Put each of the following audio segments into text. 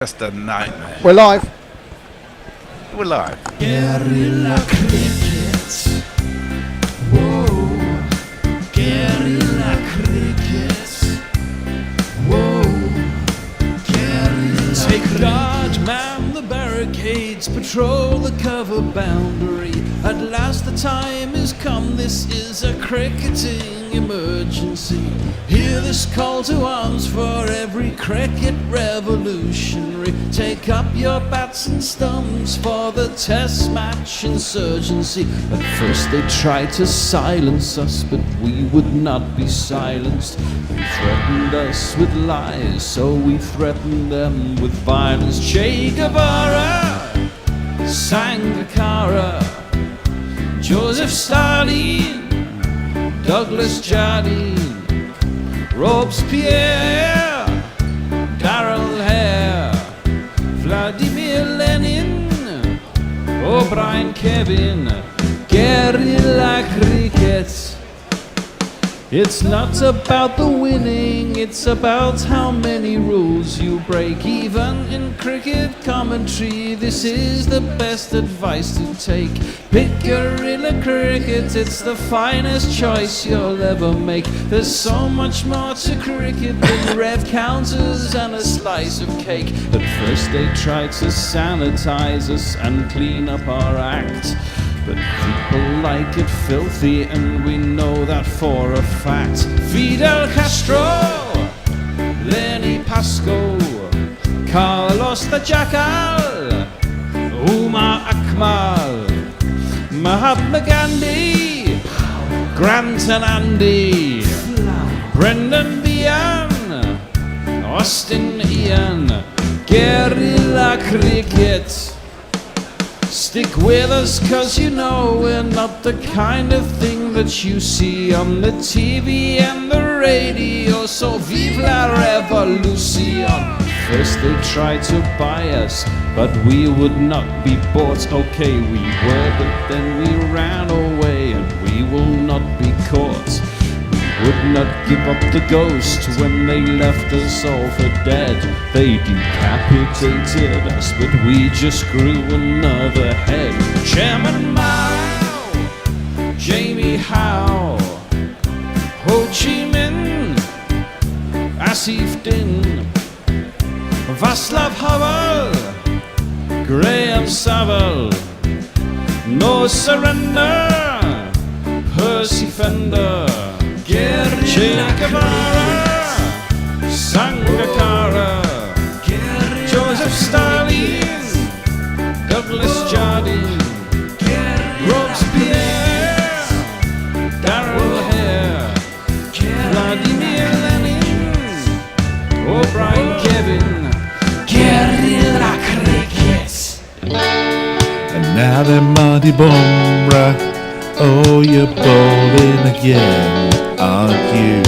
Just a nightmare. We're live. We're live. Guerrilla crickets. Whoa. Guerrilla crickets. Whoa. Guerrilla. Take guard, man the barricades, patrol the cover boundary. At last the time is come, this is a cricketing emergency. Hear this call to arms for every cricket revolutionary. Take up your bats and stumps for the test match insurgency. At first they tried to silence us, but we would not be silenced. They threatened us with lies, so we threatened them with violence. Che Guevara, Sangakkara, Joseph Stalin, Douglas Jardine, Robespierre, Darrell Hare, Vladimir Lenin, O'Brien Kevin, guerrilla cricket. It's not about the winning, it's about how many rules you break. Even in cricket commentary, this is the best advice to take. Pick guerrilla cricket, it's the finest choice you'll ever make. There's so much more to cricket than red counters and a slice of cake. At first they tried to sanitize us and clean up our act, but people like it filthy, and we know that for a fact. Fidel Castro, Lenny Pascoe, Carlos the Jackal, Umar Akmal, Mahatma Gandhi, Grant and Andy, Brendan Behan, Austin Ian, guerrilla cricket. Stick with us, cause you know we're not the kind of thing that you see on the TV and the radio. So vive la revolution. First they tried to buy us, but we would not be bought. Okay, we were, but then we ran away, and we will not be caught. We would not give up the ghost when they left us all for dead. They decapitated us, but we just grew another head. Chairman Mao, Jamie Howe, Ho Chi Minh, Asif Din, Václav Havel, Graham Saville, No Surrender, Percy Fender, Che Guevara, Sangakkara, Joseph Stalin, Douglas Jardine, Robespierre, Darrell Hare, Vladimir Lenin, O'Brien Kevin, guerrilla cricket. And now they're Marty Bumrah. Oh, you're bowling again, aren't you?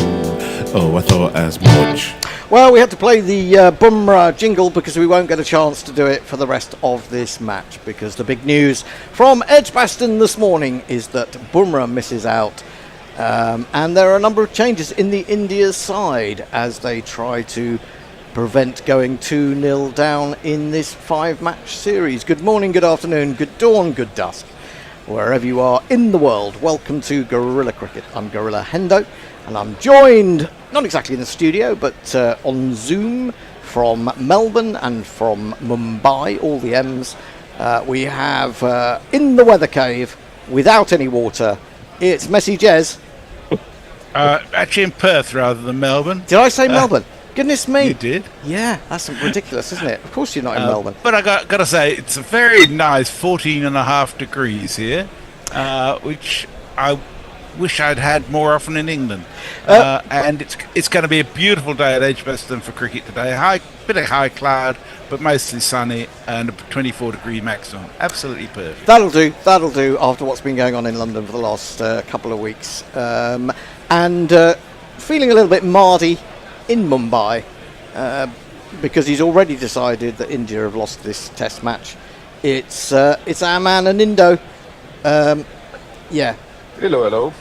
Oh, I thought as much. Well, we had to play the Bumrah jingle because we won't get a chance to do it for the rest of this match, because the big news from Edgbaston this morning is that Bumrah misses out, and there are a number of changes in the India's side as they try to prevent going 2-0 down in this 5-match series. Good morning, good afternoon, good dawn, good dusk, wherever you are in the world. Welcome to Guerrilla Cricket. I'm Gorilla Hendo, and I'm joined, not exactly in the studio, but on Zoom from Melbourne and from Mumbai, all the M's. We have in the weather cave, without any water, it's Messy Jez. Actually in Perth rather than Melbourne. Did I say Melbourne? Goodness me. You did. Yeah, that's ridiculous, isn't it? Of course you're not in Melbourne. But I got to say, it's a very nice 14.5 degrees here, which I wish I'd had more often in England. And it's going to be a beautiful day at Edgbaston for cricket today. Bit of high cloud, but mostly sunny, and a 24-degree maximum. Absolutely perfect. That'll do after what's been going on in London for the last couple of weeks. And feeling a little bit mardy in Mumbai, because he's already decided that India have lost this test match. It's our man Anindo. Yeah. Hello.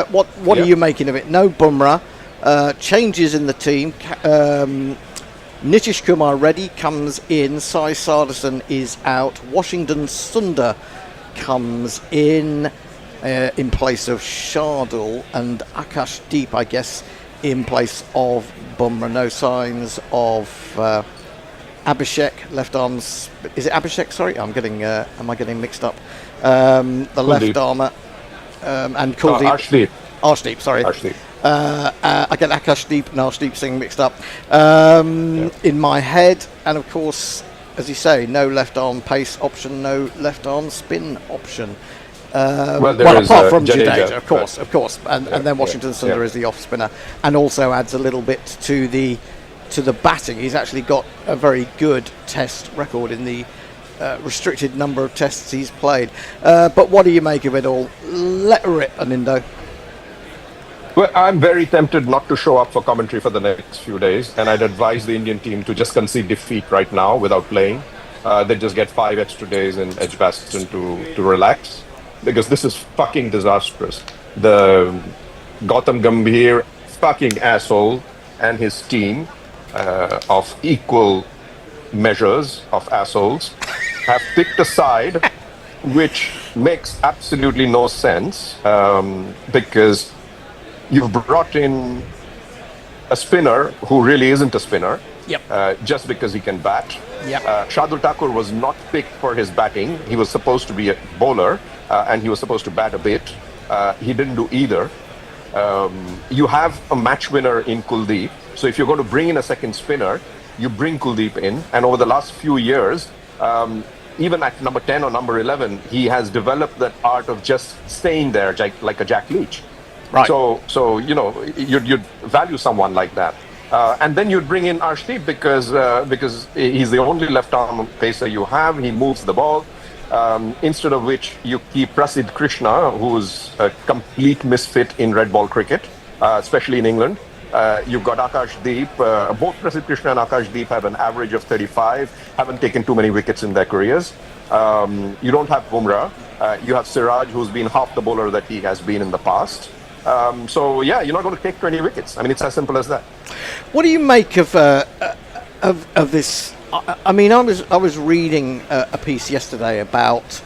What are you making of it? No Bumrah, changes in the team. Nitish Kumar Reddy comes in. Sai Sardasan is out. Washington Sundar comes in place of Shardul, and Akash Deep, I guess, in place of Bumrah. No signs of Abhishek, left arms. Is it Abhishek? Sorry, am I getting mixed up? The left armer and Kuldeep. Arshdeep, sorry. Arshdeep. I get Akashdeep and Arshdeep Singh mixed up in my head, and of course, as you say, no left arm pace option, no left arm spin option. Apart from Jadeja, of course, and then Washington Sundar is the off spinner, and also adds a little bit to the batting. He's actually got a very good test record in the restricted number of tests he's played. But what do you make of it all? Let her rip, Anindo. Well, I'm very tempted not to show up for commentary for the next few days, and I'd advise the Indian team to just concede defeat right now without playing. They just get 5 extra days in Edgbaston to relax, because this is fucking disastrous. The Gautam Gambhir fucking asshole and his team of equal measures of assholes have picked a side which makes absolutely no sense, because you've brought in a spinner who really isn't a spinner, just because he can bat. Shardul Thakur was not picked for his batting. He was supposed to be a bowler, and he was supposed to bat a bit. He didn't do either. You have a match winner in Kuldeep, so if you're going to bring in a second spinner, you bring Kuldeep in, and over the last few years, even at number 10 or number 11, he has developed that art of just staying there like a Jack Leach. Right. So you'd value someone like that, and then you'd bring in Arshdeep because he's the only left-arm pacer you have. He moves the ball. Instead of which you keep Prasidh Krishna, who's a complete misfit in red ball cricket, especially in England. You've got Akash Deep. Both Prasidh Krishna and Akash Deep have an average of 35. Haven't taken too many wickets in their careers. You don't have Bumrah. You have Siraj, who's been half the bowler that he has been in the past. So you're not going to take 20 wickets. I mean, it's as simple as that. What do you make of this? I mean, I was reading a piece yesterday about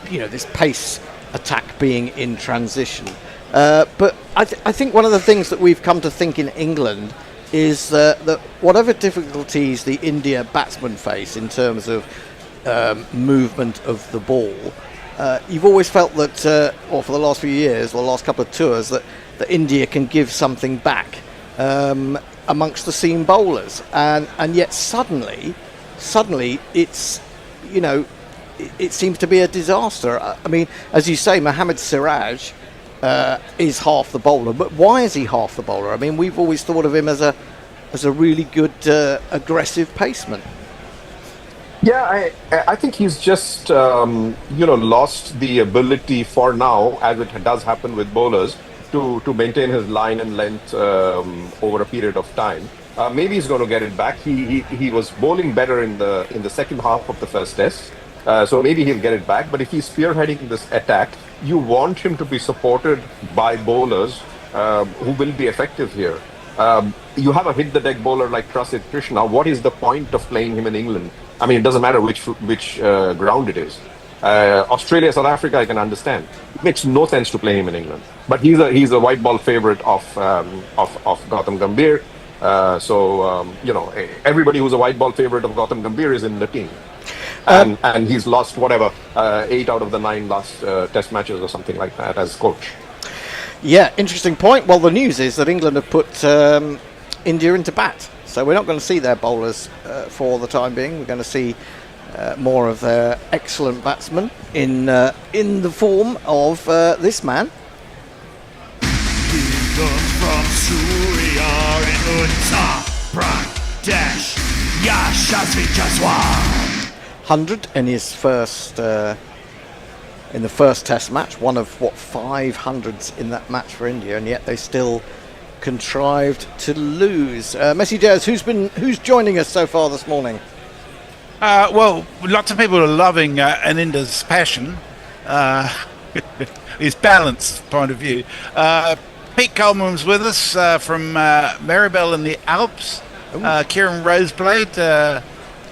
this pace attack being in transition. But I think one of the things that we've come to think in England is that whatever difficulties the India batsmen face in terms of movement of the ball, you've always felt that, or for the last few years, or the last couple of tours, that India can give something back amongst the seam bowlers, and yet suddenly it's, it seems to be a disaster. I mean, as you say, Mohammad Siraj is half the bowler, but why is he half the bowler? I mean, we've always thought of him as a really good aggressive paceman. Yeah, I think he's just lost the ability for now, as it does happen with bowlers, to maintain his line and length over a period of time. Maybe he's going to get it back. He was bowling better in the second half of the first test, so maybe he'll get it back. But if he's spearheading this attack, you want him to be supported by bowlers who will be effective here. You have a hit the deck bowler like Prasidh Krishna. What is the point of playing him in England? I mean, it doesn't matter which ground it is. Australia, South Africa, I can understand. It makes no sense to play him in England. But he's a white ball favorite of Gautam Gambhir. Everybody who's a white ball favorite of Gautam Gambhir is in the team. And he's lost 8 out of the 9 last test matches or something like that as coach. Yeah, interesting point. Well, the news is that England have put India into bat. So we're not going to see their bowlers for the time being. We're going to see more of their excellent batsmen in the form of this man. He comes from Surya in Uttar Pradesh, Yashasvi Jaswal. 100 in his first in the first test match, one of 500s in that match for India, and yet they still contrived to lose. Messi Diaz, who's joining us so far this morning? Well, lots of people are loving Aninda's passion, his balanced point of view. Pete Coleman's with us from Maribel in the Alps. Kieran Roseblade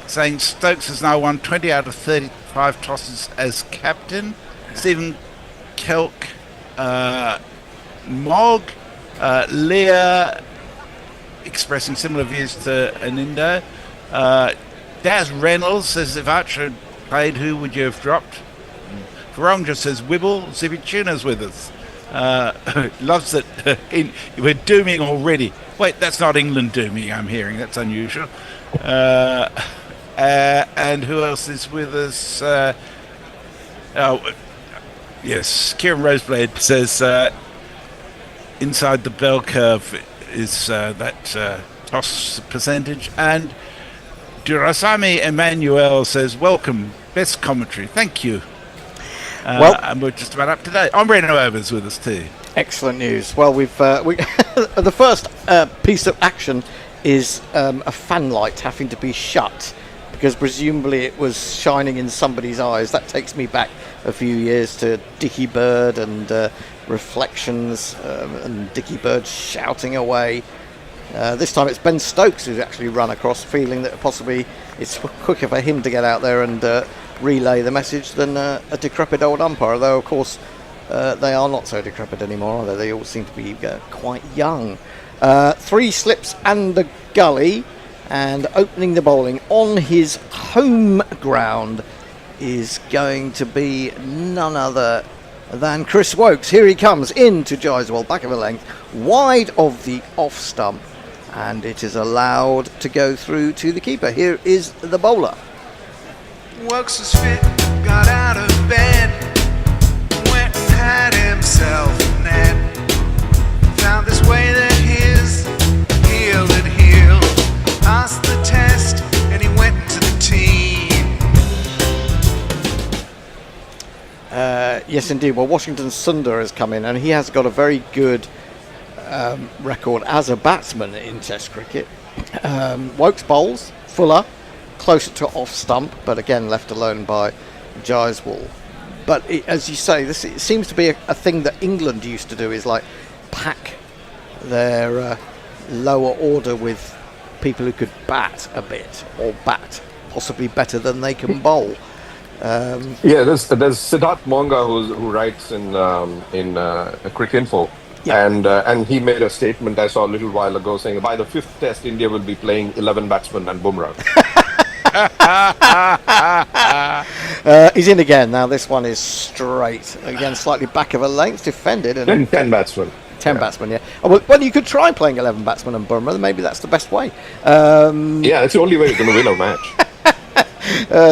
saying Stokes has now won 20 out of 35 tosses as captain. Stephen Kelk, Mog, Leah expressing similar views to Anindo. Daz Reynolds says if Archer had played, who would you have dropped? Farong just says Wibble. Zippy Tuna's with us. Loves it. We're dooming already. Wait, that's not England dooming, I'm hearing. That's unusual. And who else is with us? Yes, Kieran Roseblade says inside the bell curve is that toss percentage. And Durasami Emmanuel says, welcome, best commentary. Thank you. And we're just about up to date. Ombreno Over's with us too. Excellent news. Well, we've the first piece of action is a fan light having to be shut because presumably it was shining in somebody's eyes. That takes me back a few years to Dickie Bird and reflections and Dickie Bird shouting away. This time it's Ben Stokes who's actually run across, feeling that possibly it's quicker for him to get out there and relay the message than a decrepit old umpire, though of course they are not so decrepit anymore, although they all seem to be quite young. 3 slips and a gully, and opening the bowling on his home ground is going to be none other than Chris Wokes. Here he comes into Gyswell, back of a length, wide of the off stump, and it is allowed to go through to the keeper. Here is the bowler. Wokes was fit, got out of bed, went and had himself a net, found this way that his heel had healed, passed the test and he went into the team. Yes indeed, well Washington Sundar has come in and he has got a very good record as a batsman in Test cricket. Wokes bowls, Fuller, closer to off stump, but again left alone by Gyswell. But as you say, it seems to be a thing that England used to do, is like pack their lower order with people who could bat a bit, or bat possibly better than they can bowl. There's Siddharth Monga who writes in Cricket Info. Yeah. And he made a statement I saw a little while ago saying by the 5th test India will be playing 11 batsmen and Bumrah. He's in again now. This one is straight again, slightly back of a length, defended, and 10 batsmen. 10 batsmen, yeah. Oh, well, you could try playing 11 batsmen and Bumrah. Maybe that's the best way. That's the only way you're going to win a match.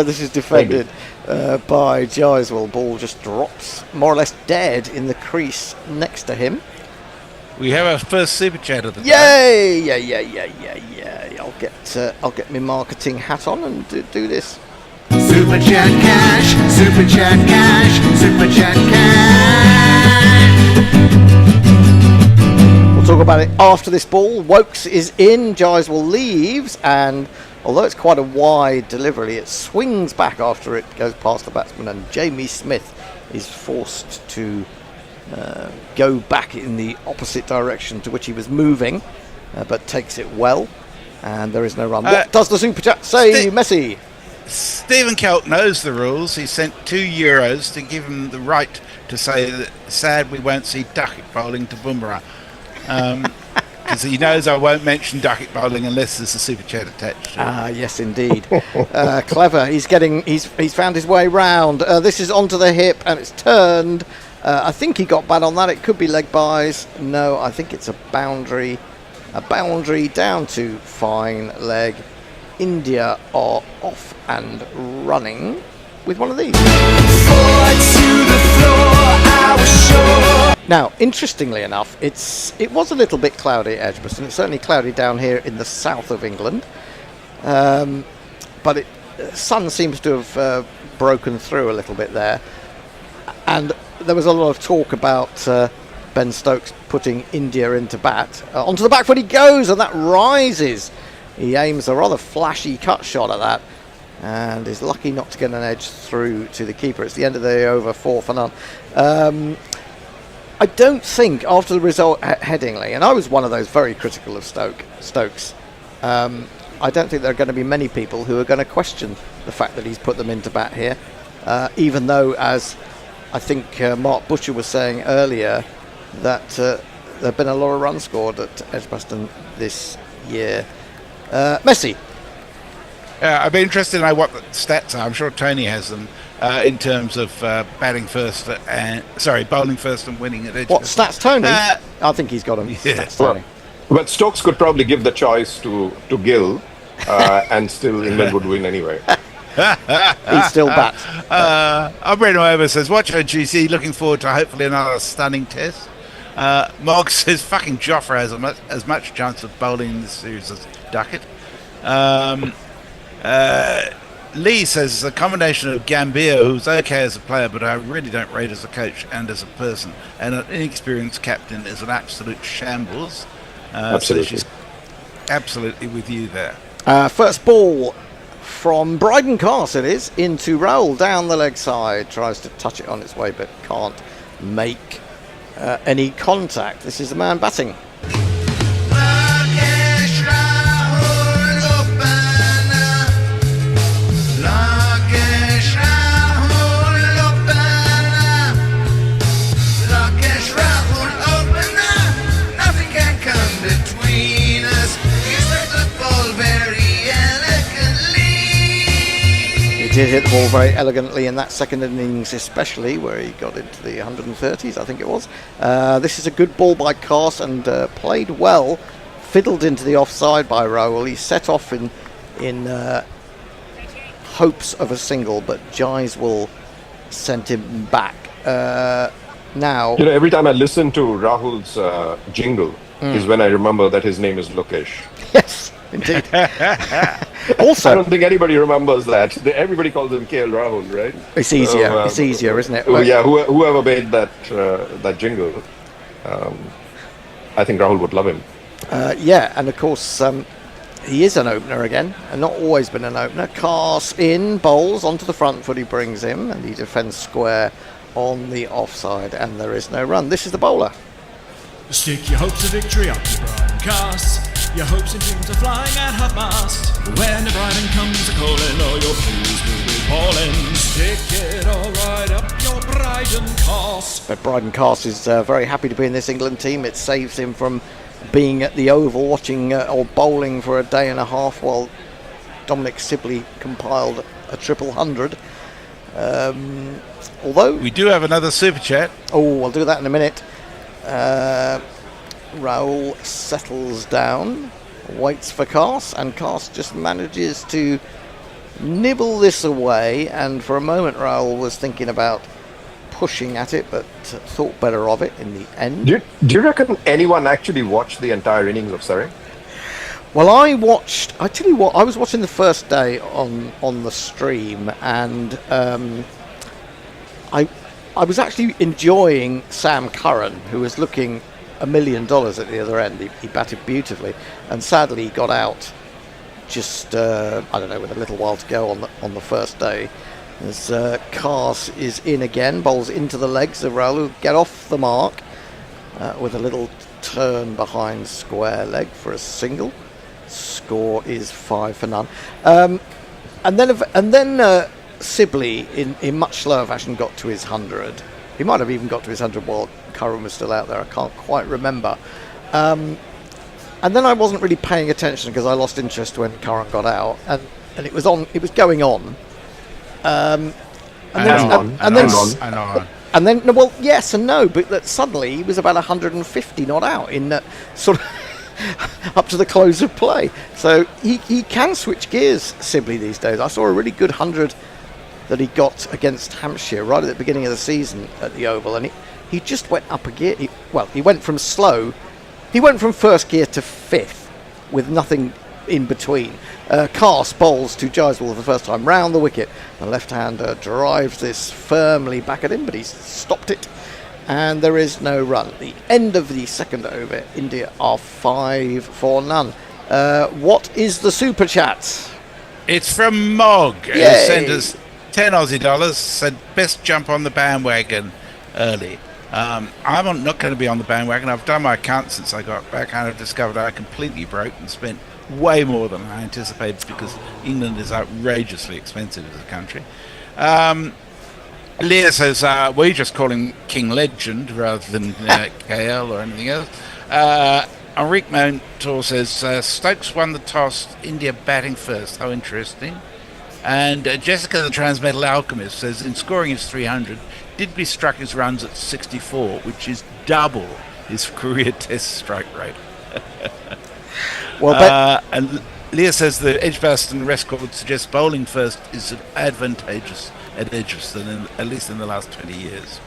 This is defended by Gyswell. Ball just drops more or less dead in the crease next to him. We have our first super chat of the day. Yay! Yeah. I'll get my marketing hat on and do this. Super chat cash, super chat cash, super chat cash. We'll talk about it after this ball. Wokes is in, Gyswell leaves, and although it's quite a wide delivery, it swings back after it goes past the batsman, and Jamie Smith is forced to go back in the opposite direction to which he was moving, but takes it well, and there is no run. What does the super chat say, Messi? Stephen Kelk knows the rules. He sent €2 to give him the right to say that sad we won't see ducket bowling to Bumrah, because he knows I won't mention ducket bowling unless there's a super chat attached. Yes indeed. Clever. He's found his way round. This is onto the hip and it's turned. I think he got bad on that. It could be leg byes. No, I think it's a boundary. A boundary down to fine leg. India are off and running with one of these. Now, interestingly enough, it was a little bit cloudy at Edgbaston. It's certainly cloudy down here in the south of England. But the sun seems to have broken through a little bit there. And there was a lot of talk about Ben Stokes putting India into bat. Onto the back foot he goes, and that rises. He aims a rather flashy cut shot at that, and is lucky not to get an edge through to the keeper. It's the end of the over, 4 for none. I don't think after the result at Headingley, and I was one of those very critical of Stokes, I don't think there are going to be many people who are going to question the fact that he's put them into bat here, even though, as I think Mark Butcher was saying earlier, that there have been a lot of runs scored at Edgbaston this year. Messi. I'd be interested to know what the stats are. I'm sure Tony has them in terms of bowling first and winning at Edgbaston. What stats, Tony? I think he's got them. Yeah. Stats, Tony. But Stokes could probably give the choice to Gill, and still England would win anyway. He's still bats. Breno Over says, watch OGC, looking forward to hopefully another stunning test. Mog says, fucking Joffre has as much chance of bowling in this series as Duckett. Lee says, a combination of Gambia, who's okay as a player, but I really don't rate as a coach and as a person, and an inexperienced captain is an absolute shambles. Absolutely. So she's absolutely with you there. First ball from Bryden Cast, it is, into Raoul down the leg side. Tries to touch it on its way, but can't make any contact. This is the man batting. He did hit the ball very elegantly in that second innings, especially where he got into the 130s, I think it was. This is a good ball by Cast and played well, fiddled into the offside by Raoul. He set off in hopes of a single, but Jaiswal sent him back. Now, every time I listen to Rahul's jingle is when I remember that his name is Lokesh. Yes, indeed. Also, I don't think anybody remembers that. Everybody calls him KL Rahul, right? It's easier. It's easier, isn't it? Yeah, whoever made that jingle, I think Rahul would love him. Yeah, and of course, he is an opener again, and not always been an opener. Cast in, bowls onto the front foot, he brings him, and he defends square on the offside, and there is no run. This is the bowler. Stick your hopes of victory up to Bryden Cast. Your hopes and dreams are flying at half-mast. When the Bryden comes a-calling, all your fools will be falling. Stick it all right up your Bryden Cast. But Bryden Cast is very happy to be in this England team. It saves him from being at the Oval watching or bowling for a day and a half while Dominic Sibley compiled a 100. Although we do have another super chat. Oh, I'll do that in a minute. Raoul settles down, waits for Cast, and Cast just manages to nibble this away, and for a moment Raoul was thinking about pushing at it, but thought better of it in the end. Do you reckon anyone actually watched the entire innings of Surrey? Well, I tell you what, I was watching the first day on the stream, and I was actually enjoying Sam Curran, who was looking $1 million at the other end. He batted beautifully, and sadly he got out just I don't know, with a little while to go on the first day. As Cast is in again, bowls into the legs of Raoul, who get off the mark with a little turn behind square leg for a single. Score is 5 for none. And then Sibley in much slower fashion got to his 100. He might have even got to his 100 while Curran was still out there. I can't quite remember. And then I wasn't really paying attention because I lost interest when Curran got out, and it was going on. And then, well, yes and no, but suddenly he was about 150 not out in sort of up to the close of play. So he can switch gears, Sibley, these days. I saw a really good 100 that he got against Hampshire right at the beginning of the season at the Oval, and he just went up a gear. He went from first gear to fifth with nothing in between. Cast bowls to Jaiswal for the first time round the wicket. The left-hander drives this firmly back at him, but he's stopped it, and there is no run. At the end of the second over, India are 5 for none. What is the super chat? It's from Mog, who Yay. sent us 10 Aussie dollars, said best jump on the bandwagon early. I'm not going to be on the bandwagon. I've done my account since I got back, and I've discovered I completely broke and spent way more than I anticipated because England is outrageously expensive as a country. Leah says, we just call him King Legend rather than KL or anything else. Enrique Mentor says, Stokes won the toss, India batting first. How interesting. And Jessica the Transmetal Alchemist says, in scoring his 300, Digby struck his runs at 64, which is double his career test strike rate. And Leah says the Edgbaston record suggests bowling first is advantageous at Edgbaston, at least in the last 20 years.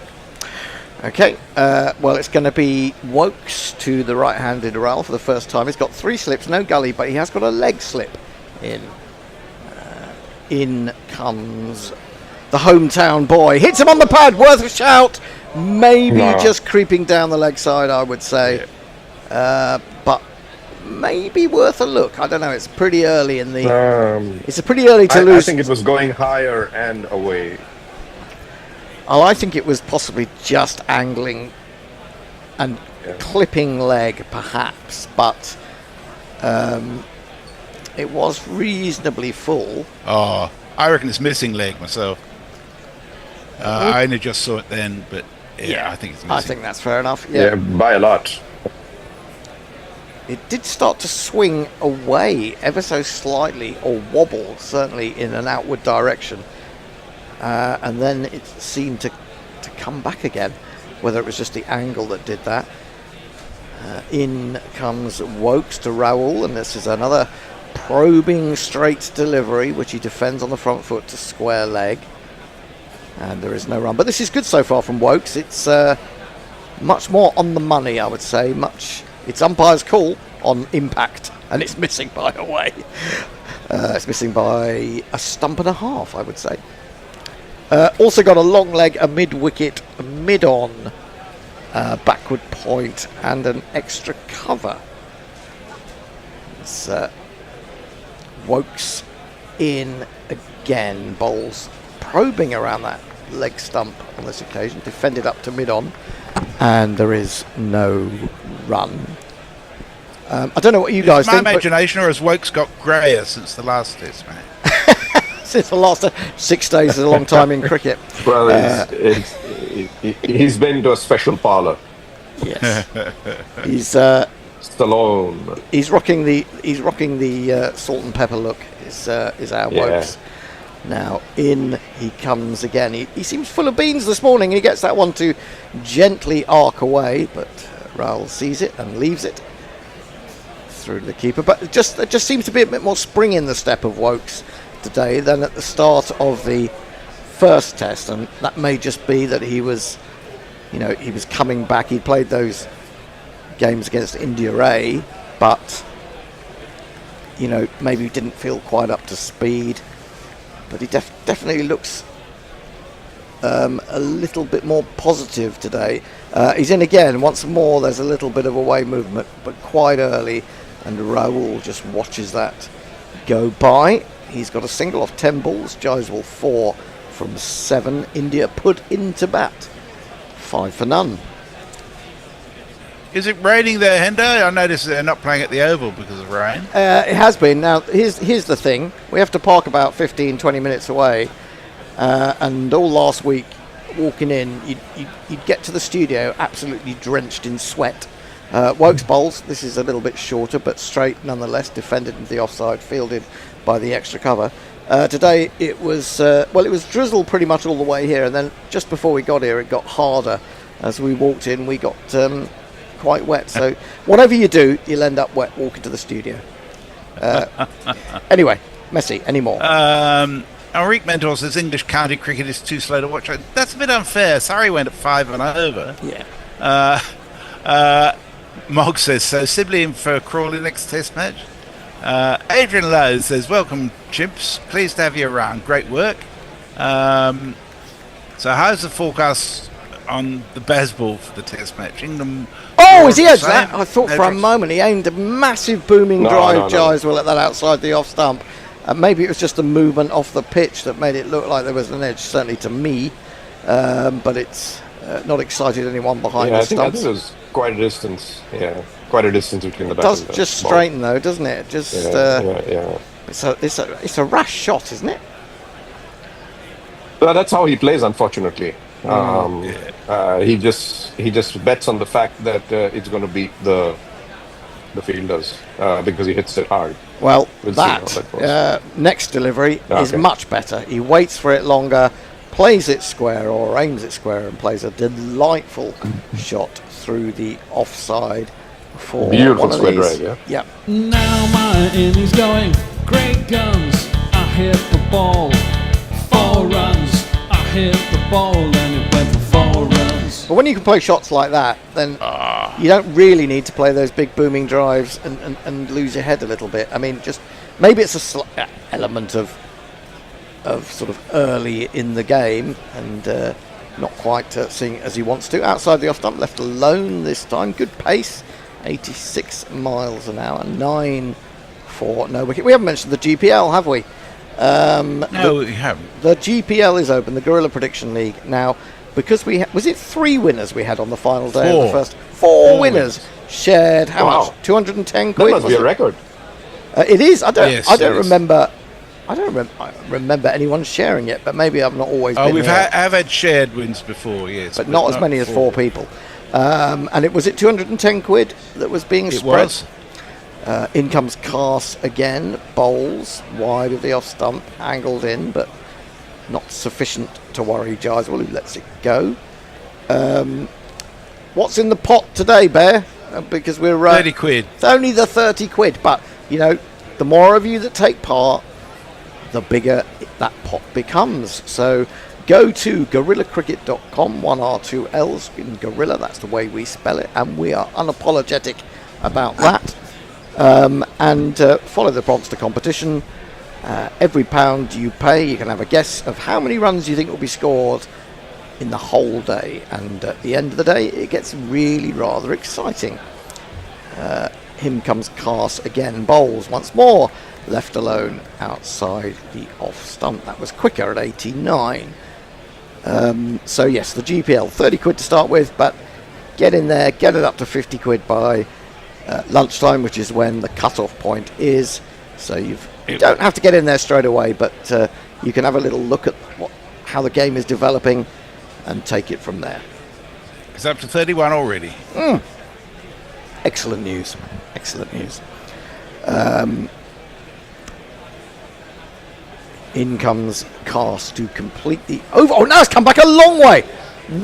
Okay, well, it's going to be Wokes to the right-handed Raoul for the first time. He's got 3 slips, no gully, but he has got a leg slip in. In comes the hometown boy. Hits him on the pad, worth a shout. Maybe just creeping down the leg side, I would say. But maybe worth a look. I don't know, it's pretty early in the... it's a pretty early to lose. I think it was going higher and away. Oh, I think it was possibly just angling and clipping leg, perhaps, but it was reasonably full. Oh, I reckon it's missing leg myself. I only just saw it then, but I think it's missing. I think that's fair enough. Yeah, by a lot. It did start to swing away ever so slightly, or wobble, certainly in an outward direction. And then it seemed to come back again, whether it was just the angle that did that. In comes Wokes to Raoul, and this is another probing straight delivery, which he defends on the front foot to square leg. And there is no run. But this is good so far from Wokes. It's much more on the money, I would say. It's umpire's call on impact, and it's missing by a way. It's missing by a stump and a half, I would say. Also got a long leg, a mid-wicket, a mid-on, backward point, and an extra cover. It's Wokes in again, bowls probing around that leg stump on this occasion, defended up to mid-on, and there is no run. I don't know what you guys think. My imagination, or has Wokes got greyer since the last test, mate? Since the last 6 days is a long time in cricket. Well, he's been to a special parlour. Yes, he's Stallone. He's rocking the salt and pepper look. Is our Wokes. Now in he comes again. He seems full of beans this morning. He gets that one to gently arc away, but Raoul sees it and leaves it through the keeper. But it just seems to be a bit more spring in the step of Wokes today than at the start of the first test, and that may just be that he was coming back. He played those games against India A, but maybe didn't feel quite up to speed. But he definitely looks a little bit more positive today. He's in again once more. There's a little bit of away movement, but quite early, and Raoul just watches that go by. He's got a single off 10 balls. Jaiswal 4 from 7. India put into bat 5 for none. Is it raining there, Hendo? I noticed they're not playing at the Oval because of rain. It has been. Now, here's the thing. We have to park about 15-20 minutes away. And all last week, walking in, you'd get to the studio absolutely drenched in sweat. Wokes bowls, this is a little bit shorter, but straight nonetheless, defended into the offside, fielded by the extra cover. Today, it was drizzle pretty much all the way here, and then just before we got here, it got harder. As we walked in, we got quite wet. So whatever you do, you'll end up wet walking to the studio. Anyway, Messi, any more? Enrique Mentor says English county cricket is too slow to watch. That's a bit unfair. Surrey went at 5 and over. Yeah. Mog says, so Sibley in for Crawley next test match. Adrian Lowe says, welcome chimps, pleased to have you around, great work. So how's the forecast on the Bazball for the test match? England. Oh, is he edged that? I thought for a moment he aimed a massive booming drive, Jaiswal, at that outside the off stump. Maybe it was just a movement off the pitch that made it look like there was an edge, certainly to me. But it's not excited anyone behind Yeah, the I think stumps. there's quite a distance. Yeah, quite a distance between the It bat does and the just ball. straighten though, doesn't it? Just Yeah. it's a rash shot, isn't it? Well, that's how he plays, unfortunately. He just bets on the fact that it's going to beat the fielders because he hits it hard. Well, We'll see how that goes. next delivery is Okay. much better. He waits for it longer, plays it square or aims it square, and plays a delightful shot through the offside for Beautiful one of square these. drive, Yeah. Now my innings going, great guns. I hit the ball, 4 runs. I hit the ball and it went for 4 runs. But when you can play shots like that, then you don't really need to play those big booming drives and lose your head a little bit. I mean, just maybe it's a element of sort of early in the game and not quite seeing it as he wants to. Outside the off stump, left alone this time. Good pace, 86 miles an hour, 9 for no wicket. We haven't mentioned the GPL, have we? No, we haven't. The GPL is open, the Guerrilla Prediction League. Now, because was it 3 winners we had on the final day of the 4. first? 4 winners shared how Wow. much? 210 That quid. must was be a it? record. It is. I Yes, don't it is. remember. I remember anyone sharing it, but maybe I've not always Oh, been we've there. I've had shared wins before, yes, But not as many as 4 people. And it was it 210 quid that was being It spread. was. In comes Cars again, bowls wide of the off stump, angled in, but not sufficient to worry Gileswell, who lets it go. What's in the pot today, Bear? Because we're 30 quid. It's only the 30 quid, but you know, the more of you that take part, the bigger that pot becomes. So go to gorillacricket.com, 1 R 2 L's in Gorilla, that's the way we spell it, and we are unapologetic about that. And follow the prompts to competition. Every pound you pay, you can have a guess of how many runs you think will be scored in the whole day. And at the end of the day, it gets really rather exciting. Him comes Cars again, bowls once more, left alone outside the off stump. That was quicker at 89. So yes, the GPL, 30 quid to start with, but get in there, get it up to 50 quid by lunchtime, which is when the cut-off point is. So you don't have to get in there straight away, but you can have a little look at how the game is developing and take it from there. It's up to 31 already. Excellent news. Excellent news. In comes Cast to complete the over. Oh, now it's come back a long way.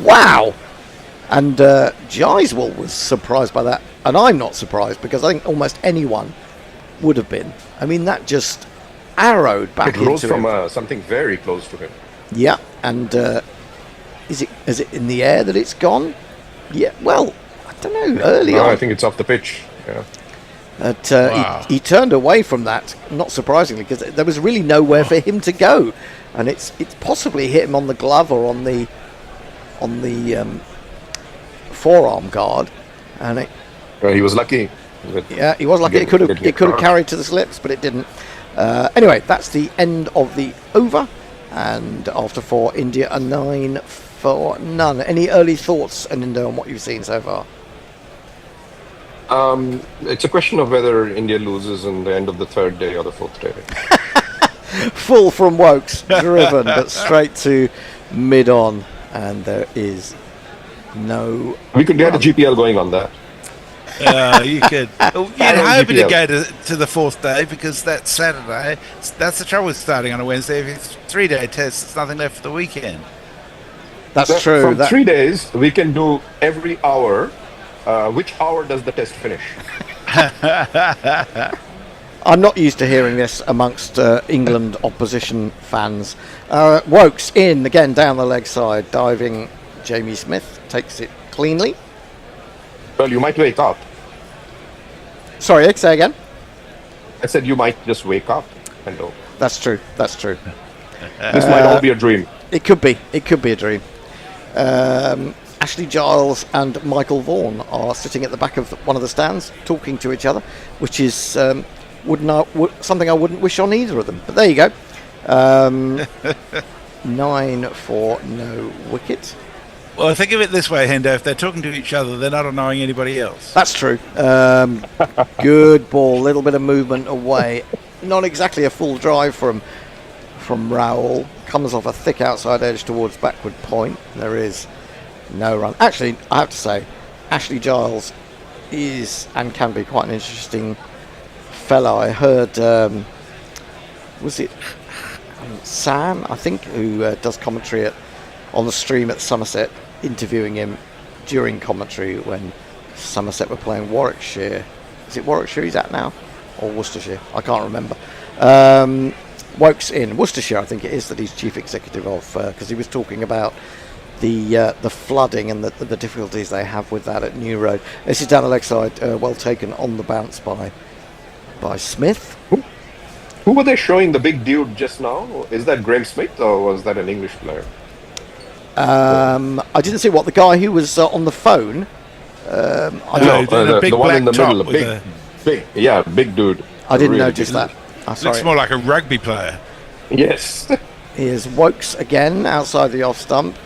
Wow. And Gileswell was surprised by that. And I'm not surprised because I think almost anyone would have been. I mean, that just arrowed back It rose into from him. something very close to him. Yeah, and is it in the air that it's gone? Yeah, well, I don't know. Early No, on, I think it's off the pitch. Yeah. But Wow. he turned away from that, not surprisingly, because there was really nowhere for him to go, and it's possibly hit him on the glove or on the forearm guard, and it, He was lucky. yeah, he was lucky. It could have Get carried to the slips, but it didn't. Anyway, that's the end of the over, and after 4, India are 9 for none. Any early thoughts, Anindo, on what you've seen so far? It's a question of whether India loses in the end of the 3rd day or the 4th day. Full from Wokes, driven, but straight to mid-on, and there is no... We could get a GPL going on that. You could. You'd hope to go to the 4th day because that's Saturday. That's the trouble with starting on a Wednesday. If it's 3-day test, there's nothing left for the weekend. That's true. From That, 3 days, we can do every hour. Which hour does the test finish? I'm not used to hearing this amongst England opposition fans. Wokes in, again, down the leg side, diving. Jamie Smith takes it cleanly. Well, you might wake up. Sorry, say again? I said you might just wake up and go. That's true. That's true. This might all be a dream. It could be. It could be a dream. Ashley Giles and Michael Vaughan are sitting at the back of one of the stands, talking to each other, which is something I wouldn't wish on either of them. But there you go. 9 for no wicket. Well, think of it this way, Hendo. If they're talking to each other, they're not annoying anybody else. That's true. Good ball. Little bit of movement away. Not exactly a full drive from Raoul. Comes off a thick outside edge towards backward point. There is no run. Actually, I have to say, Ashley Giles is and can be quite an interesting fellow. I heard, was it Sam, I think, who does commentary on the stream at Somerset, interviewing him during commentary when Somerset were playing Warwickshire. Is it Warwickshire he's at now? Or Worcestershire? I can't remember. Woke's in Worcestershire, I think it is, that he's chief executive of, because he was talking about the flooding and the difficulties they have with that at New Road. This is down the leg side, well taken on the bounce by Smith. Who were they showing, the big dude just now? Is that Graham Smith or was that an English player? I didn't see what the guy who was on the phone. The one in the middle, big dude. I didn't notice that. Looks more like a rugby player. Yes. Here's Wokes again outside the off stump,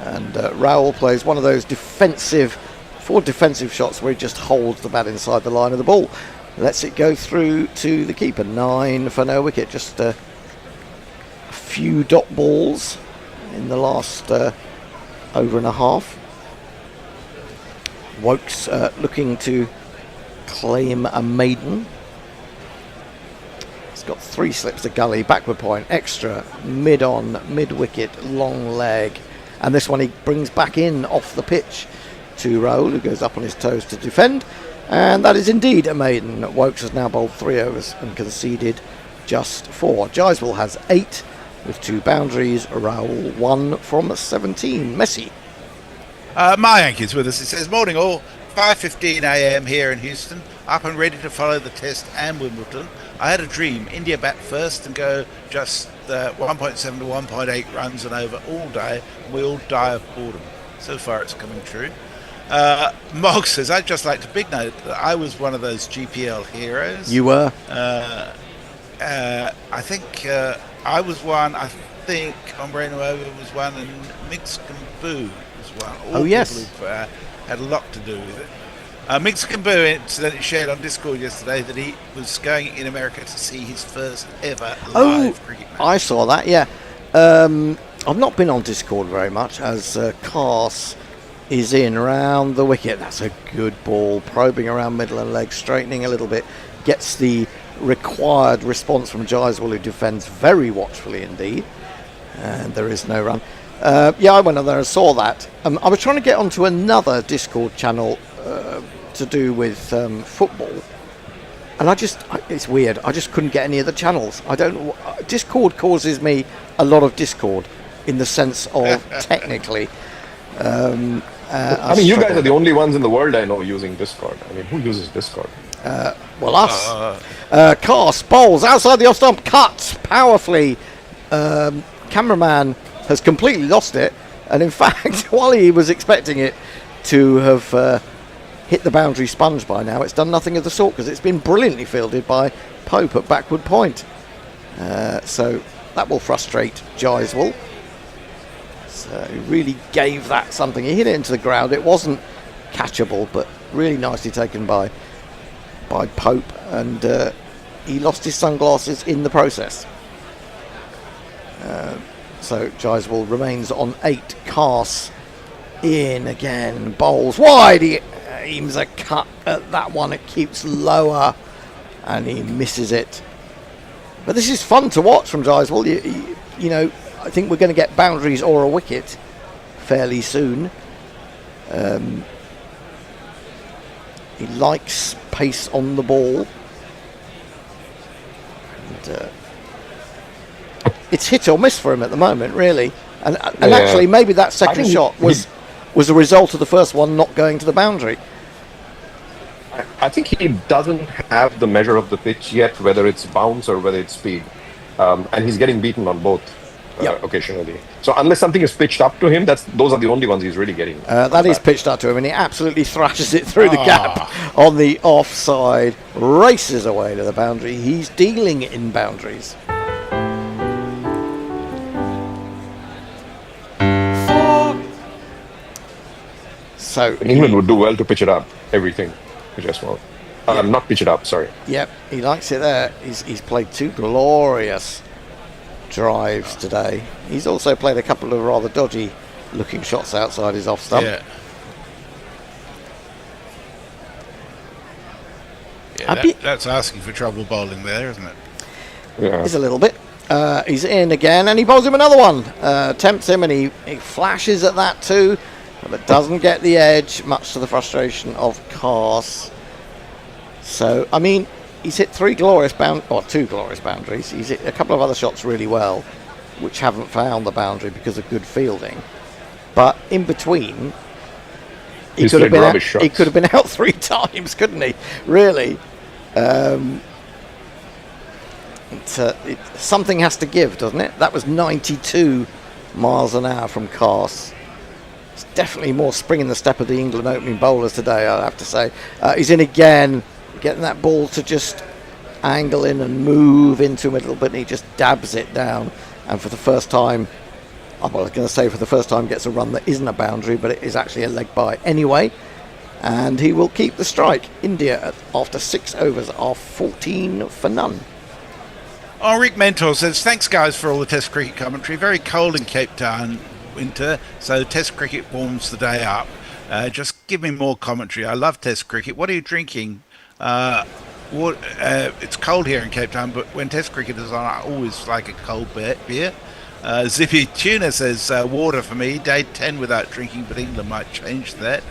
and Raoul plays one of those four defensive shots where he just holds the bat inside the line of the ball, lets it go through to the keeper. 9 for no wicket. Just a few dot balls in the last over and a half. Wokes looking to claim a maiden. He's got 3 slips to gully, backward point, extra, mid-on, mid-wicket, long leg. And this one he brings back in off the pitch to Raoul, who goes up on his toes to defend. And that is indeed a maiden. Wokes has now bowled 3 overs and conceded just 4. Gyswell has 8 with 2 boundaries. Raoul 1 from 17. Messi. Mayank is with us. It says, morning all, 5:15 a.m. here in Houston, up and ready to follow the Test and Wimbledon. I had a dream, India bat first and go just 1.7 to 1.8 runs and over all day, and we all die of boredom. So far it's coming true. Mog says, I'd just like to big note that I was one of those GPL heroes. You were? I think I was one, I think Ombre Nuevo was one, and Mexican Boo was one. All oh, yes. People who've had a lot to do with it. Mexican Boo incidentally shared on Discord yesterday that he was going in America to see his first ever live cricket match. I saw that, yeah. I've not been on Discord very much, as Cars is in around the wicket. That's a good ball, probing around middle and leg, straightening a little bit, gets the required response from Gyswell, who defends very watchfully indeed, and there is no run. Yeah, I went on there and saw that. I was trying to get onto another Discord channel to do with football, and it's weird, I just couldn't get any of the channels. I don't know, Discord causes me a lot of discord in the sense of technically I mean, you guys are the only ones in the world I know using Discord. I mean, who uses Discord? Well, us. Cast bowls outside the off stump, cuts powerfully. Cameraman has completely lost it, and in fact, while he was expecting it to have hit the boundary sponge by now, it's done nothing of the sort, because it's been brilliantly fielded by Pope at backward point. So that will frustrate Gyswell. So he really gave that something. He hit it into the ground. It wasn't catchable, but really nicely taken by Pope, and he lost his sunglasses in the process. So Gyswell remains on 8. Cass in again, bowls wide. He aims a cut at that one. It keeps lower, and he misses it. But this is fun to watch from Gyswell. You know, I think we're going to get boundaries or a wicket fairly soon. He likes pace on the ball. And, it's hit or miss for him at the moment, really. And actually, maybe that second shot was a result of the first one not going to the boundary. I think he doesn't have the measure of the pitch yet, whether it's bounce or whether it's speed. And he's getting beaten on both occasionally. So unless something is pitched up to him, those are the only ones he's really getting. That is pitched up to him, and he absolutely thrashes it through the gap on the offside, races away to the boundary. He's dealing in boundaries. So England would do well to pitch it up. Everything, just well. Not pitch it up. Sorry. Yep, he likes it there. He's played 2 glorious drives today. He's also played a couple of rather dodgy looking shots outside his off stump. Yeah. That's asking for trouble bowling there, isn't it? Yeah. He's a little bit. He's in again, and he bowls him another one. Tempts him, and he flashes at that too, but doesn't get the edge, much to the frustration of Cars. So, I mean, he's hit 2 glorious boundaries. He's hit a couple of other shots really well, which haven't found the boundary because of good fielding. But in between, he could have been out 3 times, couldn't he? Really. Something has to give, doesn't it? That was 92 miles an hour from Cars. It's definitely more spring in the step of the England opening bowlers today, I have to say. He's in again, getting that ball to just angle in and move into him a little bit, and he just dabs it down. And for the first time, I was going to say for the first time, gets a run that isn't a boundary, but it is actually a leg by anyway. And he will keep the strike. India, after 6 overs, are 14 for none. Oh, Rick Mentor says, thanks guys for all the Test cricket commentary. Very cold in Cape Town winter, so Test cricket warms the day up. Just give me more commentary. I love Test cricket. What are you drinking? It's cold here in Cape Town, but when Test cricket is on, I always like a cold beer. Zippy Tuna says, water for me. Day 10 without drinking, but England might change that.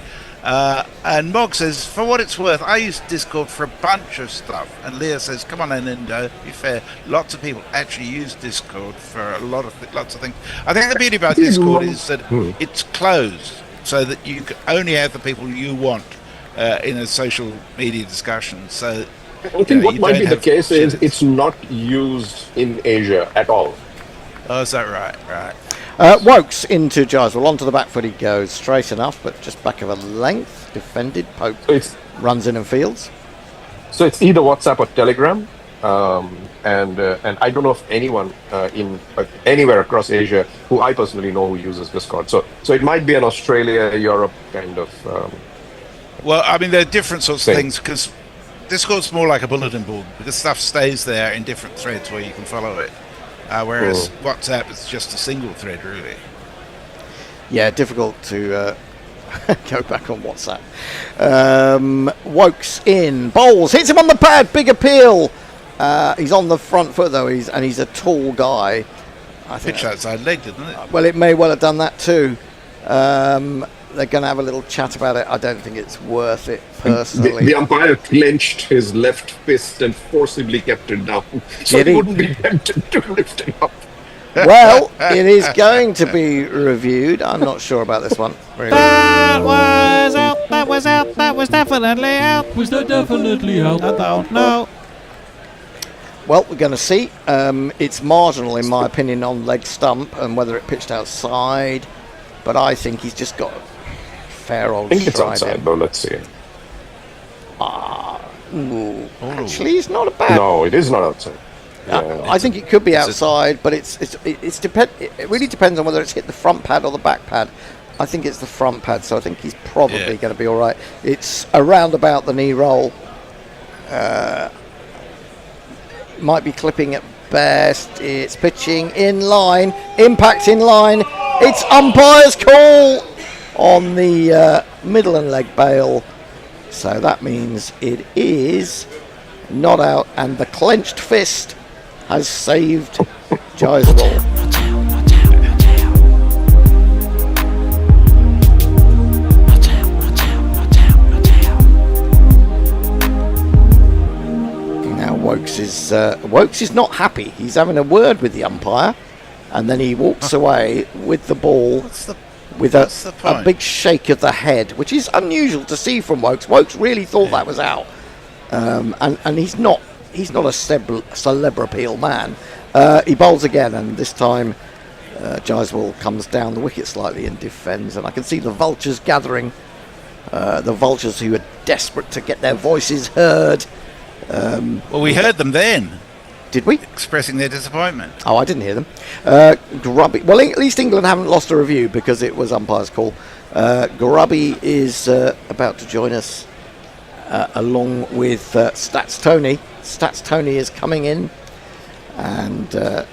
And Mog says, for what it's worth, I use Discord for a bunch of stuff. And Leah says, come on in and be fair. Lots of people actually use Discord for lots of things. I think the beauty about Discord is that it's closed, so that you can only have the people you want in a social media discussion. So I think what might be the case is it's not used in Asia at all. Oh, is that right? Right. Wokes into Jaiswal. Onto the back foot he goes. Straight enough, but just back of a length. Defended. Pope runs in and fields. So it's either WhatsApp or Telegram. And I don't know of anyone in anywhere across Asia who I personally know who uses Discord. So it might be an Australia, Europe kind of... well, I mean, there are different sorts of things, because Discord's more like a bulletin board, because stuff stays there in different threads where you can follow it. Whereas WhatsApp is just a single thread, really. Yeah, difficult to go back on WhatsApp. Wokes in, bowls, hits him on the pad, big appeal. He's on the front foot though, he's a tall guy. I think pitch outside leg, didn't it? Well, it may well have done that too. They're going to have a little chat about it. I don't think it's worth it personally. The umpire clenched his left fist and forcibly kept it down, so he wouldn't be tempted to lift it up. Well, it is going to be reviewed. I'm not sure about this one. Really. That was out. That was out. That was definitely out. Was that definitely out? I don't know. Well, we're going to see. It's marginal, in my opinion, on leg stump and whether it pitched outside. But I think he's just got a fair old stride. I think it's outside, though. Let's see. Actually, it's not a bad. No, it is not outside. Yeah, I think it could be outside, but it really depends on whether it's hit the front pad or the back pad. I think it's the front pad, so I think he's probably going to be all right. It's around about the knee roll. Might be clipping at best. It's pitching in line, impact in line. It's umpire's call on the middle and leg bail, so that means it is not out, and the clenched fist has saved Jaiswal. Wokes is not happy. He's having a word with the umpire, and then he walks away with the ball with a big shake of the head, which is unusual to see from Wokes. Wokes really thought that was out, and he's not a celeb appeal man. He bowls again, and this time Jaiswal comes down the wicket slightly and defends, and I can see the vultures gathering, the vultures who are desperate to get their voices heard. Well, we heard them then. Did we? Expressing their disappointment. Oh, I didn't hear them. Grubby. Well, at least England haven't lost a review because it was umpire's call. Grubby is about to join us along with Stats Tony. Stats Tony is coming in, and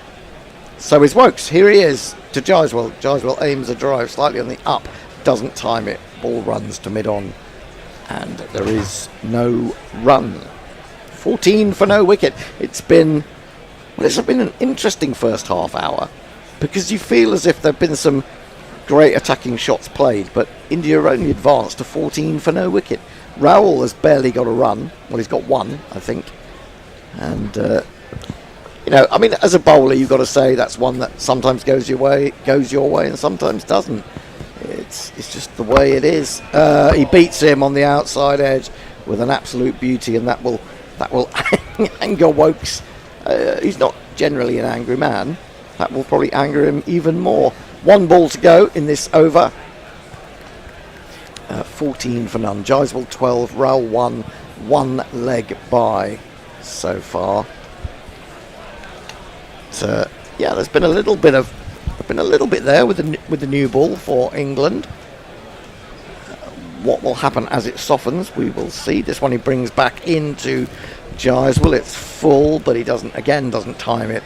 so is Wokes. Here he is to Gyswell. Gyswell aims a drive slightly on the up, doesn't time it. Ball runs to mid-on, and there is no run. 14 for no wicket. It's been an interesting first half hour, because you feel as if there have been some great attacking shots played, but India only advanced to 14 for no wicket. Raoul has barely got a run. Well, he's got one, I think. And, I mean, as a bowler, you've got to say that's one that sometimes goes your way, and sometimes doesn't. It's just the way it is. He beats him on the outside edge with an absolute beauty, and that will anger Wokes. He's not generally an angry man. That will probably anger him even more. 1 ball to go in this over. 14 for none. Gyswell 12, Raoul 1 leg by so far. So there's been a little bit there with the new ball for England. What will happen as it softens, we will see. This one he brings back into Gyswell. It's full, but he doesn't time it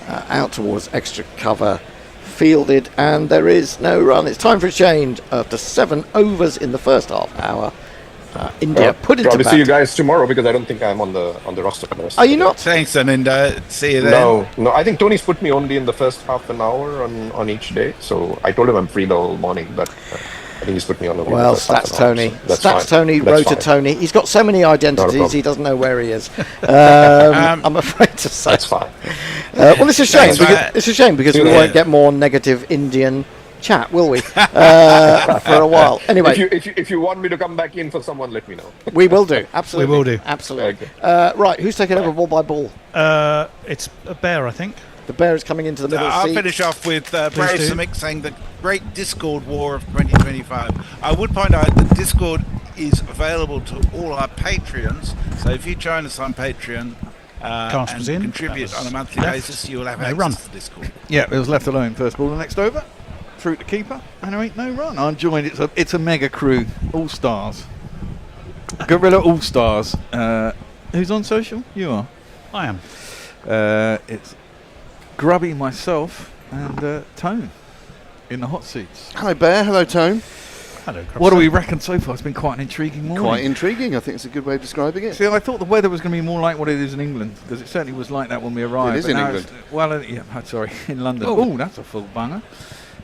out towards extra cover. Fielded, and there is no run. It's time for a change after 7 overs in the first half hour. India put into Probably bat. see you guys tomorrow, because I don't think I'm on the roster for the rest Are of you the not? Thanks, Aninda. See you then. No. I think Tony's put me only in the first half an hour on each day. So I told him I'm free the whole morning, but I think he's put me on the Well, first half Stats an hour, Tony. so that's Stats fine. Tony, That's Rota fine. Tony. He's got so many Not a identities, problem. he doesn't know where he is. I'm afraid to say. That's fine. Well, it's a shame. That's right. It's a shame because we Yeah. won't get more negative Indian chat, will we? For a while. Anyway, If you want me to come back in for someone, let me know. we will do. Absolutely. We will do. Absolutely. Okay. Right, who's taking over ball by ball? It's a bear, I think. The bear is coming into the middle I'll seat. finish off with Brave do. Simic saying the great Discord war of 2025. I would point out that Discord is available to all our Patreons, so if you join us on Patreon Cast and was in. contribute That was on a monthly left. basis, you will have No access run. to Discord. Yeah, it was left alone. First ball, the next over. Through to keeper, and there ain't no run. I'm joined. It's a mega crew, all stars, Gorilla all stars. Who's on social? You are. I am. It's Grubby, myself, and Tone in the hot seats. Hello, Bear. Hello, Tone. Hello, What do we reckon so far? It's been quite an intriguing morning. Quite intriguing. I think it's a good way of describing it. See, I thought the weather was going to be more like what it is in England, because it certainly was like that when we arrived. It is but in now England. sorry, in London. Oh. Oh, that's a full banger.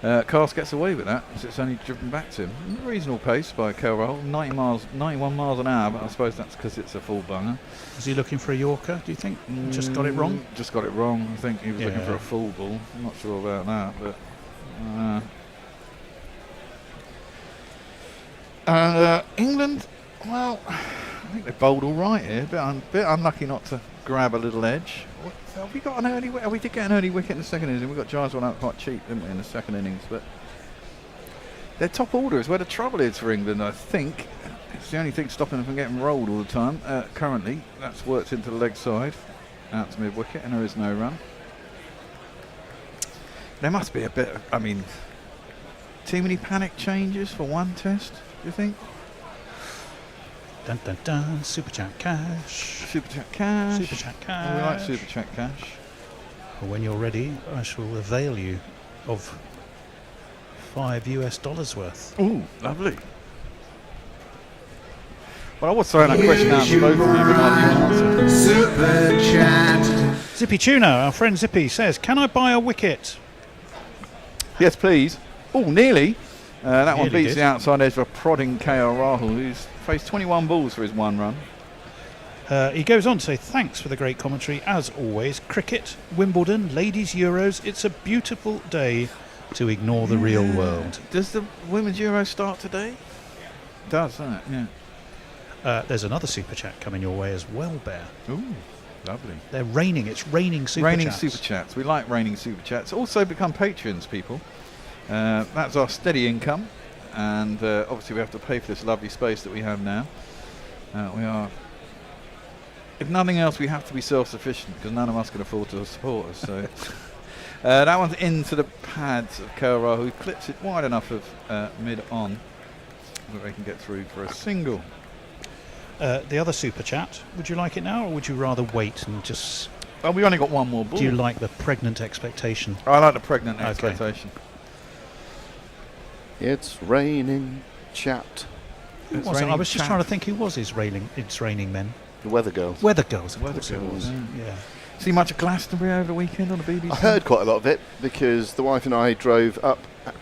Cast gets away with that, as it's only driven back to him. Reasonable pace by Kelroll, 91 miles an hour, but I suppose that's because it's a full banger. Was he looking for a Yorker, do you think? Just got it wrong? Just got it wrong. I think he was looking Yeah. for a full ball. I'm not sure about that, but... England, well, I think they bowled all right here. Bit unlucky not to grab a little edge. Have we got an early wicket? We did get an early wicket in the second innings, and we got Gyswell out quite cheap, didn't we, in the second innings? But their top order is where the trouble is for England, I think. It's the only thing stopping them from getting rolled all the time. Currently, that's worked into the leg side, out to mid wicket, and there is no run. There must be a bit of, I mean, too many panic changes for one test, do you think? Dun dun dun. Super chat cash. Super chat cash. Super chat Oh, we like cash. super chat cash. Well, when you're ready, I shall avail you of $5 worth. Ooh, lovely. Well, I was throwing that question out to both of you, but not you answered. Super chat. Zippy Tuna, our friend Zippy, says, "Can I buy a wicket?" Yes, please. Oh, nearly. That one Nearly beats did. the outside edge of a prodding KL Rahul, who's faced 21 balls for his one run. He goes on to say, "Thanks for the great commentary, as always. Cricket, Wimbledon, ladies' Euros. It's a beautiful day to ignore the real world." Does the Women's Euro start today? It does, doesn't it? Yeah. There's another super chat coming your way as well, Bear. Ooh, lovely. They're raining. It's raining super Raining chats. super chats. We like raining super chats. Also become patrons, people. That's our steady income, and obviously we have to pay for this lovely space that we have now. We are, if nothing else, we have to be self-sufficient because none of us can afford to support us. So That one's into the pads of Kelra, who clips it wide enough of mid-on that they can get through for a single. The other super chat, would you like it now, or would you rather wait and just... Well, we only got one more ball. Do you like the pregnant expectation? I like the pregnant Okay. expectation. It's raining, chat. Who was it? I was just trying to think who was his raining. It's raining men. The Weather Girls. Weather Girls. Of Weather course it was. Girls, Yeah. See much of Glastonbury over the weekend on the BBC? I heard quite a lot of it because the wife and I drove up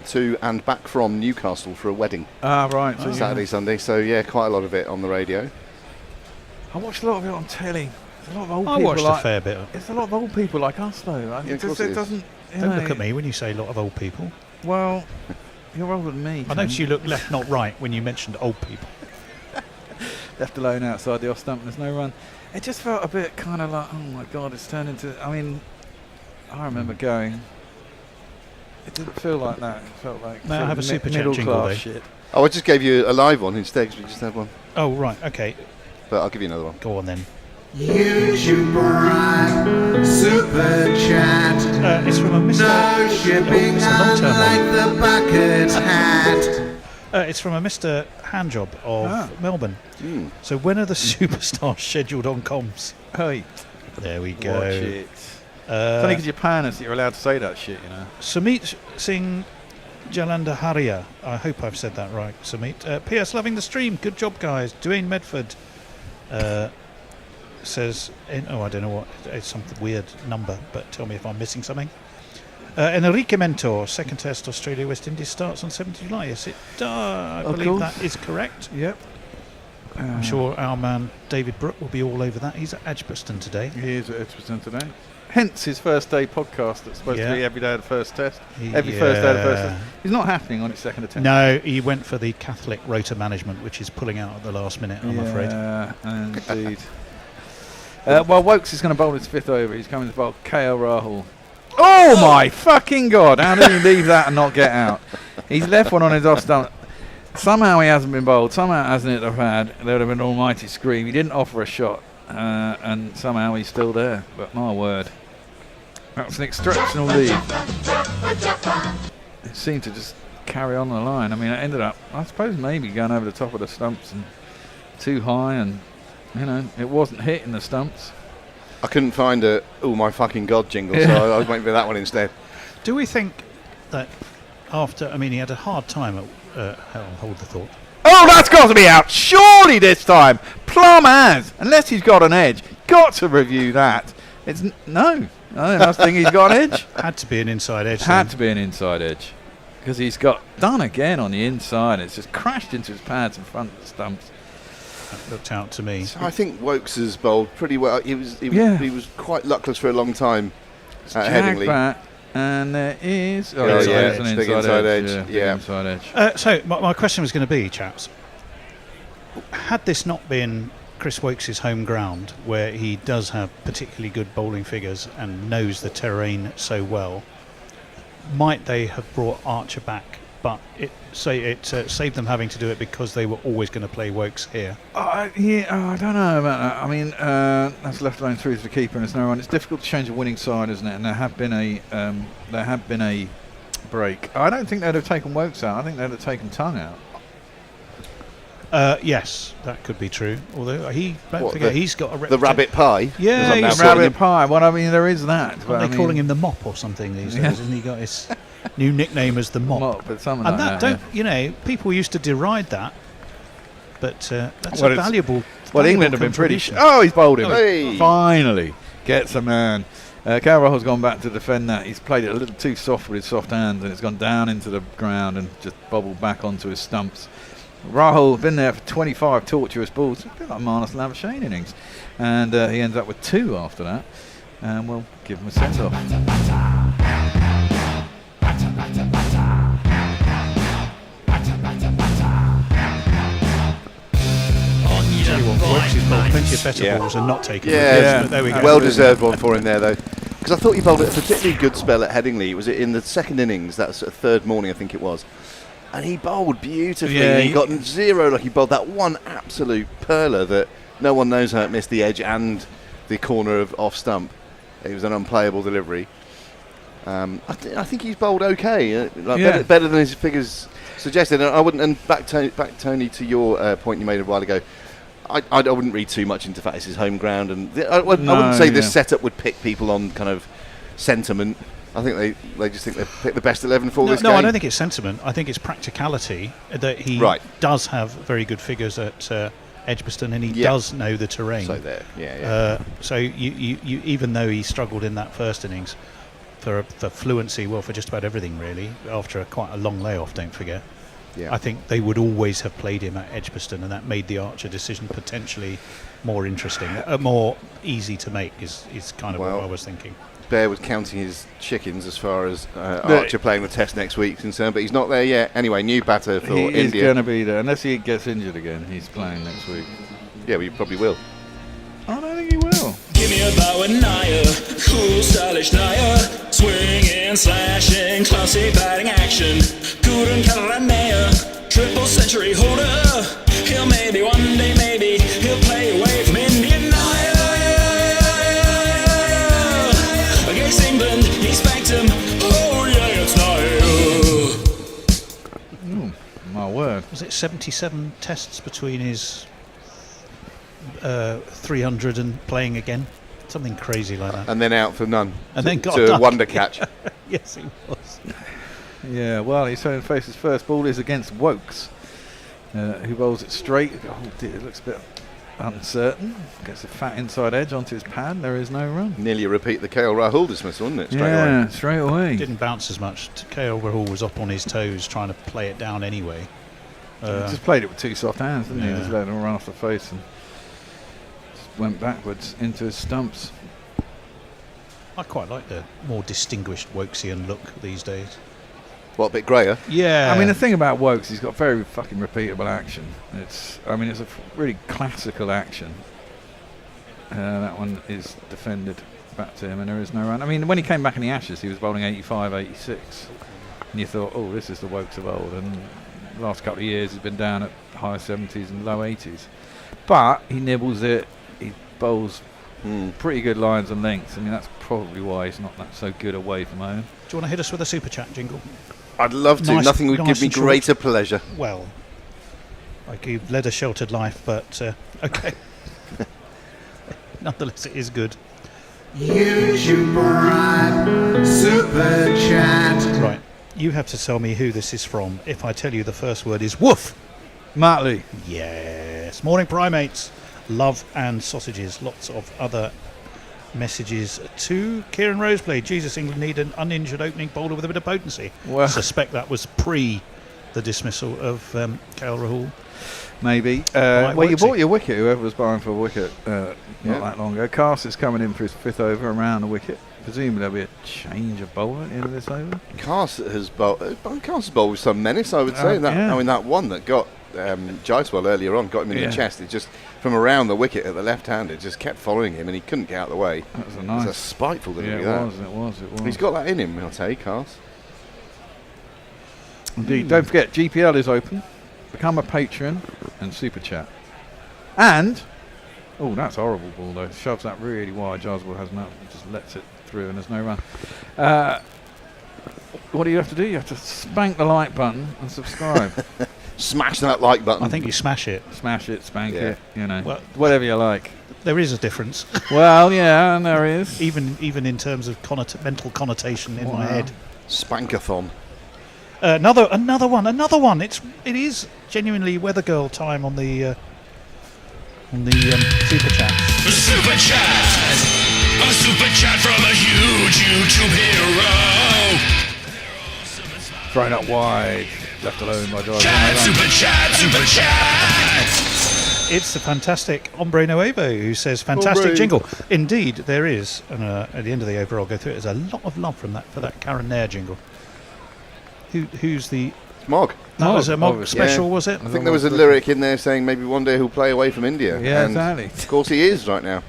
to and back from Newcastle for a wedding. Ah, right. So Saturday, Sunday. So yeah, quite a lot of it on the radio. I watched a lot of it on telly. There's a lot of old I people watched like a fair bit. It's a lot of old people like us, though. Yeah, of course it is. doesn't. Don't look at me when you say a lot of old people. Well, you're older than me. I noticed you look left, not right, when you mentioned old people. Left alone outside the off stump. There's no run. It just felt a bit kind of like, oh my god, it's turned into. I mean, I remember going. It didn't feel like that. It felt like May I sort of have a super chat middle jingle, class though? shit. Oh, I just gave you a live one instead because we just had one. Oh, right, okay. But I'll give you another one. Go on then. YouTube Prime Super Chat. It's from a Mr. No shipping it's a long-term unlike the bucket hat. It's from a Mr. Handjob of Melbourne. Mm. So when are the superstars scheduled on comms? Hey, There we go. watch it. It's only because you're Japanese that you're allowed to say that shit, you know. Sumit Singh Jalandharia. I hope I've said that right, Sumit. P.S. Loving the stream. Good job, guys. Dwayne Medford says... I don't know what... It's some weird number, but tell me if I'm missing something. Enrique Mentor. Second test Australia West Indies starts on 7th July. Yes, it does. I Of believe course. that is correct. Yep. I'm sure our man David Brooke will be all over that. He's at Edgbaston today. He is at Edgbaston today. Hence his first day podcast that's supposed to be every day of the first test. Every first day of the first test. He's not happening on his second attempt. No, he went for the Catholic rota management, which is pulling out at the last minute, I'm afraid. Yeah, indeed. Well, Wokes is going to bowl his fifth over. He's coming to bowl KL Rahul. Oh my fucking god! How did he leave that and not get out? He's left one on his off stump. Somehow he hasn't been bowled. Somehow it hasn't hit the pad. There would have been an almighty scream. He didn't offer a shot, and somehow he's still there. But my word, that's an exceptional lead. It seemed to just carry on the line. I mean, it ended up, I suppose, maybe going over the top of the stumps and too high, and it wasn't hitting the stumps. I couldn't find a "Oh my fucking god" jingle, so I was waiting for that one instead. Do we think that after... I mean, he had a hard time at... hold the thought. Oh, that's got to be out. Surely this time. Plum has. Unless he's got an edge. Got to review that. No. I don't think he's got an edge. Had to be an inside edge. Had to be an inside edge. Because he's got done again on the inside. It's just crashed into his pads in front of the stumps. That looked out to me. So I think Wokes has bowled pretty well. He was quite luckless for a long time at Headingley. Bat, and there is... Oh, yeah, it's an big inside edge. edge. Big Yeah. inside edge. So my question was going to be, chaps, had this not been Chris Wokes' home ground, where he does have particularly good bowling figures and knows the terrain so well, might they have brought Archer back? But it saved them having to do it because they were always going to play Wokes here. I don't know about that. I mean, that's left alone through to the keeper, and there's no one. It's difficult to change a winning side, isn't it? And there have been a break. I don't think they'd have taken Wokes out. I think they'd have taken Tongue out. Yes, that could be true. Although don't forget, he's got a the rabbit pie. Yeah, he's rabbit pie. Well, I mean, there is that. Aren't they calling him the Mop or something these days? Isn't he got his new nickname as the Mop? But something and like that. People used to deride that, but that's Well, a valuable. Well, England have been pretty. He's bowled him. Hey. Finally gets a man. Rahul's gone back to defend that. He's played it a little too soft with his soft hands, and it's gone down into the ground and just bobbled back onto his stumps. Rahul been there for 25 tortuous balls, a bit like Marnus Labuschagne innings, and he ends up with 2 after that, and we'll give him a send off. Wokes has bowled plenty of better balls and not taken. Yeah, But there we go. Well deserved one for him there, though. Because I thought he bowled a particularly good spell at Headingley. Was it in the second innings? That's a third morning, I think it was. And he bowled beautifully. Yeah, he got 0 luck. He bowled that one absolute perler that no one knows how it missed the edge and the corner of off stump. It was an unplayable delivery. I think he's bowled okay, Yeah. better than his figures suggested. And I wouldn't. And back Tony, to your point you made a while ago. I wouldn't read too much into the fact it's his home ground, and I wouldn't say this setup would pick people on kind of sentiment. I think they just think they pick the best 11 for this game. No, I don't think it's sentiment. I think it's practicality that he does have very good figures at Edgbaston, and he does know the terrain. So there, so you even though he struggled in that first innings for fluency, for just about everything really, after quite a long layoff, don't forget. Yeah. I think they would always have played him at Edgbaston, and that made the Archer decision potentially more interesting, more easy to make is kind of what I was thinking. Bear was counting his chickens as far as Archer playing the Test next week is concerned, but he's not there yet. Anyway, new batter for India. He's going to be there, unless he gets injured again. He's playing next week. Yeah, well, he probably will. I don't think he will. Give me a bow and naya, cool stylish naya, swinging, slashing, classy batting action, Gurun Karanaya, triple century holder, he'll maybe one day, maybe, he'll play away from Indian naya, against England, he spanked him, oh yeah, it's naya. My word. Was it 77 tests between his 300 and playing again? Something crazy like that. And then out for none. And then got to a wonder catch. Yes, he was. Yeah, well, he's going to face his first ball is against Wokes, who bowls it straight. Oh dear, it looks a bit uncertain. Gets a fat inside edge onto his pad. There is no run. Nearly a repeat the KL Rahul dismissal, wasn't it? Straight away. Didn't bounce as much. KL Rahul was up on his toes trying to play it down anyway. He just played it with two soft hands, didn't he? Yeah. Just let him run off the face and just went backwards into his stumps. I quite like the more distinguished Wokesian look these days. What, a bit grayer? Yeah. I mean, the thing about Wokes, he's got very fucking repeatable action. It's a really classical action. That one is defended back to him, and there is no run. I mean, when he came back in the Ashes, he was bowling 85, 86. And you thought, oh, this is the Wokes of old. And the last couple of years, he's been down at high 70s and low 80s. But he nibbles it. He bowls pretty good lines and lengths. I mean, that's probably why he's not that so good away from home. Do you want to hit us with a super chat jingle? I'd love to. Nice- Nothing would nice give me and short. greater pleasure. Well, like you've led a sheltered life, but okay. Nonetheless, it is good. YouTube Prime Super Chat. Right, you have to tell me who this is from. If I tell you the first word is woof. Martley. Yes. Morning, primates. Love and sausages. Lots of other messages to Kieran Roseblade. Jesus, England need an uninjured opening bowler with a bit of potency. Well, I suspect that was pre the dismissal of KL Rahul. maybe. Right, Well, you Wokesy. bought your wicket, whoever was bowling for a wicket not that long ago. Cast is coming in for his fifth over around the wicket. Presumably there'll be a change of bowler at the end of this over. Cast has bowled with some menace, I would say. Yeah. I mean, that one that got Jaiswal earlier on, got him in the chest. It just, from around the wicket at the left-hand, it just kept following him and he couldn't get out of the way. That was a It nice. was a spiteful delivery, It that. was. He's got that in him, I'll tell you, Cast. Indeed. Don't forget, GPL is open. Become a patron and super chat. And, oh, that's horrible ball though. Shoves that really wide. Jarswell has no, just lets it through and there's no run. What do you have to do? You have to spank the like button and subscribe. Smash that like button. I think you smash it. Smash it, spank Yeah. it, you know, Well- whatever you like. There is a difference, Well, yeah, and there is. even in terms of mental connotation in my Wow. head. Spankathon. Another one. It is genuinely weather girl time on the super chat. Super chat! A super chat from a huge YouTube hero! Thrown up wide, left alone by Jarswell. Chat, super chat, super chat! It's the fantastic Hombre Nuevo who says, fantastic Hombre. jingle. Indeed, there is. And at the end of the over, I'll go through it. There's a lot of love for that Karen Nair jingle. Who's the... Mog. That was a Mog obviously. special, Yeah. was it? I think there was a lyric in there saying maybe one day he'll play away from India. Yeah, and exactly. of course he is right now.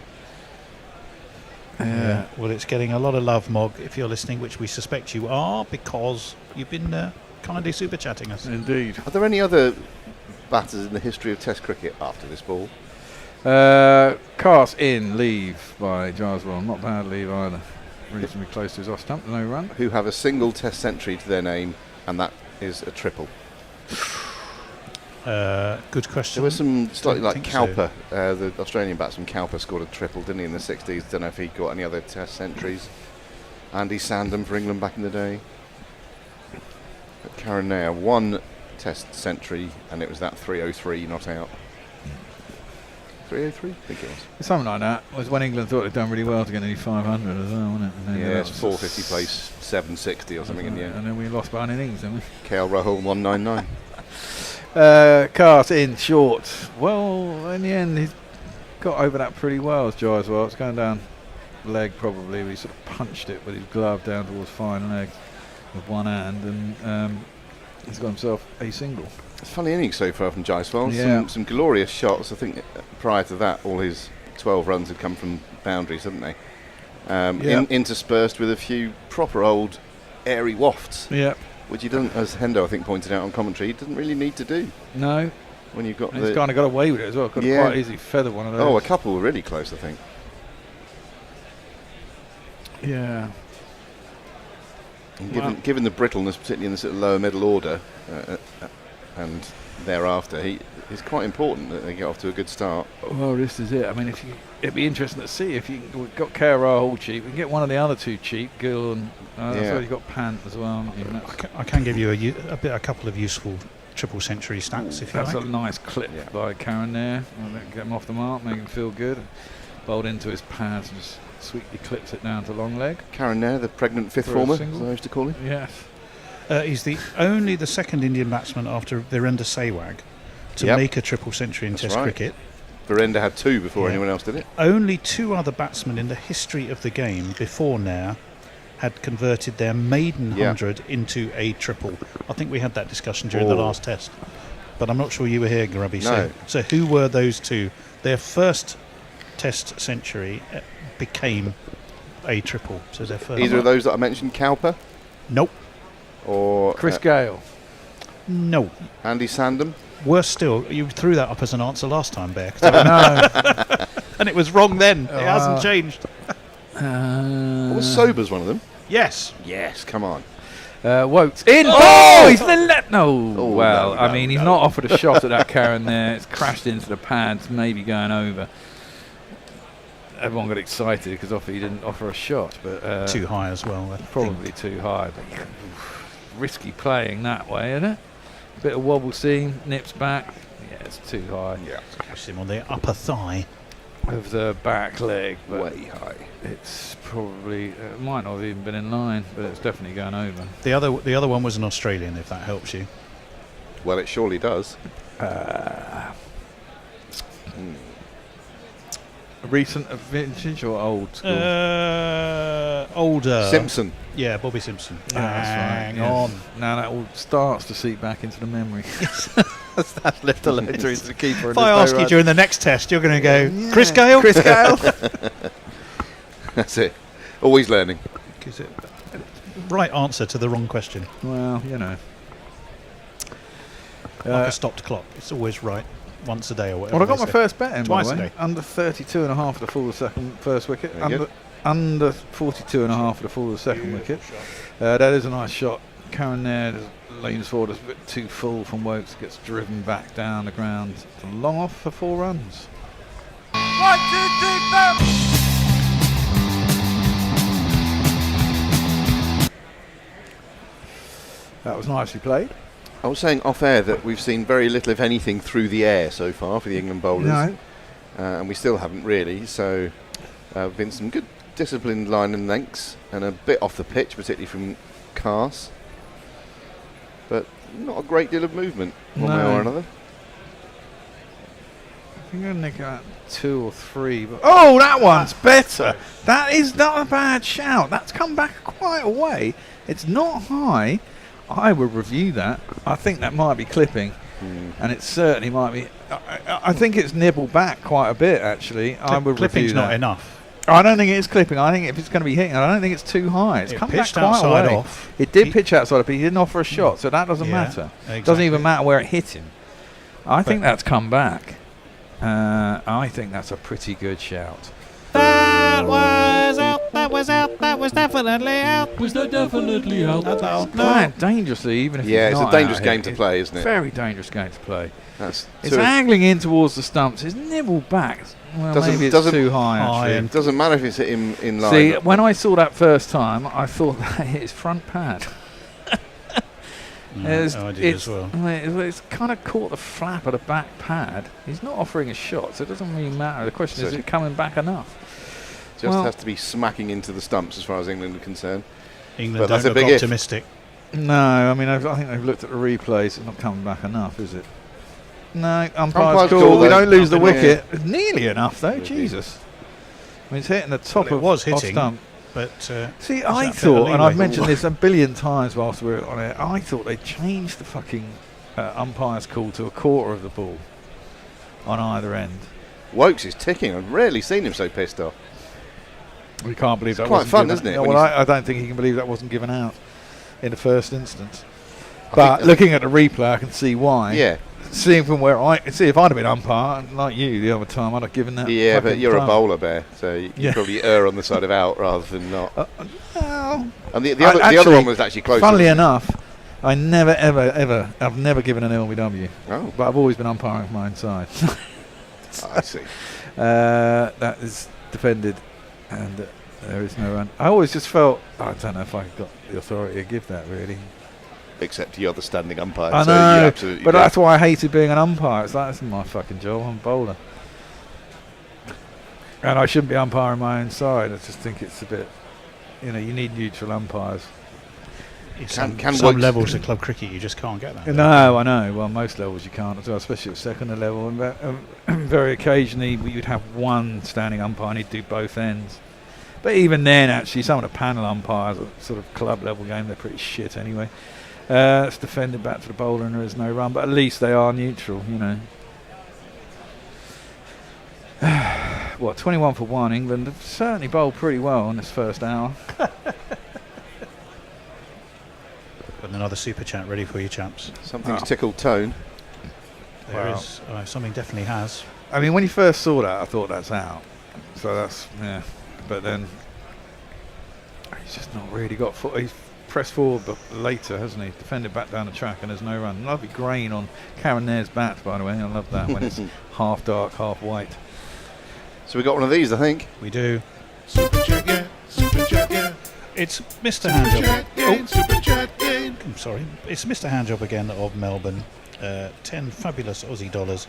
Yeah. Well, it's getting a lot of love, Mog, if you're listening, which we suspect you are, because you've been kindly super chatting us. Indeed. Are there any other batters in the history of Test cricket after this ball? Cast in, leave by Jarswell. Not bad leave either. reasonably close to his off stump, no run. Who have a single Test century to their name, and that is a triple. Good question. There was some slightly Don't like think so. Cowper, the Australian batsman Cowper scored a triple, didn't he, in the 60s? Don't know if he got any other Test centuries. Andy Sandham for England back in the day. But Karen Nair, one Test century, and it was that 303 not out. 303? I think it was. Something like that. It was when England thought they'd done really well to get nearly 500 as well, wasn't it? And then Yeah, that it's was 450 place 760 or something in the end. And then we lost by an innings, didn't we? KL Rahul 199. Cast in short. Well, in the end, he's got over that pretty well, as Jai as well. It's going down leg probably, but he sort of punched it with his glove down towards fine leg with one hand, and he's got himself a single. It's a funny innings so far from Jaiswal. Yeah. Some glorious shots. I think prior to that, all his 12 runs had come from boundaries, hadn't they? Interspersed with a few proper old airy wafts. Yeah. Which he doesn't, as Hendo I think pointed out on commentary, he doesn't really need to do. No. When you've got and he's kind of got away with it as well. Could have quite easily feathered one of those. Oh, a couple were really close, I think. Yeah. And given the brittleness, particularly in the sort of lower middle order, and thereafter, it's quite important that they get off to a good start. Well, this is it. I mean, it'd be interesting to see if we've got Rahul cheap. We can get one of the other two cheap, Gill, and so you've got Pant as well. I can give you a couple of useful triple century stats if you like. That's a nice clip by Karen there. Get him off the mark, make him feel good. Bowled into his pads and just sweetly clips it down to long leg. Karen Nair, the pregnant fifth former, as I used to call him. Yes. He's the second Indian batsman after Virender Sehwag to make a triple century in Test cricket. Virender had two before anyone else did it. Only two other batsmen in the history of the game before Nair had converted their maiden 100 into a triple. I think we had that discussion during the last Test, but I'm not sure you were here, Grubby. No. So who were those two? Their first Test century became a triple. So their first. Either of those that I mentioned, Cowper? Nope. Or Chris Gale? No. Andy Sandham? Worse still, you threw that up as an answer last time, Bear. No. And it was wrong then. It hasn't changed. Was Sobers one of them? Yes. Yes, come on. Woakes in. He's been let. I mean, he's not offered a shot at that Karen there. It's crashed into the pads, maybe going over. Everyone got excited because he didn't offer a shot, but too high as well. Probably too high. But risky playing that way, isn't it? A bit of wobble seam, nips back. Yeah, it's too high. Yeah, catch him on the upper thigh of the back leg, but way high. It's probably it might not have even been in line, but it's definitely going over. The other one was an Australian, if that helps you. Well, it surely does. Recent vintage or old school? Older. Simpson. Yeah, Bobby Simpson. Hang on. Now that all starts to seep back into the memory. That's left alone to the keeper. If I ask you during the next Test, you're going to go, Chris Gale? Chris Gale. That's it. Always learning. Right answer to the wrong question. Well, you know. Like a stopped clock. It's always right. Once a day or whatever. Well, I got my first bet in, twice by the way. a day. Under 32.5 for the full of the first wicket. Under 42.5 for the full of the second wicket. That is a nice shot. Karen there leans forward, is a bit too full from Woakes, gets driven back down the ground. It's a long off for 4 runs. 1, 2, 3, 4. That was nicely played. I was saying off air that we've seen very little, if anything, through the air so far for the England bowlers. No. And we still haven't really. So, been some good disciplined line and lengths and a bit off the pitch, particularly from Cars. But not a great deal of movement, one way or another. I think I'm going to nick out 2 or 3. But that one's better. That is not a bad shout. That's come back quite a way. It's not high. I would review that. I think that might be clipping, and it certainly might be. I think it's nibbled back quite a bit, actually. I would clipping's review that. Not enough. I don't think it is clipping. I think if it's going to be hitting, I don't think it's too high. It's come back pitched quite outside a way. off. It did pitch outside, but he didn't offer a shot, so that doesn't matter. Exactly. It doesn't even matter where it hit him. I think that's come back. I think that's a pretty good shout. That was out, that was out, that was was definitely out. Was that definitely out? Playing dangerously, even if Yeah, it's it's not a dangerous out game here. to play, isn't it? Very dangerous game to play. That's It's angling in towards the stumps. It's nibble back. Well, maybe it's too high, actually. It doesn't matter if it's hit him in line. See, when I saw that first time, I thought that hit his front pad. I did as well. It's kind of caught the flap of the back pad. He's not offering a shot, so it doesn't really matter. The question is it coming back enough? Just has to be smacking into the stumps as far as England are concerned. England don't look optimistic. No, I mean, I think they've looked at the replays. It's not coming back enough, is it? No, umpire's cool. We don't lose the wicket. It's nearly enough, though. Jesus. I mean, it's hitting the top of was hitting, stump. But see, I thought, and I've mentioned this a billion times whilst we were on it, I thought they changed the fucking umpire's call to a quarter of the ball on either end. Wokes is ticking. I've rarely seen him so pissed off. We can't believe that quite wasn't fun, given, isn't it? No, well, I don't think he can believe that wasn't given out in the first instance. I But looking at the replay, I can see why. Yeah. Seeing from where if I'd have been umpire like you the other time, I'd have given that. Yeah, but you're time. a bowler, Bear, so you probably err on the side of out rather than not. Well, and the other one was actually closer. Funnily enough, I never, ever, I've never given an LBW. Oh. But I've always been umpiring from my own side. I see. That is defended, and there is no run. I always just felt, I don't know if I got the authority to give that, really. Except you're the standing umpire. I so know, you absolutely but do. that's why I hated being an umpire. It's like, this is my fucking job. I'm a bowler. And I shouldn't be umpiring my own side. I just think it's a bit, you need neutral umpires. Some levels of club cricket, you just can't get that. No, I know. Well, most levels you can't as well, especially at second level. And very occasionally you'd have one standing umpire and he'd do both ends. But even then, actually, some of the panel umpires at sort of club level game, they're pretty shit anyway. It's defended back to the bowler and there is no run, but at least they are neutral, What, 21 for 1, England have certainly bowled pretty well in this first hour. Got another super chat ready for you, chaps. Something's tickled tone. There is. Something definitely has. I mean, when you first saw that, I thought that's out. So that's, yeah. But then he's just not really got foot. He's pressed forward but later, hasn't he? Defended back down the track and there's no run. Lovely grain on Karen Nair's bat, by the way. I love that when it's half dark, half white. So we got one of these, I think. We do. Super chat, yeah. Super chat, yeah. It's Mr. Handjob. Super chat game. I'm sorry. It's Mr. Handjob again of Melbourne. 10 fabulous Aussie dollars.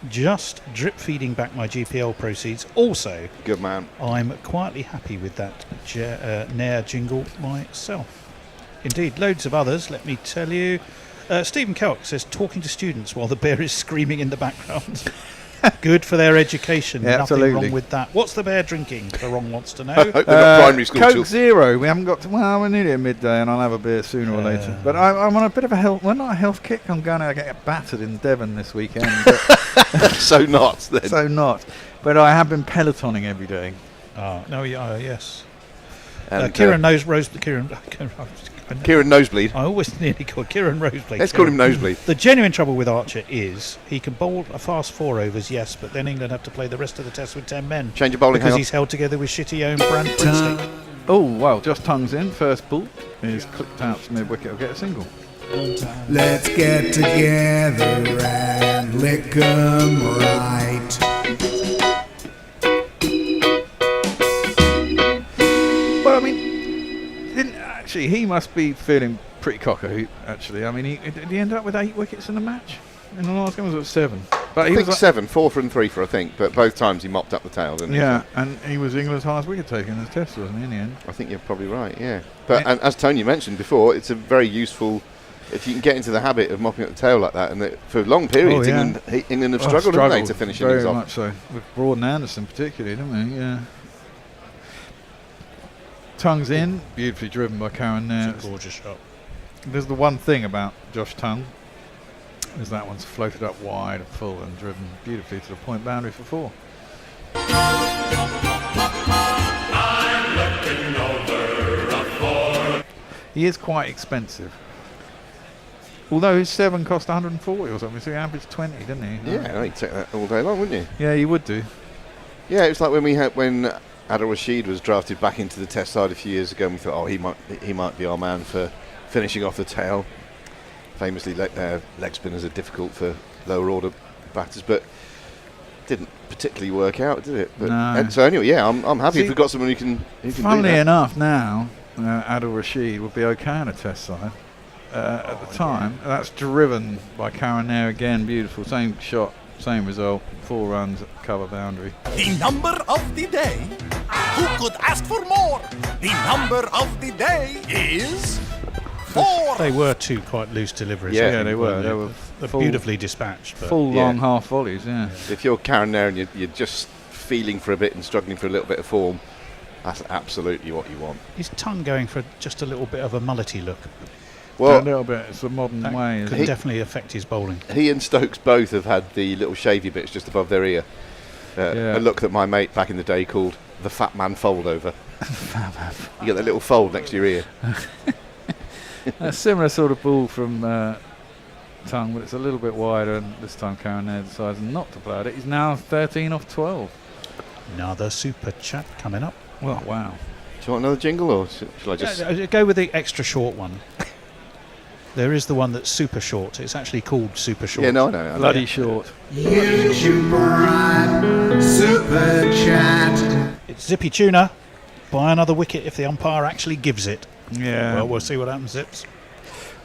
Just drip feeding back my GPL proceeds. Also, good man. I'm quietly happy with that Nair jingle myself. Indeed, loads of others, let me tell you. Stephen Kelk says, talking to students while the bear is screaming in the background. Good for their education. Yeah, nothing absolutely. wrong with that. What's the bear drinking? The wrong wants to know. I hope they're not primary school Coke children. Zero. We haven't got to, well, we're nearly at midday and I'll have a beer sooner or later. But I'm on a bit of a health, well, not a health kick. I'm going to get battered in Devon this weekend. So not then. So not. But I have been pelotoning every day. No, yes. And, Kieran knows Kieran Nosebleed. I always nearly call Kieran Nosebleed. Let's call him Nosebleed. The genuine trouble with Archer is he can bowl a fast 4 overs, yes, but then England have to play the rest of the test with 10 men. Change of bowling. Because he's held together with shitty owned Brand Prinsley. Oh, well, just tongues in. First ball is clipped out to mid-wicket. Will get a single. Let's get together and lick 'em right. Well, I mean, actually, he must be feeling pretty cock-a-hoot, actually. I mean, did he end up with 8 wickets in the match? In the last game, was it 7? But I he think was 7, 4 for and 3 for, I think. But both times he mopped up the tail, didn't he? Yeah, and he was England's highest wicket taker in the test, wasn't he, in the end? I think you're probably right, yeah. But and as Tony mentioned before, it's a very useful, if you can get into the habit of mopping up the tail like that, and for long periods, England have struggled, haven't they, to finish innings off. Very much so. With Broad and Anderson particularly, didn't we? Yeah. Tongues in, beautifully driven by Karen Nair. It's a gorgeous shot. There's the one thing about Josh Tongue, is that one's floated up wide and full and driven beautifully to the point boundary for 4. I'm looking over a 4. He is quite expensive. Although his 7 cost 140 or something, so he averaged 20, didn't he? Yeah, you'd take that all day long, wouldn't you? Yeah, you would do. Yeah, it was like when Adil Rashid was drafted back into the Test side a few years ago, and we thought, oh, he might be our man for finishing off the tail. Famously, leg spinners are difficult for lower order batters, but didn't particularly work out, did it? But, No. so anyway, yeah, I'm happy if we've got someone who can do Funnily that. enough, now Adil Rashid would be okay on a Test side. At the time, that's driven by Karen Nair again. Beautiful, same shot, same result. 4 runs at cover boundary. The number of the day. Who could ask for more? The number of the day is 4. They were 2 quite loose deliveries. Yeah, I think, they were. weren't They were They're full- beautifully dispatched. But Full Yeah. long half volleys, yeah. If you're Karen Nair and you're just feeling for a bit and struggling for a little bit of form, that's absolutely what you want. his tongue going for just a little bit of a mullety look. A Well, little bit. It's a modern That way. could Isn't it? definitely affect his bowling. he and Stokes both have had the little shavy bits just above their ear. Yeah. A look that my mate back in the day called the fat man fold over. You get that little fold next to your ear. A similar sort of ball from Tongue, but it's a little bit wider, and this time Karen Nair decides not to play at it. He's now 13 off 12. Another super chat coming up. Well, wow. Do you want another jingle, or shall I just... Go with the extra short one. There is the one that's super short. It's actually called super short. Yeah, no, I know. Bloody short. YouTube Prime Super Chat. It's Zippy Tuna. Buy another wicket if the umpire actually gives it. Yeah. Well, we'll see what happens, Zips.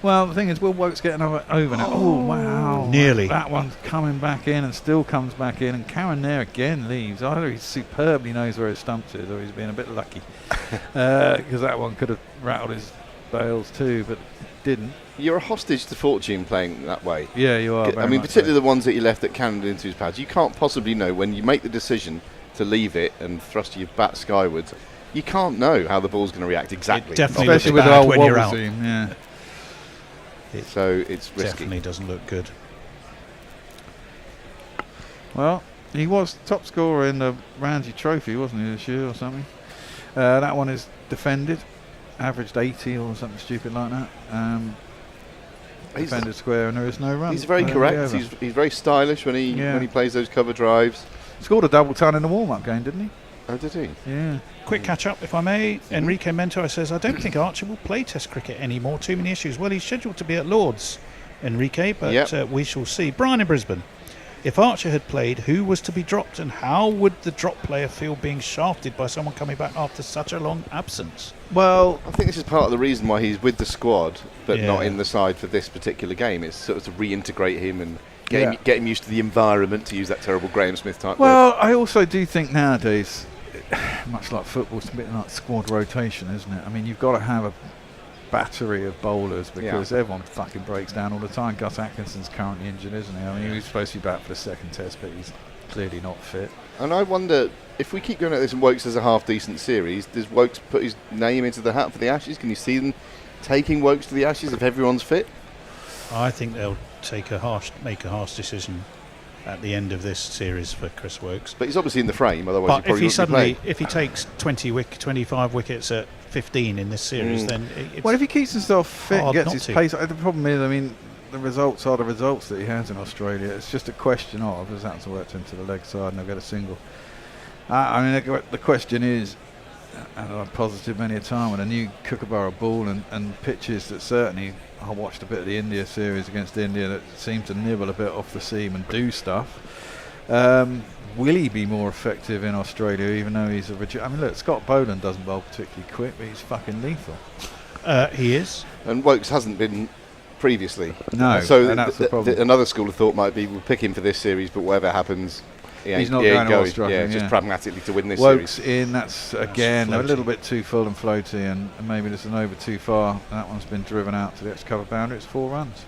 Well, the thing is, Will Woke's getting over now. Oh, wow. Nearly. That one's coming back in and still comes back in. And Karen Nair again leaves. Either he superbly knows where his stumps is, or he's been a bit lucky. Because that one could have rattled his bails too, but didn't. You're a hostage to fortune playing that way. Yeah, you are. I very mean, much particularly so. the ones that you left that cannoned into his pads. You can't possibly know when you make the decision to leave it and thrust your bat skywards. You can't know how the ball's going to react exactly. It definitely Especially looks with the bad old when you're wobble out. seam, yeah. So it's risky. Definitely doesn't look good. Well, he was top scorer in the Ramsey Trophy, wasn't he, this year or something? That one is defended, averaged 80 or something stupid like that. He's- Defended square, and there is no run. He's very correct. He's very stylish when he plays those cover drives. Scored a double ton in the warm-up game, didn't he? Oh, did he? Yeah. Quick catch up, if I may. Enrique Mentor says, I don't think Archer will play Test cricket anymore. Too many issues. Well, he's scheduled to be at Lord's, Enrique, but Yep. we shall see. Brian in Brisbane. If Archer had played, who was to be dropped, and how would the drop player feel being shafted by someone coming back after such a long absence? Well, I think this is part of the reason why he's with the squad, but Yeah. not in the side for this particular game. It's sort of to reintegrate him and get him used to the environment, to use that terrible Graham Smith type word. Well, I also do think nowadays, much like football, it's a bit like squad rotation, isn't it? I mean, you've got to have a battery of bowlers because everyone fucking breaks down all the time. Gus Atkinson's currently injured, isn't he? I mean, he was supposed to be back for the second test, but he's clearly not fit. And I wonder, if we keep going at this and Wokes has a half-decent series, does Wokes put his name into the hat for the Ashes? Can you see them taking Wokes to the Ashes if everyone's fit? I think they'll make a harsh decision at the end of this series for Chris Wokes. But he's obviously in the frame, otherwise But he if probably he wouldn't be playing. if he takes 25 wickets at 15 in this series, then it's Well, if he keeps himself fit and hard gets not his to. pace, the problem is, I mean, the results are the results that he has in Australia. It's just a question of, as that's worked into the leg side and they'll get a single. I mean, the question is, and I've posited many a time, with a new Kookaburra ball and pitches that certainly, I watched a bit of the India series against India that seemed to nibble a bit off the seam and do stuff. Will he be more effective in Australia, even though he's I mean, look, Scott Boland doesn't bowl particularly quick, but he's fucking lethal. he is. And Wokes hasn't been previously. No, So and that's the problem. another school of thought might be, we'll pick him for this series, but whatever happens, He's not going to Australia. Yeah, just pragmatically to win this Wokes series. in, that's again a floaty. little bit too full and floaty, and maybe there's an over too far. That one's been driven out to the X cover boundary. It's 4 runs.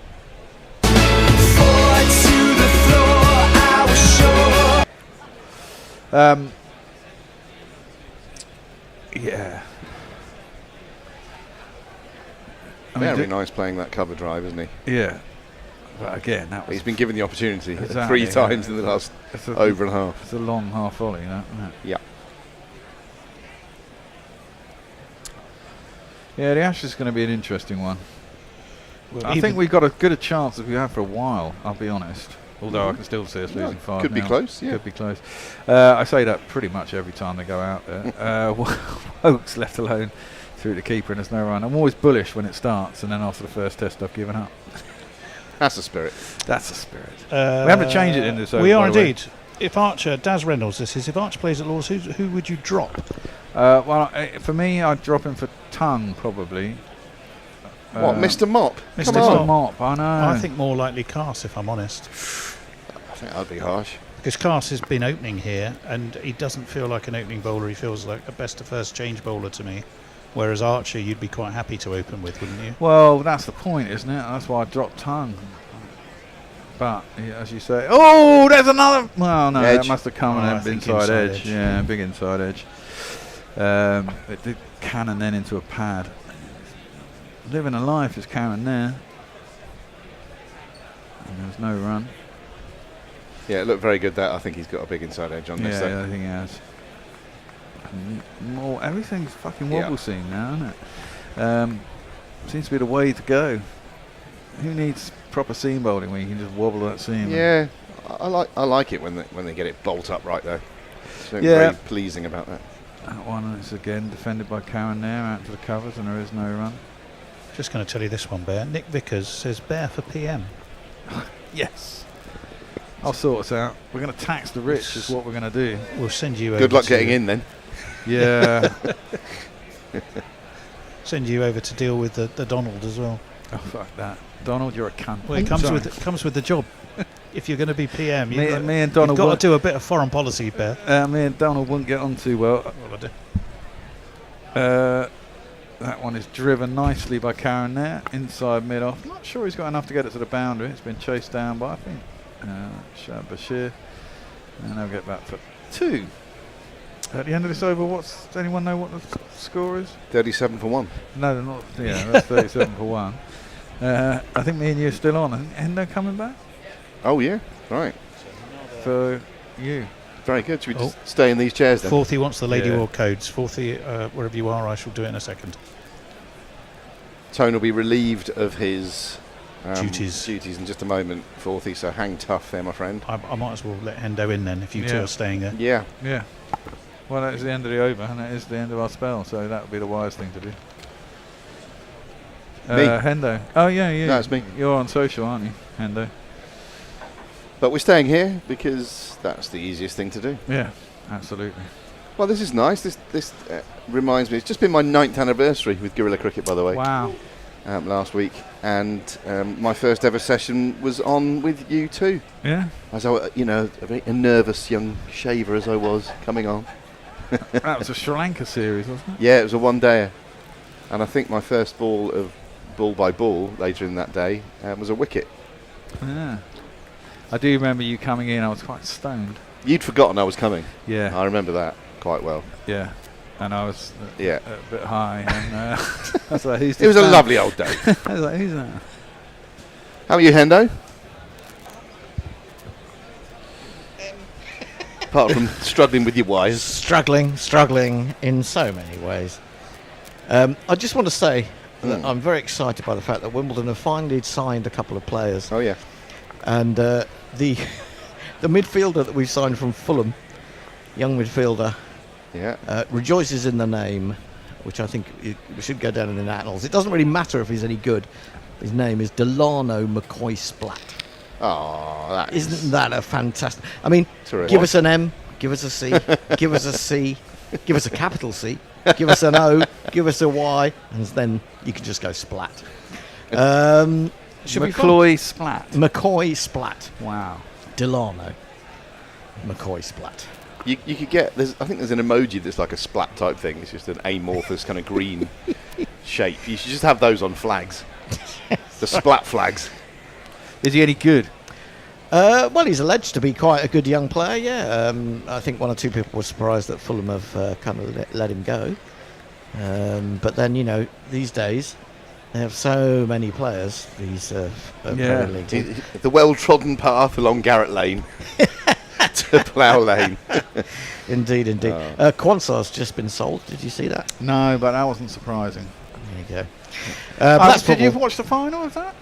Yeah. I mean, Very nice playing that cover drive, isn't he? Yeah. But again, that But was he's been given the opportunity Exactly, 3 times in the last it's a, over and a half. It's a long half volley, that, isn't it? Yeah. Yeah, the Ashes is going to be an interesting one. Well, I think we've got as good a chance as we have for a while, I'll be honest. Although I can still see us losing 5. Could be close, yeah. Could be close. I say that pretty much every time they go out there. Wokes left alone through the keeper and there's no run. I'm always bullish when it starts, and then after the first test I've given up. That's the spirit. That's the spirit. We haven't changed it in this over. We are by the way. indeed. If Archer, Daz Reynolds, this is, if Archer plays at Lords, who would you drop? For me, I'd drop him for Tongue, probably. What, Mr. Mop? Mr. Come on. Mop, I know. I think more likely Cars, if I'm honest. I think that'd be harsh. Because Cars has been opening here, and he doesn't feel like an opening bowler. He feels like a best of first change bowler to me. Whereas Archer, you'd be quite happy to open with, wouldn't you? Well, that's the point, isn't it? That's why I dropped Tongue. But, as you say... Oh, there's another... Well, no, Edge. that must have come I and think inside inside edge. edge. Yeah, big inside edge. It did cannon then into a pad. Living a life is cannon there. And there's no run. Yeah, it looked very good. That I think he's got a big inside edge on this. Yeah, I think he has. More, everything's fucking wobble scene now, isn't it? Seems to be the way to go. Who needs proper seam bowling when you can just wobble that seam? Yeah, I like it when they get it bolt up right there. Something Yeah. very pleasing about that. That one is again defended by Karen there, out to the covers, and there is no run. Just going to tell you this one, Bear. Nick Vickers says Bear for PM. Yes. I'll sort us out. We're going to tax the rich is what we're going to do. We'll send you over. Good luck to- getting in then. Yeah. Send you over to deal with the Donald as well. Oh, fuck that. Donald, you're a cunt. Well, it comes with the job. If you're going to be PM, Me and Donald you've got won't- to do a bit of foreign policy, Bear. Me and Donald wouldn't get on too well. Well, I do. That one is driven nicely by Karen there, inside mid-off. Not sure he's got enough to get it to the boundary. It's been chased down by, I think, Shah Bashir. And they'll get back for 2. At the end of this over, does anyone know what the score is? 37 for 1. No, they're not. Yeah, that's 37 for 1. I think me and you are still on. And Endo coming back Oh yeah, right. for you. Very good. Should we just stay in these chairs then? Fourthie wants the Lady Yeah. War codes. Fourthie, wherever you are, I shall do it in a second. Tone will be relieved of his Duties. in just a moment. Fourthie, so hang tough there, my friend. I might as well let Hendo in then, if you two Yeah. are staying there. Yeah. Yeah. Well, that is the end of the over, and that is the end of our spell, so that would be the wise thing to do. Me? Hendo. Oh, yeah, yeah. No, it's me. You're on social, aren't you, Hendo? But we're staying here because that's the easiest thing to do. Yeah, absolutely. Well, this is nice. This reminds me. It's just been my 9th anniversary with Guerrilla Cricket, by the way. Wow. Last week, and my first ever session was on with you too. Yeah. As I, a nervous young shaver as I was coming on. That was a Sri Lanka series, wasn't it? Yeah, it was a one-dayer, and I think my first ball of ball by ball later in that day was a wicket. Yeah. I do remember you coming in. I was quite stoned. You'd forgotten I was coming. Yeah. I remember that quite well. Yeah. And I was Yeah. a bit high. And I was like, who's It was this a man? lovely old day. I was like, who's that? How are you, Hendo? Apart from struggling with your wires. Struggling in so many ways. I just want to say that I'm very excited by the fact that Wimbledon have finally signed a couple of players. Oh, yeah. And the midfielder that we've signed from Fulham, young midfielder, Yeah. rejoices in the name, which I think should go down in the annals. It doesn't really matter if he's any good. His name is Delano McCoy Splat. Oh, that Isn't that a fantastic... I mean, Terrific. give us an M, give us a C, give us a C, give us a capital C, give us an O, give us a Y, and then you can just go Splat. Should be fun. McCloy Splat. McCoy Splat. Wow. Delano McCoy Splat. You could get. I think there's an emoji that's like a splat type thing. It's just an amorphous kind of green shape. You should just have those on flags. The splat flags. Is he any good? Well, he's alleged to be quite a good young player, yeah. I think one or two people were surprised that Fulham have kind of let him go. But then, these days, they have so many players, these Premier League teams. The well-trodden path along Garrett Lane to Plough Lane. Indeed. Quansar's just been sold. Did you see that? No, but that wasn't surprising. There you go. That's did you football. watch the final of that?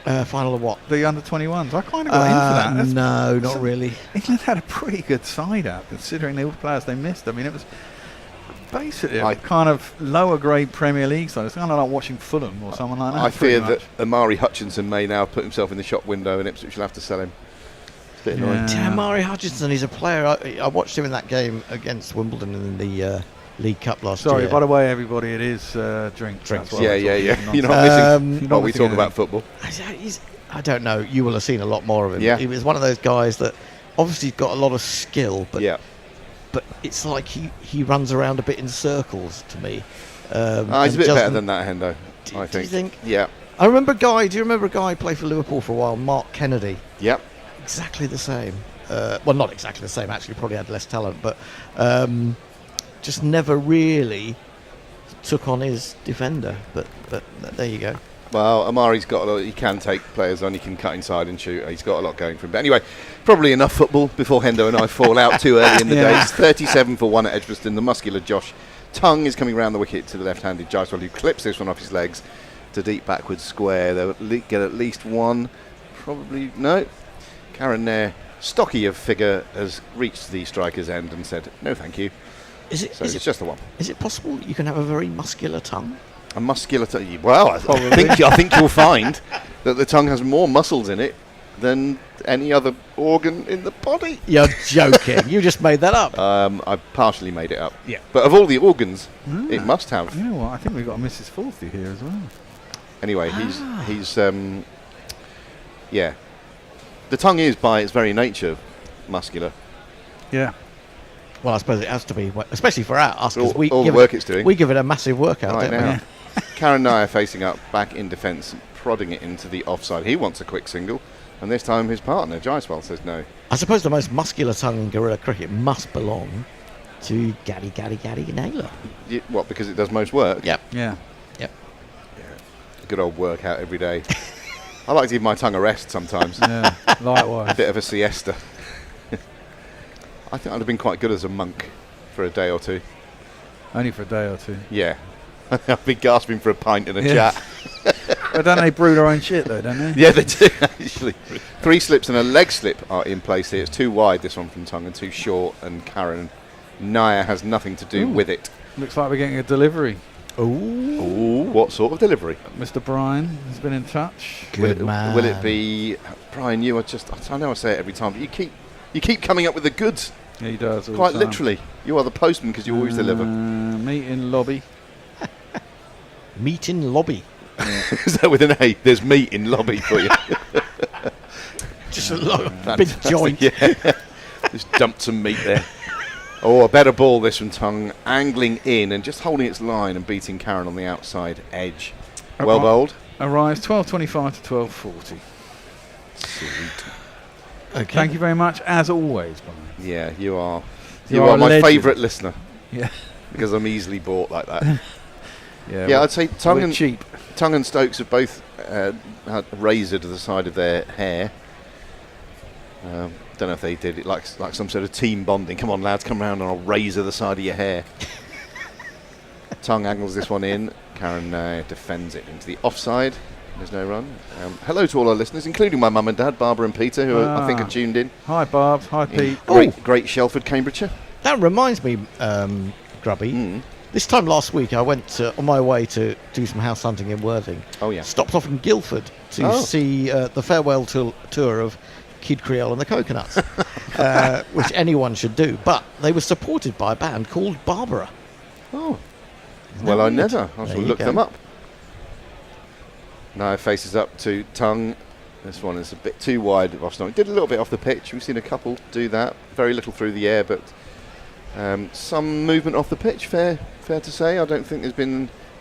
Final of what? The under-21s. I kind of got into that. No, not really. England had a pretty good side out, considering all the players they missed. I mean, it was basically a kind of lower grade Premier League side. It's kind of like watching Fulham or someone like that. I fear that Amari Hutchinson may now put himself in the shop window and Ipswich will have to sell him. It's a bit annoying. Yeah, Amari Hutchinson, he's a player. I watched him in that game against Wimbledon in the League Cup last year. Sorry, by the way, everybody, it is drinks. Yeah. You're not missing what we talk about football. I don't know. You will have seen a lot more of him. Yeah. He was one of those guys that obviously got a lot of skill, but yeah. But it's like he runs around a bit in circles to me. He's a bit better than that, Hendo. I think. Do you think? Yeah. I remember a guy. Do you remember a guy who played for Liverpool for a while? Mark Kennedy. Yep. Exactly the same. Well, not exactly the same. Actually, probably had less talent, but just never really took on his defender. But there you go. Well, Amari's got a lot. He can take players on. He can cut inside and shoot. He's got a lot going for him. But anyway, probably enough football before Hendo and I fall out too early in the day. It's 37 for 1 at Edgbaston. The muscular Josh Tongue is coming round the wicket to the left-handed Jaiswal, who clips this one off his legs to deep backwards square. They'll get at least one. Probably no. Karen Nair, stocky of figure, has reached the striker's end and said, "No, thank you." It's just the one. Is it possible you can have a very muscular tongue? A muscular tongue. Well, I think you'll find that the tongue has more muscles in it than any other organ in the body. You're joking. You just made that up. I partially made it up. Yeah. But of all the organs, it must have. You know what? I think we've got a Mrs. Forthy here as well. Anyway, he's yeah. The tongue is by its very nature muscular. Yeah. Well, I suppose it has to be, especially for us, because all the work it's doing. We give it a massive workout Right don't now. we? Karen Nair facing up, back in defence, prodding it into the offside. He wants a quick single, and this time his partner, Jaiswal, says no. I suppose the most muscular tongue in guerrilla cricket must belong to Gary Naylor. What, because it does most work? Yep. Yeah. Good old workout every day. I like to give my tongue a rest sometimes. Yeah, likewise. A bit of a siesta. I think I'd have been quite good as a monk for a day or two. Only for a day or two. Yeah. I've been gasping for a pint and a chat. But don't they brew their own shit though, don't they? Yeah, they do, actually. 3 slips and a leg slip are in place here. It's too wide, this one from Tongue, and too short, and Karen Nair has nothing to do with it. Looks like we're getting a delivery. Ooh, what sort of delivery? Mr. Brian has been in touch. Good man. Will it be Brian? You are I know I say it every time, but you keep coming up with the goods. Yeah, he does. All Quite the time. literally, you are the postman because you always deliver. Meet in lobby. Meet in lobby. Is that with an A? There's meat in lobby for you. Just a big joint. Yeah. Just dumped some meat there. Oh, a better ball this from Tongue, angling in and just holding its line and beating Karen on the outside edge. Well bowled. Arrives 12:25 to 12:40. Sweet. Okay. Thank you very much, as always, Brian. Yeah, you are. You You are are my legend. favourite listener Yeah. because I'm easily bought like that. Yeah, I'd say Tongue we're and cheap. Tongue and Stokes have both had a razor to the side of their hair. Don't know if they did it like some sort of team bonding. Come on, lads, come round and I'll razor the side of your hair. Tongue angles this one in. Karen defends it into the offside. There's no run. Hello to all our listeners, including my mum and dad, Barbara and Peter, who I think are tuned in. Hi, Barb. Hi, Pete. Great Shelford, Cambridgeshire. That reminds me, Grubby. This time last week, I went on my way to do some house hunting in Worthing. Oh, yeah. Stopped off in Guildford to see the farewell tour of Kid Creole and the Coconuts, which anyone should do. But they were supported by a band called Barbara. Oh. Well, I never. I shall look them up. Now faces up to Tongue. This one is a bit too wide off stomach. Did a little bit off the pitch. We've seen a couple do that. Very little through the air, but some movement off the pitch. Fair to say. I don't think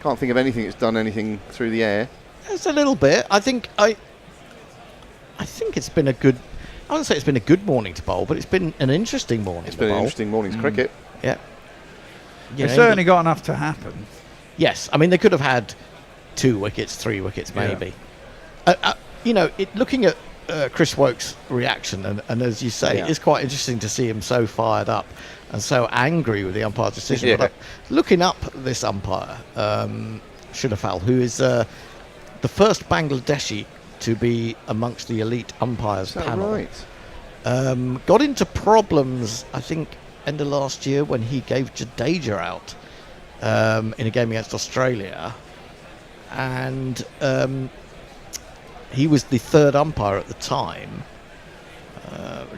can't think of anything that's done anything through the air. There's a little bit. I think it's been a good. I wouldn't say it's been a good morning to bowl, but it's been an interesting morning. It's to been an bowl. interesting morning's cricket. Yeah. It's certainly got enough to happen. Yes, I mean they could have had 2 wickets, 3 wickets, maybe. Looking at Chris Woke's reaction, and as you say, it's quite interesting to see him so fired up and so angry with the umpire's decision. Yeah. But looking up this umpire, Shunafal, who is the first Bangladeshi to be amongst the elite umpires Is that panel. right? Got into problems, I think, end of last year when he gave Jadeja out in a game against Australia, and he was the third umpire at the time.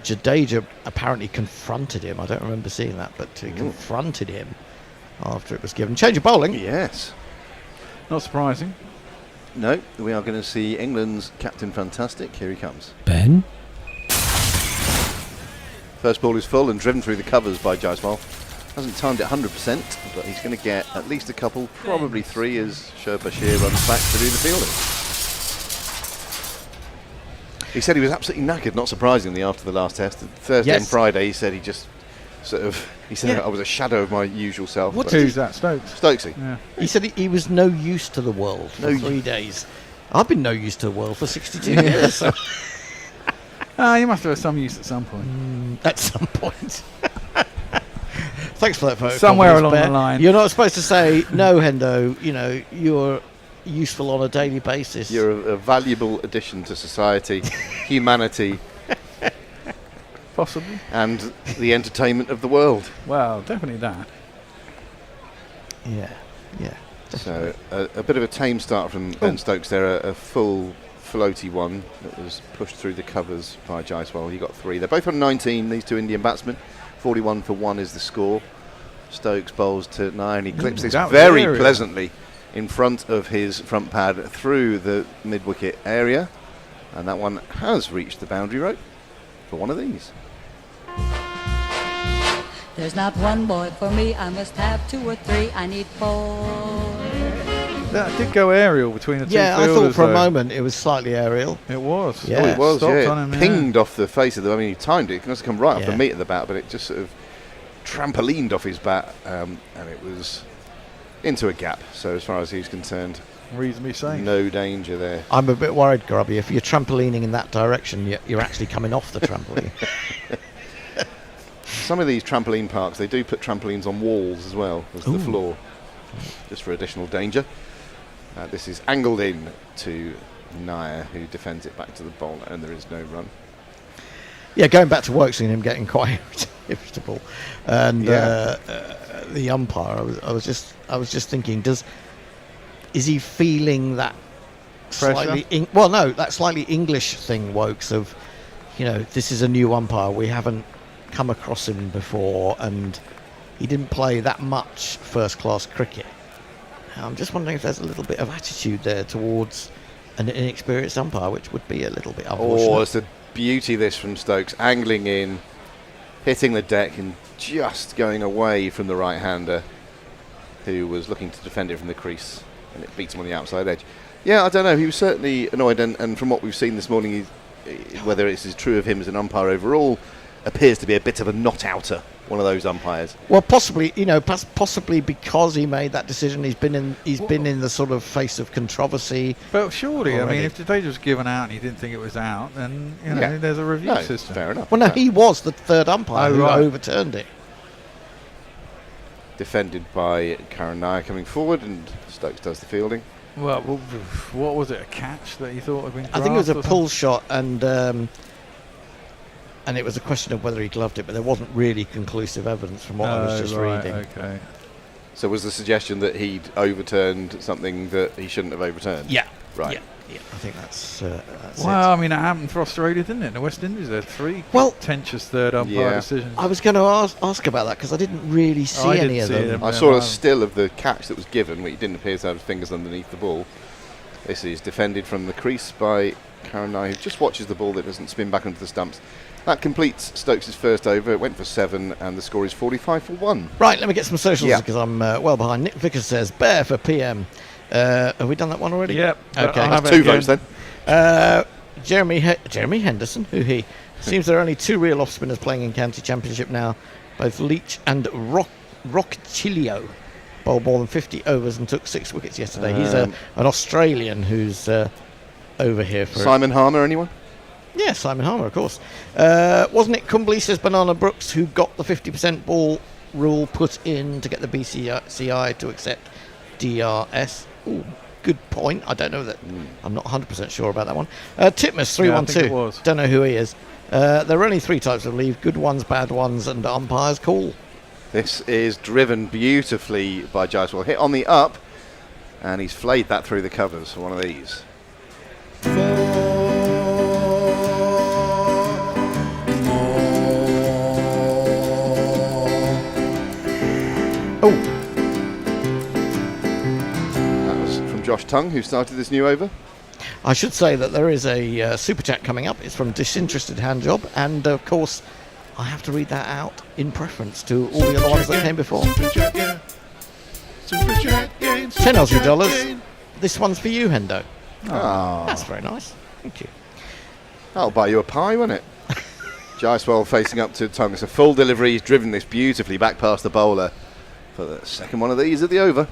Jadeja apparently confronted him. I don't remember seeing that, but he confronted him after it was given. Change of bowling. Yes. Not surprising. No, we are going to see England's Captain Fantastic. Here he comes. Ben? First ball is full and driven through the covers by Jaiswal. Hasn't timed it 100%, but he's going to get at least a couple, probably 3, as Shoaib Bashir runs back to do the fielding. He said he was absolutely knackered, not surprisingly, after the last test. Thursday and Friday, he said he just he said I was a shadow of my usual self. Who's that? Stokes? Stokesy. Yeah. He said he was no use to the world for 3 days. I've been no use to the world for 62 years. So. You must have had some use at some point. At some point. Thanks for that photo. Somewhere along the line. You're not supposed to say, no, Hendo, you're useful on a daily basis. You're a valuable addition to society, humanity, Possibly. and the entertainment of the world. Well, definitely that. Yeah. So a bit of a tame start from Ben Stokes there, a full floaty one that was pushed through the covers by Jaiswal. He got 3. They're both on 19, these two Indian batsmen. 41 for 1 is the score. Stokes bowls to Nair and he clips this very pleasantly in front of his front pad through the mid-wicket area. And that one has reached the boundary rope for one of these. There's not one boy for me, I must have 2 or 3, I need 4. That did go aerial between the two Yeah, I fielders, thought for a though. moment it was slightly aerial. It was. Yeah. Oh, it was, Stopped yeah. on him, Pinged off the face of the... I mean, he timed it. It must have come right off the Yeah. meat of the bat, but it just sort of trampolined off his bat, and it was into a gap. So as far as he's concerned, Reasonably safe. no danger there. I'm a bit worried, Grubby. If you're trampolining in that direction, you're actually coming off the trampoline. Some of these trampoline parks, they do put trampolines on walls as well as the floor, just for additional danger. This is angled in to Nair, who defends it back to the bowler, and there is no run. Yeah, going back to Woakes and him getting quite irritable, and the umpire, I was just thinking, is he feeling that Pressure? that slightly English thing, Woakes, of this is a new umpire, we haven't come across him before, and he didn't play that much first-class cricket. I'm just wondering if there's a little bit of attitude there towards an inexperienced umpire, which would be a little bit unfortunate. Oh, it's the beauty this from Stokes, angling in, hitting the deck and just going away from the right-hander who was looking to defend it from the crease, and it beats him on the outside edge. Yeah, I don't know, he was certainly annoyed, and from what we've seen this morning, whether it's as true of him as an umpire overall, appears to be a bit of a not-outer, one of those umpires. Well, possibly because he made that decision, he's been in the sort of face of controversy. But surely, already. I mean, if the data was given out and he didn't think it was out, then there's a review system. Fair enough. Well, no, he was the third umpire who right. overturned it. Defended by Karen Nair coming forward, and Stokes does the fielding. Well, what was it? A catch that he thought had been? I think it was a grasped or pull shot, and it was a question of whether he gloved it, but there wasn't really conclusive evidence from what I was just reading. Okay. So was the suggestion that he'd overturned something that he shouldn't have overturned? Yeah. Right. Yeah. I think that's Well, it. I mean, it happened for Australia, didn't it? In the West Indies, there are 3 Well, contentious third umpire decisions. I was going to ask about that because I didn't really see I any didn't of see them. I saw a still of the catch that was given, where he didn't appear to have his fingers underneath the ball. This is defended from the crease by Karen Nair, who just watches the ball that doesn't spin back onto the stumps. That completes Stokes' first over. It went for 7, and the score is 45 for 1. Right, let me get some socials Yeah. because I'm well behind. Nick Vickers says, Bear for PM. Have we done that one already? Yep. Okay. I'll have That's it 2 again. votes then. Jeremy Henderson, who he. Seems there are only 2 real off-spinners playing in county championship now. Both Leach and Rockchilio bowled more than 50 overs and took 6 wickets yesterday. He's an Australian who's over here for... Simon Harmer, anyone? Yeah, Simon Harmer, of course. Wasn't it Cumberley, says Banana Brooks, who got the 50% ball rule put in to get the BCCI to accept DRS? Ooh, good point. I don't know that. I'm not 100% sure about that one. Titmus 312. Yeah, I think it was. Don't know who he is. There are only 3 types of leave: good ones, bad ones, and umpires call. This is driven beautifully by Jaiswal. Hit on the up, and he's flayed that through the covers for one of these. Oh, That was from Josh Tung, who started this new over. I should say that there is a super chat coming up. It's from Disinterested Handjob, and of course, I have to read that out in preference to all the other ones that came before. 10 Aussie dollars. This one's for you, Hendo. Oh, That's very nice. Thank you. I'll buy you a pie, won't it? Jaiswal facing up to Tung. It's a full delivery. He's driven this beautifully back past the bowler for the second one of these at the over.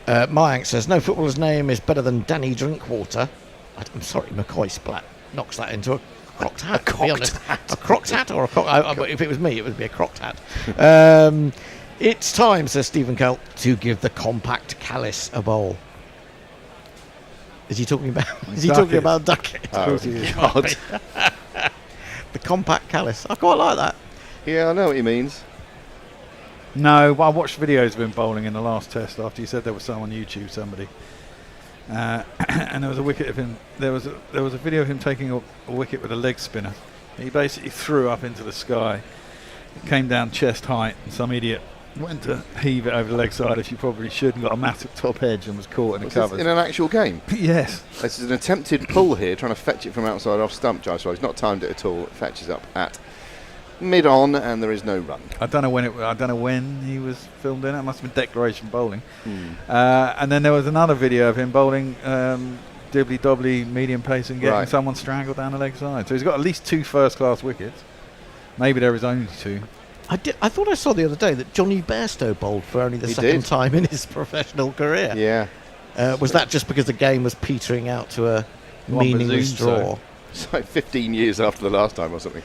Mayank says, no footballer's name is better than Danny Drinkwater. I'm sorry, McCoy Splat knocks that into a crocked hat, to be honest. A crocked hat or a crocked... if it was me, it would be a crocked hat. It's time, says Stephen Kelp, to give the compact callus a bowl. Is he talking about... Is he talking about Duckett? Oh, God. The compact callus. I quite like that. Yeah, I know what he means. No, but I watched videos of him bowling in the last test after you said there was some on YouTube, somebody. And there was a wicket of him. There was a video of him taking a wicket with a leg spinner. He basically threw up into the sky. It came down chest height, and some idiot went to heave it over the leg side, as you probably should, and got a massive top edge and was caught in the covers. In an actual game? Yes. This is an attempted pull here, trying to fetch it from outside off stump, Jaiswal. He's not timed it at all. It fetches up at mid-on, and there is no run. I don't know when he was filmed in it. It must have been declaration bowling. And then there was another video of him bowling dibbly-dobbly medium pace and getting someone strangled down the leg side. So he's got at least 2 first-class wickets. Maybe there is only 2. I thought I saw the other day that Johnny Bairstow bowled for only the second time in his professional career. Yeah. Was that just because the game was petering out to a meaningless draw? So. It's like 15 years after the last time or something.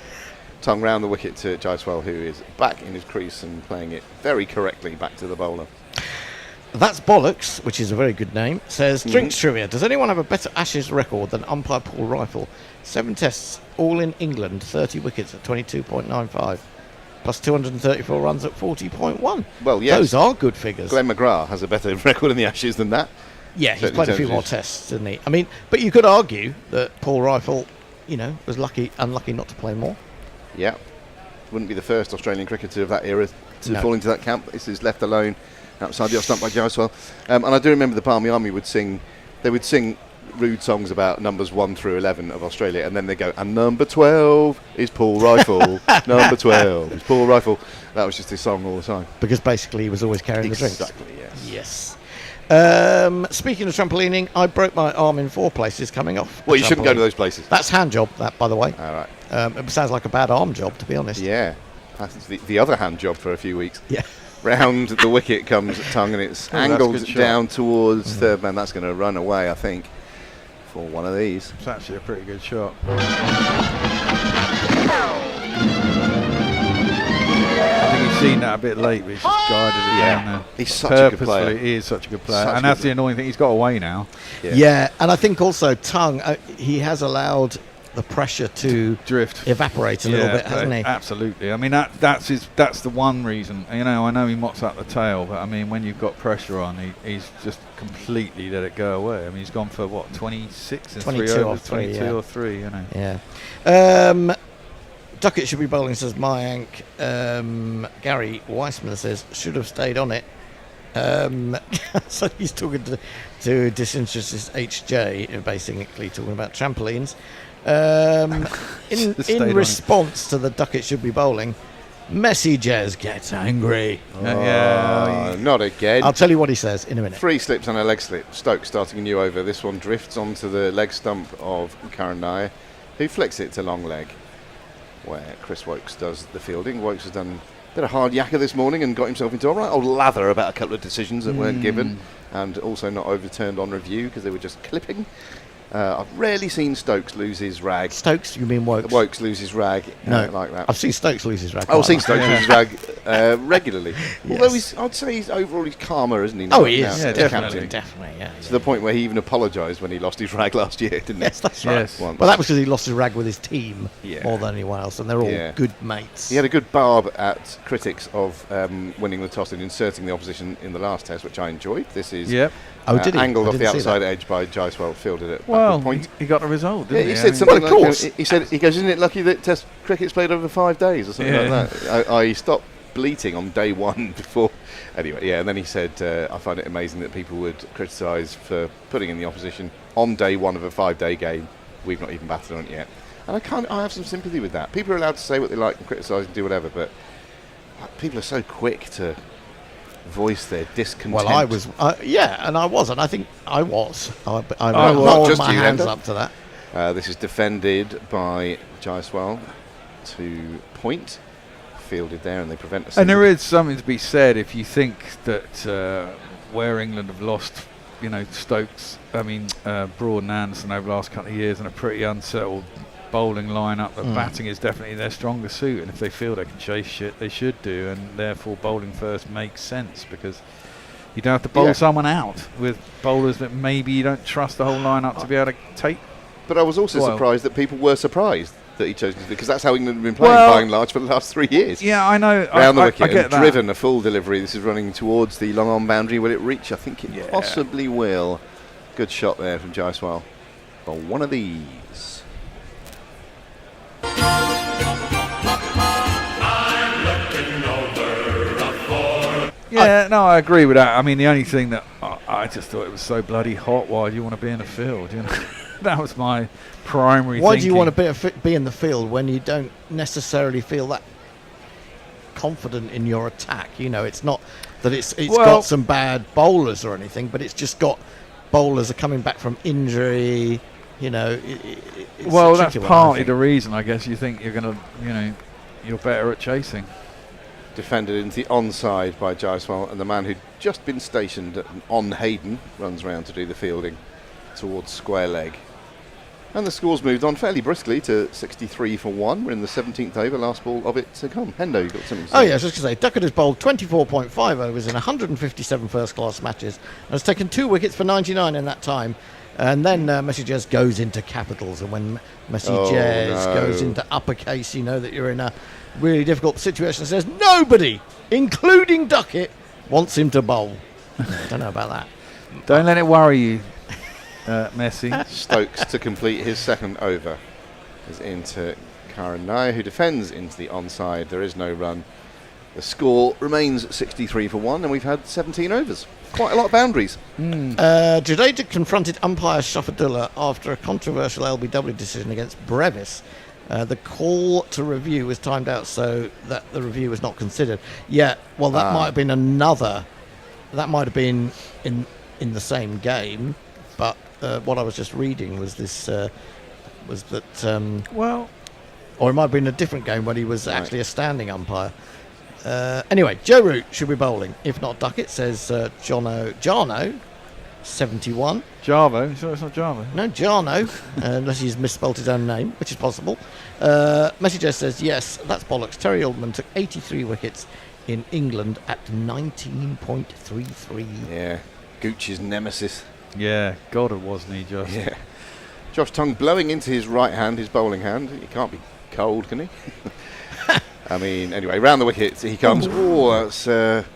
Tongue round the wicket to Jaiswal, who is back in his crease and playing it very correctly back to the bowler. That's Bollocks, which is a very good name, says, Drinks Trivia. Does anyone have a better Ashes record than umpire Paul Rifle? 7 tests, all in England, 30 wickets at 22.95, plus 234 runs at 40.1. Well, yes. Those are good figures. Glenn McGrath has a better record in the Ashes than that. Yeah, he's played a few more tests, didn't he? I mean, but you could argue that Paul Rifle, was unlucky not to play more. Yeah. Wouldn't be the first Australian cricketer of that era to fall into that camp. This is left alone outside the off stump by Jaiswal. And I do remember the Palmy Army would sing rude songs about numbers 1 through 11 of Australia, and then they go, and number 12 is Paul Rifle. Number 12 is Paul Rifle. That was just his song all the time. Because basically he was always carrying the drinks. Exactly, yes. Speaking of trampolining, I broke my arm in 4 places coming off. Well, you shouldn't go to those places. That's hand job, that, by the way. All right. It sounds like a bad arm job, to be honest. Yeah. That's the other hand job for a few weeks. Yeah. Round the wicket comes Tongue, and it's angled down towards third man. That's going to run away, I think, for one of these. It's actually a pretty good shot. I think he's seen that a bit late, but he's just guided it down there. He's such a good player. He is such a good player. And that's the annoying thing. He's got away now. Yeah, and I think also Tongue, he has allowed the pressure to drift, evaporate a little bit, hasn't he? Absolutely. I mean, that's the one reason. I know he mocks up the tail, but I mean, when you've got pressure on, he's just completely let it go away. I mean, he's gone for what, 26 and 3 overs, 22 or 3, Yeah. Duckett should be bowling, says Mayank. Gary Weissman says should have stayed on it. So he's talking to disinterested HJ, basically talking about trampolines. In response to the Duckett should be bowling, Messi Jez gets angry. Not again. I'll tell you what he says in a minute. 3 slips and a leg slip. Stokes starting a new over. This one drifts onto the leg stump of Karan Nair, who flicks it to long leg, where Chris Woakes does the fielding. Woakes has done a bit of hard yakka this morning and got himself into a right old lather about a couple of decisions that weren't given, and also not overturned on review because they were just clipping. I've rarely seen Stokes lose his rag. Stokes? You mean Woakes? Woakes lose his rag like that. I've seen Stokes lose his rag. I've seen Stokes lose his rag regularly. Although I'd say he's calmer, isn't he? Oh, he is. Yeah, Definitely, yeah. To the point where he even apologised when he lost his rag last year, didn't he? Yes, that's right. Yes. Well, that was because he lost his rag with his team Yeah. more than anyone else, and they're all good mates. He had a good barb at critics of winning the toss and inserting the opposition in the last test, which I enjoyed. This is Yep. Did he? angled I off the didn't see outside that. edge by Jaiswal, fielded it. Well, point. he got the result, didn't He he? said something Well, like, of course. he goes, isn't it lucky that Test cricket's played over 5 days or something like that? I stopped bleating on day one before. Anyway, and then he said, I find it amazing that people would criticise for putting in the opposition on day one of a 5-day game. We've not even batted on it yet. And I have some sympathy with that. People are allowed to say what they like and criticise and do whatever, but people are so quick to voice their discontent. Well, I was, and I was, and I think I was. I not just my you, hands Ender. up to that. This is defended by Jaiswal to point, fielded there, and they prevent a And single. there is something to be said if you think that where England have lost, Stokes, Broad and Anderson over the last couple of years, and a pretty unsettled bowling lineup, that batting is definitely their stronger suit, and if they feel they can chase shit, they should do, and therefore bowling first makes sense, because you don't have to bowl someone out with bowlers that maybe you don't trust the whole lineup to be able to take. But I was also surprised that people were surprised that he chose to do, because that's how England have been playing by and large for the last 3 years. Yeah, I know. Round the wicket I get and that. driven a full delivery. This is running towards the long on boundary. Will it reach? I think it possibly will. Good shot there from Jaiswal. But one of these. Yeah, no, I agree with that. I mean, the only thing that I just thought it was so bloody hot. Why do you want to be in the field? That was my primary. Why do you want to be in the field when you don't necessarily feel that confident in your attack? It's not that it's got some bad bowlers or anything, but it's just got bowlers are coming back from injury. That's partly the reason, I guess. You think you're going to, you're better at chasing. Defended into the onside by Jaiswal, and the man who'd just been stationed on Hayden runs round to do the fielding towards square leg. And the score's moved on fairly briskly to 63 for 1. We're in the 17th over, last ball of it to come. Hendo, you've got something to say? Oh, yeah, I was just going to say, Duckett has bowled 24.5 overs in 157 first-class matches and has taken 2 wickets for 99 in that time. And then Messages goes into capitals, and when Messages goes into uppercase, you know that you're in a really difficult situation. It says nobody, including Duckett, wants him to bowl. Don't know about that. Don't let it worry you, Messi. Stokes to complete his second over is into Karan Nair, who defends into the onside. There is no run. The score remains 63 for 1, and we've had 17 overs. Quite a lot of boundaries. Jadeja confronted umpire Shafadullah after a controversial LBW decision against Brevis. The call to review was timed out so that the review was not considered. Yeah, well, that might have been another. That might have been in the same game, but what I was just reading was this. Was that? Or it might have been a different game when he was actually a standing umpire. Anyway, Joe Root should be bowling. If not Duckett, says Jarno, 71. Jarvo? You sure it's not Jarvo? No, Jarno, unless he's misspelled his own name, which is possible. Messenger says, yes, that's bollocks. Terry Oldman took 83 wickets in England at 19.33. Yeah, Gooch's nemesis. Yeah, God, it wasn't he just? Yeah. Josh Tongue blowing into his right hand, his bowling hand. He can't be cold, can he? I mean, anyway, round the wicket he comes. Oh, that's it's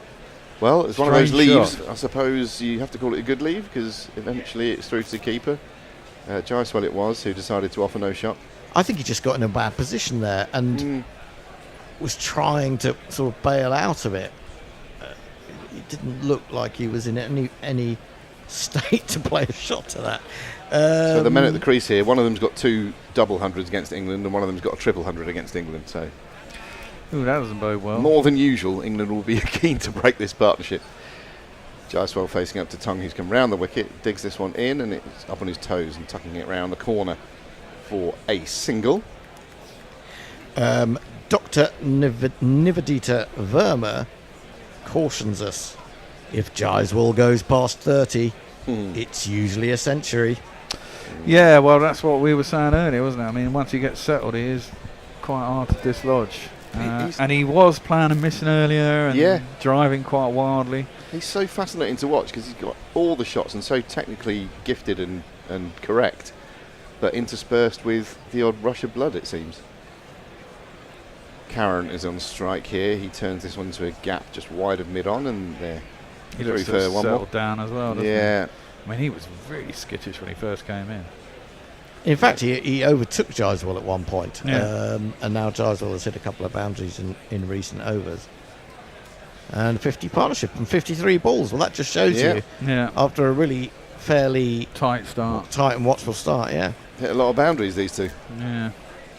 one of those leaves. Shot. I suppose you have to call it a good leave, because eventually it's through to the keeper. Jaiswal it was who decided to offer no shot. I think he just got in a bad position there and was trying to sort of bail out of it. It didn't look like he was in any state to play a shot to that. So the men at the crease here, one of them's got 2 double hundreds against England, and one of them's got a triple hundred against England. So. Ooh, that doesn't bode well. More than usual, England will be keen to break this partnership. Jaiswal facing up to Tongue, who's come round the wicket, digs this one in, and it's up on his toes and tucking it round the corner for a single. Dr. Nivedita Verma cautions us, if Jaiswal goes past 30, it's usually a century. Yeah, well, that's what we were saying earlier, wasn't it? I mean, once he gets settled, he is quite hard to dislodge. And he was playing and missing earlier and Yeah. driving quite wildly. He's so fascinating to watch because he's got all the shots and so technically gifted and correct, but interspersed with the odd rush of blood, it seems. Karen is on strike here. He turns this one to a gap just wide of mid-on, and there. He looks to have settled down as well, doesn't he? Yeah. I mean, he was really skittish when he first came in. In fact, he overtook Gyswell at one point, Yeah. and now Gyswell has hit a couple of boundaries in recent overs. And 50 partnership and 53 balls. Well, that just shows you, after a really fairly tight and watchful start, hit a lot of boundaries, these two. Yeah.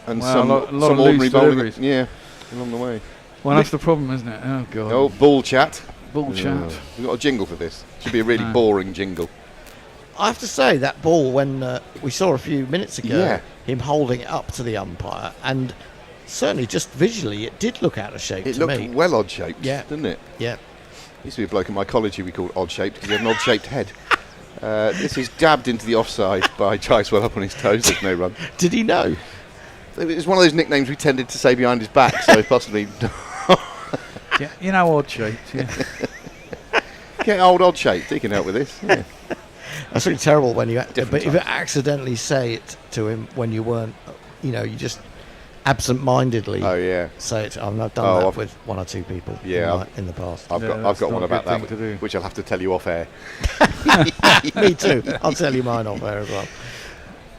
And well, some a lot of ordinary loose bowling, deliveries. along the way. Well, that's the problem, isn't it? Oh, God. Oh, ball chat. Ball chat. We've got a jingle for this. Should be a really boring jingle. I have to say, that ball, when we saw a few minutes ago, him holding it up to the umpire, and certainly just visually, it did look out of shape to me. It looked well odd-shaped, didn't it? Yeah. Used to be a bloke in my college who we called odd-shaped because he had an odd-shaped head. This is dabbed into the offside by Gyswell up on his toes. There's no run. Did he know? It was one of those nicknames we tended to say behind his back, so possibly... Yeah, you know, odd-shaped, yeah. Get old odd-shaped. He can help with this. Yeah. That's really terrible when you... But if you accidentally say it to him when you weren't... You just absent-mindedly say it. I've done that with one or two people in the past. I've got one about that, which I'll have to tell you off air. Me too. I'll tell you mine off air as well.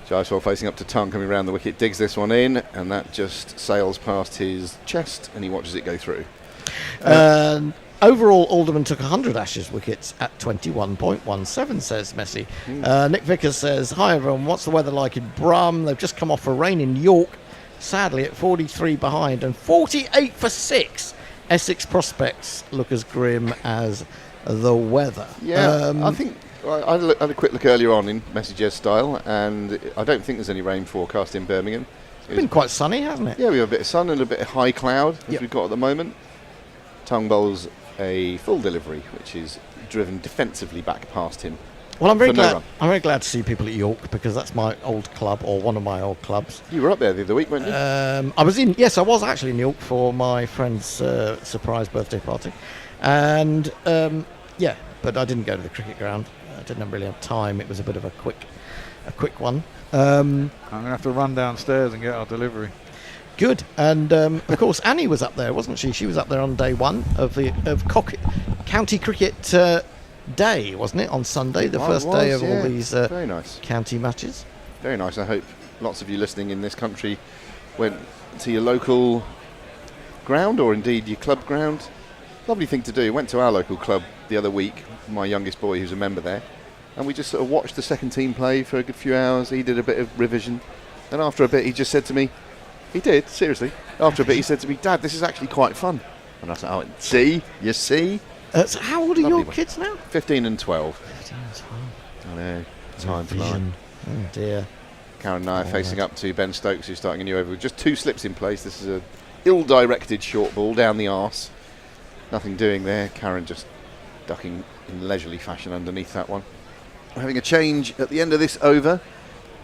Gyswell facing up to Tongue, coming around the wicket, digs this one in, and that just sails past his chest, and he watches it go through. Overall, Alderman took 100 Ashes wickets at 21.17, says Messi. Nick Vickers says, hi everyone, what's the weather like in Brum? They've just come off a rain in York, sadly at 43 behind, and 48 for 6. Essex prospects look as grim as the weather. Yeah, I think I had a quick look earlier on in Messages style, and I don't think there's any rain forecast in Birmingham. It's been quite sunny, hasn't it? Yeah, we have a bit of sun and a bit of high cloud, as we've got at the moment. Tongue bowls a full delivery, which is driven defensively back past him. Well, I'm very glad to see people at York, because that's my old club, or one of my old clubs. You were up there the other week, weren't you? I was actually in York for my friend's surprise birthday party, and but I didn't go to the cricket ground. I didn't really have time. It was a bit of a quick one. I'm going to have to run downstairs and get our delivery. Good, and of course Annie was up there, wasn't she? She was up there on day one of county cricket day, wasn't it? On Sunday, the first day of all these very nice county matches. Very nice. I hope lots of you listening in this country went to your local ground, or indeed your club ground. Lovely thing to do. Went to our local club the other week. My youngest boy, who's a member there, and we just sort of watched the second team play for a good few hours. He did a bit of revision, and after a bit, he just said to me. He did, seriously. After a bit, he said to me, Dad, this is actually quite fun. And I said, oh, see? You see? So how old are your kids now? 15 and 12. 15 and 12. I know. Time flying. Oh, dear. Karen and I are facing up to Ben Stokes, who's starting a new over with just 2 slips in place. This is a ill-directed short ball down the arse. Nothing doing there. Karen just ducking in leisurely fashion underneath that one. We're having a change at the end of this over.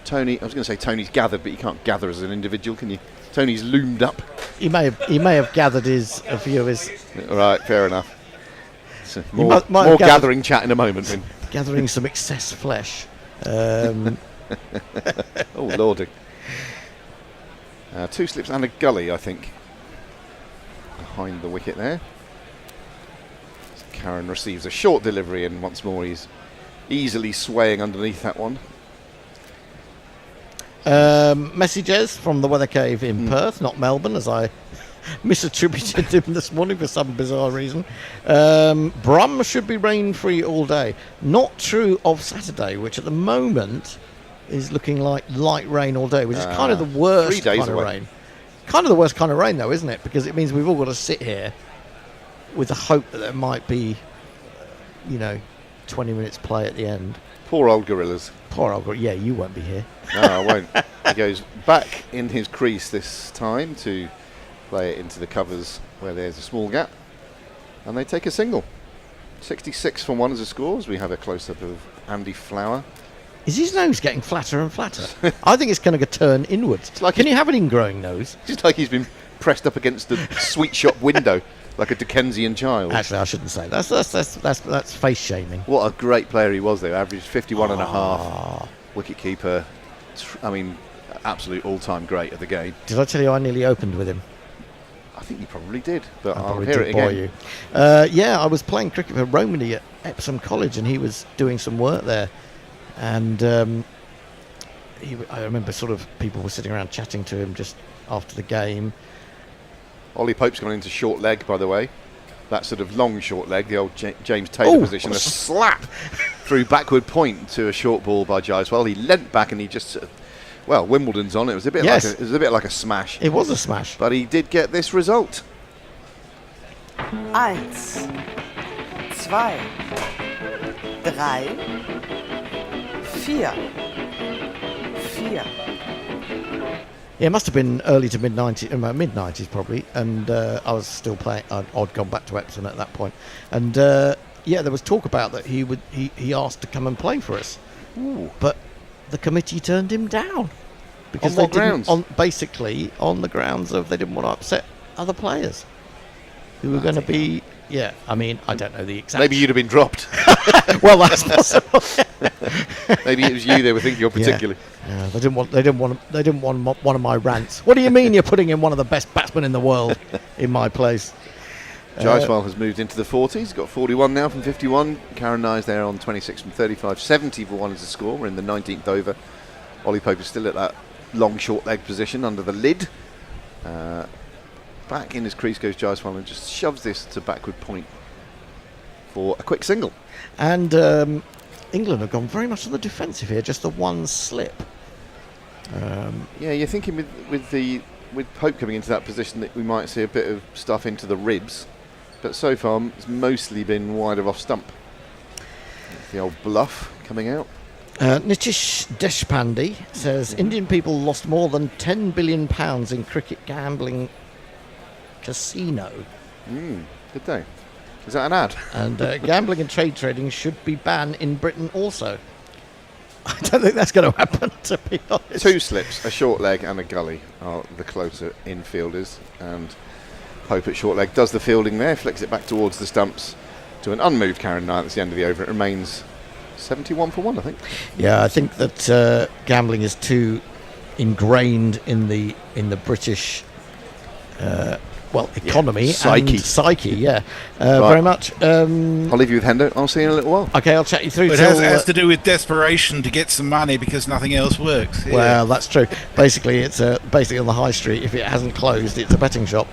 Tony, I was going to say Tony's gathered, but you can't gather as an individual, can you? Tony's loomed up. He may have gathered a few of his. All right, fair enough. So more gathering chat in a moment. Then. Gathering some excess flesh. Oh lordy! 2 slips and a gully, I think, behind the wicket there. So Karen receives a short delivery, and once more he's easily swaying underneath that one. Messages from the Weather Cave in Perth, not Melbourne, as I misattributed him this morning for some bizarre reason. Brum should be rain-free all day. Not true of Saturday, which at the moment is looking like light rain all day, which is kind of the worst kind of rain. Kind of the worst kind of rain, though, isn't it? Because it means we've all got to sit here with the hope that there might be, 20 minutes play at the end. Poor old gorillas. Yeah, you won't be here. No, I won't. He goes back in his crease this time to play it into the covers where there's a small gap. And they take a single. 66 for 1 as a score, as we have a close-up of Andy Flower. Is his nose getting flatter and flatter? I think it's going to turn inwards. Can you have an ingrowing nose? Just like he's been pressed up against a sweet shop window like a Dickensian child. Actually, I shouldn't say that's face shaming. What a great player he was, though. Averaged 51 and a half. Wicket keeper. I mean, absolute all-time great of the game. Did I tell you I nearly opened with him? I think you probably did, but I'll probably hear did it bore again. you. Yeah, I was playing cricket for Romany at Epsom College, and he was doing some work there. And I remember sort of people were sitting around chatting to him just after the game. Ollie Pope's gone into short leg, by the way. That sort of long short leg, the old James Taylor position. A slap through backward point to a short ball by Jaiswal. He leant back and he just... well, Wimbledon's on. It was a bit like a smash. It was a smash. But he did get this result. 1, 2, 3, 4. Yeah, it must have been early to mid-90s probably, and I was still playing. I'd gone back to Epsom at that point, and yeah, there was talk about that he asked to come and play for us. Ooh. But the committee turned him down because on what grounds? Basically on the grounds of they didn't want to upset other players who were going to be. Yeah, I mean, I don't know the exact. Maybe you'd have been dropped. Well, that's possible. Maybe it was you they were thinking of particularly. Yeah, they didn't want one of my rants. What do you mean you're putting in one of the best batsmen in the world in my place? Jaiswal has moved into the 40s. He's got 41 now from 51. Karen Nye's there on 26 from 35. 70 for one is the score. We're in the 19th over. Ollie Pope is still at that long short leg position under the lid. Back in his crease goes Jaiswal and just shoves this to backward point for a quick single. And England have gone very much on the defensive here, just the one slip. Yeah, you're thinking with Pope coming into that position that we might see a bit of stuff into the ribs, but so far it's mostly been wider off stump. The old bluff coming out. Nitish Deshpande says Indian people lost more than £10 billion in cricket gambling casino. Good day. Is that an ad? And gambling and trade trading should be banned in Britain also. I don't think that's going to happen, to be honest. 2 slips, a short leg and a gully are the closer infielders. And Pope at short leg does the fielding there, flicks it back towards the stumps to an unmoved Karen Knight. That's the end of the over. It remains 71 for 1, I think. Yeah, I think that gambling is too ingrained in the British economy and psyche. Yeah, right. Very much. I'll leave you with Hendo. I'll see you in a little while. Okay, I'll chat you through. It has to do with desperation to get some money because nothing else works. Well, that's true. Basically, it's basically on the high street. If it hasn't closed, it's a betting shop.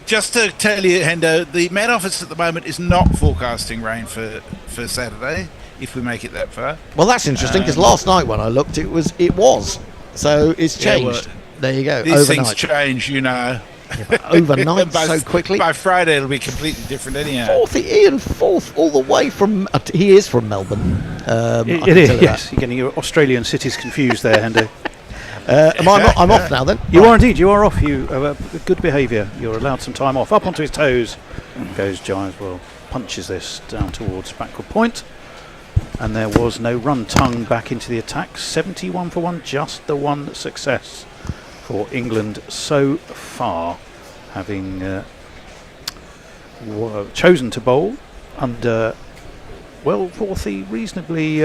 Just to tell you, Hendo, the Met Office at the moment is not forecasting rain for Saturday, if we make it that far. Well, that's interesting because last night when I looked, it was. So it's changed. There you go. These overnight. things change, you know. Yeah, overnight so quickly. By Friday, it'll be completely different anyhow. Fourth all the way from. He is from Melbourne. It is. Yes, you're getting your Australian cities confused there, Hendo. I'm off now then. You are indeed. You are off. You good behaviour. You're allowed some time off. Up onto his toes goes Jaiswal. Punches this down towards backward point, and there was no run. Tongue back into the attack. 71 for 1. Just the one success for England so far, having chosen to bowl under for the reasonably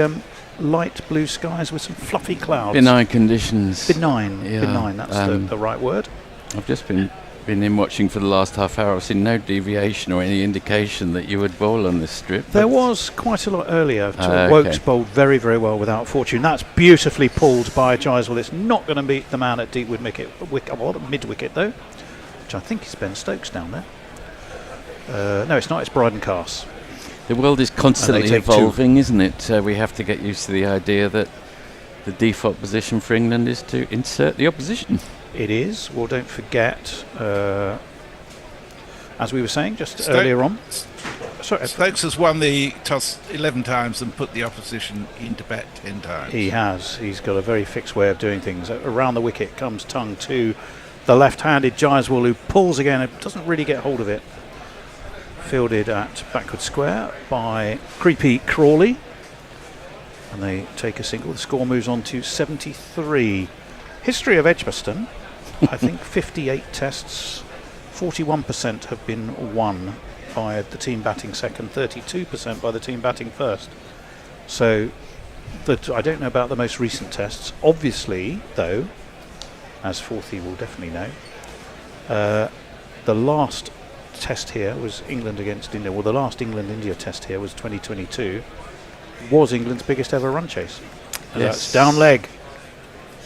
light blue skies with some fluffy clouds. Benign conditions. Benign. Yeah. Benign, that's the right word. I've just been in watching for the last half hour. I've seen no deviation or any indication that you would bowl on this strip. There was quite a lot earlier. Wokes bowled very, very well without fortune. That's beautifully pulled by Jaiswal. It's not going to beat the man at deep mid-wicket though, which I think is Ben Stokes down there. No, it's not. It's Bryden Carse. The world is constantly evolving, isn't it? We have to get used to the idea that the default position for England is to insert the opposition. It is. Well, don't forget, as we were saying just earlier on. Sorry, Stokes has won the toss 11 times and put the opposition into bat 10 times. He has. He's got a very fixed way of doing things. Around the wicket comes Tongue to the left-handed Jaiswal, who pulls again and doesn't really get hold of it. Fielded at backward square by Creepy Crawley. And they take a single. The score moves on to 73. History of Edgbaston. I think 58 tests, 41% have been won by the team batting second, 32% by the team batting first. So I don't know about the most recent tests. Obviously, though, as Forthy will definitely know, the last test here was England against India. Well, the last England-India test here was 2022. Was England's biggest ever run chase. That's down leg.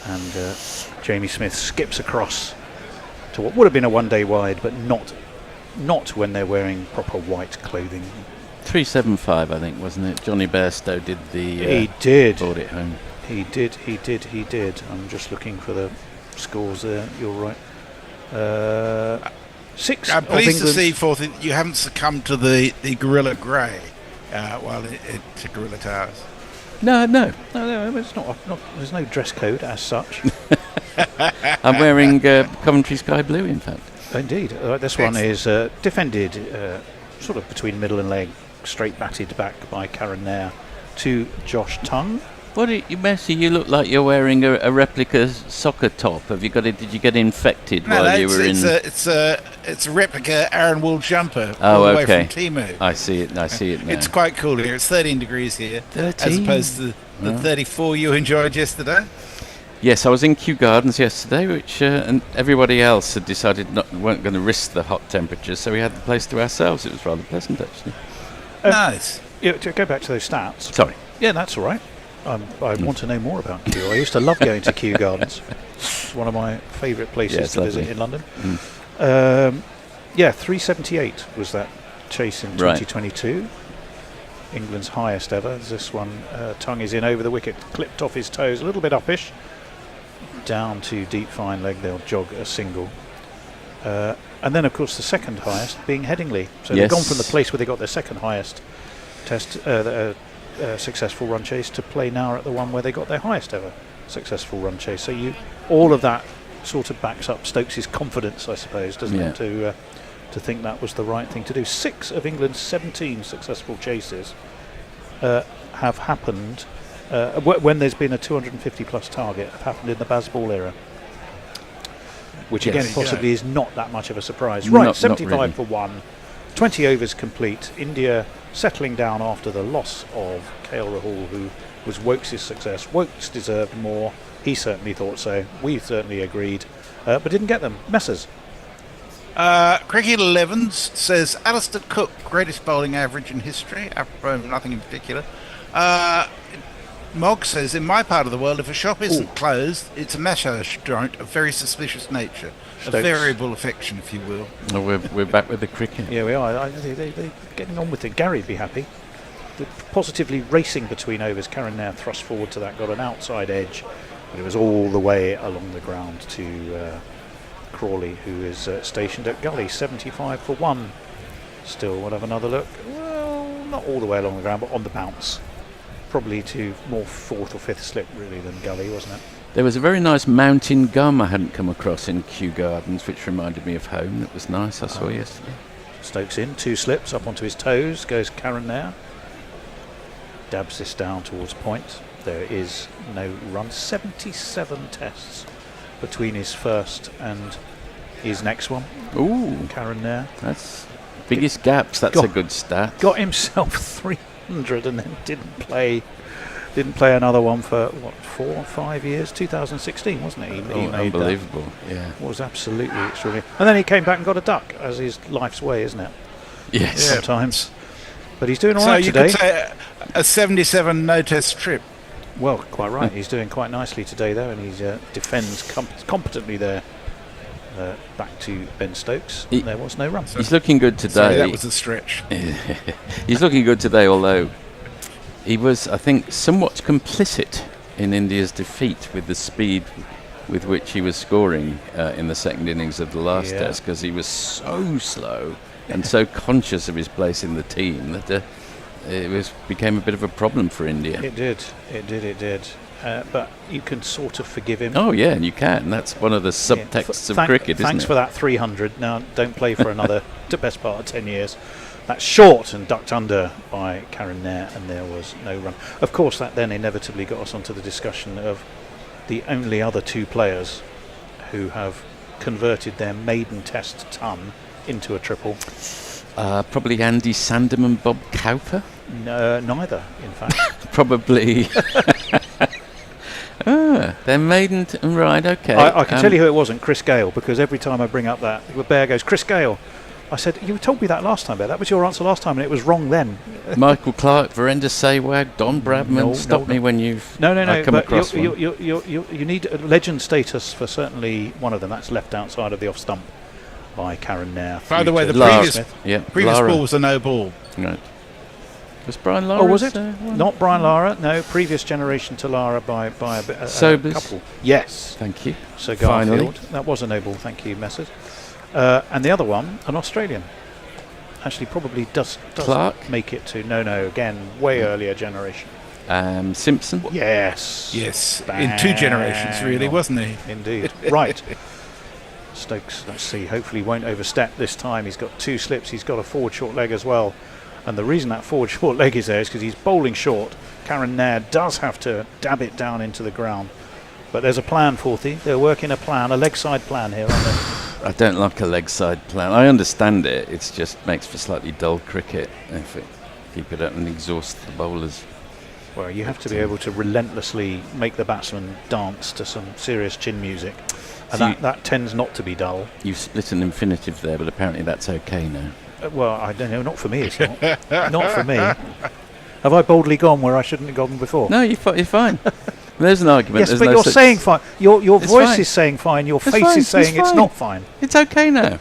And Jamie Smith skips across to what would have been a one-day wide, but not when they're wearing proper white clothing. 375, I think, wasn't it? Johnny Bairstow did the. He did. Brought it home. He did. I'm just looking for the scores there. You're right. 6. I'm pleased to see, Forth, you haven't succumbed to the Gorilla Grey while it's Gorilla Towers. No. It's not. There's no dress code as such. I'm wearing Coventry Sky Blue, in fact. Indeed. This one is defended sort of between middle and leg, straight batted back by Karen Nair to Josh Tongue. What are you, Messi? You look like you're wearing a replica soccer top. Have you got it? Did you get infected while you were in? It's a replica Aaron Wool jumper all the okay. way from Timu. I see it now. It's quite cool here. It's 13 degrees here, 13? as opposed to the 34 you enjoyed yesterday. Yes, I was in Kew Gardens yesterday, which and everybody else had decided weren't going to risk the hot temperatures, so we had the place to ourselves. It was rather pleasant, actually. Nice. Yeah, to go back to those stats. Sorry. Yeah, that's all right. I want to know more about Kew. I used to love going to Kew Gardens. It's one of my favourite places to visit in London. 378 was that chase in 2022. England's highest ever. This one, Tongue is in over the wicket, clipped off his toes, a little bit uppish. Down to deep fine leg, they'll jog a single. And then, of course, the second highest being Headingley. So they've gone from the place where they got their second highest test successful run chase to play now at the one where they got their highest ever successful run chase. So all of that sort of backs up Stokes' confidence, I suppose, doesn't it, to think that was the right thing to do. 6 of England's 17 successful chases have happened when there's been a 250 plus target, have happened in the Bazball era, which again possibly is not that much of a surprise. Right, 75 not really. for 1, 20 overs complete. India settling down after the loss of KL Rahul, who was Wokes' success. Wokes deserved more. He certainly thought so. We certainly agreed, but didn't get them. Messers. Cricket 11s says Alistair Cook, greatest bowling average in history, apropos of nothing in particular. Mog says, in my part of the world, if a shop isn't closed, it's a massage joint of very suspicious nature. Stokes. A variable affection, if you will. Well, we're back with the cricket. Yeah, we are. They're getting on with it. Gary'd be happy. They're positively racing between overs. Karen now thrust forward to that, got an outside edge, but it was all the way along the ground to Crawley, who is stationed at Gully. 75 for 1. Still, we'll have another look. Well, not all the way along the ground, but on the bounce. Probably to more 4th or 5th slip, really, than Gully, wasn't it? There was a very nice mountain gum I hadn't come across in Kew Gardens, which reminded me of home. That was nice, I saw yesterday. Stokes in, 2 slips, up onto his toes, goes Karen there. Dabs this down towards point. There is no run. 77 tests between his first and his next one. Ooh. Karen there. That's biggest gaps, that's a good stat. Got himself 300 and then didn't play another one for 4 or 5 years. 2016, wasn't it? He made unbelievable. Yeah, it was absolutely extraordinary. And then he came back and got a duck, as is life's way, isn't it? Yes, sometimes. But he's doing all right today. So you could say a 77 no-test trip. Well, quite right. He's doing quite nicely today, though, and he defends competently there. Back to Ben Stokes. There was no run. He's looking good today. Sorry, that was a stretch. He's looking good today, although he was, I think, somewhat complicit in India's defeat with the speed with which he was scoring in the second innings of the last test, because he was so slow and so conscious of his place in the team that became a bit of a problem for India. It did. But you can sort of forgive him. Oh yeah, and you can. That's one of the subtexts of cricket, isn't it? Thanks for that 300. Now don't play for another the best part of 10 years. That's short and ducked under by Karen Nair, and there was no run. Of course, that then inevitably got us onto the discussion of the only other 2 players who have converted their maiden test ton into a triple? Probably Andy Sandham and Bob Cowper. No, neither, in fact. Probably. They're maiden. Right, okay. I can tell you who it wasn't, Chris Gale, because every time I bring up that, Bear goes, Chris Gale. I said, you told me that last time, Bear. That was your answer last time, and it was wrong then. Michael Clark, Verenda Saywag, Don Bradman. Stop me when you've No. come across one. You need a legend status for certainly one of them. That's left outside of the off stump by Karen Nair. By the way, the previous ball was a no ball. Right. Was Brian Lara? Oh, was it? Not Brian Lara. No, previous generation to Lara by a couple. Yes. Thank you. Sir Garfield. That was a no ball. Thank you, Messrs. And the other one, an Australian. Actually, probably does Clark? Make it to again, way earlier generation. Simpson? Yes. In 2 generations, really, wasn't he? Indeed. Right. Stokes, let's see, hopefully won't overstep this time. He's got 2 slips. He's got a forward short leg as well. And the reason that forward short leg is there is because he's bowling short. Karen Nair does have to dab it down into the ground. But there's a plan, Forthy. They're working a plan, a leg side plan here, aren't they? I don't like a leg side plan. I understand it. It just makes for slightly dull cricket if it keep it up and exhaust the bowlers. Well, you have to be able to relentlessly make the batsman dance to some serious chin music. And So that tends not to be dull. You've split an infinitive there, but apparently that's okay now. Well, I don't know. Not for me, it's not. Not for me. Have I boldly gone where I shouldn't have gone before? No, you're fine. There's an argument. Yes, There's but no you're such saying fine. Your It's voice fine. is saying fine. Your It's face fine, is saying it's it's not fine. It's okay now.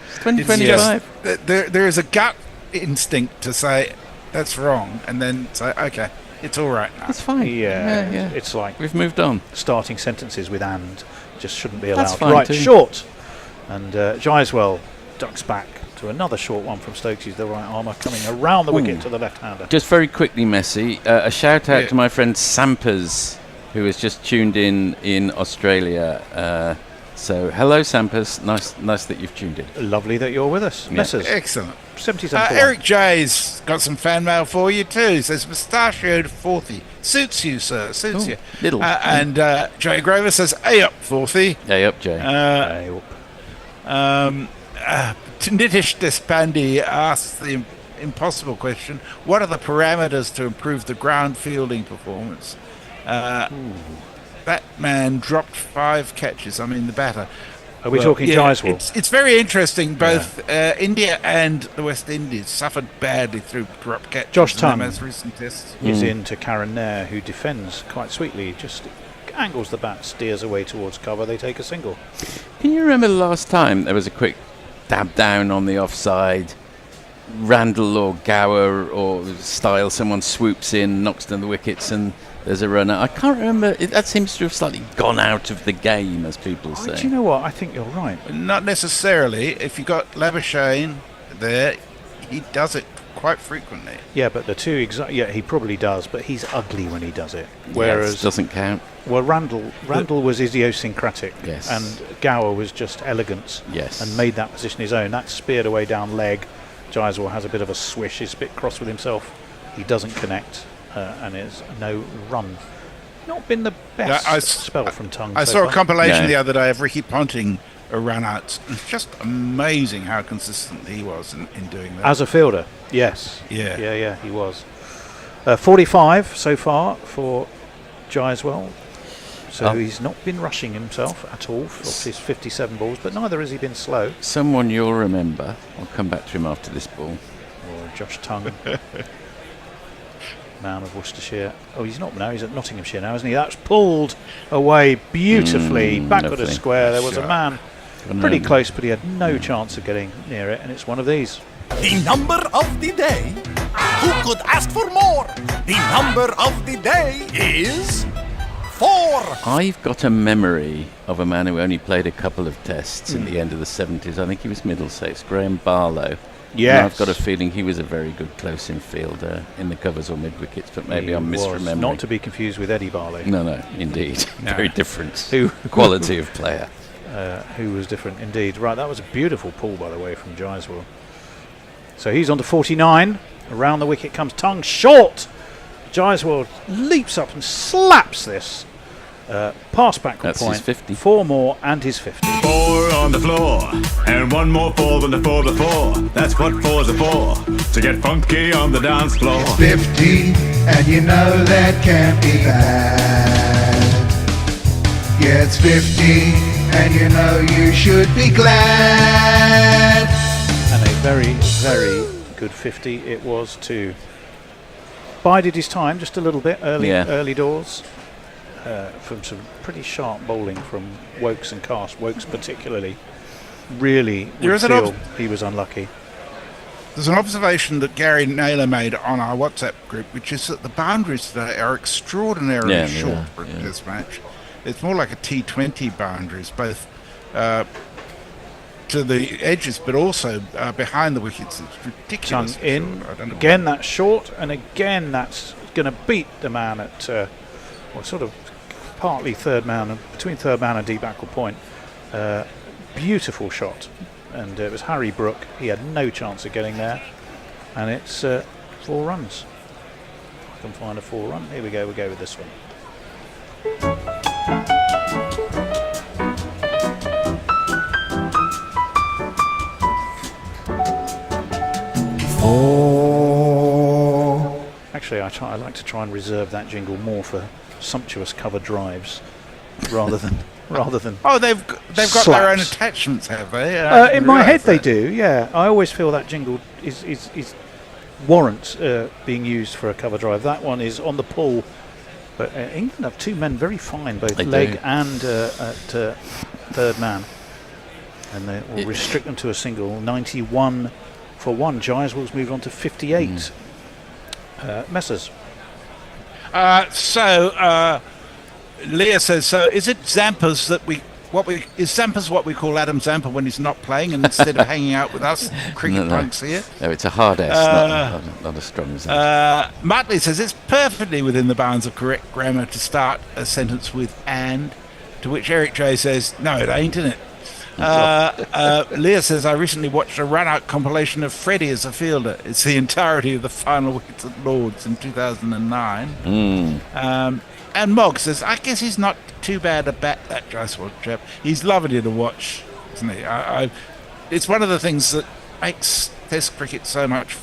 It's 2025. There is a gut instinct to say that's wrong, and then say, okay, it's all right now. It's fine. Yeah. It's like we've moved on. Starting sentences with "and" just shouldn't be allowed. That's fine Right, too. short, and Gyswell ducks back to another short one from Stokes. He's the right armour coming around the wicket to the left-hander. Just very quickly, Messi, a shout out to my friend Sampers, who has just tuned in Australia. So hello, Sampers. Nice that you've tuned in. Lovely that you're with us, Yeah. Messrs. Excellent. 77. Eric J's got some fan mail for you too. He says, mustachioed Forthy. Suits you, sir. Suits you. Little. And Jay Grover says, "Hey up, Forthy." Hey up, Jay. Hey up. Nitish Deshpande asks the impossible question: what are the parameters to improve the ground fielding performance? That man dropped 5 catches. I mean, the batter. Are we talking Gyswell? It's very interesting. Both India and the West Indies suffered badly through drop catches. Josh in their Tongue most recent tests. is into Karen Nair, who defends quite sweetly. Just angles the bat, steers away towards cover. They take a single. Can you remember the last time there was a quick dab down on the offside? Randall or Gower or Style, someone swoops in, knocks down the wickets, and there's a runner. I can't remember. That seems to have slightly gone out of the game, as people say. Do you know what? I think you're right. Not necessarily. If you've got Labuschagne there, he does it quite frequently. Yeah, but the two he probably does, but he's ugly when he does it. Whereas Yes, doesn't count. Well, Randall was idiosyncratic, Yes. and Gower was just elegance, Yes. and made that position his own. That speared away down leg. Gyswell has a bit of a swish. He's a bit cross with himself. He doesn't connect, and is no run. Not been the best spell from Tongue. I so saw far. a compilation the other day of Ricky Ponting run outs. It's just amazing how consistent he was in doing that. As a fielder, yes. Yeah, he was. 45 so far for Gyswell. So he's not been rushing himself at all off his 57 balls, but neither has he been slow. Someone you'll remember. I'll come back to him after this ball. Or Josh Tongue. Man of Worcestershire. Oh, he's not now. He's at Nottinghamshire now, isn't he? That's pulled away beautifully. Backward lovely. of square. There was a man Good pretty man. close, but he had no chance of getting near it, and it's one of these. The number of the day. Who could ask for more? The number of the day is 4. I've got a memory of a man who only played a couple of tests in the end of the 70s. I think he was Middlesex, Graham Barlow. Yes. And I've got a feeling he was a very good close-in fielder in the covers or mid-wickets, but maybe I'm He was misremembering. not to be confused with Eddie Barley. No, indeed. Very different Who- quality of player. Who was different indeed. Right, that was a beautiful pull, by the way, from Gyswell. So he's on to 49. Around the wicket comes Tongue, short. Gyswell leaps up and slaps this. Pass backward That's point. his 50. 4 more and his 50. 4 on the floor. And one more fall than the four before. That's what fours are for, to get funky on the dance floor. 50, and you know that can't be bad. Yeah, it's 50, and you know you should be glad. And a very, very good 50 it was too. Bided his time just a little bit early doors. From some pretty sharp bowling from Wokes and Cast. Wokes particularly really would feel he was unlucky. There's an observation that Gary Naylor made on our WhatsApp group, which is that the boundaries today are extraordinarily short for a test match. It's more like a T20 boundaries, both to the edges but also behind the wickets. It's ridiculous. Tongue in. Again, that's short, and again, that's going to beat the man at, sort of partly third man, between third man and deep ankle point. Beautiful shot. And it was Harry Brook. He had no chance of getting there. And it's 4 runs. I can find a 4 run. Here we go. We'll go with this one. Actually, I like to try and reserve that jingle more for sumptuous cover drives rather than Oh, they've got slaps. their own attachments, have they? In my head they do, yeah. I always feel that jingle is warrants being used for a cover drive. That one is on the pull, but England have 2 men very fine, both leg and at third man, and they will restrict them to a single. 91 for 1. Giles moved on to 58. Messers. Leah says, so is it Zampa's is Zampa's what we call Adam Zampa when he's not playing, and instead of hanging out with us cricket punks here? No, it's a hard S, not a strong Z. Mutley says it's perfectly within the bounds of correct grammar to start a sentence with "and," to which Eric J says, no, it ain't, isn't it? Leah says, I recently watched a run-out compilation of Freddie as a fielder. It's the entirety of the final wickets at Lords in 2009. And Mogg says, I guess he's not too bad a bat, that Jaiswal chap. He's lovely to watch, isn't he? It's one of the things that makes Test cricket so much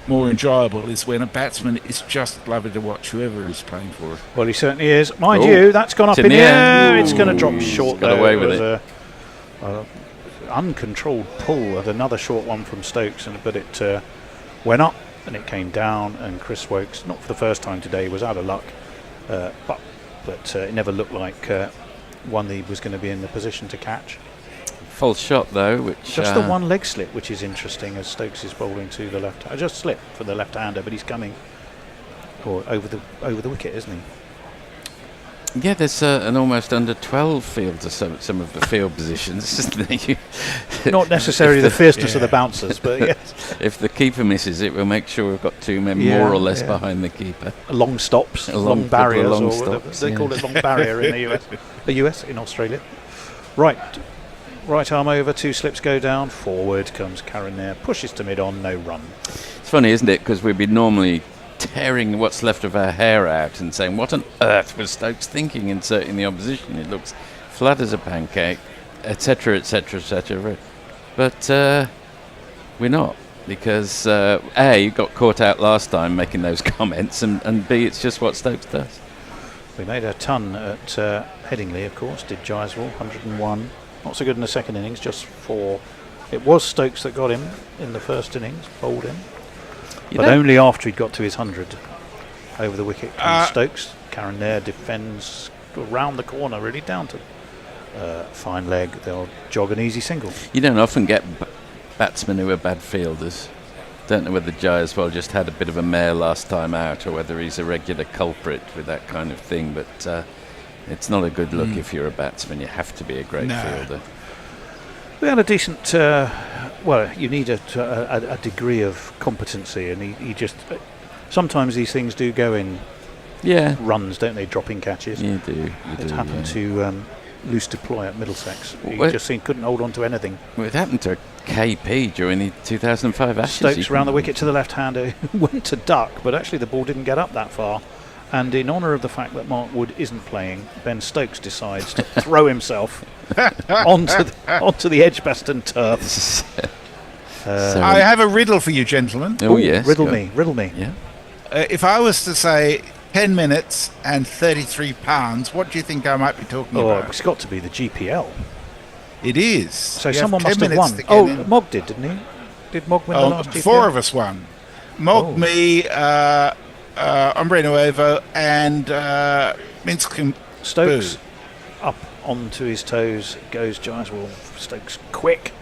more enjoyable is when a batsman is just lovely to watch, whoever is playing for it. Well, he certainly is. Mind you, that's gone up in the air. It's going to drop short. Got away with it. Uncontrolled pull at another short one from Stokes, but it went up and it came down, and Chris Wokes, not for the first time today, was out of luck, but it never looked like one that he was going to be in the position to catch. False shot though, which just the one leg slip, which is interesting as Stokes is bowling to the left. Just slip for the left-hander, but he's coming over the wicket, isn't he? Yeah, there's an almost under 12 field to some of the field positions, isn't there? Not necessarily the fierceness of the bouncers, but yes. If the keeper misses it, we'll make sure we've got 2 men more or less behind the keeper. Long stops, long barriers, long stops, they call it long barrier in the US, in Australia. Right arm over, 2 slips go down, forward comes Karen there, pushes to mid-on, no run. It's funny, isn't it, because we'd be normally tearing what's left of our hair out and saying, what on earth was Stokes thinking inserting the opposition? It looks flat as a pancake, etc, etc, etc. But we're not, because A, you got caught out last time making those comments, and B, it's just what Stokes does. We made a ton at Headingley, of course, did Jaiswal, 101. Not so good in the second innings, just 4. It was Stokes that got him in the first innings, bowled him. But only after he'd got to his 100. Over the wicket comes Stokes. Karen there defends around the corner, really down to fine leg. They'll jog an easy single. You don't often get batsmen who are bad fielders. Don't know whether Jaiswal just had a bit of a mare last time out, or whether he's a regular culprit with that kind of thing. But it's not a good look if you're a batsman. You have to be a great fielder. We had a decent. You need a degree of competency, and he just. Sometimes these things do go in runs, don't they? Dropping catches. You do. It happened to Loose Deploy at Middlesex. He just couldn't hold on to anything. Well, it happened to KP during the 2005 Ashes. Stokes around the wicket to the left-hander, went to duck, but actually the ball didn't get up that far. And in honour of the fact that Mark Wood isn't playing, Ben Stokes decides to throw himself onto the Edgbaston turf. I have a riddle for you, gentlemen. Oh, yes. Riddle me. Yeah. If I was to say 10 minutes and £33, what do you think I might be talking about? It's got to be the GPL. It is. So You someone have must 10 have minutes won. to get Oh, in. Mog did, didn't he? Did Mog win the last GPL? 4 of us won. Mog, me, Hombre Nuevo, and Minsk Stokes up onto his toes, goes Giants. Well, Stokes quick.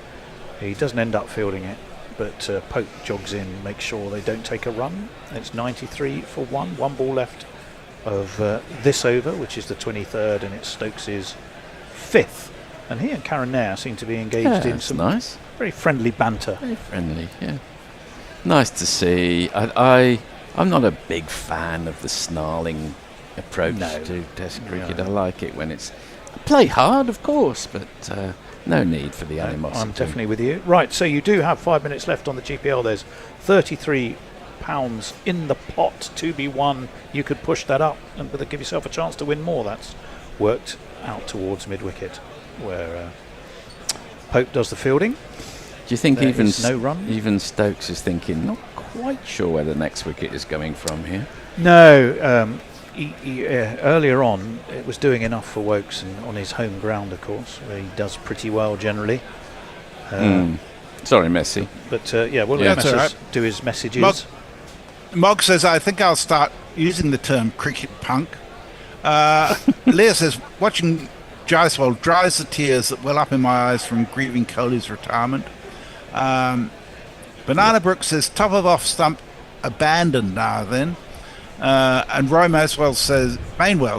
He doesn't end up fielding it, but Pope jogs in, makes sure they don't take a run. It's 93 for 1 ball left of this over, which is the 23rd, and it's Stokes' 5th. And he and Karen Nair seem to be engaged in some very friendly banter. Very friendly, yeah. Nice to see. I'm not a big fan of the snarling approach to Test cricket. I like it when it's play hard, of course, but no need for the animosity. I'm definitely with you. Right, so you do have 5 minutes left on the GPL. There's £33 in the pot to be won. You could push that up and give yourself a chance to win more. That's worked out towards mid-wicket, where Pope does the fielding. Do you think even Stokes is thinking, not quite sure where the next wicket is going from here? No. Earlier on, it was doing enough for Wokes on his home ground, of course, where he does pretty well generally. Sorry, Messi. But we'll let Messi do his messages. Mog says, I think I'll start using the term cricket punk. Leah says, watching Jaiswal dries the tears that well up in my eyes from grieving Kohli's retirement. Banana Brook says, top of off stump abandoned now then. And Roy Mainwell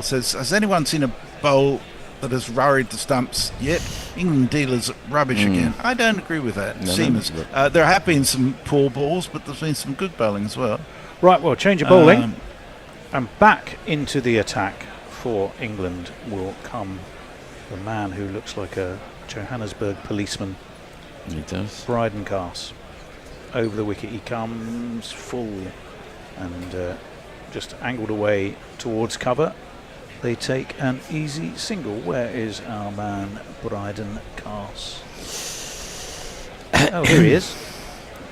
says, has anyone seen a bowl that has worried the stumps yet? England dealers rubbish again. I don't agree with that. There have been some poor balls, but there's been some good bowling as well. Right, well, change of bowling. And back into the attack for England will come the man who looks like a Johannesburg policeman. He does. Bryden Cast. Over the wicket he comes, full, and just angled away towards cover. They take an easy single. Where is our man Bryden Cast? Oh, here he is.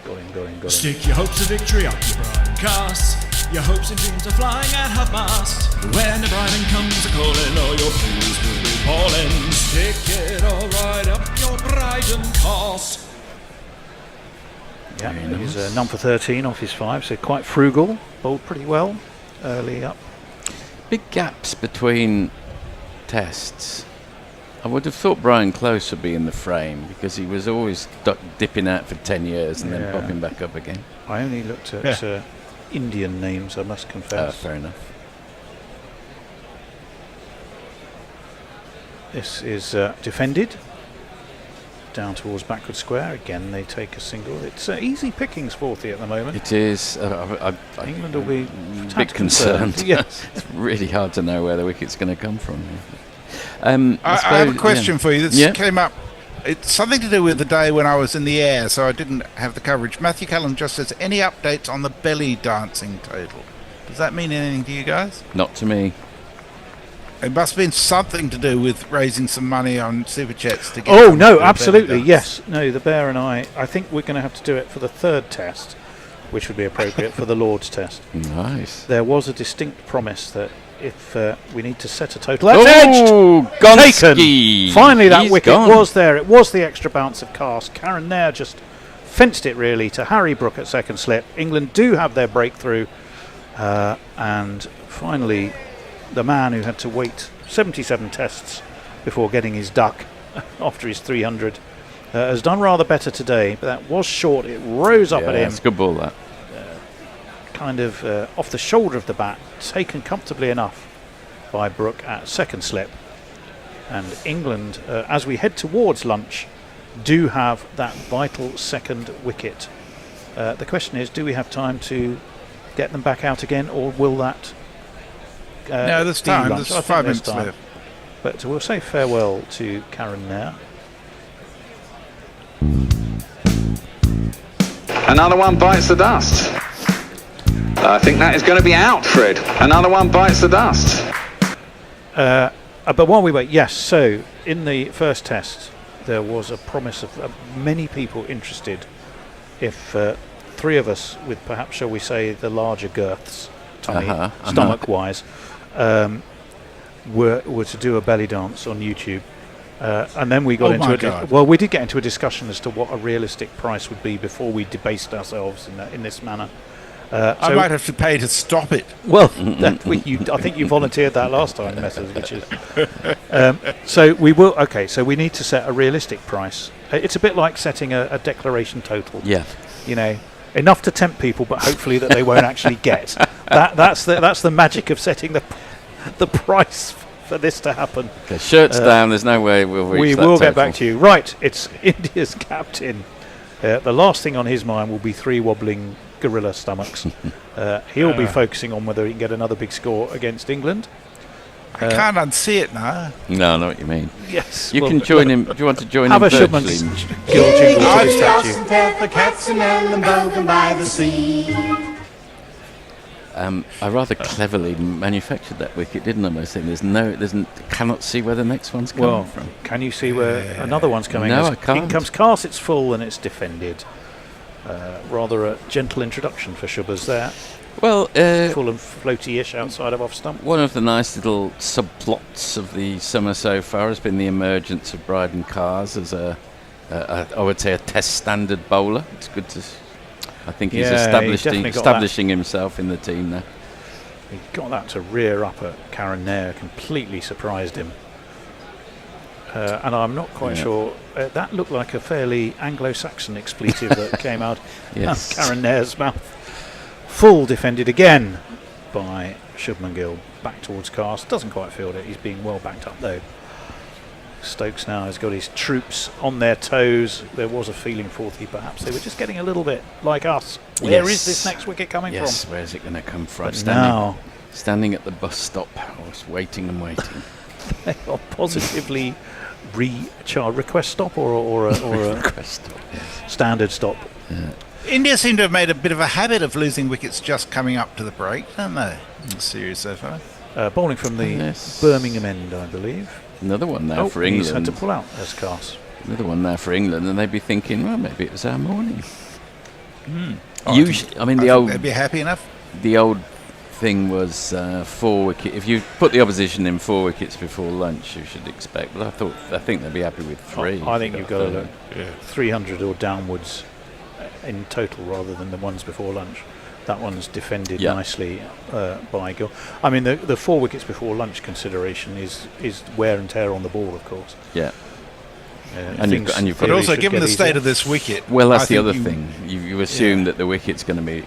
Got him. Stick your hopes of victory up your broadcast. Your hopes and dreams are flying at half mast. When the Bryden comes a calling, all your crews will be falling. Stick it all right up your Bryden Cast. Yeah, he's none for 13 off his 5, so quite frugal. Bowled pretty well early up. Big gaps between tests. I would have thought Brian Close would be in the frame because he was always dipping out for 10 years and then popping back up again. I only looked at Indian names, I must confess. Fair enough. This is defended. Down towards backward square. Again, they take a single. It's easy pickings, Forthy, at the moment. It is. England will be a bit concerned. Yes. It's really hard to know where the wicket's going to come from. I have a question for you. This came up. It's something to do with the day when I was in the air, so I didn't have the coverage. Matthew Callan just says, any updates on the belly dancing total? Does that mean anything to you guys? Not to me. It must have been something to do with raising some money on Super Chats to get... Oh, no, absolutely, yes. No, the Bear and I think we're going to have to do it for the 3rd test, which would be appropriate for the Lord's test. Nice. There was a distinct promise that if we need to set a total... That's edged! Gonski! Taken! Finally, that wicket was there. It was the extra bounce of Cast. Karen Nair just fenced it, really, to Harry Brook at second slip. England do have their breakthrough. And finally... the man who had to wait 77 tests before getting his duck after his 300 has done rather better today, but that was short. It rose up at him. It's a good ball, that. Kind of off the shoulder of the bat, taken comfortably enough by Brook at second slip. And England, as we head towards lunch, do have that vital second wicket. The question is, do we have time to get them back out again, or will that... no, there's time. There's 5 minutes left. But we'll say farewell to Karen Nair. Another one bites the dust. I think that is going to be out, Fred. Another one bites the dust. But while we wait, yes, so in the first test, there was a promise of many people interested if three of us with perhaps, shall we say, the larger girths, tummy, stomach-wise, were to do a belly dance on YouTube. And then we got we did get into a discussion as to what a realistic price would be before we debased ourselves in this manner. I might have to pay to stop it. Well, I think you volunteered that last time, Messrs. Which is so we will. Okay, so we need to set a realistic price. It's a bit like setting a declaration total. Yeah, you know, enough to tempt people, but hopefully that they won't actually get. That's the magic of setting the price for this to happen. Okay, shirts down. There's no way we'll reach that. We will total. get back to you. Right, it's India's captain. The last thing on his mind will be 3 wobbling gorilla stomachs. He'll be focusing on whether he can get another big score against England. I can't unsee it now. No, I know what you mean. Yes. You can join him. Do you want to join have him a Shubman's Guild jingle to the statue. The cats and Ellenbogen by the sea. I rather cleverly manufactured that wicket, didn't I? Most thing. Cannot see where the next one's coming from. Can you see where another one's coming? No, I can't. In comes Cast, it's full and it's defended. Rather a gentle introduction for Shubbers there. Well, full and floaty-ish outside of off stump. One of the nice little subplots of the summer so far has been the emergence of Bryden Cars as I would say a test standard bowler. It's good to. I think he's establishing himself in the team now. He got that to rear up at Karen Nair, completely surprised him. And I'm not quite sure. That looked like a fairly Anglo-Saxon expletive that came out of Karen Nair's mouth. Full defended again by Shubman Gill. Back towards Cast. Doesn't quite field it. He's being well backed up though. Stokes now has got his troops on their toes. There was a feeling, Forthy, perhaps they were just getting a little bit like us. Where is this next wicket coming from? Yes, where is it going to come from? Now, standing at the bus stop, just waiting and waiting. They are positively request stop or a request stop, standard stop. Yeah. India seem to have made a bit of a habit of losing wickets just coming up to the break, don't they? In the series so far. Bowling from the Birmingham end, I believe. Another one now for England. He's had to pull out as Cast. Another one there for England, and they'd be thinking, well, maybe it was our morning. Usually, I mean, they'd be happy enough. The old thing was 4 wicket. If you put the opposition in 4 wickets before lunch, you should expect. But I think they'd be happy with 3. I think you've got to look 300 or downwards in total rather than the ones before lunch. That one's defended nicely by Gill. I mean, the 4 wickets before lunch consideration is wear and tear on the ball, of course. Yeah. But also, given the state of this wicket, well, that's the other thing. You assume that the wicket's going to be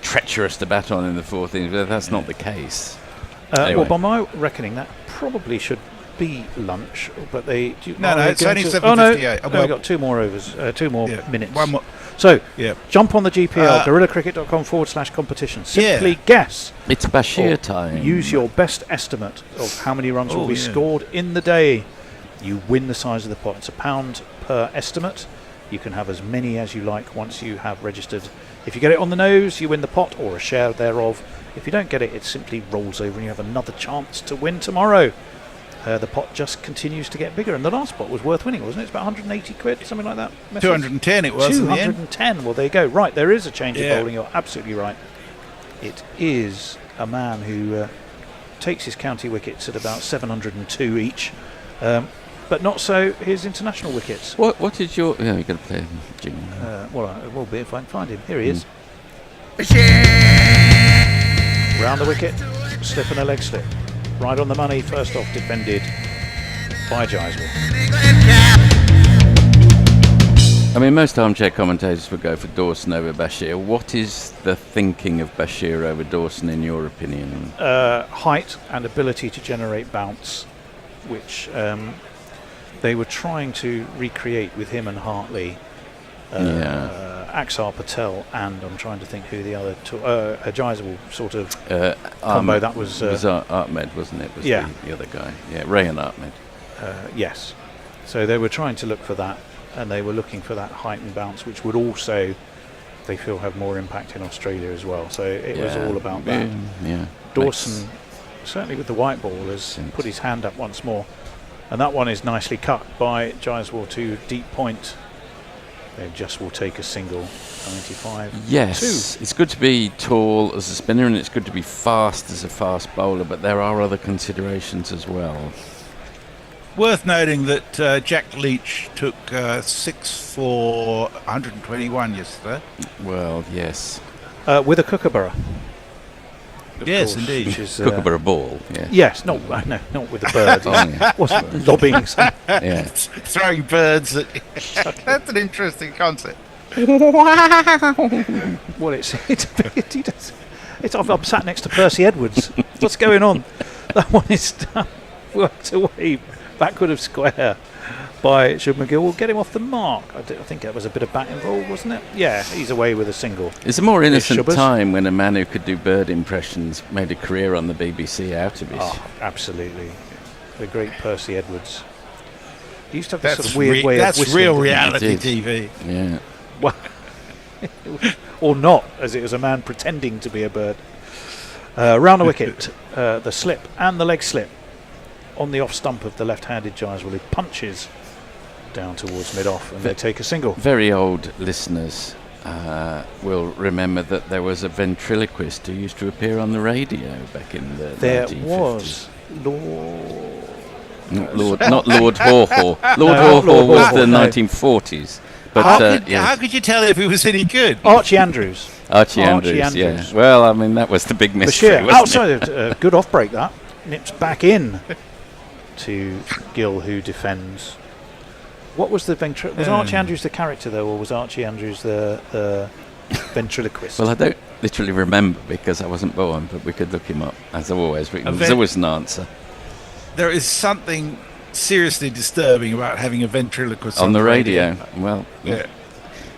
treacherous to bat on in the 4th innings, but that's not the case. Anyway. Well, by my reckoning, that probably should be lunch, but they. No, it's only 7:58. Oh, no, we've got 2 more overs, 2 more minutes. One more. So, jump on the GPL, guerrillacricket.com/competition. Simply guess. It's Bashir time. Use your best estimate of how many runs will be scored in the day. You win the size of the pot. It's £1 per estimate. You can have as many as you like once you have registered. If you get it on the nose, you win the pot or a share thereof. If you don't get it, it simply rolls over and you have another chance to win tomorrow. The pot just continues to get bigger, and the last pot was worth winning, wasn't it? It's about 180 quid, something like that. 210 it was. 210. Well, there you go. Right, there is a change of bowling. You're absolutely right. It is a man who takes his county wickets at about 702 each, but not so his international wickets. What is your? Yeah, you're going to play him. Well, it will be if I can find him. Here he is. Round the wicket, slip and a leg slip. Right on the money, first off, defended by Jaiswal. I mean, most armchair commentators would go for Dawson over Bashir. What is the thinking of Bashir over Dawson, in your opinion? Height and ability to generate bounce, which they were trying to recreate with him and Hartley. Axar Patel and I'm trying to think who the other Jaiswal sort of combo that was. It was Ahmed, wasn't it? Was the other guy. Yeah, Ray and Ahmed. Yes. So they were trying to look for that, and they were looking for that height and bounce, which would also they feel have more impact in Australia as well. So it was all about that. Yeah. Dawson, certainly with the white ball, has put his hand up once more. And that one is nicely cut by Jaiswal to deep point. They just will take a single, 95. Yes, it's good to be tall as a spinner, and it's good to be fast as a fast bowler, but there are other considerations as well. Worth noting that Jack Leach took 6 for 121 yesterday. Well, yes. With a kookaburra. Yes, course, indeed. Which is, Kookaburra ball, yeah. Yes, not with the bird. Wasn't lobbing some. Yeah. Throwing birds at... That's an interesting concept. Well, I'm sat next to Percy Edwards. What's going on? That one is worked away backward of square by Shub McGill. We'll get him off the mark. I think that was a bit of bat involved, wasn't it? Yeah, he's away with a single. It's a more innocent time when a man who could do bird impressions made a career on the BBC out of it. Oh, absolutely. The great Percy Edwards. He used to have this sort of weird way of whistling. That's real reality TV. Yeah. Well, or not, as it was a man pretending to be a bird. Round the wicket, the slip and the leg slip on the off stump of the left-handed Jaiswal, who punches down towards mid-off, and they take a single. Very old listeners will remember that there was a ventriloquist who used to appear on the radio back in the 1950s. There was not Lord Hawthorne. Lord Hawthorne was the 1940s. But how could you tell if he was any good? Archie Andrews. Archie Andrews, yeah. Well, I mean, that was the big mystery, wasn't it? Good off-break, that. Nips back in to Gill, who defends. What was the was Archie Andrews the character, though, or was Archie Andrews the ventriloquist? Well, I don't literally remember because I wasn't born, but we could look him up, as always. There's always an answer. There is something seriously disturbing about having a ventriloquist on the radio. Well, yeah.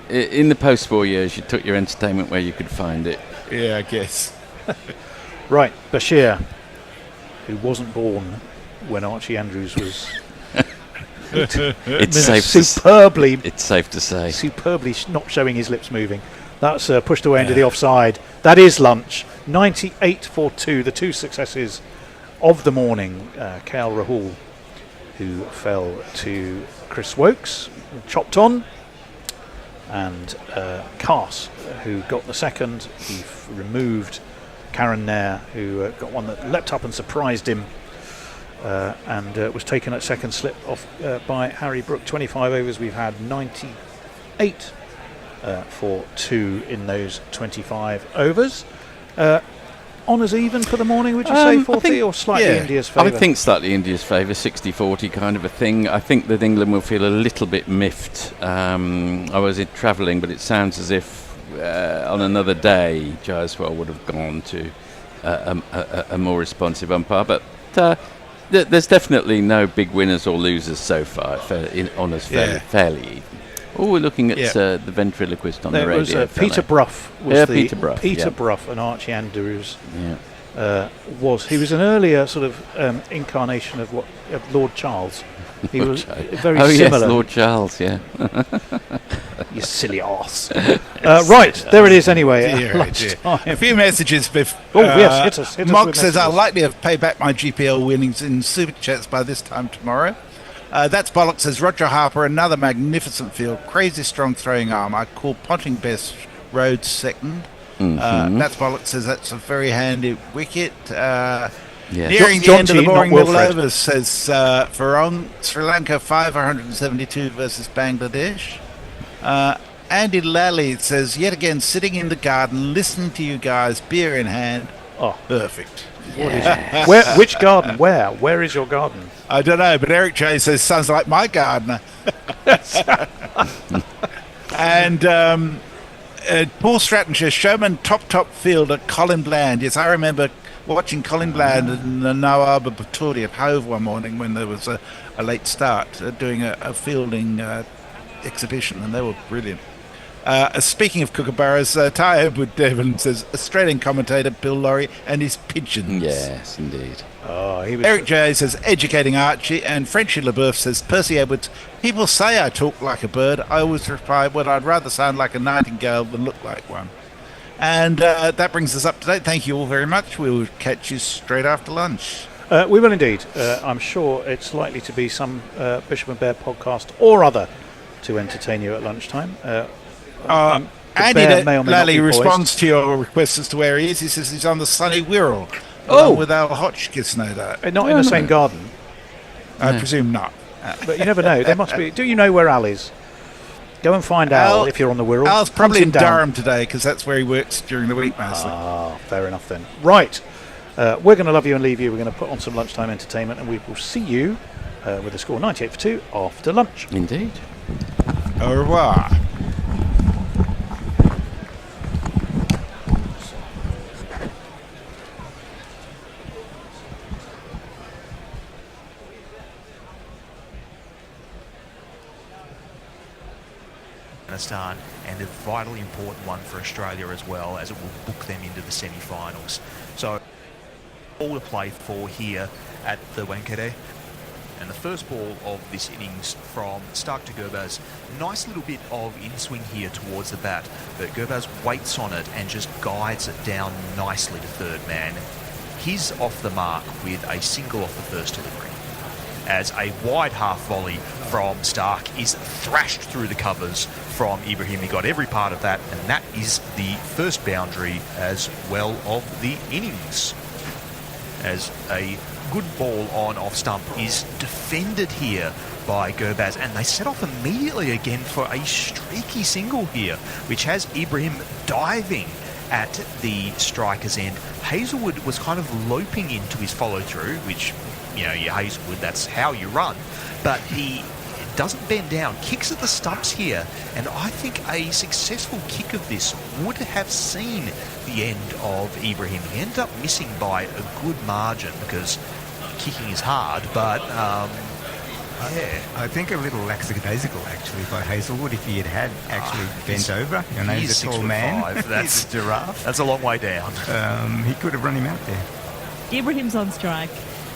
In the post-war years, you took your entertainment where you could find it. Yeah, I guess. Right, Bashir, who wasn't born when Archie Andrews was... It's safe to say. Superbly not showing his lips moving. That's pushed away into the offside. That is lunch. 98 for 2, the two successes of the morning. KL Rahul, who fell to Chris Wokes, chopped on, and Cass, who got the second. He removed Karen Nair, who got one that leapt up and surprised him, and was taken at second slip off by Harry Brook. 25 overs, we've had 98 for 2 in those 25 overs. Honours even for the morning, would you say, 40, or slightly India's favour? I think slightly India's favour, 60-40 kind of a thing. I think that England will feel a little bit miffed. I was travelling, but it sounds as if on another day Jaiswal would have gone to a more responsive umpire. But there's definitely no big winners or losers so far. Honours fairly even. Oh, we're looking at the ventriloquist on the radio. There was Peter Brough. Peter Brough. Peter Brough and Archie Andrews. He was an earlier sort of incarnation of Lord Charles. He was very similar. Yes, Lord Charles. Yeah. You silly arse. Right, there it is. Anyway, a few messages before. Yes, hit us. Mog says I'll likely have paid back my GPL winnings in super chats by this time tomorrow. That's Bollocks says Roger Harper, another magnificent field, crazy strong throwing arm. I call Ponting best, Rhodes second. That's Bollocks says that's a very handy wicket. Nearing the end of the boring middle overs, says Farong, Sri Lanka 572 versus Bangladesh. Andy Lally says, yet again sitting in the garden, listening to you guys, beer in hand. Oh, perfect. Yeah. Which garden? Where is your garden? I don't know, but Eric J says sounds like my gardener. And Paul Stratton says showman top fielder Colin Bland. Yes, I remember watching Colin Bland and Nawab Baturi at Hove one morning when there was a late start doing a fielding exhibition, and they were brilliant. Speaking of kookaburras, Ty Edward Devon says Australian commentator Bill Laurie and his pigeons. Yes, indeed. Oh, he was. Eric J says educating Archie, and Frenchy LeBeuf says Percy Edwards. People say I talk like a bird. I always reply, well, I'd rather sound like a nightingale than look like one. And that brings us up to date. Thank you all very much. We'll catch you straight after lunch. We will indeed. I'm sure it's likely to be some Bishop and Bear podcast or other to entertain you at lunchtime. Andy Lally responds to your request as to where he is. He says he's on the sunny Wirral. With our Hotchkiss, no doubt. Not in the same garden. I presume not. But you never know. There must be. Do you know where Al is? Go and find Al if you're on the Wirral. Al's probably in Durham today because that's where he works during the week mostly. Ah, fair enough then. Right. We're going to love you and leave you. We're going to put on some lunchtime entertainment, and we will see you with a score 98-2 after lunch. Indeed. Au revoir. Afghanistan, and a vitally important one for Australia as well, as it will book them into the semi-finals. So all to play for here at the Wankhede. And the first ball of this innings from Stark to Gurbaz. Nice little bit of in-swing here towards the bat, but Gurbaz waits on it and just guides it down nicely to third man. He's off the mark with a single off the first delivery, as a wide half volley from Stark is thrashed through the covers from Ibrahim. He got every part of that, and that is the first boundary as well of the innings. As a good ball on off stump is defended here by Gurbaz, and they set off immediately again for a streaky single here, which has Ibrahim diving at the striker's end. Hazelwood was kind of loping into his follow-through, which, you know, you're Hazelwood, that's how you run, but he doesn't bend down, kicks at the stumps here, and I think a successful kick of this would have seen the end of Ibrahim. He ended up missing by a good margin because kicking is hard, but yeah. I think a little lackadaisical actually by Hazelwood if he had actually bent over. You know, he's a tall man. That's he's a giraffe. That's a long way down. He could have run him out there. Ibrahim's on strike,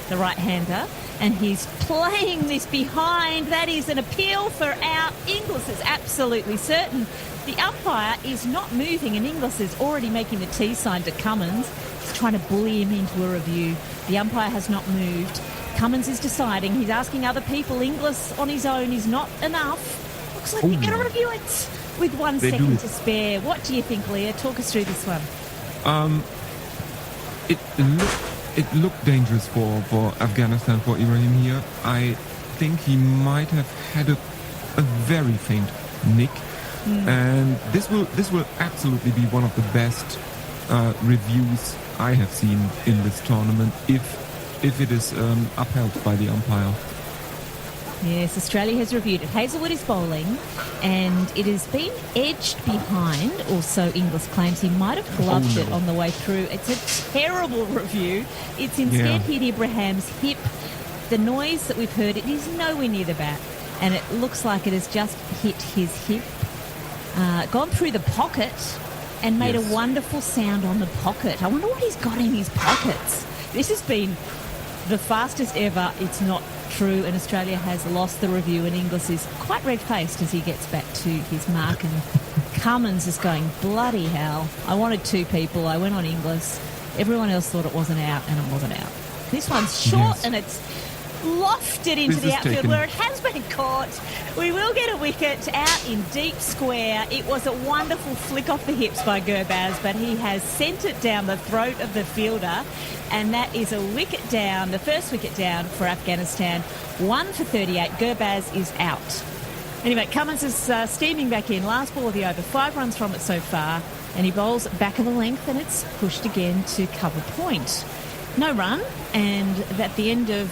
the right-hander, and he's playing this behind. That is an appeal for out. Inglis is absolutely certain. The umpire is not moving, and Inglis is already making the T sign to Cummins. He's trying to bully him into a review. The umpire has not moved. Cummins is deciding. He's asking other people. Inglis on his own is not enough. Looks like they're going to review it with 1 second to spare. What do you think, Leah? Talk us through this one. It looked dangerous for Afghanistan, for Ibrahim here. I think he might have had a very faint nick, and this will absolutely be one of the best reviews I have seen in this tournament if it is upheld by the umpire. Yes, Australia has reviewed it. Hazelwood is bowling, and it has been edged behind, or so Inglis claims. He might have gloved it on the way through. It's a terrible review. It's instead hit Ibrahim's hip. The noise that we've heard, it is nowhere near the bat, and it looks like it has just hit his hip, gone through the pocket, and made a wonderful sound on the pocket. I wonder what he's got in his pockets. This has been the fastest ever. It's not true, and Australia has lost the review, and Inglis is quite red-faced as he gets back to his mark, and Cummins is going, bloody hell. I wanted two people. I went on Inglis. Everyone else thought it wasn't out, and it wasn't out. This one's short, and it's lofted into the outfield where it has been caught. We will get a wicket out in deep square. It was a wonderful flick off the hips by Gurbaz, but he has sent it down the throat of the fielder, and that is a wicket down, the first wicket down for Afghanistan. 1 for 38. Gurbaz is out. Anyway, Cummins is steaming back in. Last ball of the over. 5 runs from it so far, and he bowls back of the length, and it's pushed again to cover point. No run, and at the end of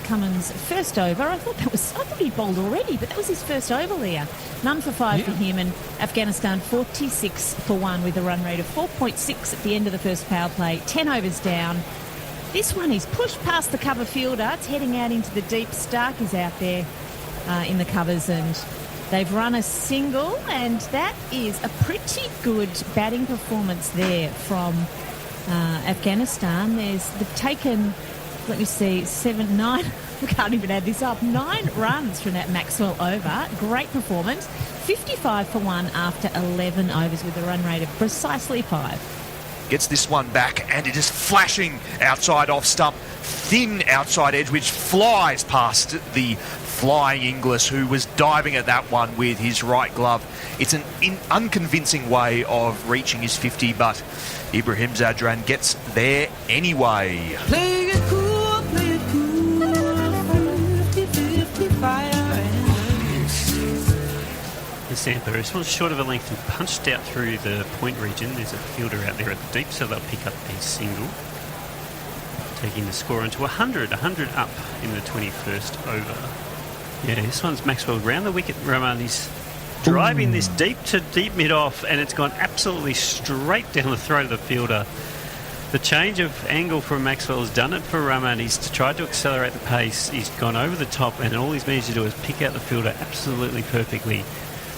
Cummins' first over, I thought he bowled already, but that was his first over there. None for 5 for him, and Afghanistan 46 for 1 with a run rate of 4.6 at the end of the first power play. 10 overs down. This one is pushed past the cover fielder. It's heading out into the deep. Stark is out there in the covers, and They've run a single, and that is a pretty good batting performance there from Afghanistan. They've taken, let me see, 7, 9, I can't even add this up, 9 runs from that Maxwell over. Great performance. 55 for 1 after 11 overs with a run rate of precisely 5. Gets this one back, and it is flashing outside off stump. Thin outside edge, which flies past the flying Inglis, who was diving at that one with his right glove. It's an unconvincing way of reaching his 50, but Ibrahim Zadran gets there anyway. Play it cool, 50-50 fire and ice. The Zampa is one short of a length and punched out through the point region. There's a fielder out there at the deep, so they'll pick up a single, taking the score into 100 up in the 21st over. Yeah, this one's Maxwell round the wicket. Ramani's driving this deep to deep mid-off, and it's gone absolutely straight down the throat of the fielder. The change of angle from Maxwell has done it for Rahman. He's tried to accelerate the pace. He's gone over the top, and all he's managed to do is pick out the fielder absolutely perfectly.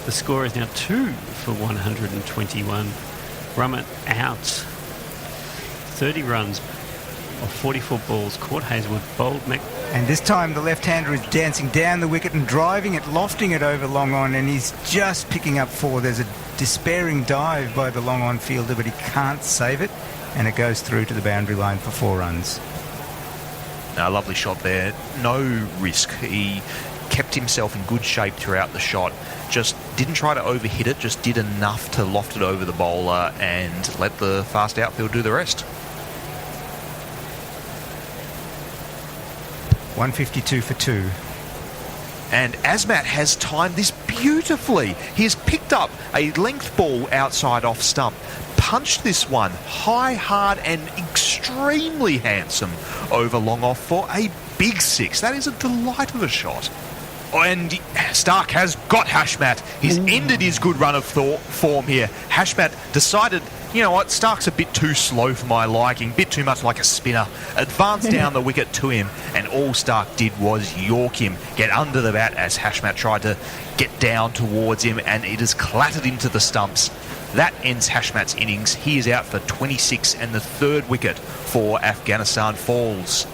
The score is now 2 for 121. Rahman out. 30 runs of 44 balls. Caught Hazelwood, bowled and this time the left-hander is dancing down the wicket and driving it, lofting it over long on, and he's just picking up 4. There's a despairing dive by the long on fielder, but he can't save it, and it goes through to the boundary line for 4 runs. A lovely shot there. No risk. He kept himself in good shape throughout the shot. Just didn't try to overhit it, just did enough to loft it over the bowler and let the fast outfield do the rest. 152 for 2. And Azmat has timed this beautifully. He has picked up a length ball outside off stump, punched this one high, hard and extremely handsome over long off for a big 6. That is a delight of a shot. And Stark has got Hashmat. He's ended his good run of form here. Hashmat decided, you know what, Stark's a bit too slow for my liking, bit too much like a spinner. Advanced down the wicket to him, and all Stark did was york him, get under the bat as Hashmat tried to get down towards him, and it has clattered into the stumps. That ends Hashmat's innings. He is out for 26, and the 3rd wicket for Afghanistan falls.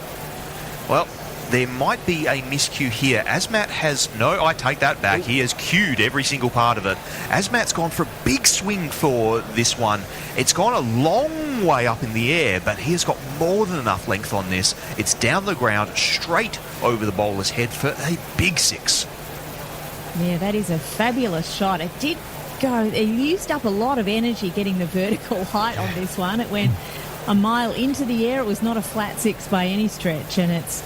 Well, there might be a miscue here. Azmat has... No, I take that back. He has cued every single part of it. Azmat's gone for a big swing for this one. It's gone a long way up in the air, but he has got more than enough length on this. It's down the ground, straight over the bowler's head for a big 6. Yeah, that is a fabulous shot. It did go... It used up a lot of energy getting the vertical height on this one. It went a mile into the air. It was not a flat 6 by any stretch, and it's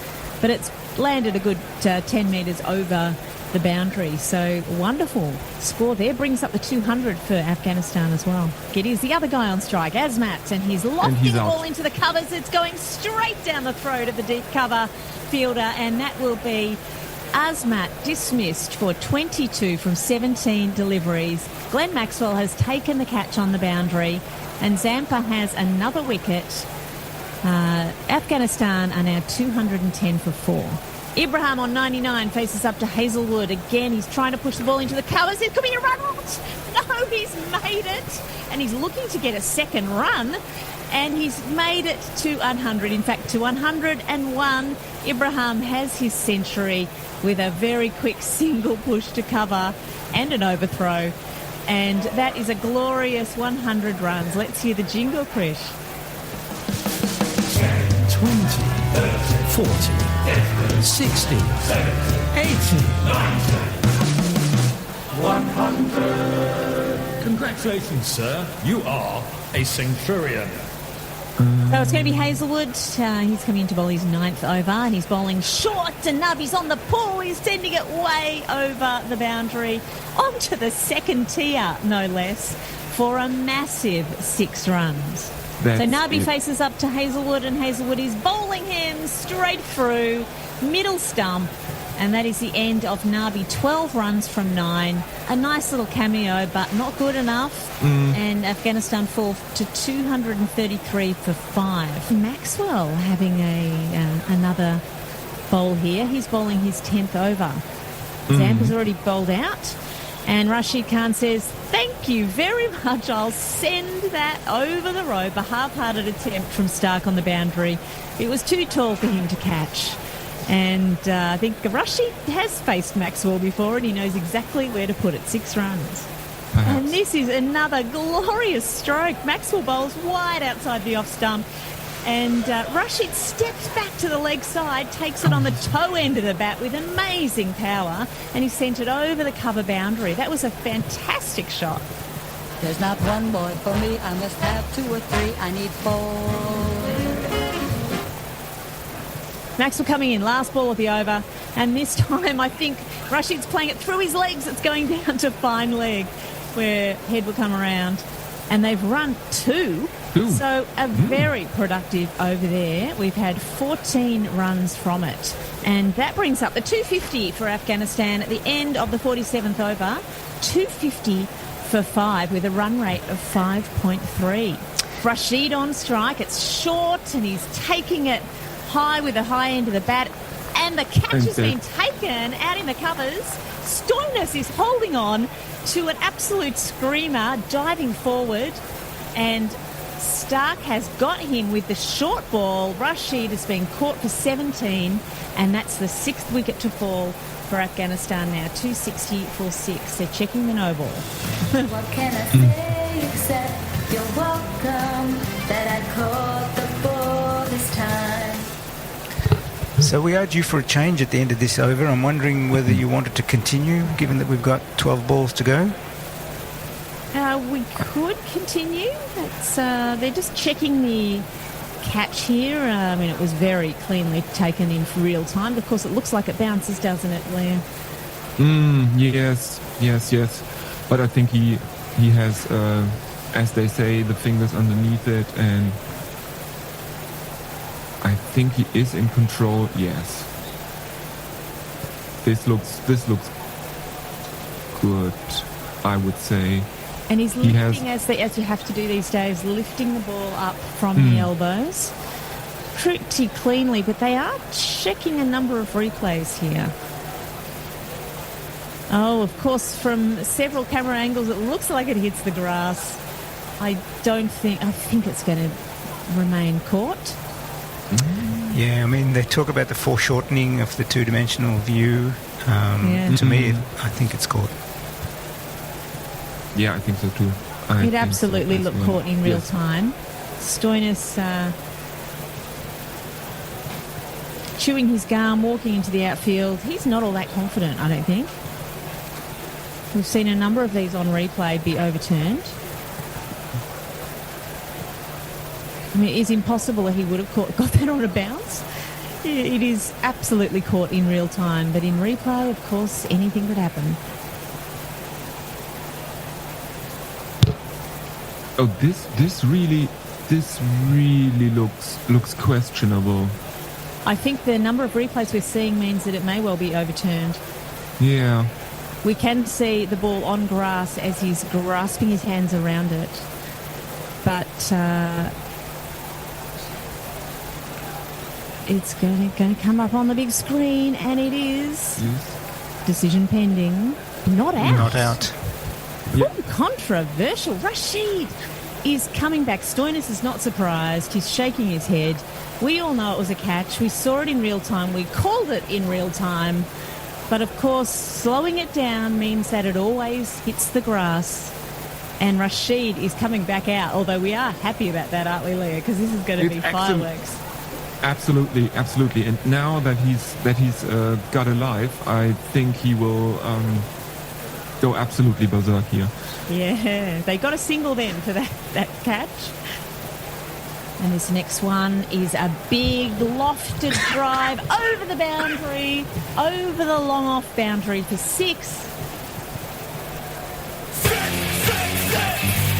landed a good 10 metres over the boundary. So wonderful score there. Brings up the 200 for Afghanistan as well. Giddy's the other guy on strike, Azmat, and he's lofting the ball into the covers. It's going straight down the throat of the deep cover fielder, and that will be Azmat dismissed for 22 from 17 deliveries. Glenn Maxwell has taken the catch on the boundary, and Zampa has another wicket. Afghanistan are now 210 for 4. Ibrahim on 99 faces up to Hazelwood. Again, he's trying to push the ball into the covers. It could be a run out. No, he's made it. And he's looking to get a second run. And he's made it to 100. In fact, to 101. Ibrahim has his century with a very quick single push to cover and an overthrow. And that is a glorious 100 runs. Let's hear the jingle, Krish. 20, 40, 60, 80, 100. Congratulations, sir. You are a centurion. So it's going to be Hazelwood. He's coming in to bowl his 9th over, and he's bowling short to Nabi's on the pull. He's sending it way over the boundary onto the 2nd tier, no less, for a massive 6 runs. So Nabi faces up to Hazelwood, and Hazelwood is bowling him straight through, middle stump, and that is the end of Nabi. 12 runs from 9. A nice little cameo, but not good enough. And Afghanistan fall to 233 for 5. Maxwell having another bowl here. He's bowling his 10th over. Zampa's already bowled out. And Rashid Khan says, thank you very much. I'll send that over the rope. A half-hearted attempt from Stark on the boundary. It was too tall for him to catch. And I think Rashid has faced Maxwell before and he knows exactly where to put it. 6 runs. And this is another glorious stroke. Maxwell bowls wide outside the off stump. And Rashid steps back to the leg side, takes it on the toe end of the bat with amazing power, and he sent it over the cover boundary. That was a fantastic shot. There's not one boy for me. I must have 2 or 3. I need 4. Maxwell coming in, last ball of the over, and this time I think Rashid's playing it through his legs. It's going down to fine leg where Head will come around. And they've run 2. So a very productive over there. We've had 14 runs from it. And that brings up the 250 for Afghanistan at the end of the 47th over. 250 for 5 with a run rate of 5.3. Rashid on strike. It's short and he's taking it high with the high end of the bat. And the catch has been taken out in the covers. Stoinis is holding on to an absolute screamer, diving forward, and Stark has got him with the short ball. Rashid has been caught for 17, and that's the 6th wicket to fall for Afghanistan now. 260 for 6. They're checking the no ball. What can I say except you're welcome that I caught the ball this time. So we are due for a change at the end of this over. I'm wondering whether you wanted to continue, given that we've got 12 balls to go. We could continue. They're just checking the catch here. I mean, it was very cleanly taken in real time. Of course, it looks like it bounces, doesn't it, Liam? Yes. But I think he has, as they say, the fingers underneath it, and I think he is in control. Yes. This looks good, I would say. And he's lifting, as you have to do these days, lifting the ball up from the elbows pretty cleanly, but they are checking a number of replays here. Oh, of course, from several camera angles, it looks like it hits the grass. I think it's going to remain caught. Yeah, I mean, they talk about the foreshortening of the two-dimensional view. To me, I think it's caught. Yeah, I think so too. It absolutely looked caught in real time. Stoinis chewing his gum, walking into the outfield. He's not all that confident, I don't think. We've seen a number of these on replay be overturned. I mean, it is impossible that he would have got that on a bounce. It is absolutely caught in real time, but in replay, of course, anything could happen. Oh, this really looks questionable. I think the number of replays we're seeing means that it may well be overturned. Yeah. We can see the ball on grass as he's grasping his hands around it. But it's going to come up on the big screen, and it is. Yes. Decision pending. Not out. Not out. Controversial. Rashid is coming back. Stoinis is not surprised. He's shaking his head. We all know it was a catch. We saw it in real time. We called it in real time. But of course, slowing it down means that it always hits the grass. And Rashid is coming back out, although we are happy about that, aren't we, Leah? Because this is going to be fireworks. Absolutely. And now that he's got a life, I think he will go absolutely berserk here. Yeah, they got a single then for that catch. And this next one is a big lofted drive over the boundary, over the long off boundary for 6.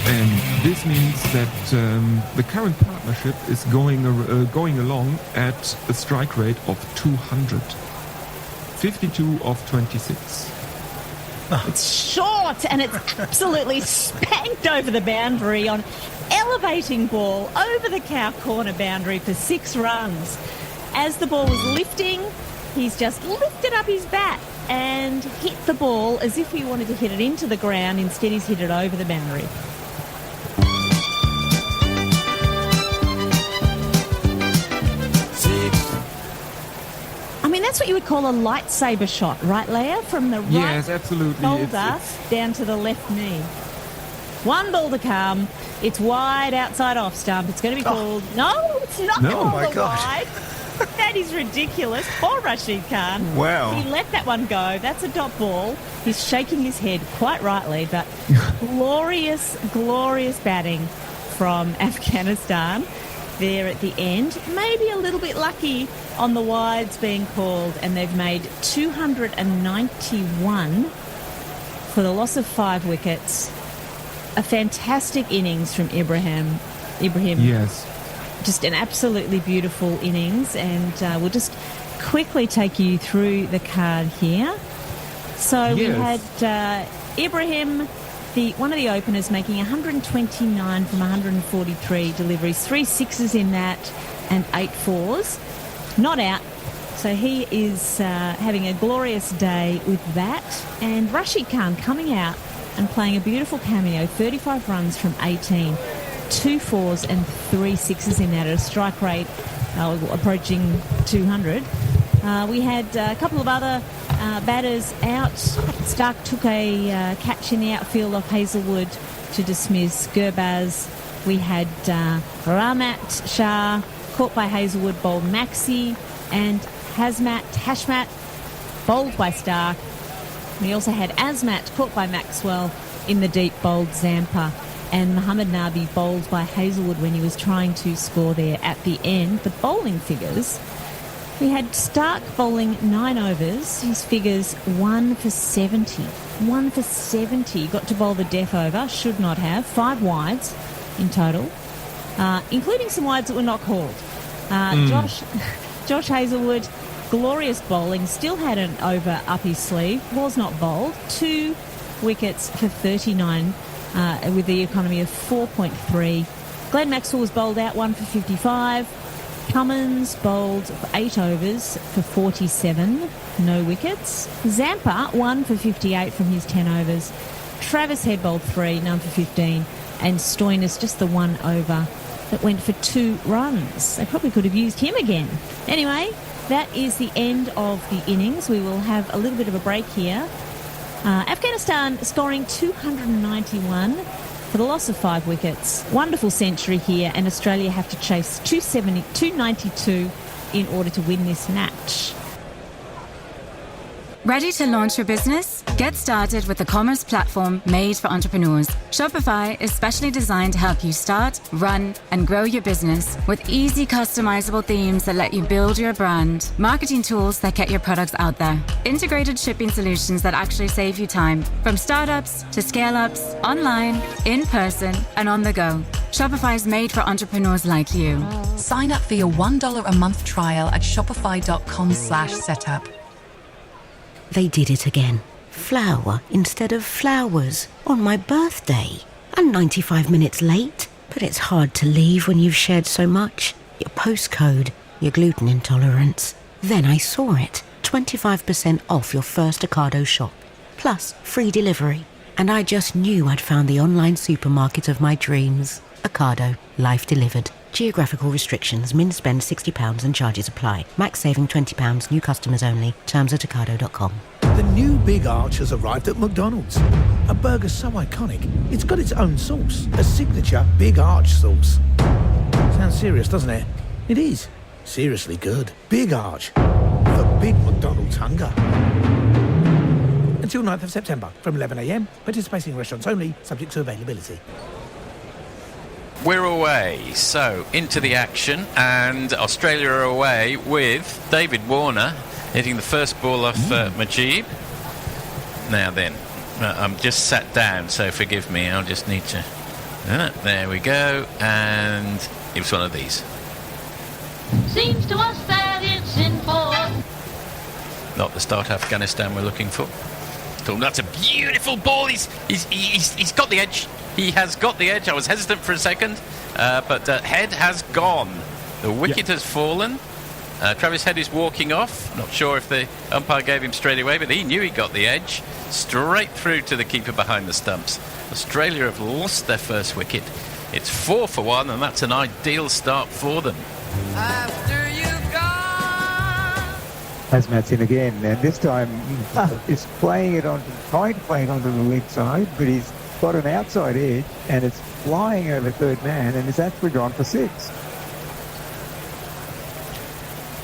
And this means that the current partnership is going along at a strike rate of 200. 52 of 26. It's short, and it's absolutely spanked over the boundary on elevating ball over the cow corner boundary for 6 runs. As the ball was lifting, he's just lifted up his bat and hit the ball as if he wanted to hit it into the ground. Instead, he's hit it over the boundary. I mean, that's what you would call a lightsaber shot, right, Leah? From the right Yes, absolutely. shoulder down to the left knee. One ball to come. It's wide outside off stump. It's going to be called... No, it's not No. called Oh, my a God. wide. That is ridiculous. Poor Rashid Khan. Wow. He let that one go. That's a dot ball. He's shaking his head quite rightly, but glorious, glorious batting from Afghanistan there at the end. Maybe a little bit lucky on the wides being called, and they've made 291 for the loss of 5 wickets. A fantastic innings from Ibrahim. Yes. Just an absolutely beautiful innings, and we'll just quickly take you through the card here. So we had Ibrahim, one of the openers, making 129 from 143 deliveries, 3 sixes in that and 8 fours. Not out. So he is having a glorious day with that. And Rashid Khan coming out and playing a beautiful cameo, 35 runs from 18. 2 fours and 3 sixes in that at a strike rate approaching 200. We had a couple of other batters out. Stark took a catch in the outfield off Hazelwood to dismiss Gurbaz. We had Rahmat Shah caught by Hazelwood, bowled Maxi, and Hashmat bowled by Stark. We also had Azmat caught by Maxwell in the deep, bowled Zampa. And Muhammad Nabi bowled by Hazelwood when he was trying to score there at the end. The bowling figures, we had Stark bowling 9 overs. His figures 1 for 70. 1 for 70. Got to bowl the death over. Should not have. 5 wides in total, including some wides that were not called. Josh Hazelwood, glorious bowling. Still had an over up his sleeve. Was not bowled. 2 wickets for 39. With the economy of 4.3. Glenn Maxwell was bowled out 1 for 55. Cummins bowled for 8 overs for 47. No wickets. Zampa 1 for 58 from his 10 overs. Travis Head bowled 3, none for 15. And Stoinis just the 1 over that went for 2 runs. They probably could have used him again. Anyway, that is the end of the innings. We will have a little bit of a break here. Afghanistan scoring 291 for the loss of 5 wickets. Wonderful century here, and Australia have to chase 292 in order to win this match. Ready to launch your business? Get started with the commerce platform made for entrepreneurs. Shopify is specially designed to help you start, run, and grow your business with easy customizable themes that let you build your brand, marketing tools that get your products out there, integrated shipping solutions that actually save you time, from startups to scale-ups, online, in person, and on the go. Shopify is made for entrepreneurs like you. Sign up for your $1 a month trial at shopify.com/setup. They did it again. Flour instead of flowers on my birthday. I'm 95 minutes late, but it's hard to leave when you've shared so much. Your postcode, your gluten intolerance. Then I saw it. 25% off your first Ocado shop. Plus free delivery. And I just knew I'd found the online supermarket of my dreams. Ocado. Life delivered. Geographical restrictions. Min spend £60 and charges apply. Max saving £20. New customers only. Terms at ocado.com. The new Big Arch has arrived at McDonald's. A burger so iconic, it's got its own sauce. A signature Big Arch sauce. Sounds serious, doesn't it? It is. Seriously good. Big Arch. For big McDonald's hunger. Until 9th of September, from 11 a.m. Participating restaurants only, subject to availability. We're away, so into the action, and Australia are away with David Warner hitting the first ball off Majib. Now then, I'm just sat down, so forgive me, I'll just need to... there we go, and it was one of these. Seems to us that it's in for. Not the start Afghanistan we're looking for. So that's a beautiful ball. He's got the edge. He has got the edge. I was hesitant for a second, but Head has gone. The wicket has fallen. Travis Head is walking off. Not sure if the umpire gave him straight away, but he knew he got the edge. Straight through to the keeper behind the stumps. Australia have lost their first wicket. It's 4 for 1, and that's an ideal start for them. Hazmat's in again, and this time he's trying to play it onto the leg side, but he's got an outside edge, and it's flying over third man, and it's actually gone for 6.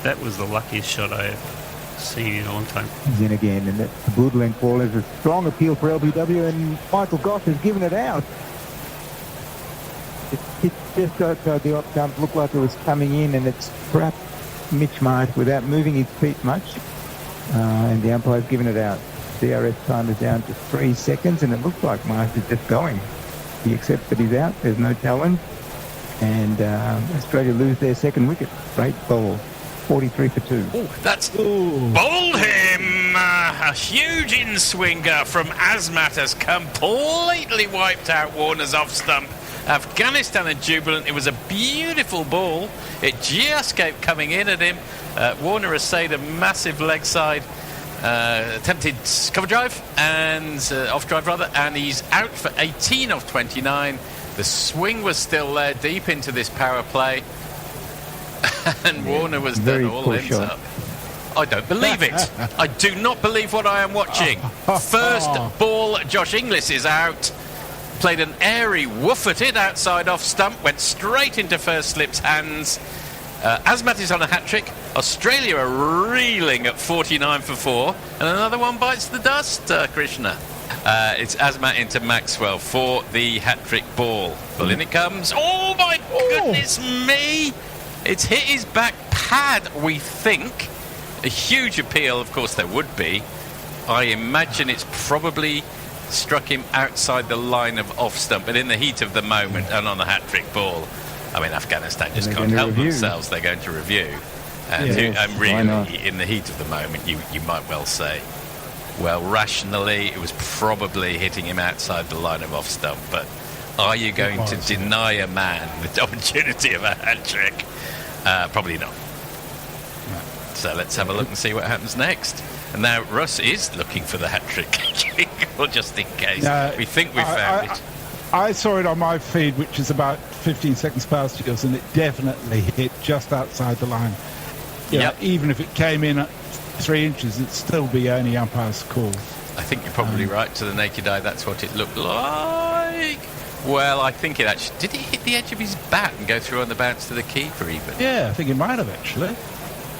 That was the luckiest shot I have seen in a long time. He's in again, and the good length ball is a strong appeal for LBW, and Michael Goff has given it out. It just outside the off stump, looked like it was coming in, and it's trapped Mitch Marsh without moving his feet much, and the umpire's given it out. DRS time is down to 3 seconds, and it looks like Marsh is just going. He accepts that he's out, there's no challenge, and Australia lose their second wicket. Great ball, 43 for 2. Oh, that's bowled him! A huge in-swinger from Azmat has completely wiped out Warner's off-stump. Afghanistan are jubilant. It was a beautiful ball. It just kept coming in at him. Warner essayed a massive leg side, attempted cover drive and off drive rather, and he's out for 18 off 29. The swing was still there deep into this power play, and Warner was done all ends up. I don't believe it. I do not believe what I am watching. First ball, Josh Inglis is out. Played an airy woof at it outside off stump, went straight into first slip's hands. Azmat is on a hat-trick. Australia are reeling at 49 for 4, and another one bites the dust, Krishna. It's Azmat into Maxwell for the hat-trick ball. Well, in it comes. Oh my goodness me! It's hit his back pad, we think. A huge appeal, of course there would be. I imagine it's probably struck him outside the line of off stump, but in the heat of the moment and on a hat-trick ball, I mean, Afghanistan just can't help themselves. They're going to review, and really in the heat of the moment you might well say, well, rationally it was probably hitting him outside the line of off stump, but are you going to deny a man the opportunity of a hat-trick? Probably not. So let's have a look and see what happens next. And now Russ is looking for the hat-trick jingle, just in case. We think we found it. I saw it on my feed, which is about 15 seconds past yours, and it definitely hit just outside the line. Even if it came in at 3 inches, it'd still be only umpire's call. I think you're probably right. To the naked eye, that's what it looked like. Well, I think it actually... Did it hit the edge of his bat and go through on the bounce to the keeper even? Yeah, I think it might have actually.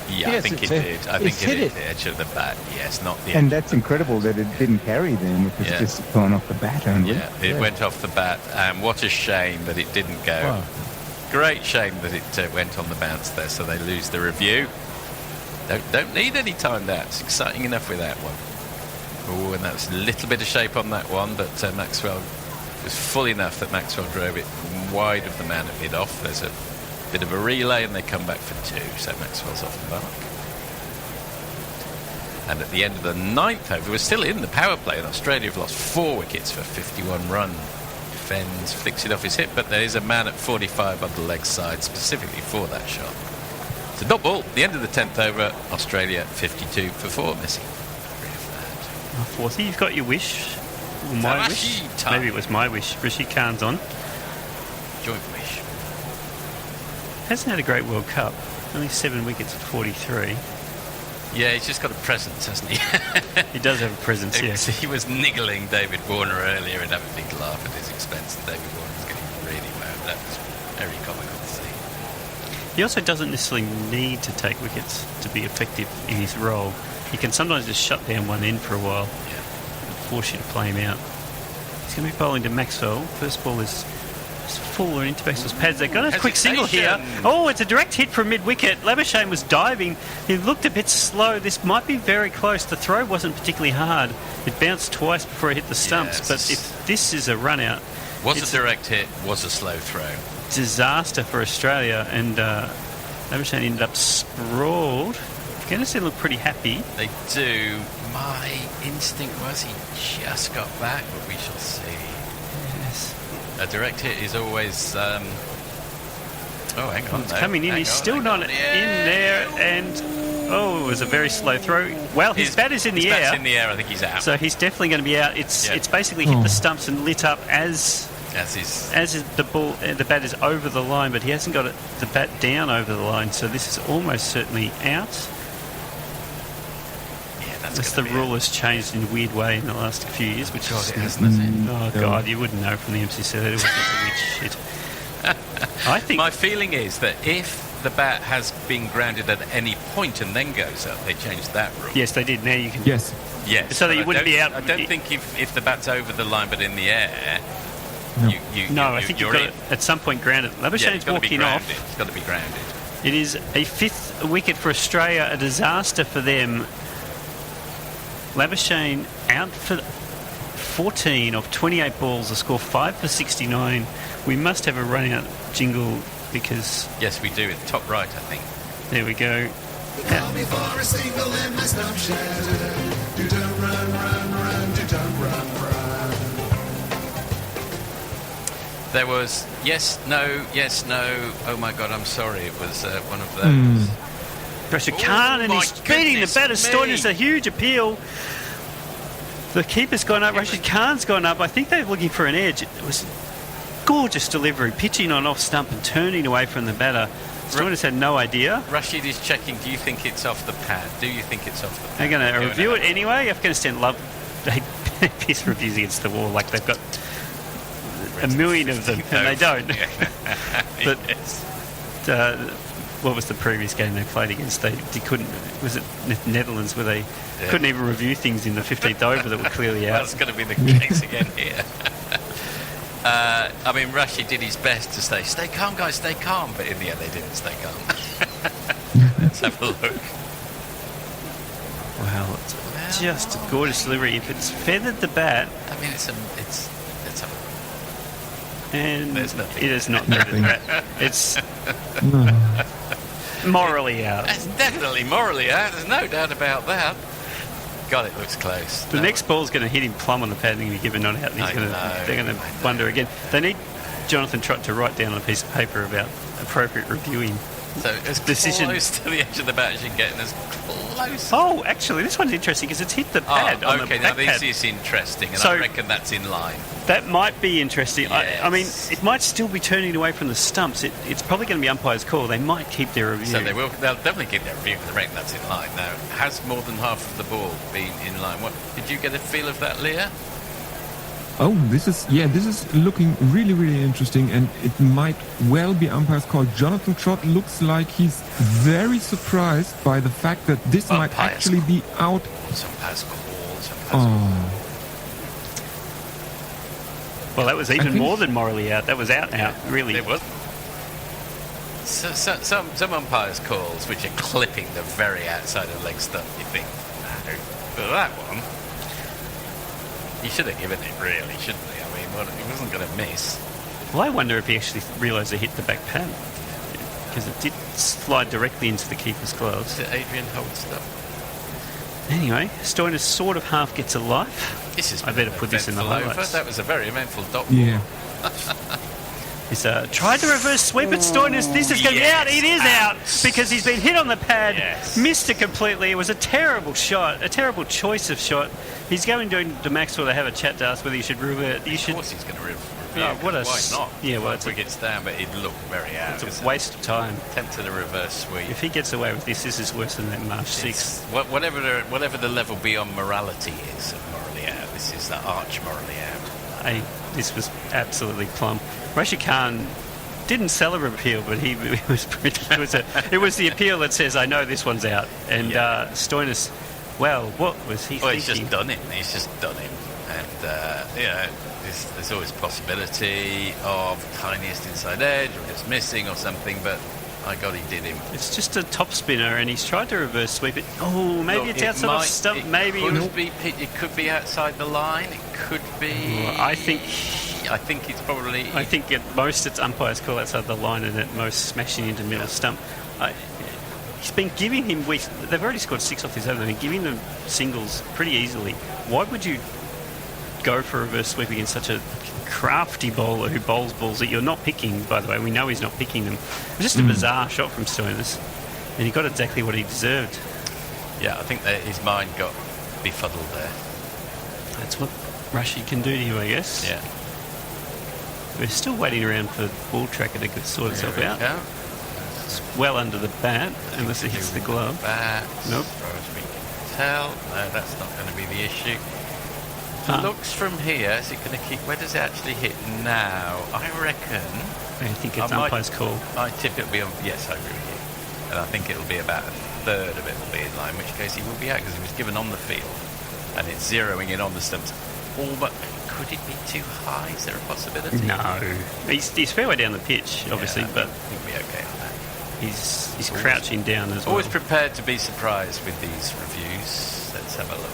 Yeah, yes, I think it did. I think it hit the edge of the bat. Yes, not the edge. And that's incredible that it didn't carry then. It was just gone off the bat only. Yeah, it went off the bat. And what a shame that it didn't go. Wow. Great shame that it went on the bounce there, so they lose the review. Don't need any timed outs. Exciting enough with that one. Oh, and that was a little bit of shape on that one, but Maxwell was full enough that Maxwell drove it wide of the man at mid-off. There's a bit of a relay, and they come back for 2, so Maxwell's off the mark. And at the end of the 9th over, we're still in the power play, and Australia have lost 4 wickets for 51 run. Defends, flicks it off his hip, but there is a man at 45 on the leg side specifically for that shot. It's a dot ball. The end of the 10th over, Australia 52 for 4, Missy. 40, you've got your wish. Or my wish. Maybe it was my wish. Rishi Khan's on. Joint wish. Hasn't had a great World Cup. Only 7 wickets at 43. Yeah, he's just got a presence, hasn't he? He does have a presence, yes. He was niggling David Warner earlier and having a big laugh at his expense, and David Warner was getting really wound. That was very comical to see. He also doesn't necessarily need to take wickets to be effective in his role. He can sometimes just shut down one end for a while and force you to play him out. He's going to be bowling to Maxwell. First ball is full into Maxwell's pads. They've got a quick single here. Oh, it's a direct hit from mid-wicket. Labuschagne was diving. He looked a bit slow. This might be very close. The throw wasn't particularly hard. It bounced twice before it hit the stumps. Yes. But if this is a run-out... Was a direct hit, was a slow throw. Disaster for Australia. And Labuschagne ended up sprawled. Afghanistan look pretty happy. They do. My instinct was he just got back, but we shall see. Yes. A direct hit is always Oh, hang on. It's coming in. He's still not in there, and it was a very slow throw. Well, his bat is in the air. His bat's in the air. I think he's out. So he's definitely going to be out. It's basically hit the stumps and lit up as the ball. The bat is over the line, but he hasn't got the bat down over the line. So this is almost certainly out. Unless the rule has changed in a weird way in the last few years, which God, you wouldn't know from the MCC. It was weird shit. I think my feeling is that if the bat has been grounded at any point and then goes up, they changed that rule. Yes, they did. Now you can. Yes. So that you wouldn't be out. I don't think if the bat's over the line but in the air, I think you've got it at some point grounded. Labuschagne's walking off. It's got to be grounded. It is a 5th wicket for Australia. A disaster for them. Labuschagne out for 14 of 28 balls, a score 5 for 69. We must have a run-out jingle because... Yes, we do. It's top right, I think. There we go. Call me for a single in my stump shatter. You don't run, you don't run. There was yes, no, oh my God, I'm sorry. It was one of those. Rashid Khan, and he's beating the batter. Stoinis, a huge appeal. The keeper's gone up. Rashid Khan's gone up. I think they're looking for an edge. It was gorgeous delivery, pitching on off stump and turning away from the batter. Stoinis had no idea. Rashid is checking. Do you think it's off the pad? Do you think it's off the pad? They're going to review it anyway. Afghanistan they piss reviews against the wall like they've got a million of them, and they don't. But what was the previous game they played against? They couldn't. Was it Netherlands where they couldn't even review things in the 15th over that were clearly out? That's going to be the case again here. I mean, Rashid did his best to stay calm, guys, stay calm, but in the end they didn't stay calm. Let's have a look. Wow, it's just a gorgeous delivery. If it's feathered the bat, I mean, it's and there's nothing. It is not feathered the bat. It's morally out. It's definitely morally out. There's no doubt about that. God, it looks close. The next ball's going to hit him plumb on the pad and he's going to give a nod out. And they're going to wonder again. They need Jonathan Trott to write down on a piece of paper about appropriate reviewing. So as close to the edge of the bat as you get, and as close. Oh, actually, this one's interesting because it's hit the pad. Oh, on okay, the now back this is interesting, and so, I reckon that's in line. That might be interesting. Yes. I mean, it might still be turning away from the stumps. It's probably going to be umpire's call. They might keep their review. So they'll definitely keep their review, because I reckon that's in line. Now, has more than half of the ball been in line? What did you get a feel of that, Leah? Oh, this is looking really, really interesting, and it might well be umpire's call. Jonathan Trott looks like he's very surprised by the fact that this might actually be out. Umpire's call. Well, that was even more than morally out. That was out, really. It was. So, some umpires' calls, which are clipping the very outside of leg stump, you think, no. But that one, he should have given it, really, shouldn't he? I mean, he wasn't going to miss. Well, I wonder if he actually realised they hit the back pad, because it did slide directly into the keeper's gloves. Adrian holds stuff. Anyway, Stoinis sort of half gets a life. I better put this in the highlights. That was a very eventful dot. Yeah. He's tried to reverse sweep at Stoinis. This is going to be out. It is out because he's been hit on the pad, missed it completely. It was a terrible shot, a terrible choice of shot. He's going to Maxwell to have a chat to us whether he should revert. Of course he's going to review. Why not? Yeah, well, wickets down, but he'd look very out. It's a waste of time. Attempt to the reverse sweep. If he gets away with this is worse than that March 6th. Whatever the level beyond morality is of morally out, this is the arch morally out. This was absolutely plumb. Rashid Khan didn't sell a appeal, but it was the appeal that says, I know this one's out. And Stoinis, well, what was he thinking? He's just done it. And, there's always possibility of tiniest inside edge or just missing or something, but my God, he did him. It's just a top spinner, and he's tried to reverse sweep it. Oh, maybe it's outside the stump. Maybe it could be outside the line. It could be. I think it's probably. I think at most it's umpire's call outside the line, and at most smashing into middle stump. He's been giving him. They've already scored 6 off his over. They've been giving them singles pretty easily. Why would you go for a reverse sweep against such a crafty bowler who bowls balls that you're not picking, by the way. We know he's not picking them. It was just a bizarre shot from Stoinis, and he got exactly what he deserved. Yeah, I think that his mind got befuddled there. That's what Rashid can do to you, I guess. Yeah. We're still waiting around for Ball Tracker to sort itself out. Go. It's well under the bat, unless it hits the glove. Bat, Nope. as far as we can tell. No, that's not going to be the issue. Looks from here, is it going to keep... Where does it actually hit now? I reckon... I think it's umpire's call. I tip it'll be on... Yes, I agree with you. And I think it'll be about a third of it will be in line, in which case he will be out, because he was given on the field. And it's zeroing in on the stumps. But could it be too high? Is there a possibility? No. He's fair way down the pitch, obviously, but... He'll be okay on that. He's crouching down as well. Always prepared to be surprised with these reviews. Let's have a look.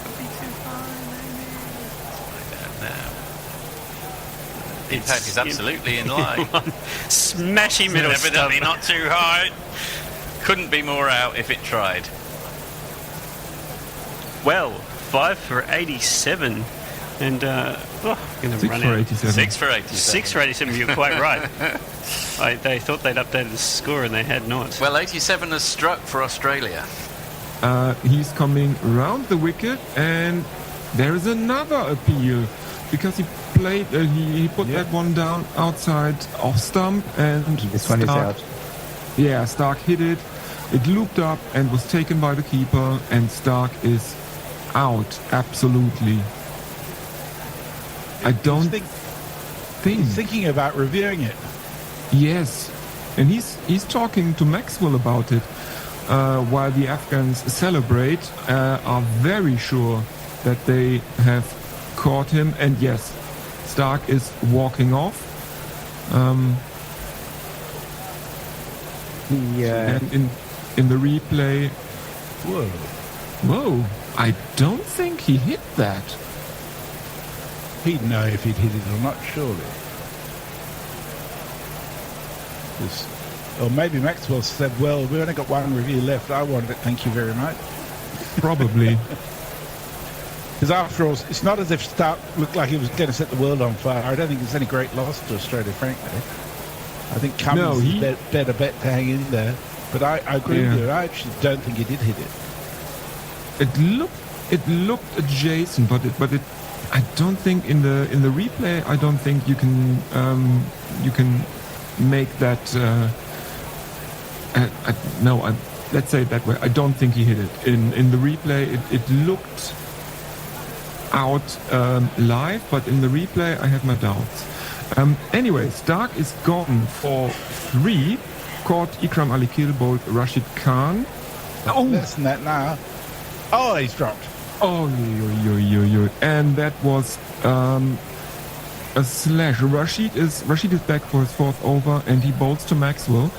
Could be too high, maybe. Let's find out now. The impact is absolutely in line. Smashy middle Evidently stump. not too high. Couldn't be more out if it tried. Well, 5 for 87. And, going to 6 run for out. 87. 6 for 87. 6 for 87, you're quite right. They thought they'd updated the score and they had not. Well, 87 has struck for Australia. He's coming round the wicket, and there is another appeal because he played. He put that one down outside off stump, and This one is out. Yeah, Stark hit it. It looped up and was taken by the keeper, and Stark is out. Absolutely. I don't think. He's thinking about reviewing it. Yes, and he's talking to Maxwell about it. While the Afghans celebrate, are very sure that they have caught him. And yes, Stark is walking off. And in the replay, whoa! I don't think he hit that. He'd know if he'd hit it or not, surely. Or maybe Maxwell said, well, we only got one review left. I wanted it, thank you very much. Probably. Because after all, it's not as if Stark looked like he was going to set the world on fire. I don't think it's any great loss to Australia, frankly. I think Cummins is a better bet to hang in there. But I agree with you. I actually don't think he did hit it. It looked adjacent, but it. I don't think in the replay. I don't think you can make that. Let's say it that way. I don't think he hit it. In the replay, it looked out live, but in the replay, I have my doubts. Anyway, Stark is gone for 3. Caught Ikram Ali Kil, bowled Rashid Khan. Oh, less than that now. Oh, he's dropped. Oh, and that was a slash. Rashid is back for his 4th over, and he bowls to Maxwell.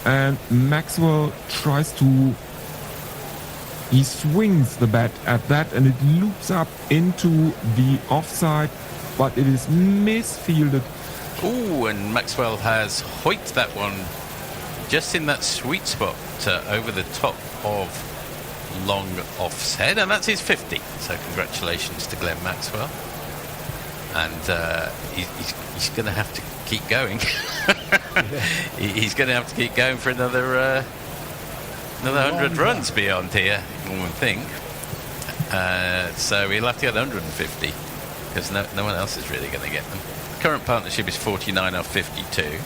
And Maxwell he swings the bat at that, and it loops up into the offside, but it is misfielded. Ooh, and Maxwell has hoiked that one just in that sweet spot over the top of long offside, and that's his 50. So congratulations to Glenn Maxwell. And he's going to have to keep going. He's going to have to keep going for another 100 runs beyond here, one would think. So he'll have to get 150 because no one else is really going to get them. Current partnership is 49 off 52.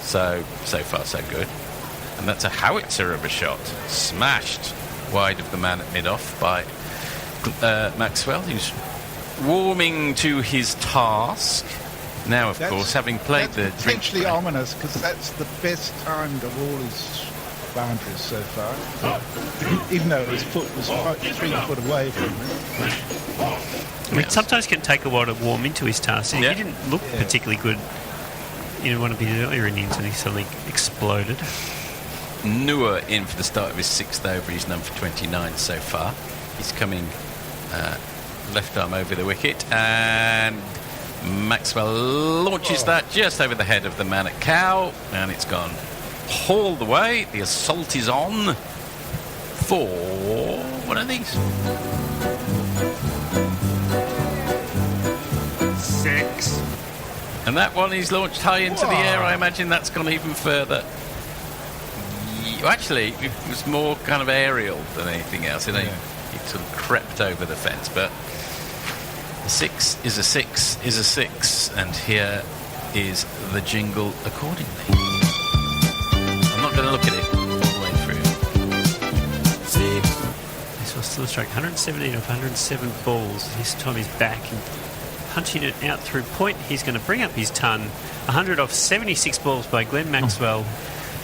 So far so good. And that's a howitzer of a shot. Smashed wide of the man at mid-off by Maxwell, who's warming to his task. Now, of course, having played the potentially ominous, because that's the best timed of all his boundaries so far. Even though his foot was 3 foot away from him. I mean, sometimes it can take a while to warm into his task. He didn't look particularly good in one of his earlier innings when he suddenly exploded. Noor in for the start of his 6th over. He's number 29 so far. He's coming left arm over the wicket, and Maxwell launches that just over the head of the man at cow, and it's gone all the way. The assault is on for one of these. 6. And that one is launched high into the air. I imagine that's gone even further. Actually, it was more kind of aerial than anything else. It sort of crept over the fence, but a 6 is a 6 is a 6, and here is the jingle accordingly. I'm not going to look at it all the way through. This was still a strike. 117 of 107 balls. This time he's back and punching it out through point. He's going to bring up his ton. 100 off 76 balls by Glenn Maxwell.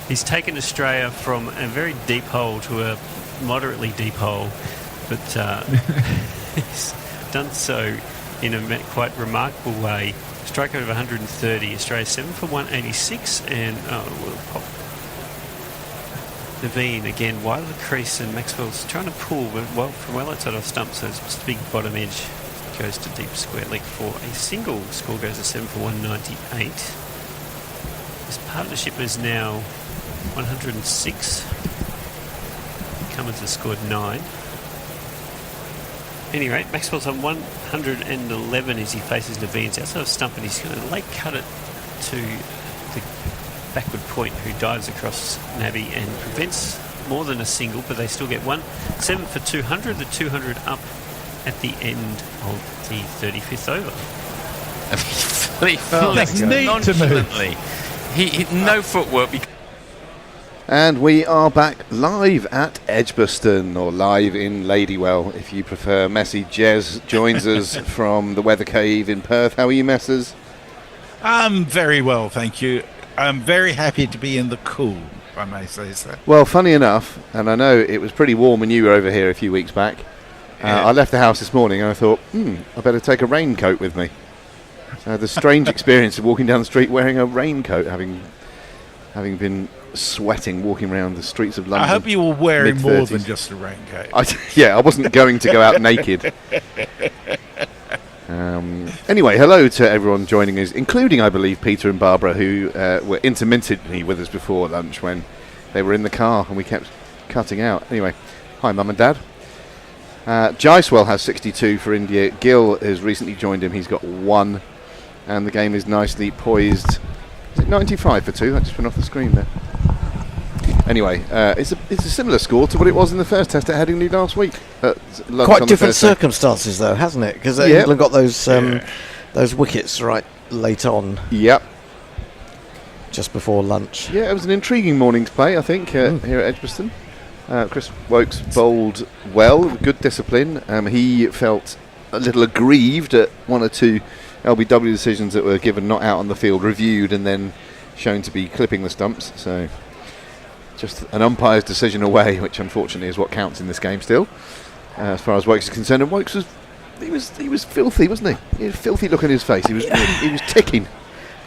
He's taken Australia from a very deep hole to a moderately deep hole, but he's done so in a quite remarkable way. Strike rate of 130. Australia 7 for 186, and we'll pop. Naveen again wide of the crease, and Maxwell's trying to pull, but from well outside of stump, so it's just a big bottom edge. Goes to deep square leg for a single. Score goes to 7 for 198. This partnership is now 106. Cummins has scored 9. At any rate, Maxwell's on 111 as he faces Naveen's outside of stump, and he's going to late cut it to the backward point, who dives across Nabby and prevents more than a single, but they still get one. 7 for 200, the 200 up at the end of the 35th over. That's neat to move. He no footwork. And we are back live at Edgbaston, or live in Ladywell, if you prefer. Messy Jez joins us from the Weather Cave in Perth. How are you, Messers? I'm very well, thank you. I'm very happy to be in the cool, if I may say so. Well, funny enough, and I know it was pretty warm when you were over here a few weeks back. I left the house this morning and I thought, I better take a raincoat with me. So I had the strange experience of walking down the street wearing a raincoat, having been sweating walking around the streets of London. I hope you were wearing mid-30s. more than just a raincoat. I wasn't going to go out naked. Anyway, hello to everyone joining us, including, I believe, Peter and Barbara, who were intermittently with us before lunch when they were in the car and we kept cutting out. Anyway, hi, Mum and Dad. Jicewell has 62 for India. Gill has recently joined him. He's got 1. And the game is nicely poised. Is it 95 for 2? That just went off the screen there. Anyway, it's a similar score to what it was in the first test at Headingley last week. Quite different circumstances, though, hasn't it? Because England got those wickets right late on. Yep. Just before lunch. Yeah, it was an intriguing morning's play, I think, here at Edgbaston. Chris Wokes bowled well, good discipline. He felt a little aggrieved at 1 or 2 LBW decisions that were given not out on the field, reviewed and then shown to be clipping the stumps. So just an umpire's decision away, which unfortunately is what counts in this game still, as far as Wokes is concerned. And Wokes was filthy, wasn't he? He had a filthy look on his face. He was ticking.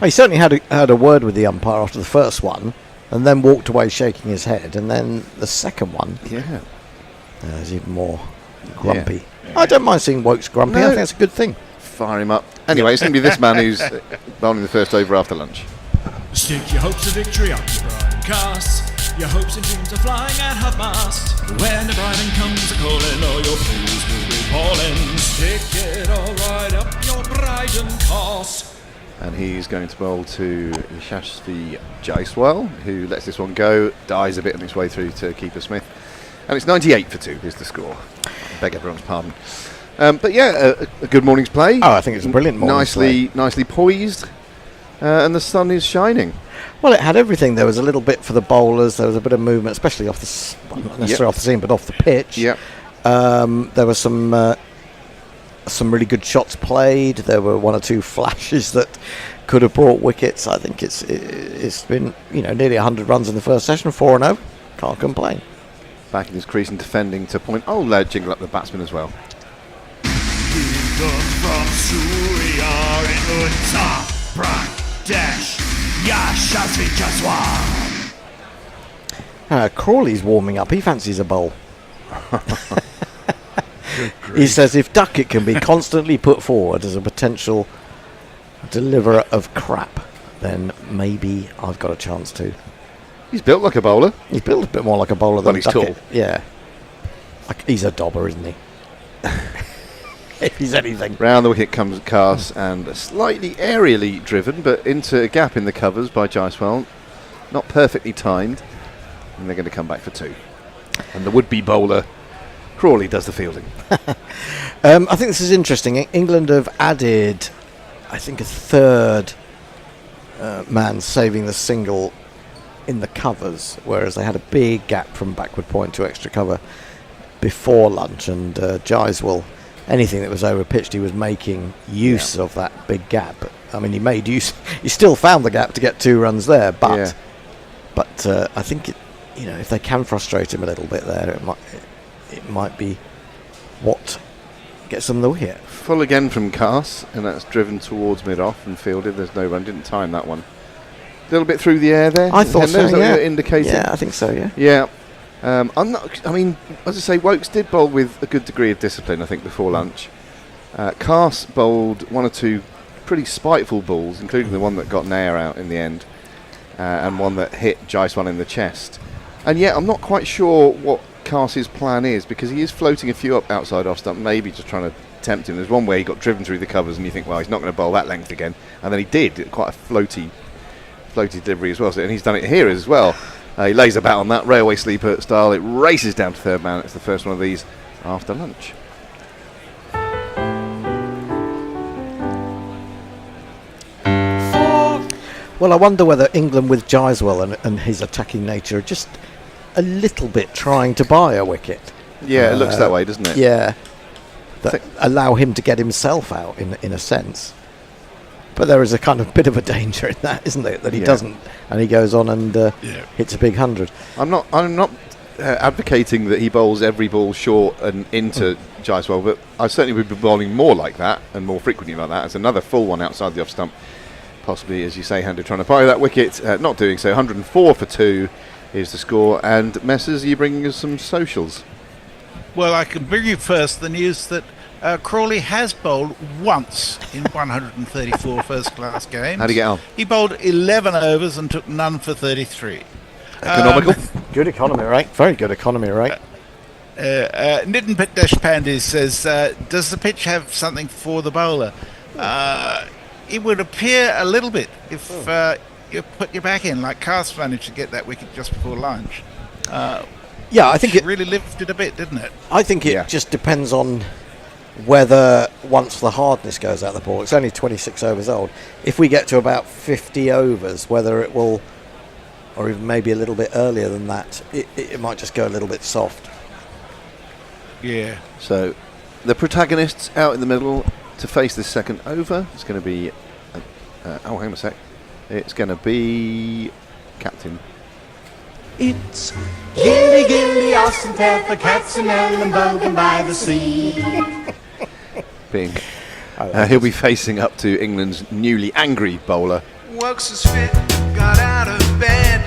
He certainly had a word with the umpire after the first one, and then walked away shaking his head. And then the second one, is even more grumpy. Yeah. I don't mind seeing Wokes grumpy. I think that's a good thing. Fire him up. Anyway, it's going to be this man who's bowling the first over after lunch. Stick your hopes of victory up your broadcast. Your hopes and dreams are flying at half mast. When the bribing comes a calling, all your crews will be falling. Stick it all right up your Bryden cast. And he's going to bowl to Yashasvi Jaiswal, who lets this one go, dies a bit on its way through to Keeper Smith. And it's 98 for 2 is the score. I beg everyone's pardon. But yeah, a good morning's play. Oh, I think it's a brilliant morning's play. Nicely poised. And the sun is shining. Well, it had everything. There was a little bit for the bowlers. There was a bit of movement, especially off the, not necessarily off the seam, but off the pitch. Yep. There were some really good shots played. There were 1 or 2 flashes that could have brought wickets. I think it's been nearly 100 runs in the first session, 4 and 0. Can't complain. Back in his crease and defending to point. Oh, jingle up the batsman as well. From Surya in Uttar Pradesh, Yashasvi Jaiswal. Crawley's warming up. He fancies a bowl. He says if Duckett can be constantly put forward as a potential deliverer of crap, then maybe I've got a chance too. He's built like a bowler. He's built a bit more like a bowler than he's Duckett. tall. Yeah. He's a dobber, isn't he? if he's anything. Round the wicket comes Cast and slightly aerially driven, but into a gap in the covers by Jaiswal. Not perfectly timed. And they're going to come back for 2. And the would-be bowler, Crawley, does the fielding. I think this is interesting. England have added, I think, a third man saving the single in the covers, whereas they had a big gap from backward point to extra cover before lunch, and Jaiswal, anything that was over pitched, he was making use of that big gap. I mean, he made use. He still found the gap to get 2 runs there, but I think if they can frustrate him a little bit there, it might be what gets them the wicket. Full again from Cast, and that's driven towards mid-off and fielded. There's no run. Didn't time that one. A little bit through the air there. I thought so. Yeah, indicating. Yeah, I think so. Yeah. Yeah. I'm not. I mean, as I say, Wokes did bowl with a good degree of discipline, I think, before lunch. Cast bowled 1 or 2 pretty spiteful balls, including the one that got Nair out in the end, and one that hit Jaiswal in the chest. And yet, I'm not quite sure what Cast's plan is, because he is floating a few up outside off stump, maybe just trying to tempt him. There's one where he got driven through the covers, and you think, well, he's not going to bowl that length again, and then he did. Quite a floaty delivery as well, and he's done it here as well. He lays about on that railway sleeper style. It races down to third man. It's the first one of these after lunch. Well, I wonder whether England with Jaiswal and his attacking nature are just a little bit trying to buy a wicket. Yeah, it looks that way, doesn't it? Yeah. Allow him to get himself out in a sense. But there is a kind of bit of a danger in that, isn't there? That he doesn't, and he goes on and hits a big 100. I'm not advocating that he bowls every ball short and into Jaiswal, but I certainly would be bowling more like that and more frequently like that. It's another full one outside the off stump, possibly, as you say, Handed trying to buy that wicket. Not doing so. 104 for 2 is the score. And Messers, are you bringing us some socials? Well, I can bring you first the news that Crawley has bowled once in 134 first-class games. How'd he get on? He bowled 11 overs and took none for 33. Economical? Good economy rate. Very good economy rate. Nitin Deshpande says, does the pitch have something for the bowler? It would appear a little bit if you put your back in, like Cast managed to get that wicket just before lunch. Yeah, I think it really lifted a bit, didn't it? I think it just depends on whether once the hardness goes out of the ball, it's only 26 overs old, if we get to about 50 overs, whether it will, or even maybe a little bit earlier than that, it might just go a little bit soft. Yeah. So the protagonists out in the middle to face this second over. It's going to be hang on a sec, it's going to be captain. It's Gilly, Gilly, Austin, for cats and Ellenbogen by the sea. Bing. He'll be facing up to England's newly angry bowler. Works his fit, got out of bed,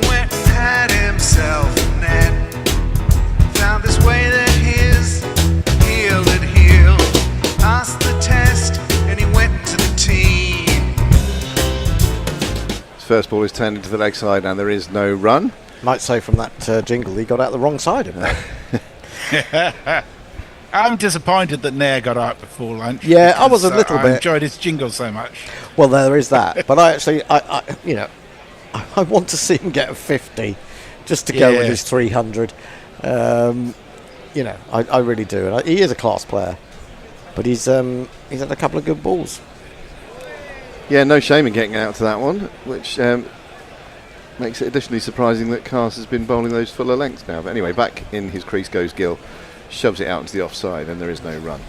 went and had himself a net, found this way that his heel had healed, passed the test and he went to the tee. His first ball is turned into the leg side and there is no run. Might say from that jingle he got out the wrong side of it. I'm disappointed that Nair got out before lunch. Yeah, I was a little bit. I enjoyed his jingle so much. Well, there is that. But I actually, I want to see him get a 50 just to go with his 300. I really do. And he is a class player. But he's had a couple of good balls. Yeah, no shame in getting out to that one, which makes it additionally surprising that Cast has been bowling those fuller lengths now. But anyway, back in his crease goes Gill. Shoves it out into the offside and there is no run.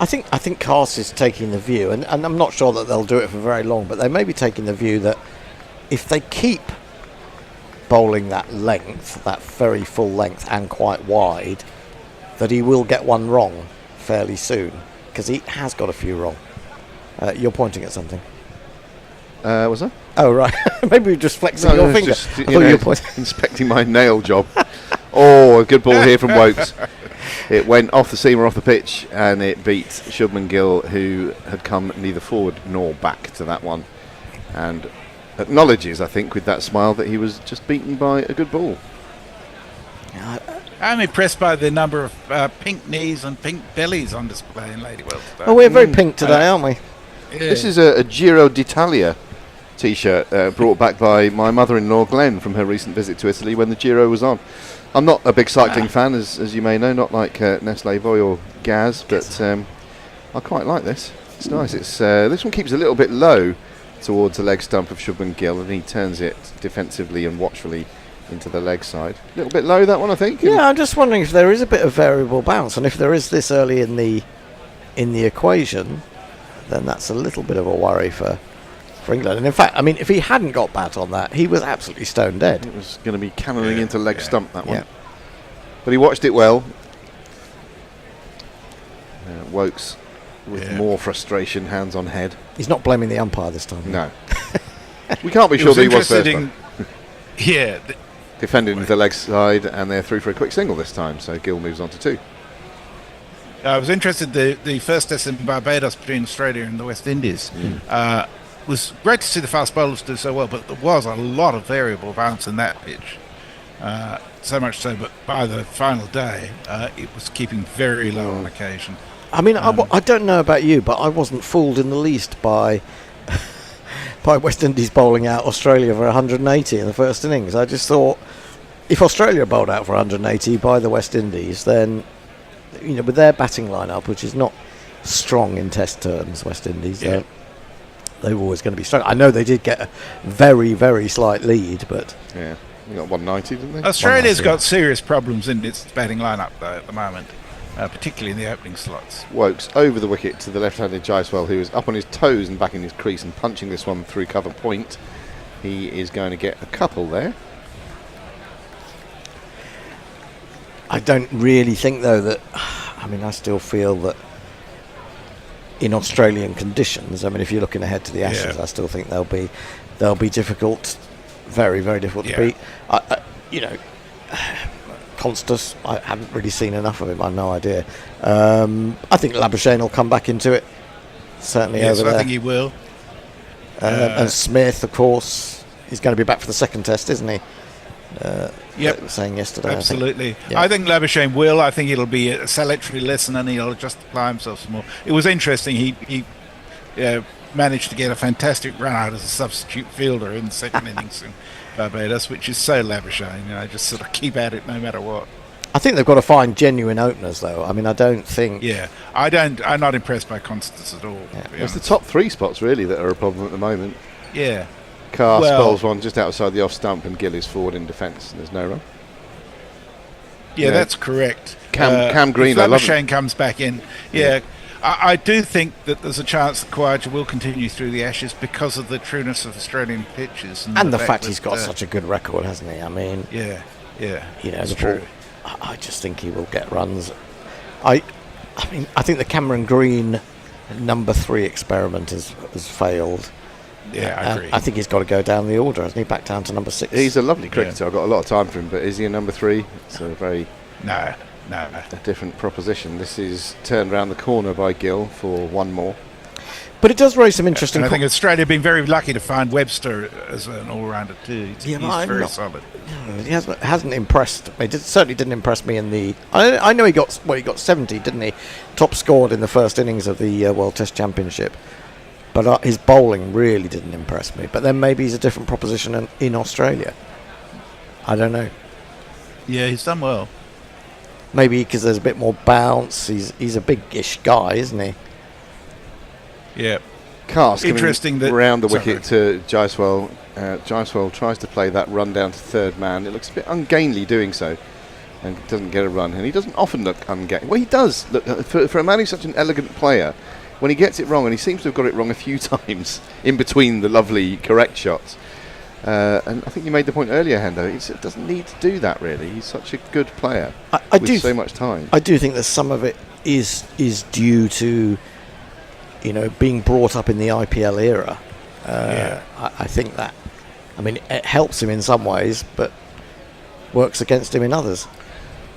I think Cast is taking the view, and I'm not sure that they'll do it for very long, but they may be taking the view that if they keep bowling that length, that very full length and quite wide, that he will get one wrong fairly soon, because he has got a few wrong. You're pointing at something. Was I? Oh, right. Maybe you're just flexing your finger. Just, inspecting my nail job. Oh, a good ball here from Wokes. It went off the seam or off the pitch and it beat Shubman Gill, who had come neither forward nor back to that one, and acknowledges, I think, with that smile that he was just beaten by a good ball. I'm impressed by the number of pink knees and pink bellies on display in Lady World today. Oh, we're very pink today, aren't we? Yeah. This is a Giro d'Italia T-shirt brought back by my mother-in-law Glenn from her recent visit to Italy when the Giro was on. I'm not a big cycling fan, as you may know, not like Nestle Boy or Gaz, but I quite like this. It's nice. It's this one keeps a little bit low towards the leg stump of Shubman Gill, and he turns it defensively and watchfully into the leg side. A little bit low, that one, I think. Yeah, I'm just wondering if there is a bit of variable bounce, and if there is this early in the equation, then that's a little bit of a worry for England. And in fact, I mean, if he hadn't got bat on that, he was absolutely stone dead. It was going to be cannonning into leg stump, that one. But he watched it well. Wokes with more frustration, hands on head. He's not blaming the umpire this time. No. We can't be sure that he was first one. Yeah. Defending the leg side, and they're through for a quick single this time, so Gill moves on to 2. I was interested, the first test in Barbados between Australia and the West Indies. Was great to see the fast bowlers do so well, but there was a lot of variable bounce in that pitch. So much so, but by the final day, it was keeping very low on occasion. I mean, I don't know about you, but I wasn't fooled in the least by West Indies bowling out Australia for 180 in the first innings. I just thought, if Australia bowled out for 180 by the West Indies, then, you know, with their batting lineup, which is not strong in Test terms, West Indies, they were always going to be strong. I know they did get a very, very slight lead, but yeah, they got 190, didn't they? Australia's got serious problems in its batting lineup though at the moment, particularly in the opening slots. Wokes over the wicket to the left-handed Jaiswal, who is up on his toes and back in his crease and punching this one through cover point. He is going to get a couple there. I don't really think, though, that... I mean, I still feel that in Australian conditions, I mean, if you're looking ahead to the Ashes, I still think they'll be difficult, very, very difficult to beat. You know, Constas, I haven't really seen enough of him. I have no idea. I think Labuschagne will come back into it, certainly over there. I think he will. And Smith, of course, he's going to be back for the second test, isn't he? Saying yesterday. Absolutely. I think Labuschagne will. I think it'll be a salutary lesson and he'll just apply himself some more. It was interesting. He managed to get a fantastic run out as a substitute fielder in the second innings in Barbados, which is so Labuschagne. You know, just sort of keep at it no matter what. I think they've got to find genuine openers, though. I mean, I don't think... I'm not impressed by Constance at all. It's the top 3 spots, really, that are a problem at the moment. Yeah. Carr spells one just outside the off stump, and Gill is forward in defence. There's no run. Yeah, that's correct. Cam Green, if Labuschagne comes back in. I do think that there's a chance that Khawaja will continue through the Ashes because of the trueness of Australian pitches. And the fact he's got such a good record, hasn't he? I mean... Yeah. You know, it's true. I just think he will get runs. I mean, I think the Cameron Green number 3 experiment has failed. Yeah, I agree. I think he's got to go down the order, hasn't he? Back down to number 6. He's a lovely cricketer. I've got a lot of time for him, but is he a number 3? It's a very no, a different proposition. This is turned round the corner by Gill for one more. But it does raise some interesting... And I think Australia have been very lucky to find Webster as an all-rounder too. He's very solid. He hasn't impressed me. Certainly didn't impress me in the... I know he got 70, didn't he? Top scored in the first innings of the World Test Championship. But his bowling really didn't impress me. But then maybe he's a different proposition in Australia. I don't know. Yeah, he's done well. Maybe because there's a bit more bounce. He's a big-ish guy, isn't he? Yeah. Cast interesting that round the wicket to Jaiswal. Jaiswal tries to play that run down to third man. It looks a bit ungainly doing so, and doesn't get a run. And he doesn't often look ungainly. Well, he does look for a man who's such an elegant player. When he gets it wrong, and he seems to have got it wrong a few times in between the lovely correct shots. And I think you made the point earlier, Hendo. It doesn't need to do that really. He's such a good player with so much time. I do think that some of it is due to, you know, being brought up in the IPL era. I think that, I mean, it helps him in some ways, but works against him in others.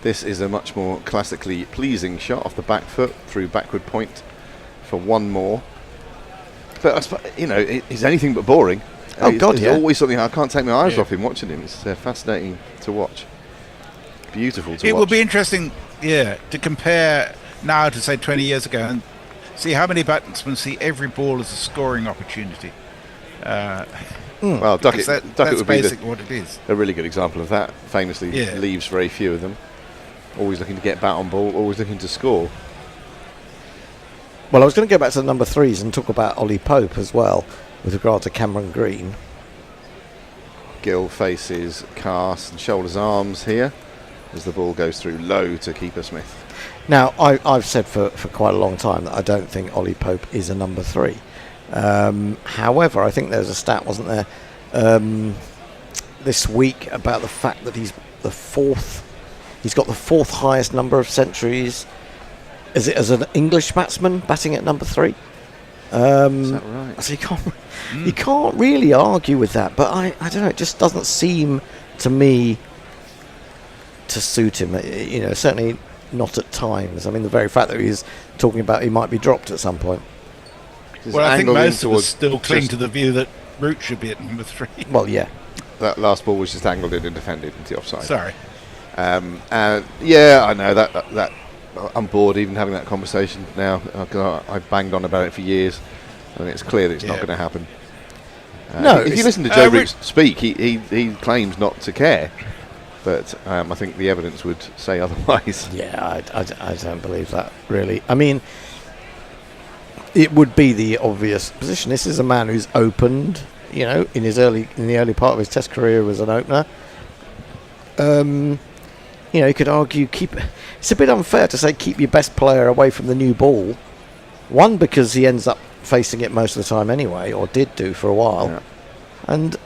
This is a much more classically pleasing shot off the back foot through backward point for one more. But, you know, he's anything but boring. There's always something. I can't take my eyes off him watching him. It's fascinating to watch. beautiful to It watch. will be interesting, to compare now to say 20 years ago and see how many batsmen see every ball as a scoring opportunity. Well, Duckett that's would be basically what it is. a really good example of that. Famously, leaves very few of them. Always looking to get bat on ball, always looking to score. Well, I was going to go back to the number 3s and talk about Ollie Pope as well, with regard to Cameron Green. Gill faces cast and shoulders arms here as the ball goes through low to keeper Smith. Now, I've said for quite a long time that I don't think Ollie Pope is a number 3. However, I think there's a stat, wasn't there, this week about the fact that he's got the 4th highest number of centuries. Is it as an English batsman batting at number 3? Is that right? So you can't really argue with that, but I don't know, it just doesn't seem to me to suit him. Certainly not at times. I mean, the very fact that he's talking about he might be dropped at some point. Well, I think most of us still cling to the view that Root should be at number 3. Well, yeah. That last ball was just angled in and defended into the offside. Sorry. I know that I'm bored even having that conversation now. I've banged on about it for years, and it's clear that it's not going to happen. No, if you listen to Joe Root speak, he claims not to care, but I think the evidence would say otherwise. Yeah, I don't believe that, really. I mean, it would be the obvious position. This is a man who's opened, in the early part of his Test career as an opener. You could argue it's a bit unfair to say keep your best player away from the new ball. One, because he ends up facing it most of the time anyway, or did do for a while. Yeah. And,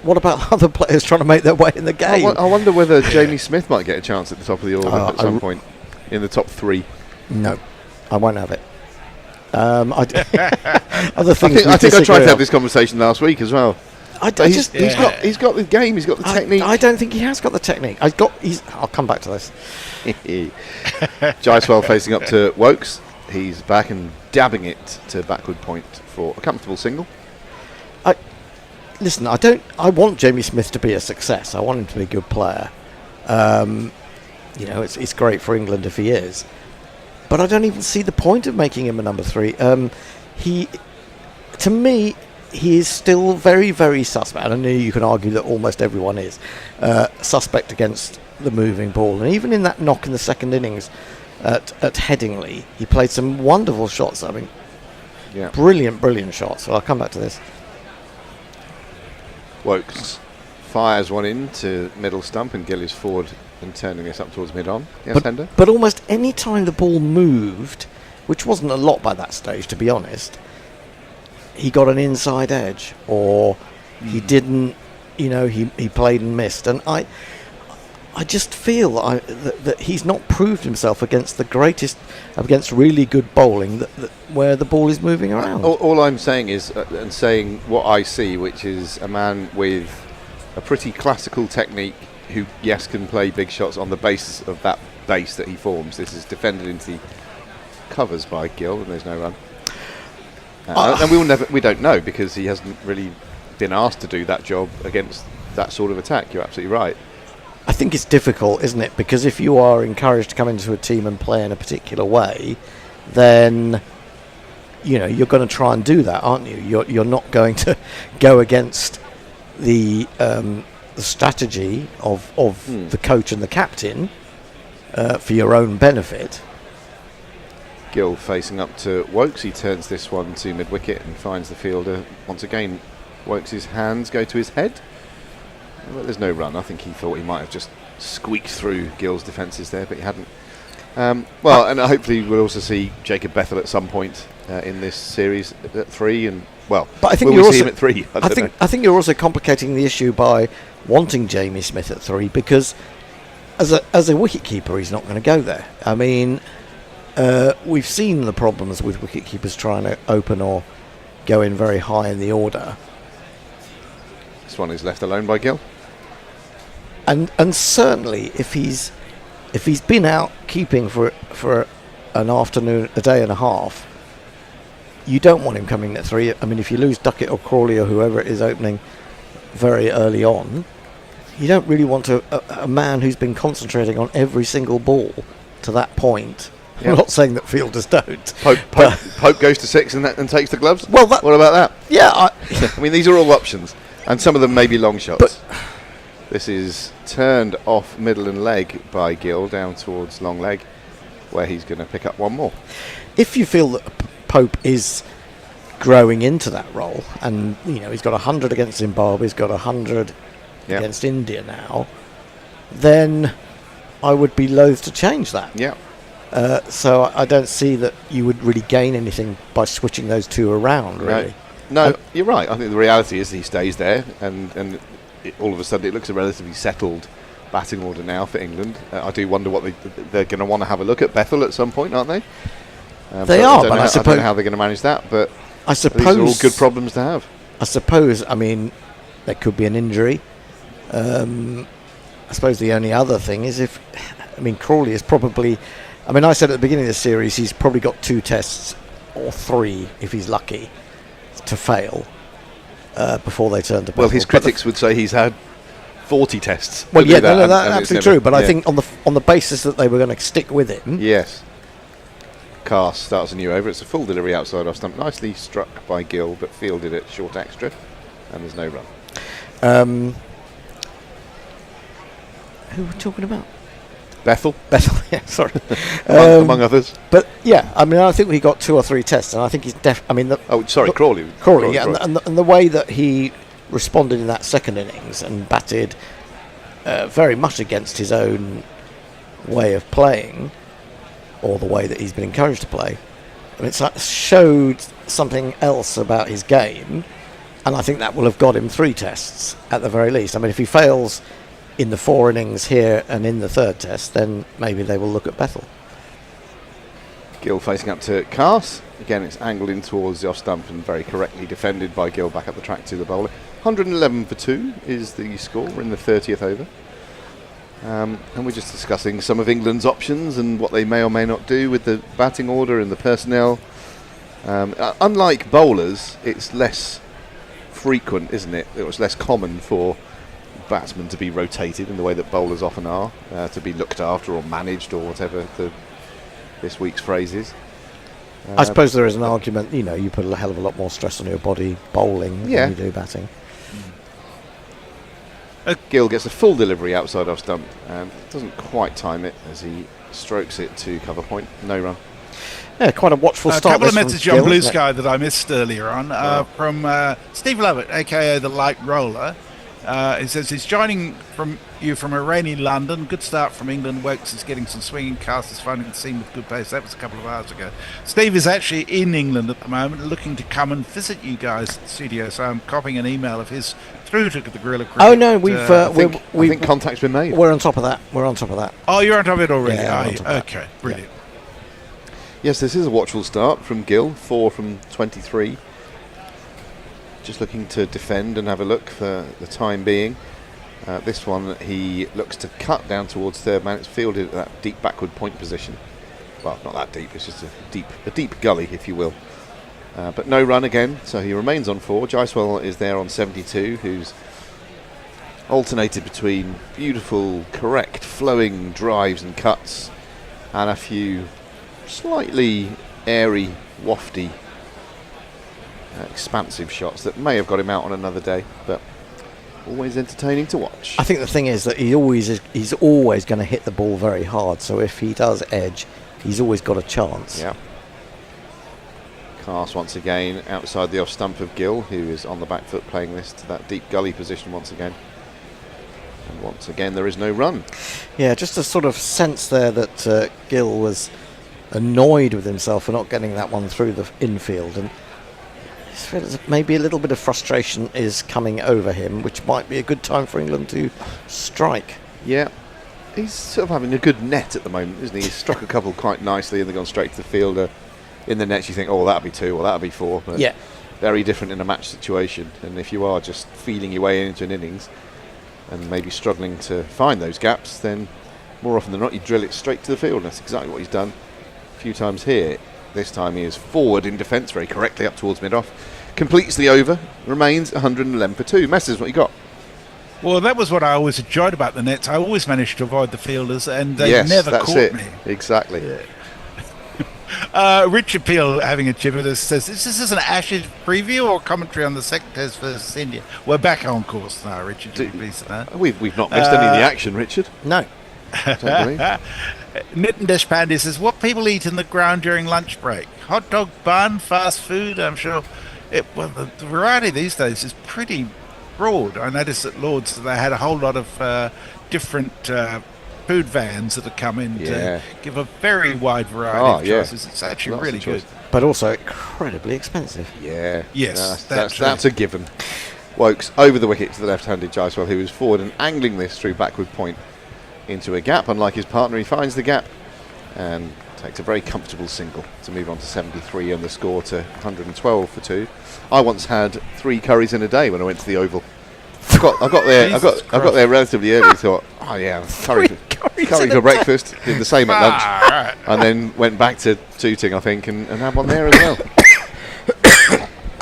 what about other players trying to make their way in the game? I wonder whether Jamie Smith might get a chance at the top of the order at some point in the top 3. No, I won't have it. Other things. I think I tried to have this conversation last week as well. He's got the game. He's got the technique. I don't think he has got the technique. I'll come back to this. Jaiswal facing up to Wokes. He's back and dabbing it to backward point for a comfortable single. Listen, I want Jamie Smith to be a success. I want him to be a good player. It's great for England if he is. But I don't even see the point of making him a number 3. To me, he is still very, very suspect. And I know you can argue that almost everyone is suspect against the moving ball. And even in that knock in the second innings at Headingley, he played some wonderful shots. I mean, brilliant shots. So I'll come back to this. Wokes fires one into middle stump, and Gill is forward and turning this up towards mid-on. Yes, Hender? But almost any time the ball moved, which wasn't a lot by that stage, to be honest, he got an inside edge, or he didn't, he played and missed. And I just feel that he's not proved himself against against really good bowling where the ball is moving around. All I'm saying is, and saying what I see, which is a man with a pretty classical technique who, yes, can play big shots on the basis of that base that he forms. This is defended into the covers by Gill, and there's no run. And we don't know, because he hasn't really been asked to do that job against that sort of attack. You're absolutely right. I think it's difficult, isn't it? Because if you are encouraged to come into a team and play in a particular way, then you're going to try and do that, aren't you? You're not going to go against the strategy of the coach and the captain for your own benefit. Gill facing up to Wokes. He turns this one to mid-wicket and finds the fielder. Once again, Wokes' hands go to his head. Well, there's no run. I think he thought he might have just squeaked through Gill's defences there, but he hadn't. And hopefully we'll also see Jacob Bethel at some point in this series at 3. But I think see him at 3? I think you're also complicating the issue by wanting Jamie Smith at 3, because as a wicketkeeper, he's not going to go there. I mean, we've seen the problems with wicketkeepers trying to open or go in very high in the order. This one is left alone by Gill. And certainly if he's been out keeping for an afternoon, a day and a half, you don't want him coming at 3. I mean, if you lose Duckett or Crawley or whoever it is opening very early on, you don't really want a man who's been concentrating on every single ball to that point. Yeah. I'm not saying that fielders don't. Pope goes to 6 and takes the gloves. Well, what about that? Yeah, I mean, these are all options, and some of them may be long shots. But this is turned off middle and leg by Gill down towards long leg, where he's going to pick up one more. If you feel that Pope is growing into that role, and he's got 100 against Zimbabwe, he's got 100 against India now, then I would be loath to change that. Yeah. So I don't see that you would really gain anything by switching those two around, really. No, you're right. I think the reality is he stays there, and all of a sudden it looks a relatively settled batting order now for England. I do wonder what they're going to want to have a look at Bethel at some point, aren't they? They are, but I don't know how they're going to manage that. But I suppose these are all good problems to have. I suppose. I mean, there could be an injury. I suppose the only other thing is Crawley is probably. I mean, I said at the beginning of the series he's probably got 2 tests or 3 if he's lucky to fail before they turn to Bethel. Well, his critics would say he's had 40 tests. Well, yeah, that's absolutely true. But I think on the basis that they were going to stick with him. Yes. Carr starts a new over. It's a full delivery outside off stump. Nicely struck by Gill, but fielded it short extra, and there's no run. Who are we talking about? Bethel, yeah, sorry. among others. But yeah, I mean, I think we got 2 or 3 tests, and I think he's Crawley. Crawley, yeah, and the way that he responded in that second innings and batted very much against his own way of playing, or the way that he's been encouraged to play, and it showed something else about his game, and I think that will have got him 3 tests at the very least. I mean, if he fails in the 4 innings here and in the 3rd test, then maybe they will look at Bethel. Gill facing up to Cars. Again, it's angled in towards the off stump and very correctly defended by Gill back up the track to the bowler. 111 for 2 is the score. We're in the 30th over. And we're just discussing some of England's options and what they may or may not do with the batting order and the personnel. Unlike bowlers, it's less frequent, isn't it? It was less common for batsmen to be rotated in the way that bowlers often are, to be looked after or managed or whatever this week's phrase is. I suppose there is an argument, you put a hell of a lot more stress on your body bowling than you do batting. Gill gets a full delivery outside off stump and doesn't quite time it as he strokes it to cover point. No run. Yeah, quite a watchful start. A couple of messages on Blue Sky that I missed earlier on from Steve Lovett, aka the Light Roller. He says he's joining you from a rainy London. Good start from England. Wokes is getting some swinging casters, finding the seam with good pace. That was a couple of hours ago. Steve is actually in England at the moment, looking to come and visit you guys at the studio. So I'm copying an email of his through to the Guerrilla Cricket. Oh no, I think contact's been made. We're on top of that. Oh, you're on top of it already. Yeah, okay, brilliant. Yes, this is a watchful start from Gill. 4 from 23. Just looking to defend and have a look for the time being. This one he looks to cut down towards third man. It's fielded at that deep backward point position. Well, not that deep. It's just a deep gully, if you will. But no run again, so he remains on 4. Jaiswal is there on 72, who's alternated between beautiful, correct, flowing drives and cuts, and a few slightly airy, wafty, expansive shots that may have got him out on another day, but always entertaining to watch. I think the thing is that he's always going to hit the ball very hard, so if he does edge, he's always got a chance. Yeah. Cast once again outside the off stump of Gill, who is on the back foot playing this to that deep gully position once again. And once again there is no run. Yeah, just a sort of sense there that Gill was annoyed with himself for not getting that one through the infield, and maybe a little bit of frustration is coming over him, which might be a good time for England to strike. Yeah, he's sort of having a good net at the moment, isn't he? He's struck a couple quite nicely and they've gone straight to the fielder. In the nets you think, oh, that'll be 2 or that'll be 4, but yeah, very different in a match situation. And if you are just feeling your way into an innings and maybe struggling to find those gaps, then more often than not you drill it straight to the field, and that's exactly what he's done a few times here. This time he is forward in defence very correctly up towards mid-off, completes the over, remains 111 for 2. Messers, what you got? Well, that was what I always enjoyed about the nets. I always managed to avoid the fielders, and they never that's caught it. me. Exactly. Richard Peel, having a chip at us, says, "Is this an Ashes preview or commentary on the second test versus India?" We're back on course now, Richard. We've not missed any of the action, Richard. No. Nitin Deshpande says, "What people eat in the ground during lunch break? Hot dog bun, fast food. I'm sure. Well, the variety these days is pretty broad. I noticed at Lord's that they had a whole lot of different food vans that have come in to give a very wide variety of choices. It's actually really good, but also incredibly expensive. Yeah. Yes, that's a given." Wokes over the wicket to the left-handed Jaiswal, who was forward and angling this through backward point into a gap. Unlike his partner, he finds the gap and takes a very comfortable single to move on to 73 and the score to 112 for 2. I once had 3 curries in a day when I went to the Oval. I got there relatively early. Thought, oh yeah, curry for breakfast. Did the same at lunch, and then went back to Tooting, I think, and had one there as well.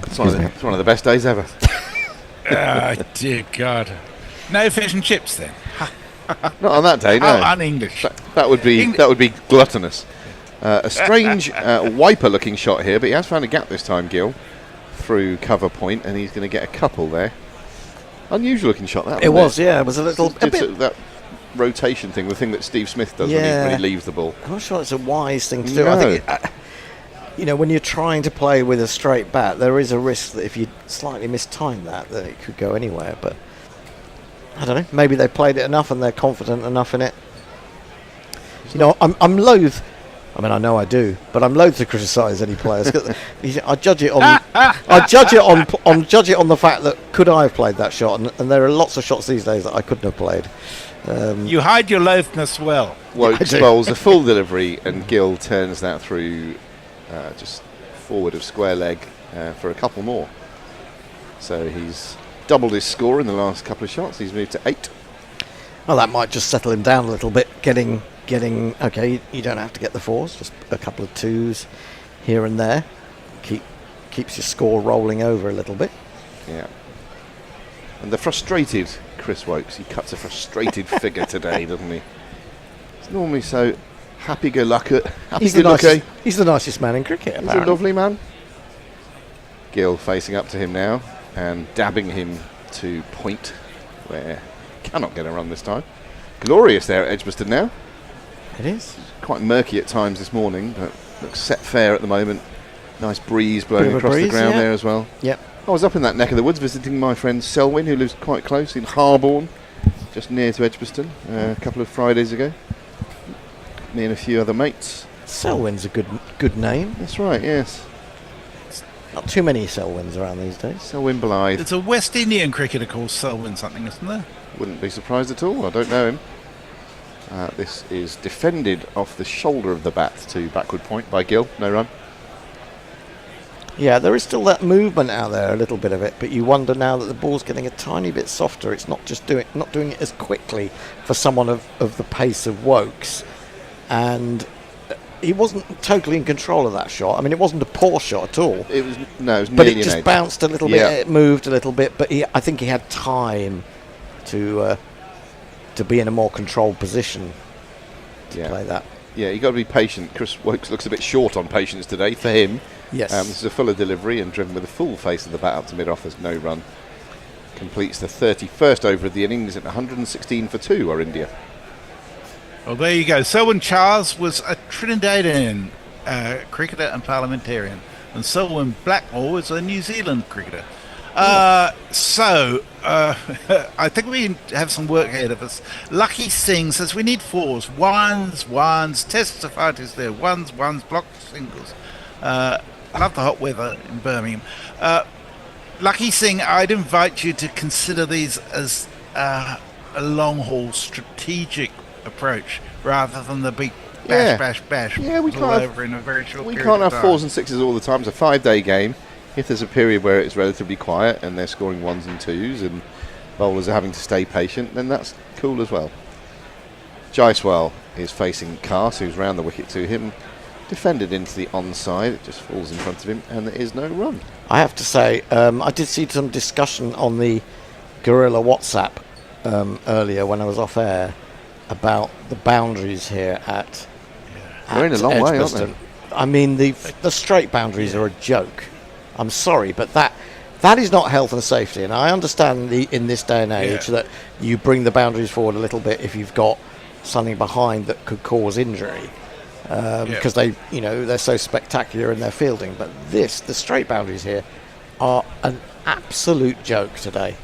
It's one of the best days ever. Dear God, no fish and chips then. Not on that day, no. How un-English. That would be gluttonous. A strange wiper-looking shot here, but he has found a gap this time, Gill, through cover point, and he's going to get a couple there. Unusual-looking shot, that. It was, yeah. It was a little... that rotation thing, the thing that Steve Smith does when he leaves the ball. I'm not sure it's a wise thing to do. I think, when you're trying to play with a straight bat, there is a risk that if you slightly mistime that it could go anywhere, but... I don't know. Maybe they played it enough and they're confident enough in it. I'm loath. I mean, I know I do, but I'm loath to criticise any players. I judge it on. I judge it on the fact that could I have played that shot, and there are lots of shots these days that I couldn't have played. You hide your loathness well. Wokes bowls a full delivery, and Gill turns that through just forward of square leg for a couple more. So he's doubled his score in the last couple of shots. He's moved to 8. Well, that might just settle him down a little bit. Getting okay. You don't have to get the 4s. Just a couple of 2s here and there. Keeps your score rolling over a little bit. Yeah. And the frustrated Chris Wokes. He cuts a frustrated figure today, doesn't he? He's normally so happy-go-lucky. He's the nicest man in cricket. He's a lovely man. Gill facing up to him now and dabbing him to point, where cannot get a run this time. Glorious there at Edgbaston now. It is. Quite murky at times this morning, but looks set fair at the moment. Nice breeze blowing across the ground there as well. Yep. I was up in that neck of the woods visiting my friend Selwyn, who lives quite close in Harborne, just near to Edgbaston, a couple of Fridays ago. Me and a few other mates. Selwyn's a good name. That's right, yes. Not too many Selwyns around these days. Selwyn Blythe. There's a West Indian cricketer called Selwyn something, isn't there? Wouldn't be surprised at all. I don't know him. This is defended off the shoulder of the bat to backward point by Gill. No run. Yeah, there is still that movement out there, a little bit of it, but you wonder now that the ball's getting a tiny bit softer. It's not just doing it as quickly for someone of the pace of Wokes, and he wasn't totally in control of that shot. I mean, it wasn't a poor shot at all. It was nearly but it just an edge. Bounced a little bit. It moved a little bit, but I think he had time to be in a more controlled position to play that. Yeah, you got to be patient. Chris Wokes looks a bit short on patience today for him. Yes. This is a fuller delivery and driven with the full face of the bat up to mid-off. There's no run. Completes the 31st over of the innings at 116 for 2 are India. Well, there you go. Selwyn Charles was a Trinidadian cricketer and parliamentarian, and Selwyn Blackmore was a New Zealand cricketer. I think we have some work ahead of us. Lucky Singh says we need 4s. Ones. Testify is there. Ones, block singles. Love the hot weather in Birmingham. Lucky Singh, I'd invite you to consider these as a long-haul strategic approach rather than the big bash. Yeah, we can't over in a very short period have of time. 4s and 6s all the time. It's a 5-day game. If there's a period where it's relatively quiet and they're scoring 1s and 2s and bowlers are having to stay patient, then that's cool as well. Jaiswal is facing Kars, who's round the wicket to him. Defended into the onside, it just falls in front of him, and there is no run. I have to say, I did see some discussion on the Guerrilla WhatsApp earlier when I was off air about the boundaries here at They're in a long way, aren't Edgbaston. I mean, the straight boundaries are a joke. I'm sorry, but that is not health and safety. And I understand in this day and age that you bring the boundaries forward a little bit if you've got something behind that could cause injury, because they're so spectacular in their fielding. But the straight boundaries here are an absolute joke today.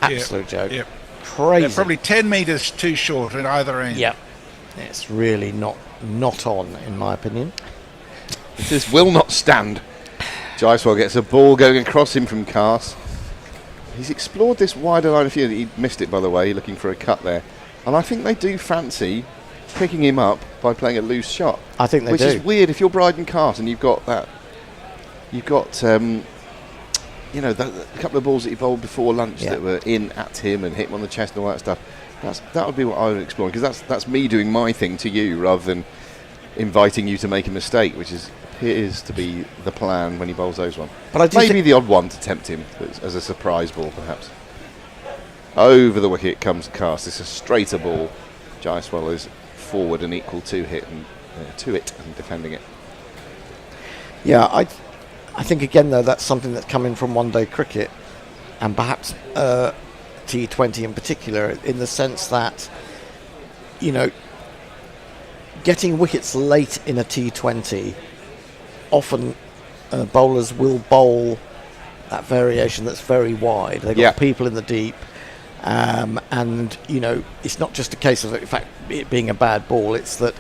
Absolute joke. Yep. Crazy. They're probably 10 metres too short at either end. Yeah. It's really not on, in my opinion. This will not stand. Gyswell gets a ball going across him from Cast. He's explored this wider line of field. He missed it, by the way, looking for a cut there. And I think they do fancy picking him up by playing a loose shot. I think they do. Which is weird if you're Bryden Cast and you've got that. You've got, the couple of balls that he bowled before lunch that were in at him and hit him on the chest and all that stuff. That would be what I would explore, because that's me doing my thing to you rather than inviting you to make a mistake, which appears to be the plan when he bowls those ones. But maybe the odd one to tempt him as a surprise ball, perhaps. Over the wicket comes Cast. It's a straighter ball. Gyswell is forward and equal to it and defending it. Yeah, I think again though that's something that's coming from one-day cricket, and perhaps T20 in particular, in the sense that getting wickets late in a T20, often bowlers will bowl that variation that's very wide. They've got people in the deep, and it's not just a case of, in fact, it being a bad ball. It's that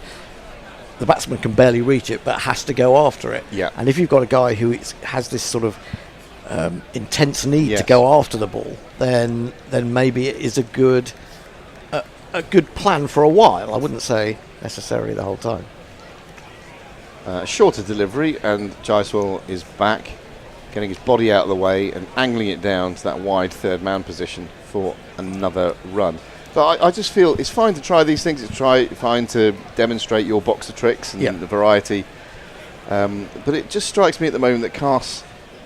the batsman can barely reach it, but has to go after it. Yeah. And if you've got a guy who has this sort of intense need to go after the ball, then maybe it is a good plan for a while. I wouldn't say necessarily the whole time. Shorter delivery, and Gyswell is back, getting his body out of the way and angling it down to that wide third man position for another run. But I just feel it's fine to try these things. It's fine to demonstrate your box of tricks and the variety. But it just strikes me at the moment that Cast,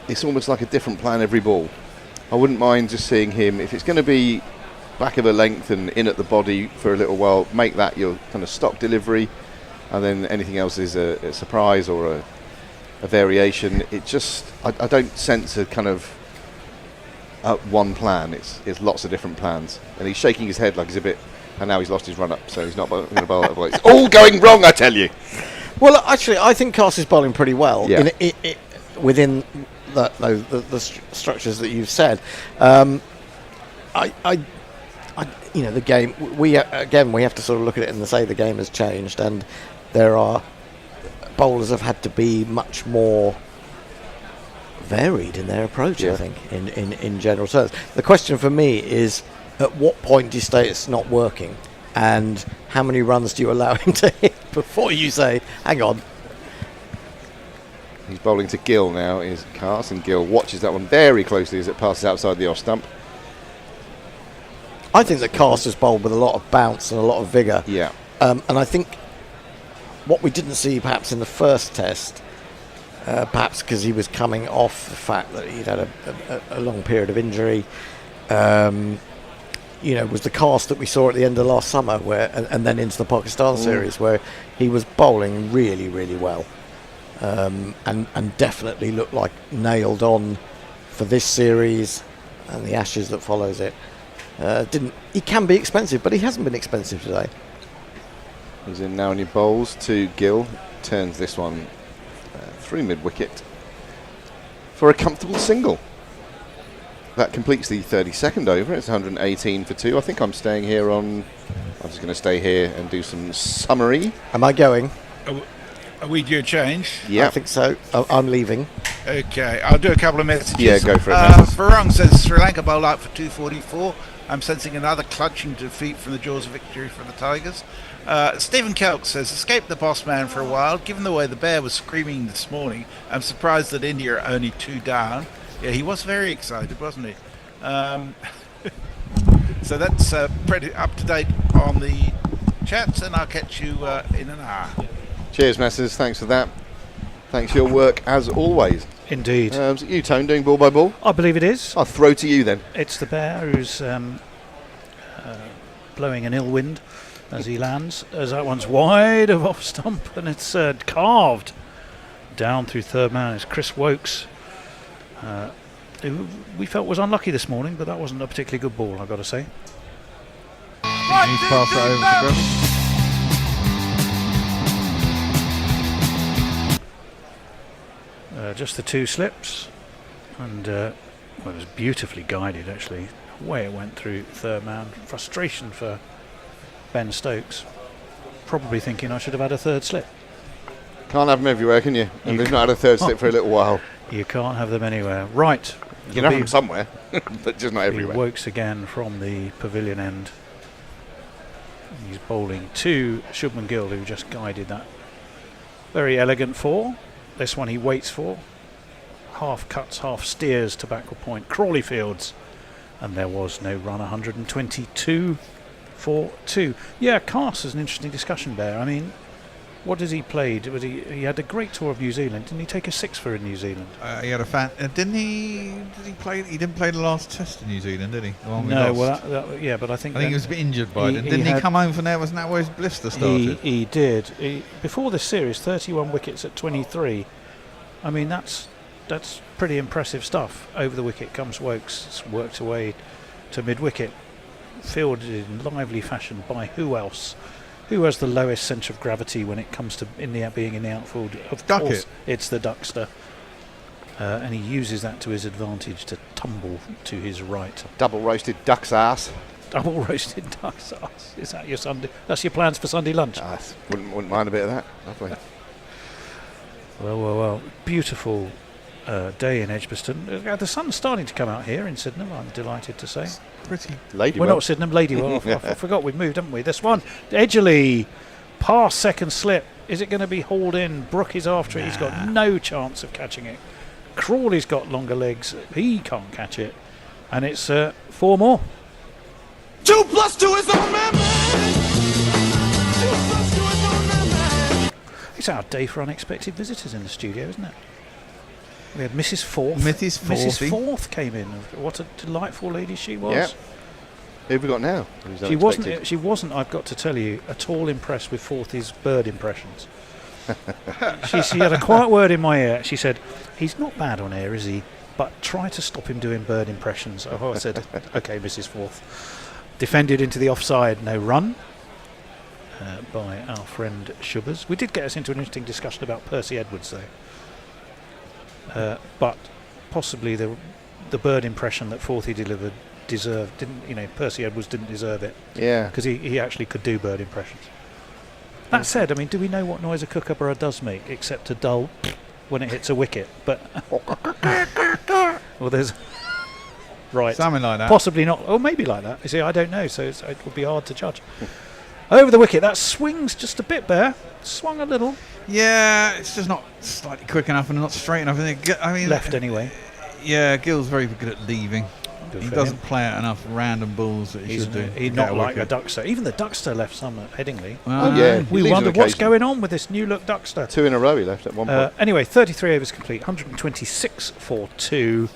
it's almost like a different plan every ball. I wouldn't mind just seeing him, if it's going to be back of a length and in at the body for a little while, make that your kind of stock delivery, and then anything else is a surprise or a variation. It just, I don't sense a kind of one plan. It's lots of different plans, and he's shaking his head like he's a bit, and now he's lost his run up, so he's not going to bowl that way. It's all going wrong, I tell you. Well, actually, I think Cast is bowling pretty well within the structures that you've said. The game, we have to sort of look at it and say the game has changed, and there are bowlers have had to be much more varied in their approach. I think in general terms. The question for me is, at what point do you say it's not working, and how many runs do you allow him to hit before you say, hang on? He's bowling to Gill now, is Cast, and Gill watches that one very closely as it passes outside the off stump. I think that Cast has bowled with a lot of bounce and a lot of vigour. Yeah. And I think what we didn't see perhaps in the first test, perhaps because he was coming off the fact that he'd had a long period of injury, was the Cast that we saw at the end of last summer, and then into the Pakistan series, where he was bowling really, really well, and definitely looked like nailed on for this series and the Ashes that follows it. He can be expensive, but he hasn't been expensive today. He's in now and he bowls to Gill, turns this one through mid-wicket for a comfortable single. That completes the 32nd over. It's 118 for 2. I think I'm staying here I'm just going to stay here and do some summary. Am I going? Are we due a change? Yeah. I think so. I'm leaving. Okay, I'll do a couple of messages. Yeah, go for it. Farang says Sri Lanka bowled out for 244. I'm sensing another clutching defeat from the jaws of victory for the Tigers. Stephen Kelk says, escaped the boss man for a while. Given the way the bear was screaming this morning, I'm surprised that India are only 2 down. Yeah, he was very excited, wasn't he? So that's pretty up to date on the chats, and I'll catch you in an hour. Cheers, Messrs. Thanks for that. Thanks for your work, as always. Indeed. Is it you, Tone, doing ball by ball? I believe it is. I'll throw to you then. It's the bear who's blowing an ill wind as he lands, as that one's wide of off stump, and it's carved down through third man. It's Chris Wokes, who we felt was unlucky this morning, but that wasn't a particularly good ball, I've got to say. He needs to pass that over to Griffin. Just the 2 slips, and well, it was beautifully guided actually. Way it went through third man. Frustration for Ben Stokes, probably thinking I should have had a third slip. Can't have them everywhere, can you? And they've not had a third slip for a little while. You can't have them anywhere. Right. You can have them somewhere, but just not everywhere. Wokes again from the pavilion end. He's bowling to Shubman Gill, who just guided that very elegant 4. This one he waits for. Half cuts, half steers to backward point. Crawley Fields. And there was no run. 122 for 2. Yeah, Cast is an interesting discussion there. I mean, what has he played? He had a great tour of New Zealand. Didn't he take a 6-for in New Zealand? He had a didn't he? Did he play? He didn't play the last test in New Zealand, did he? The one we No, lost. well, yeah, but I think he was a bit injured by it. Didn't he come home from there? Wasn't that where his blister started? He did. Before this series, 31 wickets at 23. I mean, that's pretty impressive stuff. Over the wicket comes Wokes. It's worked away to mid-wicket. Fielded in lively fashion by who else? Who has the lowest centre of gravity when it comes to being in the outfield? Of course, it's the Duckster. And he uses that to his advantage to tumble to his right. Double roasted duck's ass. Double roasted duck's ass. Is that your Sunday? That's your plans for Sunday lunch? Wouldn't mind a bit of that. Lovely. Well. Beautiful day in Edgbaston. The sun's starting to come out here in Sydenham, I'm delighted to say. Pretty. We're not Sydenham, Ladywell. I forgot we've moved, haven't we? This one, Edgerly, past second slip. Is it going to be hauled in? Brook is after it. He's got no chance of catching it. Crawley's got longer legs. He can't catch it. And it's 4 more. 2 + 2 is our man. It's our day for unexpected visitors in the studio, isn't it? We had Mrs. Forth. Mrs. Forth came in. What a delightful lady she was. Yeah. Who have we got now? She wasn't, I've got to tell you, at all impressed with Forth's bird impressions. she had a quiet word in my ear. She said, "He's not bad on air, is he? But try to stop him doing bird impressions." I said, "Okay, Mrs. Forth." Defended into the offside, no run by our friend Shubbers. We did get us into an interesting discussion about Percy Edwards, though. But possibly the bird impression that Forthy delivered Percy Edwards didn't deserve it. Yeah. Because he actually could do bird impressions. That said, I mean, do we know what noise a kookaburra does make except a dull when it hits a wicket? But well, there's right something like that. Possibly not. Oh, maybe like that. You see, I don't know, so it would be hard to judge. Over the wicket, that swings just a bit there. Swung a little. Yeah, it's just not slightly quick enough and not straight enough. I mean, left anyway. Yeah, Gill's very good at leaving. He doesn't play out enough random balls that he should do. He's not like a Duckster. Even the Duckster left some at Headingley. We wondered what's going on with this new look Duckster. 2 in a row he left at one point. Anyway, 33 overs complete, 126 for 2.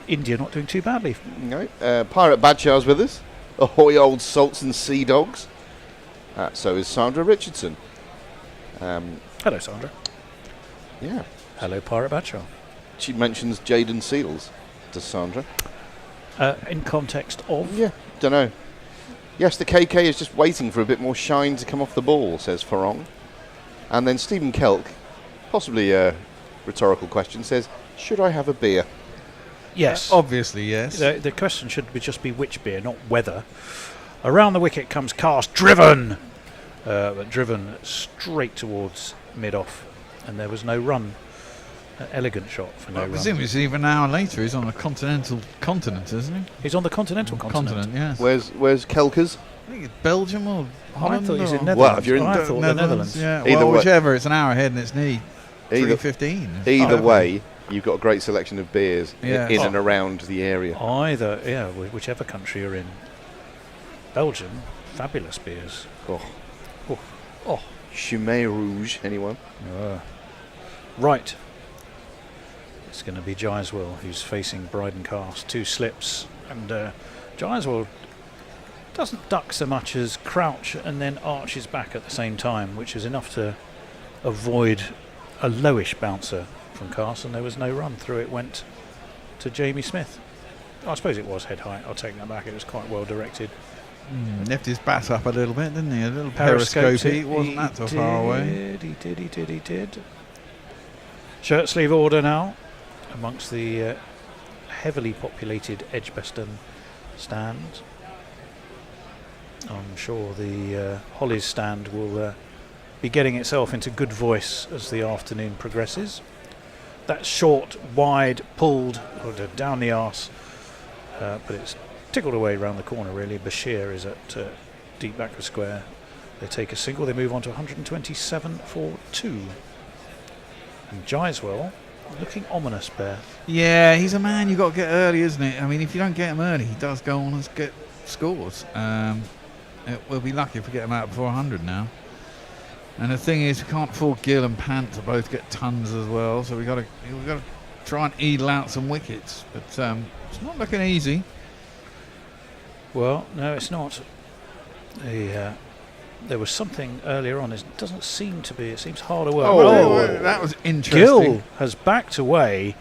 India not doing too badly. No. Pirate Badshaw's with us. Ahoy, old salts and sea dogs. So is Sandra Richardson. Hello, Sandra. Yeah. Hello, Pirate Badshaw. She mentions Jaden Seals, does Sandra. In context of? Yeah, don't know. Yes, the KK is just waiting for a bit more shine to come off the ball, says Farong. And then Stephen Kelk, possibly a rhetorical question, says, should I have a beer? Yes. Obviously, yes. The question should just be which beer, not whether. Around the wicket comes Cast, driven! But driven straight towards mid-off. And there was no run. An elegant shot for no run. Presumably it's even an hour later. He's on a continent, isn't he? He's on the continental continent. Yes. Where's Kelkers? I think it's Belgium or Holland. I thought he was in Well, Netherlands. if you're in I thought the Netherlands. Yeah. Either way. Whichever. It's an hour ahead and it's nearly 3:15. Either way, you've got a great selection of beers in and around the area. Whichever country you're in. Belgium, fabulous beers. Oh. Chimay Rouge, anyone? Right. It's going to be Gyswell who's facing Bryden Cast. 2 slips. And Gyswell doesn't duck so much as crouch and then arches back at the same time, which is enough to avoid a lowish bouncer from Carson. There was no run through. It went to Jamie Smith. I suppose it was head height. I'll take that back. It was quite well directed. Left his bat up a little bit, didn't he? A little periscopy. It wasn't that so far away. He did. Shirt sleeve order now amongst the heavily populated Edgbaston stand. I'm sure the Hollies stand will be getting itself into good voice as the afternoon progresses. That short, wide, pulled down the arse, but it's tickled away round the corner really. Bashir is at deep back of square. They take a single, they move on to 127 for 2. And Gyswell looking ominous, Bear. Yeah, he's a man you've got to get early, isn't it? I mean, if you don't get him early, he does go on and get scores. We'll be lucky if we get him out before 100 now. And the thing is, we can't afford Gill and Pant to both get tons as well, so we've got to try and edel out some wickets. But it's not looking easy. Well, no, it's not. There was something earlier on. It doesn't seem to be. It seems harder work. Oh, that was interesting. Gill has backed away.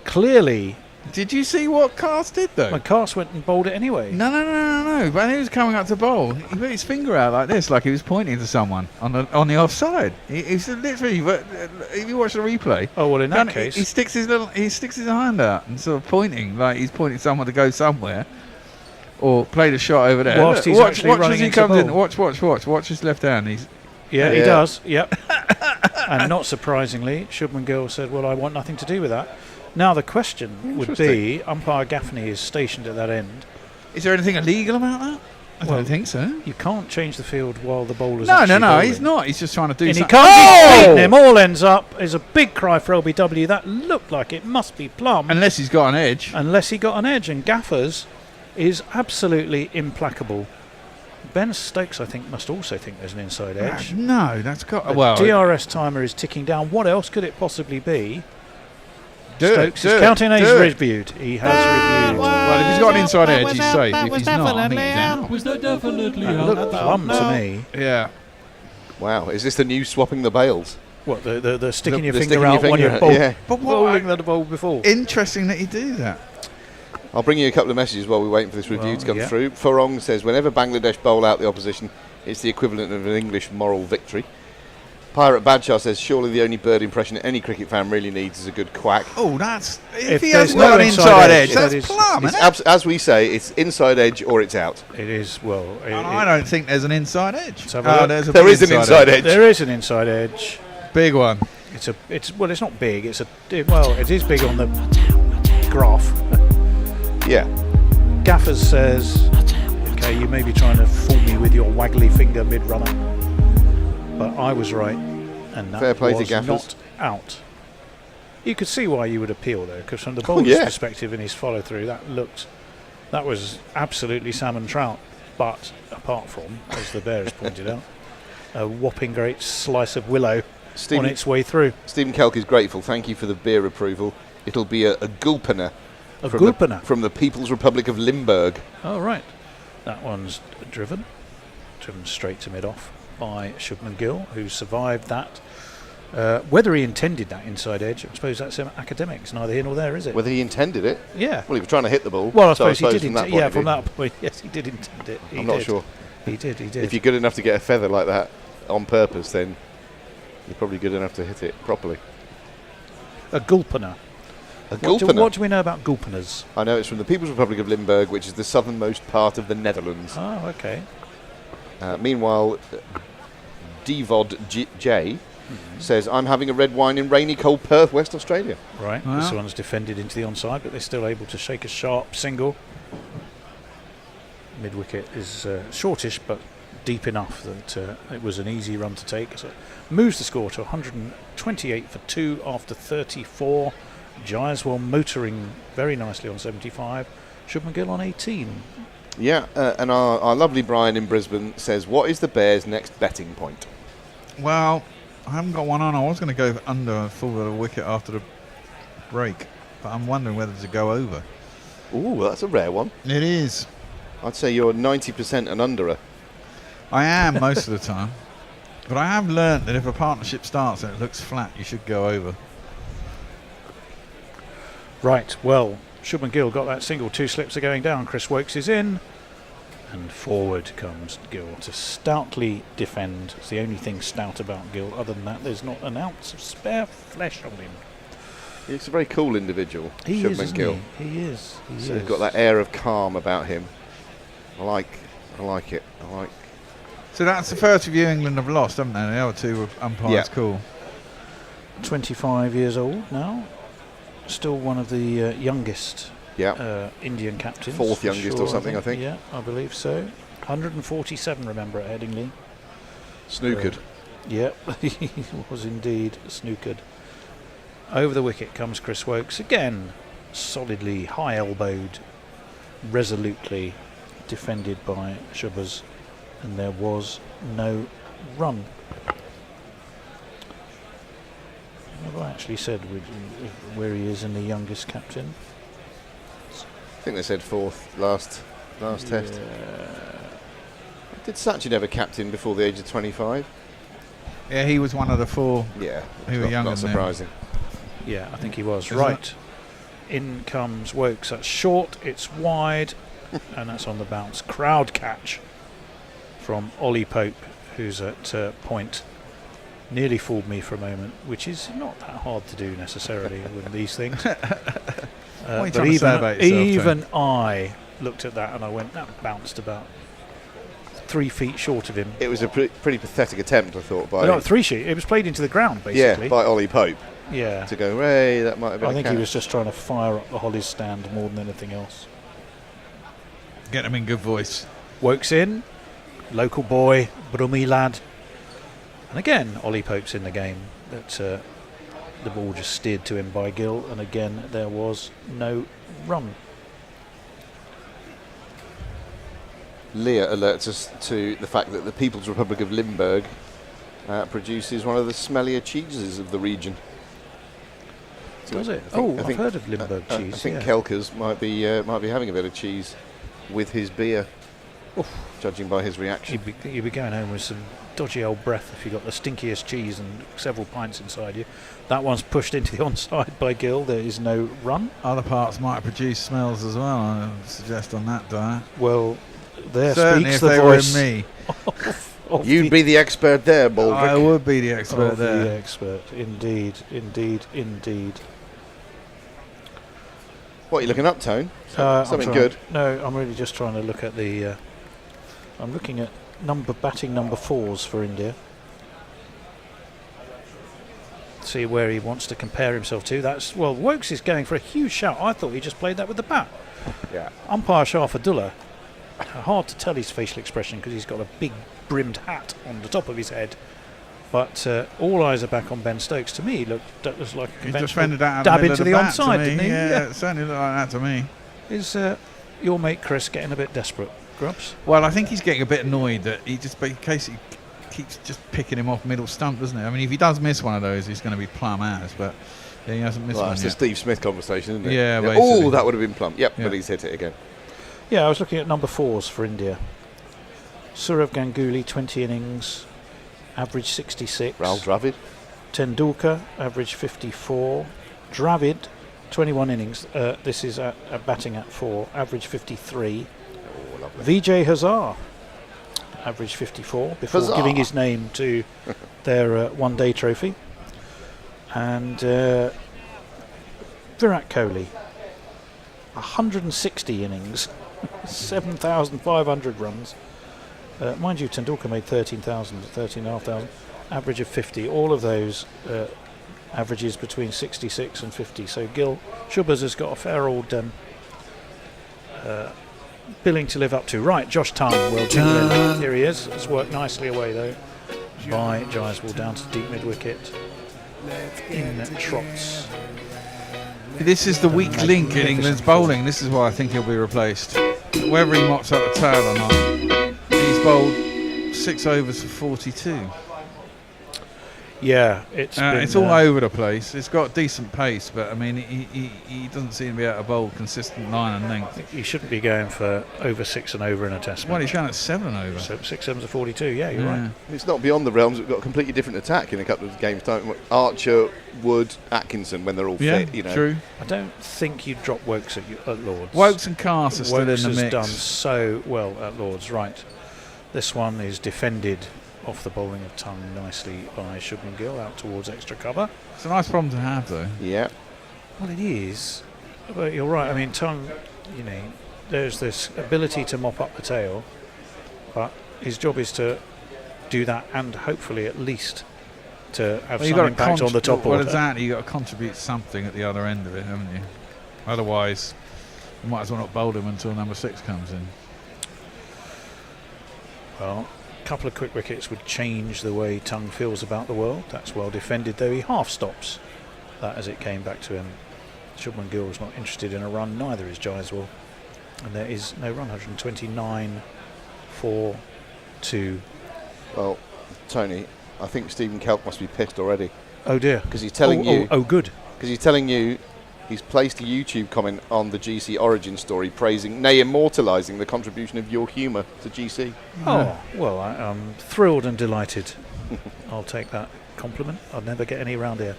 Clearly. Did you see what Cast did, though? My Cast went and bowled it anyway. No. When he was coming up to bowl, he put his finger out like this, like he was pointing to someone on the offside. He's literally. But if you watch the replay, oh well, in that case, he sticks his hand out and sort of pointing, like he's pointing someone to go somewhere, or play the shot over there. Whilst he's watch actually running as he into comes in. bowl. Watch his left hand. He does. Yep. And not surprisingly, Shubman Gill said, "Well, I want nothing to do with that." Now the question would be, umpire Gaffney is stationed at that end. Is there anything illegal about that? I don't think so. You can't change the field while the bowler's No, bowling. he's not. He's just trying to do and something. He comes, he's beaten him, all ends up. There's a big cry for LBW. That looked like it must be plumb. Unless he's got an edge. Unless he got an edge. And Gaffers is absolutely implacable. Ben Stokes, I think, must also think there's an inside edge. No, that's got... The DRS timer is ticking down. What else could it possibly be? Stokes is counting and he's reviewed. He has reviewed. Well, if he's got an inside edge, he's safe. If he's not, I think he's out. Was that definitely That looked plumb to me. Yeah. Wow, is this the new swapping the bails? What, the sticking your the finger sticking out your when finger you're out, yeah. But bowling the ball before? Interesting that you do that. I'll bring you a couple of messages while we're waiting for this review to come through. Farong says, whenever Bangladesh bowl out the opposition, it's the equivalent of an English moral victory. Pirate Badshah says, surely the only bird impression any cricket fan really needs is a good quack. Oh, that's... If he there's hasn't got no an inside edge, that that's is- plumb, It's isn't it? as we say, it's inside edge or it's out. It is, well... I don't think there's an inside edge. Let's have a look. There is an inside edge. There is an inside edge. Big one. It's not big. It is big on the graph. Yeah. Gaffers says, okay, you may be trying to fool me with your waggly finger mid-runner, but I was right, and that Fair play to was Gaffers. not out. You could see why you would appeal though, because from the bowler's perspective in his follow-through, that was absolutely salmon trout. But apart from, as the bear has pointed out, a whopping great slice of willow on its way through. Stephen Kelk is grateful. Thank you for the beer approval. It'll be a gulpener. From the People's Republic of Limburg. Oh, right. That one's driven straight to mid-off by Shubman Gill, who survived that. Whether he intended that inside edge, I suppose that's academics. Neither here nor there, is it? Whether he intended it? Yeah. Well, he was trying to hit the ball. Well, I so suppose he did. from that point Yeah, of from view. that point, yes, he did intend it. I'm not sure. He did. If you're good enough to get a feather like that on purpose, then you're probably good enough to hit it properly. A gulpener. What do we know about gulpeners? I know it's from the People's Republic of Limburg, which is the southernmost part of the Netherlands. Oh, okay. Meanwhile, Devod J says, I'm having a red wine in rainy, cold Perth, West Australia. Right, this one's defended into the onside, but they're still able to shake a sharp single. Mid-wicket is shortish, but deep enough that it was an easy run to take. So it moves the score to 128 for 2 after 34. Gyswell motoring very nicely on 75. Shubman Gill on 18. Yeah, and our lovely Brian in Brisbane says, what is the Bears' next betting point? Well, I haven't got one on. I was going to go under a full of a wicket after the break, but I'm wondering whether to go over. Ooh, that's a rare one. It is. I'd say you're 90% an underer. I am most of the time. But I have learnt that if a partnership starts and it looks flat, you should go over. Right, well, Shubman Gill got that single. 2 slips are going down. Chris Wokes is in. And forward comes Gill to stoutly defend. It's the only thing stout about Gill. Other than that, there's not an ounce of spare flesh on him. He's a very cool individual, He Shubman is, isn't Gill. he? He is. He So is. he's got that air of calm about him. I like it. So that's the first of you England have lost, haven't they? The other two were umpires. Yeah. Cool. 25 years old now. Still one of the youngest Indian captains. Fourth for youngest sure, or something, I think. Yeah, I believe so. 147, remember, at Headingley. Snookered. Yeah, he was indeed snookered. Over the wicket comes Chris Wokes. Again, solidly high-elbowed, resolutely defended by Shubbers. And there was no run. Have I actually said where he is in the youngest captain? I think they said fourth last test. Did Sachin ever captain before the age of 25? Yeah, he was one of the 4 Yeah, who were younger not than him. surprising. Yeah, I think he was. Isn't Right. In comes Wokes. That's short, it's wide, and that's on the bounce. Crowd catch from Ollie Pope, who's at point. Nearly fooled me for a moment, which is not that hard to do necessarily with these things. What are you But trying to say about yourself, even I looked at that and I went, that bounced about 3 feet short of him. It was a pretty pathetic attempt, I thought, by... No, 3 sheet. It was played into the ground, basically. Yeah, by Ollie Pope. Yeah. To go, hey, that might have been I a think catch. he was just trying to fire up the Hollies stand more than anything else. Get him in good voice. Wokes in. Local boy, Brummy lad. And again, Ollie Pope's in the game. But the ball just steered to him by Gill. And again, there was no run. Leah alerts us to the fact that the People's Republic of Limburg produces one of the smellier cheeses of the region. Does it? I think- I've heard of Limburg cheese. I think yeah. Kelkers might be having a bit of cheese with his beer, judging by his reaction. You'd be going home with some dodgy old breath if you got the stinkiest cheese and several pints inside you. That one's pushed into the onside by Gill. There is no run. Other parts might produce smells as well, I would suggest, on that diet. Well, there certainly speaks if the they voice were in me. of You'd be the expert there, Baldrick. I would be the expert of there. The expert, indeed. What are you looking up, Tone? I'm Something trying- good? No, I'm really just trying to look at the... I'm looking at batting number 4s for India. See where he wants to compare himself to. That's Wokes is going for a huge shout. I thought he just played that with the bat. Yeah. Umpire Shafadullah. Hard to tell his facial expression because he's got a big brimmed hat on the top of his head. But all eyes are back on Ben Stokes. To me, that was like a He conventional defended that dab middle into of the bat to onside, me. didn't he? Yeah, it certainly looked like that to me. Is your mate Chris getting a bit desperate, Grubs? Well, I think he's getting a bit annoyed that Casey keeps just picking him off middle stump, doesn't he? I mean, if he does miss one of those, he's going to be plumb as, but yeah, he hasn't missed Well, one it's yet. the Steve Smith conversation, isn't it? Yeah, Oh, that would have been plumb. Yep, Yeah. but he's hit it again. Yeah, I was looking at number 4s for India. Surav Ganguly, 20 innings, average 66. Rahul Dravid. Tendulkar, average 54. Dravid, 21 innings. This is at batting at 4, average 53. Oh, lovely. Vijay Hazare, average 54, before Hazare. giving his name to their one-day trophy. And Virat Kohli, 160 innings, 7,500 runs. Mind you, Tendulkar made 13,500, average of 50. All of those averages between 66 and 50. So Shubbers has got a fair old billing to live up to. Right, Josh Tongue, well, here he is. It's worked nicely away though by Jaiswal down to deep mid wicket. In trots. This is the weak link in England's bowling. This is why I think he'll be replaced. Whether he mops up the tail or not, he's bowled 6 overs for 42. Yeah, it's all over the place. It's got decent pace, but I mean, he doesn't seem to be able to bowl consistent line and length. You shouldn't be going for over 6 and over in a test match. Well, he's going at 7 and over. So 6 7s are 42. Yeah, you're right. It's not beyond the realms. We've got a completely different attack in a couple of games' time. Archer, Wood, Atkinson when they're all fit. You know. True. I don't think you'd drop Wokes at Lords. Wokes and Cast are still in the mix. has done so well at Lords. Right, this one is defended off the bowling of Tongue nicely by Shubman Gill out towards extra cover. It's a nice problem to have, though. Yeah. Well, it is, but you're right. I mean, Tongue, there's this ability to mop up the tail, but his job is to do that and hopefully at least to have some impact on the top order. Well, exactly. You've got to contribute something at the other end of it, haven't you? Otherwise, you might as well not bowl him until number 6 comes in. Well, a couple of quick wickets would change the way Tongue feels about the world. That's well defended, though. He half stops that as it came back to him. Shubman Gill was not interested in a run, neither is Jaiswal. And there is no run, 129 for 2. Well, Tony, I think Stephen Kelp must be pissed already. Oh dear. Because he's telling you... Oh, good. Because he's telling you he's placed a YouTube comment on the GC origin story praising, nay, immortalising the contribution of your humour to GC. Oh, well, I'm thrilled and delighted. I'll take that compliment. I'll never get any around here.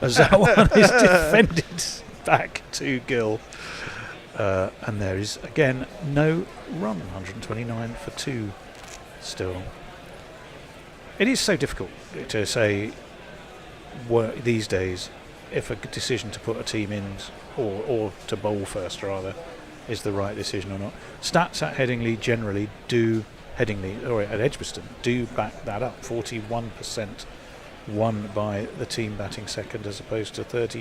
As that one is defended back to Gill. And there is, again, no run. 129 for 2 still. It is so difficult to say these days if a decision to put a team in or to bowl first rather is the right decision or not. Stats at Headingley generally at Edgbaston do back that up. 41% won by the team batting second as opposed to 32%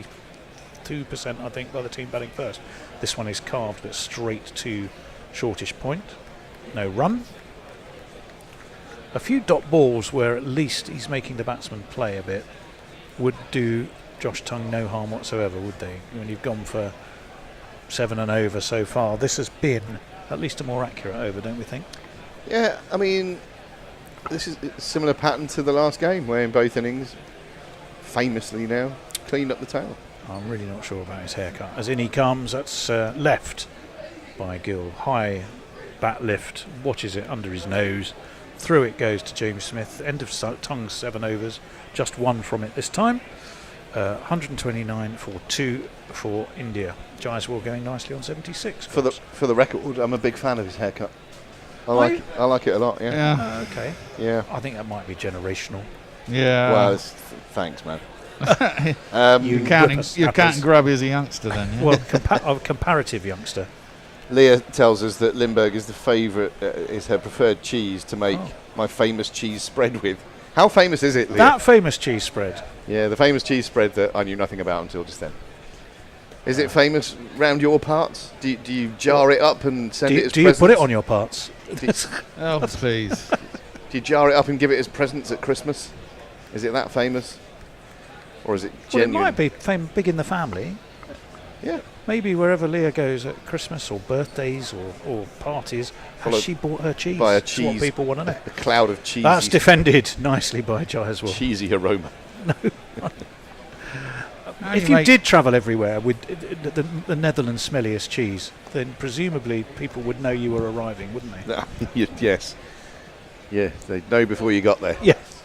I think by the team batting first. This one is carved but straight to shortish point. No run. A few dot balls where at least he's making the batsman play a bit would do Josh Tongue no harm whatsoever, would they? When you've gone for 7 and over so far, this has been at least a more accurate over, don't we think? Yeah, I mean, this is a similar pattern to the last game, where in both innings, famously now, cleaned up the tail. I'm really not sure about his haircut. As in he comes, that's left by Gill. High bat lift, watches it under his nose. Through it goes to James Smith. End of Tongue's 7 overs. Just 1 from it this time. 129 for 2 for India. Jaiswal going nicely on 76. For the record, I'm a big fan of his haircut. I like it a lot. Yeah. Okay. Yeah. I think that might be generational. Yeah. Well, thanks, man. You're counting Grubby as a youngster then, yeah? Well, a comparative youngster. Leah tells us that Limburg is is her preferred cheese to make my famous cheese spread with. How famous is it, Leah? That famous cheese spread? Yeah, the famous cheese spread that I knew nothing about until just then. Is it famous round your parts? Do you jar it up and send it as presents? Do you put it on your parts? Oh, please. Do you jar it up and give it as presents at Christmas? Is it that famous? Or is it genuine? Well, it might be big in the family. Yeah. Maybe wherever Leah goes at Christmas or birthdays or parties, has she bought her cheese? By a That's cheese. what people want to know. A cloud of cheese. That's defended nicely by Jaiswal. Cheesy aroma. No. If you did travel everywhere with the Netherlands smelliest cheese, then presumably people would know you were arriving, wouldn't they? Yes. Yeah, they'd know before you got there. Yes.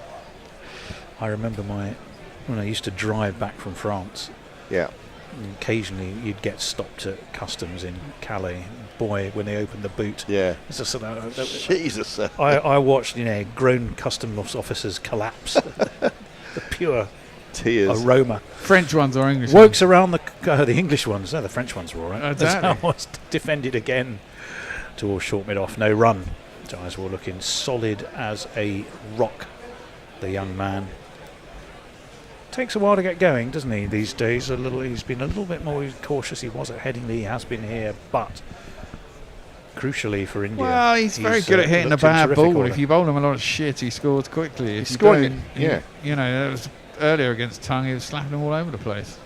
I remember when I used to drive back from France. Yeah. Occasionally you'd get stopped at customs in Calais. Boy, when they opened the boot. Yeah. It's just, Jesus. I watched grown customs officers collapse. the pure tears. Aroma. French ones or English Works around the English ones. No, the French ones were all right. Exactly. That was defended again towards short mid off. No run. Jaiswal looking solid as a rock. The young man. Takes a while to get going, doesn't he, these days? He's been a little bit more cautious. He was at Headingley, he has been here, but crucially for India. Well, he's very good at hitting a bad ball. If you bowl him a lot of shit, he scores quickly. He's scoring it, You know, that was earlier against Tongue, he was slapping them all over the place.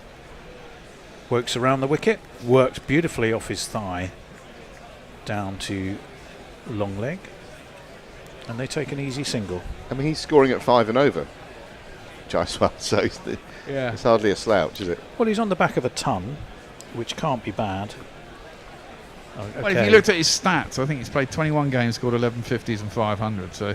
Works around the wicket, worked beautifully off his thigh, down to long leg, and they take an easy single. I mean, he's scoring at 5 and over. Jaiswal, so it's hardly a slouch, is it? Well, he's on the back of a ton, which can't be bad. Well, if you looked at his stats, I think he's played 21 games, scored 11 50s and 500. So,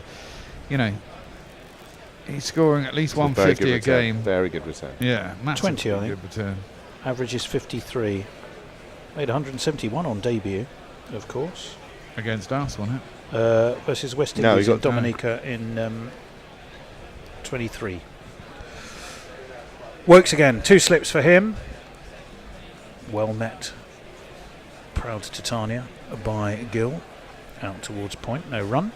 he's scoring at least 150 a game. Very good return. Yeah, 20, I think. Good return. Average is 53. Made 171 on debut, of course. Against us, wasn't it? Versus West Indies in Dominica in 23. Wokes again, 2 slips for him. Well met. Proud Titania by Gill. Out towards point, no run.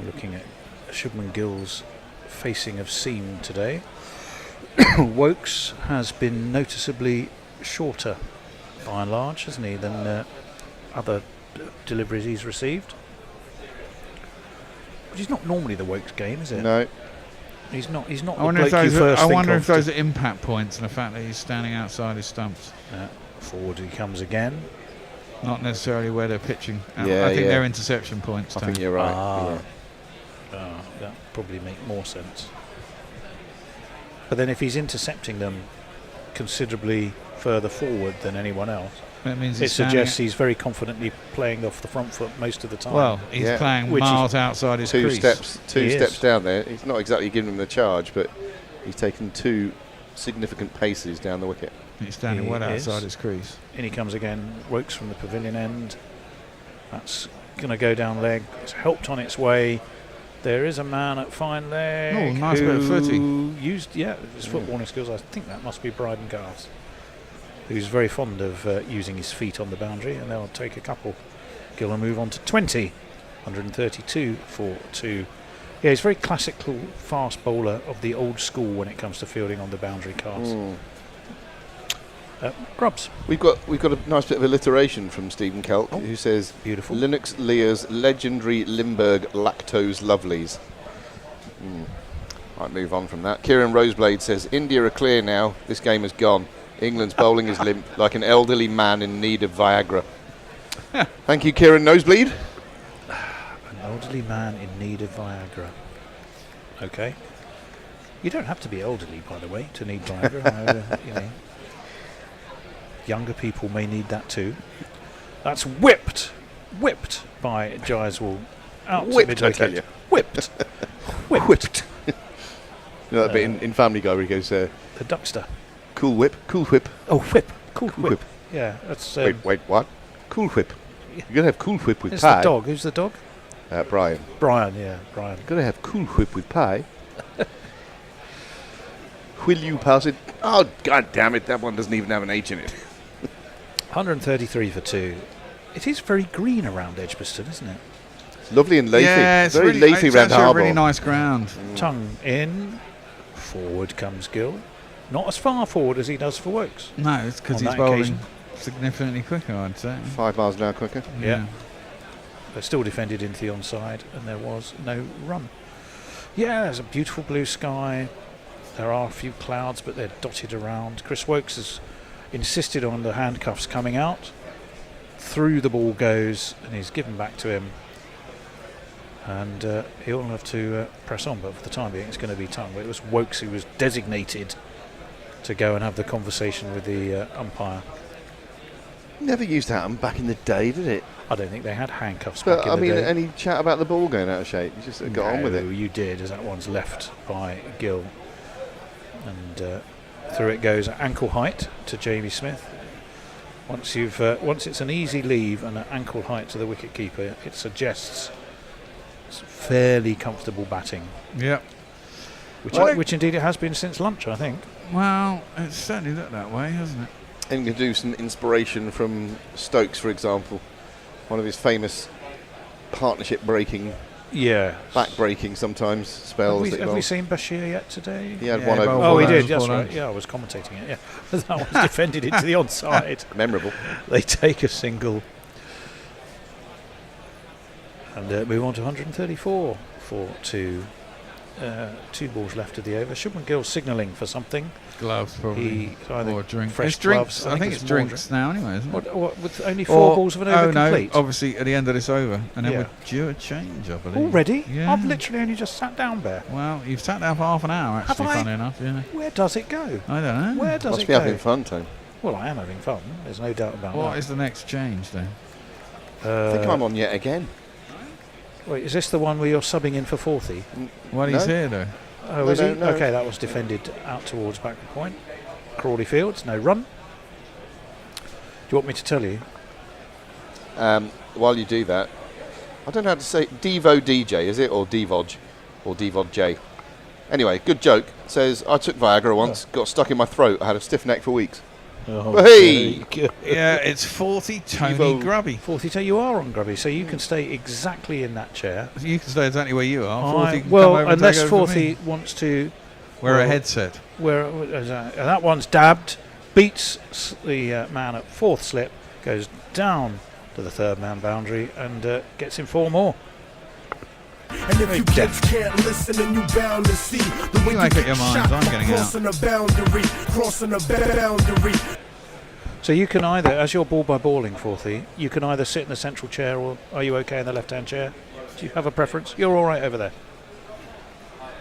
Looking at Shubman Gill's facing of seam today. Wokes has been noticeably shorter by and large, hasn't he, than other deliveries he's received. Which is not normally the Wokes game, is it? No. He's not the I wonder bloke you first I think wonder of if those are impact points and the fact that he's standing outside his stumps. Forward he comes again. Not necessarily where they're pitching. I Yeah, think yeah. they're interception points. I think you're right. That probably make more sense. But then if he's intercepting them considerably further forward than anyone else, that means it suggests he's very confidently playing off the front foot most of the time. Well, he's playing miles outside his crease. Two steps down there. He's not exactly giving him the charge, but he's taken 2 significant paces down the wicket. He's standing well outside his crease. In he comes again, Wokes from the pavilion end. That's going to go down leg. It's helped on its way. There is a man at fine leg. Oh, nice bit of footy. Used, his footballing skills. I think that must be Bryden Garth, who's very fond of using his feet on the boundary, and they'll take a couple. Gill will move on to 20. 132 for 2. Yeah, he's a very classical fast bowler of the old school when it comes to fielding on the boundary cast. Grubs. We've got a nice bit of alliteration from Stephen Kelk, who says, "Beautiful Linux Lear's legendary Limburg lactose lovelies." Might move on from that. Kieran Roseblade says, "India are clear now. This game is gone. England's bowling is limp like an elderly man in need of Viagra." Thank you, Kieran Nosebleed. An elderly man in need of Viagra. Okay. You don't have to be elderly, by the way, to need Viagra. Younger people may need that too. That's whipped by Jaiswal out to mid-wicket. I tell you. Whipped. You know that bit in Family Guy where he goes, the Duckster. Cool whip. Oh, whip. Cool whip. Yeah, that's... wait, what? Cool whip. You're going to have cool whip with It's pie. the dog. Who's the dog? Brian. Brian. You're going to have cool whip with pie. Will you pass it? Oh, god damn it, that one doesn't even have an H in it. 133 for 2. It is very green around Edgbaston, isn't it? It's lovely and leafy. Yeah, it's very leafy it's round actually Harbour. a really nice ground. Tongue in. Forward comes Gill. Not as far forward as he does for Wokes. No, it's because he's bowling significantly quicker, I'd say. 5 miles an hour quicker. Yeah. But still defended into the onside, and there was no run. Yeah, there's a beautiful blue sky. There are a few clouds, but they're dotted around. Chris Wokes has insisted on the handcuffs coming out. Through the ball goes, and he's given back to him. And he'll have to press on, but for the time being it's going to be Tongue. It was Wokes who was designated to go and have the conversation with the umpire. Never used to happen back in the day, did it? I don't think they had handcuffs But back in I the mean, day. any chat about the ball going out of shape? You just got on with it. You did, as that one's left by Gill. And through it goes at ankle height to Jamie Smith. Once it's an easy leave and an ankle height to the wicket keeper, it suggests fairly comfortable batting. Yep. Which indeed it has been since lunch, I think. Well, it's certainly looked that way, hasn't it? And you can do some inspiration from Stokes, for example. One of his famous partnership breaking, back breaking sometimes spells. Have we seen Bashir yet today? He had one over. Oh, he did. That's right. Yeah, I was commentating it. Yeah, that was defended into the onside. Memorable. They take a single and move on to 134 for 2. 2 balls left of the over. Shubman Gill's signalling for something. Gloves, probably. Either or drink. fresh It's drinks. gloves. I think it's more drinks now, anyway, isn't it? What, with only 4 balls of an over complete? No, obviously at the end of this over, and then Yeah. we're due a change, I believe. Already? Yeah. I've literally only just sat down, Bear. Well, you've sat down for half an hour, Have actually, I? funny enough. Yeah. Where does it go? I don't know. Where does Must it be go? having fun, Tom. Well, I am having fun. There's no doubt about What that. is the next change then? I think I'm on yet again. Wait, is this the one where you're subbing in for 40? Well, No. he's here though. Oh, No, is he? no. Okay, that was defended out towards backward point. Crawley Fields, no run. Do you want me to tell you? While you do that, I don't know how to say Devo DJ, is it? Or Devoj? Or Devod J? Anyway, good joke. Says, I took Viagra once, got stuck in my throat. I had a stiff neck for weeks. Oh, hey! Yeah, it's 40 Tony Devo. Grubby. 40, you are on Grubby, so you can stay exactly in that chair. You can stay exactly where you are. 40 can well, come over and unless take over for 40 me. wants to Wear a headset. and that one's dabbed, beats the man at 4th slip, goes down to the 3rd man boundary and gets in 4 more. And if you kids can't listen, then you bound to see the way You make up your minds, I'm getting out. crossing a boundary, crossing a boundary. So you can either, as you're ball by balling, 40, you can either sit in the central chair or are you okay in the left-hand chair? Do you have a preference? You're all right over there.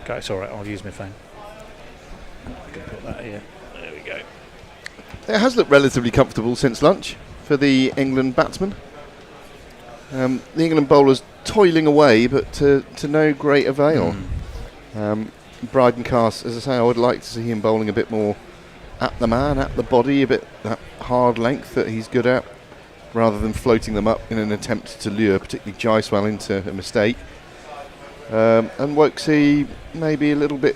Okay, it's all right. I'll use my phone. I can put that here. There we go. It has looked relatively comfortable since lunch for the England batsmen. The England bowlers toiling away, but to no great avail. Bryden Cast, as I say, I would like to see him bowling a bit more at the man, at the body, a bit that hard length that he's good at, rather than floating them up in an attempt to lure, particularly Jaiswal, into a mistake. And Wokesy maybe a little bit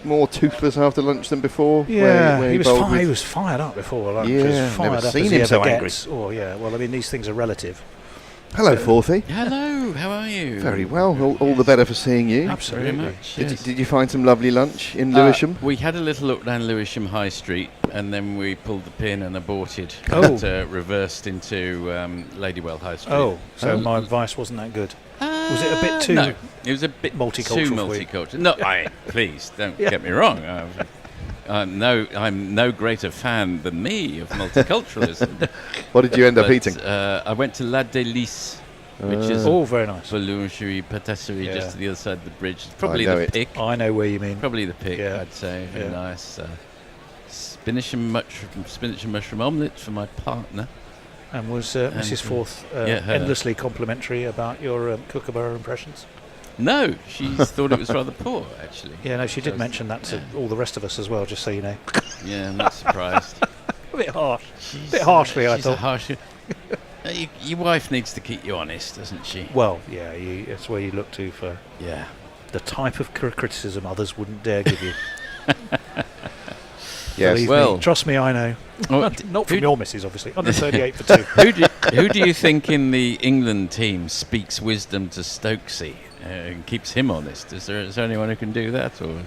more toothless after lunch than before. Yeah, where he bowled with- was fired up before lunch. Yeah, as fired never up seen as he him ever so angry. gets. Oh yeah, well I mean these things are relative. Hello, Forthy. Hello, how are you? Very well. All the better for seeing you. Absolutely. Very much. Did, yes. did you find some lovely lunch in Lewisham? We had a little look down Lewisham High Street, and then we pulled the pin and aborted. Oh. And, reversed into Ladywell High Street. Oh, so my advice wasn't that good. Was it a bit too? No, it was a bit multicultural too for you? multicultural. No, please don't get me wrong. I'm no greater fan than me of multiculturalism. What did you end up eating? I went to La Délice, which is very nice. boulangerie, patisserie, Yeah. just to the other side of the bridge. Probably know the it. pick. I know where you mean. Probably the pick, Yeah. I'd say. Very Yeah. nice. Spinach and mushroom omelette for my partner. And was Mrs. Forth yeah, her. endlessly complimentary about your Kookaburra impressions? No, she thought it was rather poor, actually. Yeah, no, she did mention that to all the rest of us as well, just so you know. Yeah, I'm not surprised. A bit harsh. A bit harshly, I She's thought. harsh. Your wife needs to keep you honest, doesn't she? Well, yeah, it's where you look to for the type of criticism others wouldn't dare give you. Yes. Believe Well, me, trust me, I know. Well, Not from who- your missus, obviously. Under 38 for 2. Who do you think in the England team speaks wisdom to Stokesy and keeps him honest? Is there anyone who can do that? Or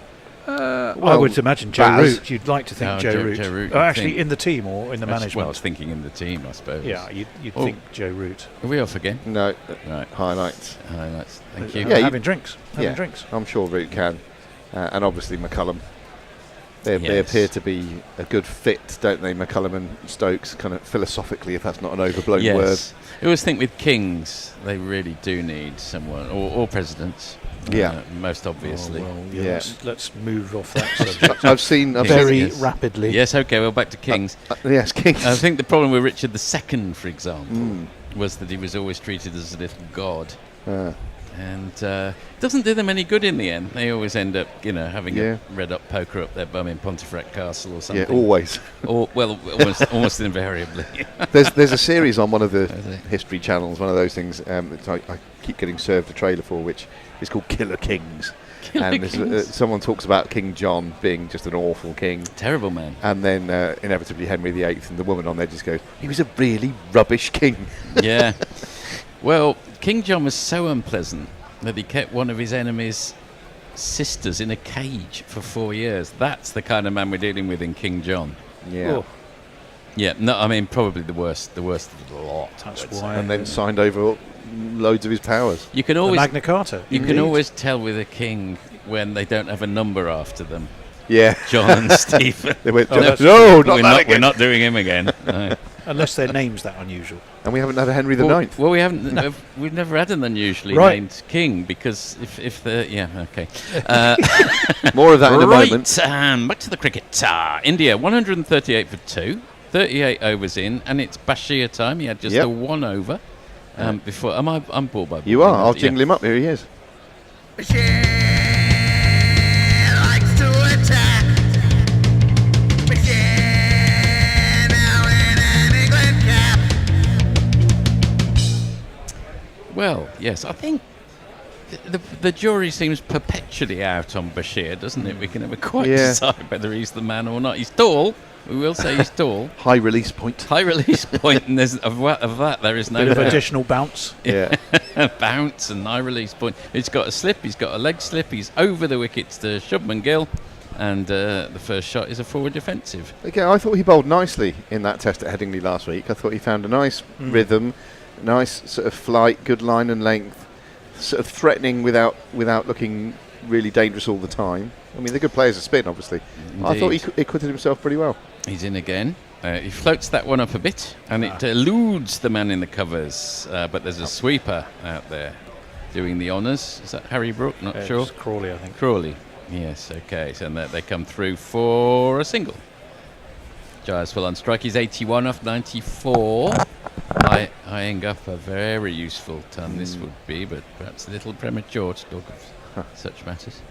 I would imagine Joe Baz. Root. You'd like to think Oh, Joe Joe Root. Root, Oh, you'd actually, think. in the team or in the Well, I management? was thinking in the team, I suppose. Yeah, you'd Oh. think Joe Root. Are we off again? No. Right. Highlights. Highlights. Thank you. Yeah, having drinks. Having drinks. I'm sure Root can. And obviously McCullum. They Yes. appear to be a good fit, don't they, McCullum and Stokes, kind of philosophically, if that's not an overblown Yes. word. I always think with kings, they really do need someone, or presidents. Yeah. Most obviously. Oh, well, Yeah. Let's move off that subject. I've seen very Yes. rapidly. Yes, okay, well, back to kings. Yes, kings. I think the problem with Richard II, for example, was that he was always treated as a little god. And doesn't do them any good in the end. They always end up, having a red-hot poker up their bum in Pontefract Castle or something. Yeah, always. Or, well, almost invariably. There's a series on one of the history channels, one of those things that I keep getting served a trailer for, which is called Killer Kings. Killer Kings. Someone talks about King John being just an awful king. Terrible man. And then inevitably Henry VIII, and the woman on there just goes, he was a really rubbish king. Yeah. Well, King John was so unpleasant that he kept one of his enemies' sisters in a cage for 4 years. That's the kind of man we're dealing with in King John. Yeah. Oh. Yeah, no, I mean probably the worst of the lot. That's I'd say. why. And then signed over loads of his powers. You can always Magna Carta. You can Indeed. always tell with a king when they don't have a number after them. Yeah. John and Stephen. They went, Oh, no, we're not doing him again. No. Unless their name's that unusual. And we haven't had a Henry the Well, Ninth. well, we haven't. We've never had an unusually Right. named king because if the okay. More of that in a moment. And back to the cricket. India 138 for 2, 38 overs in, and it's Bashir time. He had just the 1 over before. I'm bored by. You are. I'll jingle him up. Here he is. Well, yes, I think the jury seems perpetually out on Bashir, doesn't it? We can never quite decide whether he's the man or not. He's tall. We will say he's tall. High release point. High release point, and there's of that there is no Bit of doubt. additional bounce. Yeah. Bounce and high release point. He's got a slip. He's got a leg slip. He's over the wickets to Shubman Gill, and the first shot is a forward defensive. Okay, I thought he bowled nicely in that test at Headingley last week. I thought he found a nice rhythm, nice sort of flight, good line and length, sort of threatening without looking really dangerous all the time. I mean, they're good players of spin, obviously. Indeed. I thought he acquitted himself pretty well. He's in again. He floats that one up a bit, and it eludes the man in the covers. But there's a sweeper out there doing the honours. Is that Harry Brook? Not sure. It's Crawley, I think. Crawley. Yes, okay. So they come through for a single. Jaiswal on strike. He's 81 off 94. Eyeing up a very useful ton this would be, but perhaps a little premature to talk of such matters.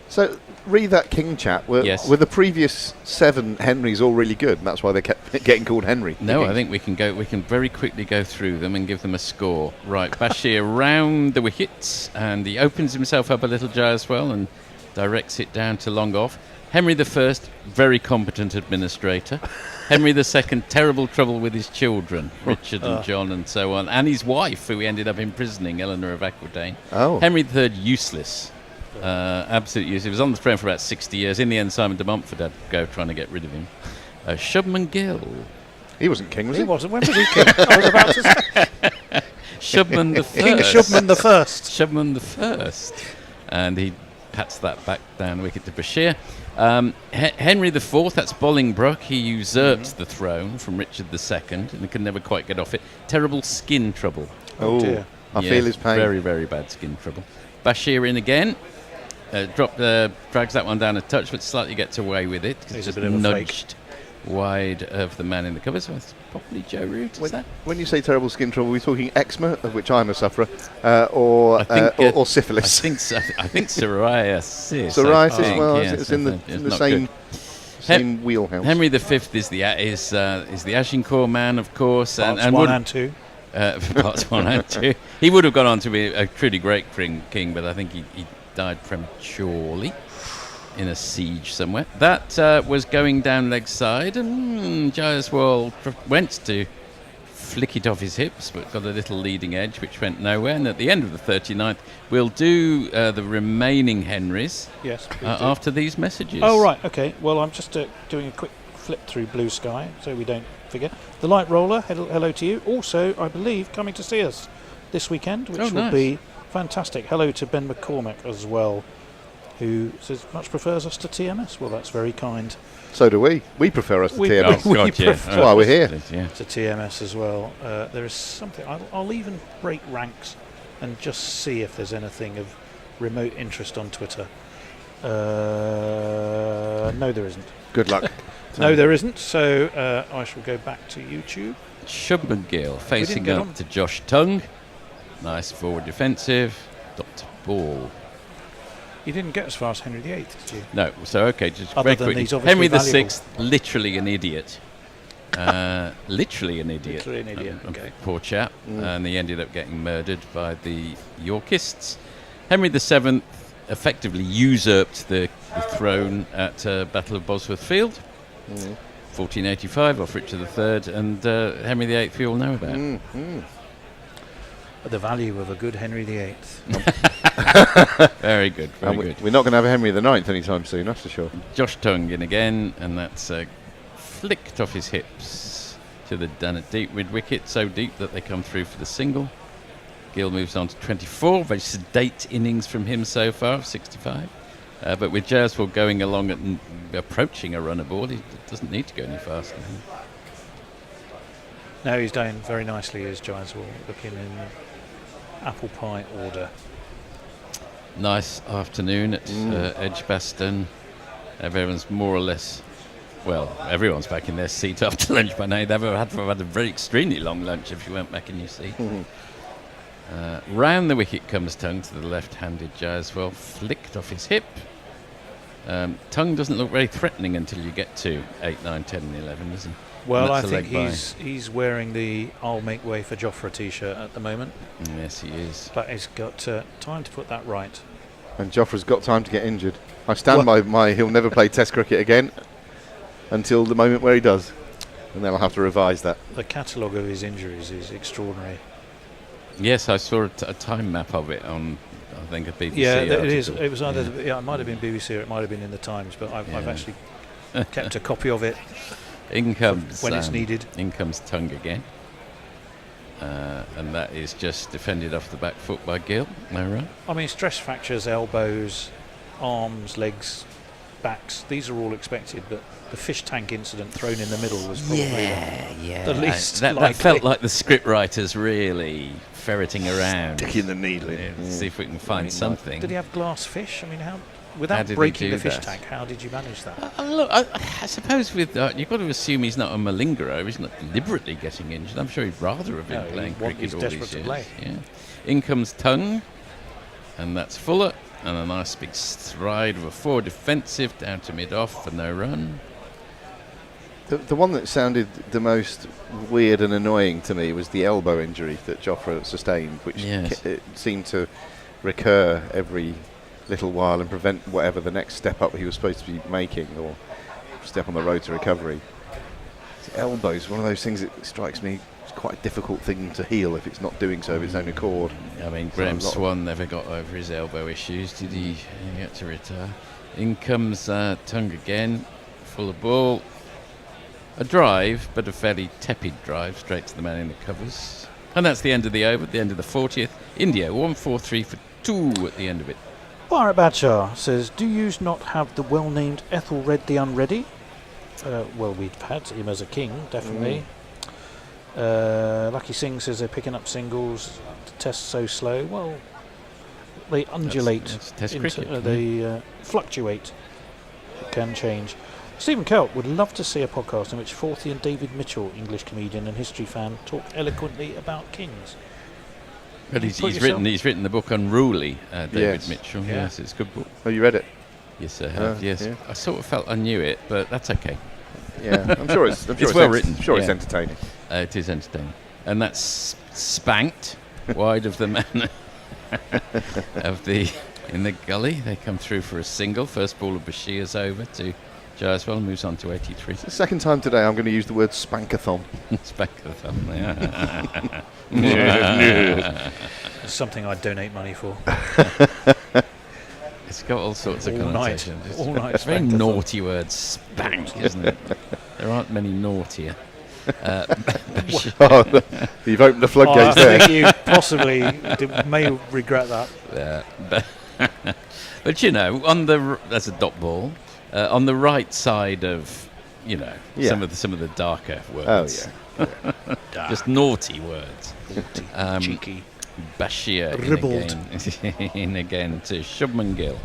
So, read that King chat. Were the previous 7 Henrys all really good, and that's why they kept getting called Henry? No, I think we can very quickly go through them and give them a score. Right, Bashir round the wickets, and he opens himself up a little, Jaiswal, and directs it down to long off. Henry I, very competent administrator. Henry II, terrible trouble with his children, Richard and John and so on, and his wife, who he ended up imprisoning, Eleanor of Aquitaine. Oh. Henry III, useless. Absolutely useless. He was on the throne for about 60 years. In the end, Simon de Montfort had to go trying to get rid of him. Shubman Gill. He wasn't king, was he? He wasn't. When was he king? I was about to say. Shubman the First. King Shubman the First. Shubman the First. And he pats that back down the wicket to Bashir. Henry IV, that's Bolingbroke. He usurped the throne from Richard II and he can never quite get off it. Terrible skin trouble. Oh, dear. I feel his pain. Very, very bad skin trouble. Bashir in again. Drags that one down a touch, but slightly gets away with it. He's Just a bit of a nudged wide of the man in the cover. So it's probably Joe Root, is that? When you say terrible skin trouble, are we talking eczema, of which I'm a sufferer, or syphilis? I think psoriasis. Psoriasis, well, yes, it's in the same wheelhouse. Henry V is the Agincourt man, of course, Parts and 1 and 2. Parts 1 and 2. He would have gone on to be a truly great king, but I think he died prematurely in a siege somewhere. That was going down leg side, and Jaiswal went to flick it off his hips, but got a little leading edge, which went nowhere. And at the end of the 39th, we'll do the remaining Henrys after these messages. Oh, right, okay. Well, I'm just doing a quick flip through Blue Sky, so we don't forget. The Light Roller, hello to you. Also, I believe, coming to see us this weekend, which will be fantastic. Hello to Ben McCormack as well, who says much prefers us to TMS. Well, that's very kind. So do we. We prefer us to TMS. Oh, God, That's why we're here. To TMS as well. There is something. I'll even break ranks and just see if there's anything of remote interest on Twitter. No, there isn't. Good luck. No, there isn't. So I shall go back to YouTube. Shubman Gill facing up to Josh Tongue. Nice forward defensive. Dr. Ball. You didn't get as far as Henry VIII, did you? No, so okay, just Other very than quickly. these obviously Henry VI, valuable. literally an idiot. Literally an idiot. Literally an idiot, okay. Poor chap. And he ended up getting murdered by the Yorkists. Henry VII effectively usurped the throne at Battle of Bosworth Field. 1485 off Richard III, and Henry VIII we all know about. The value of a good Henry VIII. Very good, very good. We're not going to have a Henry IX anytime soon, that's for sure. Josh Tongue in again, and that's flicked off his hips to the down at deep mid wicket, so deep that they come through for the single. Gill moves on to 24. Very sedate innings from him so far, 65. But with Jaiswal going along and approaching a run aboard, he doesn't need to go any faster. No, he's doing very nicely as Jaiswal, looking in apple pie order. Nice afternoon at Edgbaston. Everyone's more or less, well, everyone's back in their seat after lunch by now. They've had a very extremely long lunch if you weren't back in your seat. Round the wicket comes Tongue to the left-handed Jaiswal, flicked off his hip. Tongue doesn't look very threatening until you get to 8, 9, 10 and 11, does he? Well, I think he's wearing the I'll make way for Jofra t-shirt at the moment. Yes, he is. But he's got time to put that right. And Jofra's got time to get injured. I stand by my he'll never play Test cricket again until the moment where he does. And then I'll have to revise that. The catalogue of his injuries is extraordinary. Yes, I saw a time map of it on, I think, a BBC article. It is. article. It was either it might have been BBC or it might have been in the Times, but I've actually kept a copy of it. In comes when it's needed. In comes Tongue again, and that is just defended off the back foot by Gill. No run. I mean, stress fractures, elbows, arms, legs, backs. These are all expected, but the fish tank incident thrown in the middle was probably the least that likely. felt like the script writers really ferreting around, sticking the needle in, see if we can find something. Did he have glass fish? I mean, without breaking the fish tank, how did you manage that? Look, I suppose with you've got to assume he's not a malingerer. He's not deliberately getting injured. I'm sure he'd rather have been playing cricket he's all desperate these to years. play. Yeah. In comes Tongue, and that's Fuller, and a nice big stride of a 4 defensive down to mid-off for no run. The one that sounded the most weird and annoying to me was the elbow injury that Jofra sustained, which it seemed to recur every little while and prevent whatever the next step up he was supposed to be making or step on the road to recovery. The elbow's one of those things that strikes me as quite a difficult thing to heal if it's not doing so of its own accord. I mean, Graham Swan never got over his elbow issues, did he? He had to retire. In comes Tongue again, full of ball. A drive, but a fairly tepid drive, straight to the man in the covers. And that's the end of the over, the end of the 40th. India, 143 for 2 at the end of it. Bharat Bachar says, do you not have the well-named Ethelred the Unready? Well, we've had him as a king, definitely. Lucky Singh says they're picking up singles. The test's so slow. Well, they undulate. That's test cricket. They fluctuate. It can change. Stephen Kelp would love to see a podcast in which Forthy and David Mitchell, English comedian and history fan, talk eloquently about kings. Well, he's written the book Unruly, David Mitchell. Yes, it's a good book. Oh, you read it? Yes, I have. Yes, yeah. I sort of felt I knew it, but that's okay. Yeah, I'm sure it's well written. I'm sure it's entertaining. It is entertaining, and that's spanked wide of the man in the gully. They come through for a single. First ball of Bashir's over to Jaiswal, moves on to 83. It's the second time today I'm going to use the word spankathon. Spankathon, yeah. It's something I'd donate money for. It's got all sorts of connotations. All night. It's a very naughty word, spank, isn't it? There aren't many naughtier. You've opened the floodgates there. I think you possibly may regret that. But you know, that's a dot ball. On the right side of, some of the darker words. Oh yeah. Just naughty words. Naughty, cheeky. Bashir in again to Shubman Gill.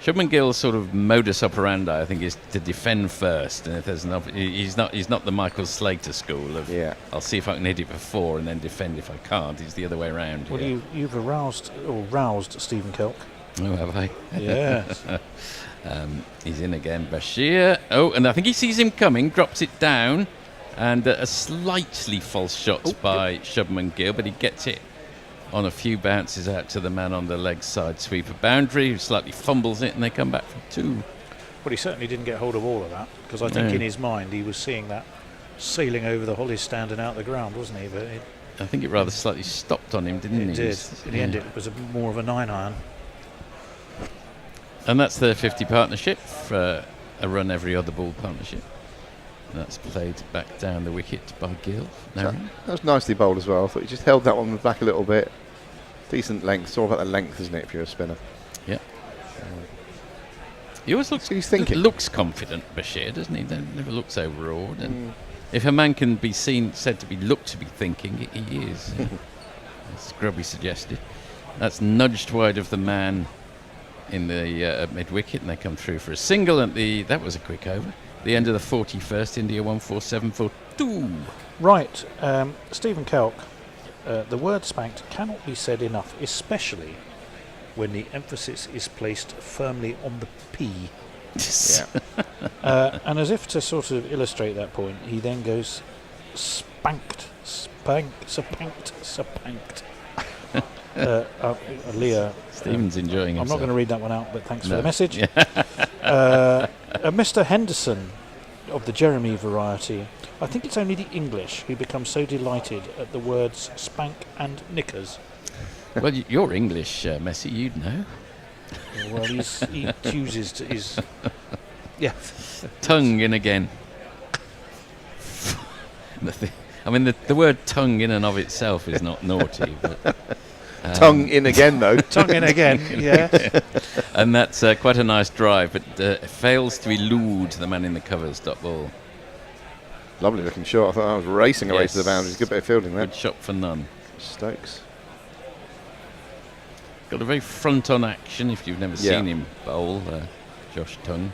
Shubman Gill's sort of modus operandi, I think, is to defend first, and if there's he's not the Michael Slater school of I'll see if I can hit it for 4 and then defend if I can't. He's the other way around. Well, you've roused Stephen Kelk. Oh, have I? Yes. He's in again, Bashir. Oh, and I think he sees him coming, drops it down, and a slightly false shot by Shubman Gill, but he gets it on a few bounces out to the man on the leg side sweeper boundary, who slightly fumbles it, and they come back for 2. Well, he certainly didn't get hold of all of that, because I think in his mind he was seeing that sailing over the hollies standing out the ground, wasn't he? But I think it rather slightly stopped on him, didn't it? It did. In the end, it was more of a 9-iron. And that's the 50 partnership for a run every other ball partnership. And that's played back down the wicket by Gill. No. That was nicely bowled as well. I thought he just held that one back a little bit. Decent length. It's all about the length, isn't it, if you're a spinner? Yeah. He always looks. He's thinking. Looks confident, Bashir, doesn't he? Never looks overawed. And if a man can be said to be looked to be thinking, he is. As Grubby suggested. That's nudged wide of the man in the mid wicket, and they come through for a single. And that was a quick over. The end of the 41st, India 147 for 2. Right, Stephen Kelk. The word spanked cannot be said enough, especially when the emphasis is placed firmly on the P. And as if to sort of illustrate that point, he then goes spanked. Leah. Stephen's enjoying himself. I'm not going to read that one out, but thanks for No. the message. Mr. Henderson of the Jeremy variety. I think it's only the English who become so delighted at the words spank and knickers. Well, you're English, Messi, you'd know. Well, he chooses to his... Yeah. Tongue in again. The word tongue in and of itself is not naughty, but... tongue in again, though. Tongue in again, yeah. And that's quite a nice drive, but fails to elude the man in the covers, dot ball. Lovely looking shot. I thought I was racing away to the boundaries. Good bit of fielding there. Good shot for none. Stokes. Got a very front-on action if you've never seen him bowl, Josh Tongue.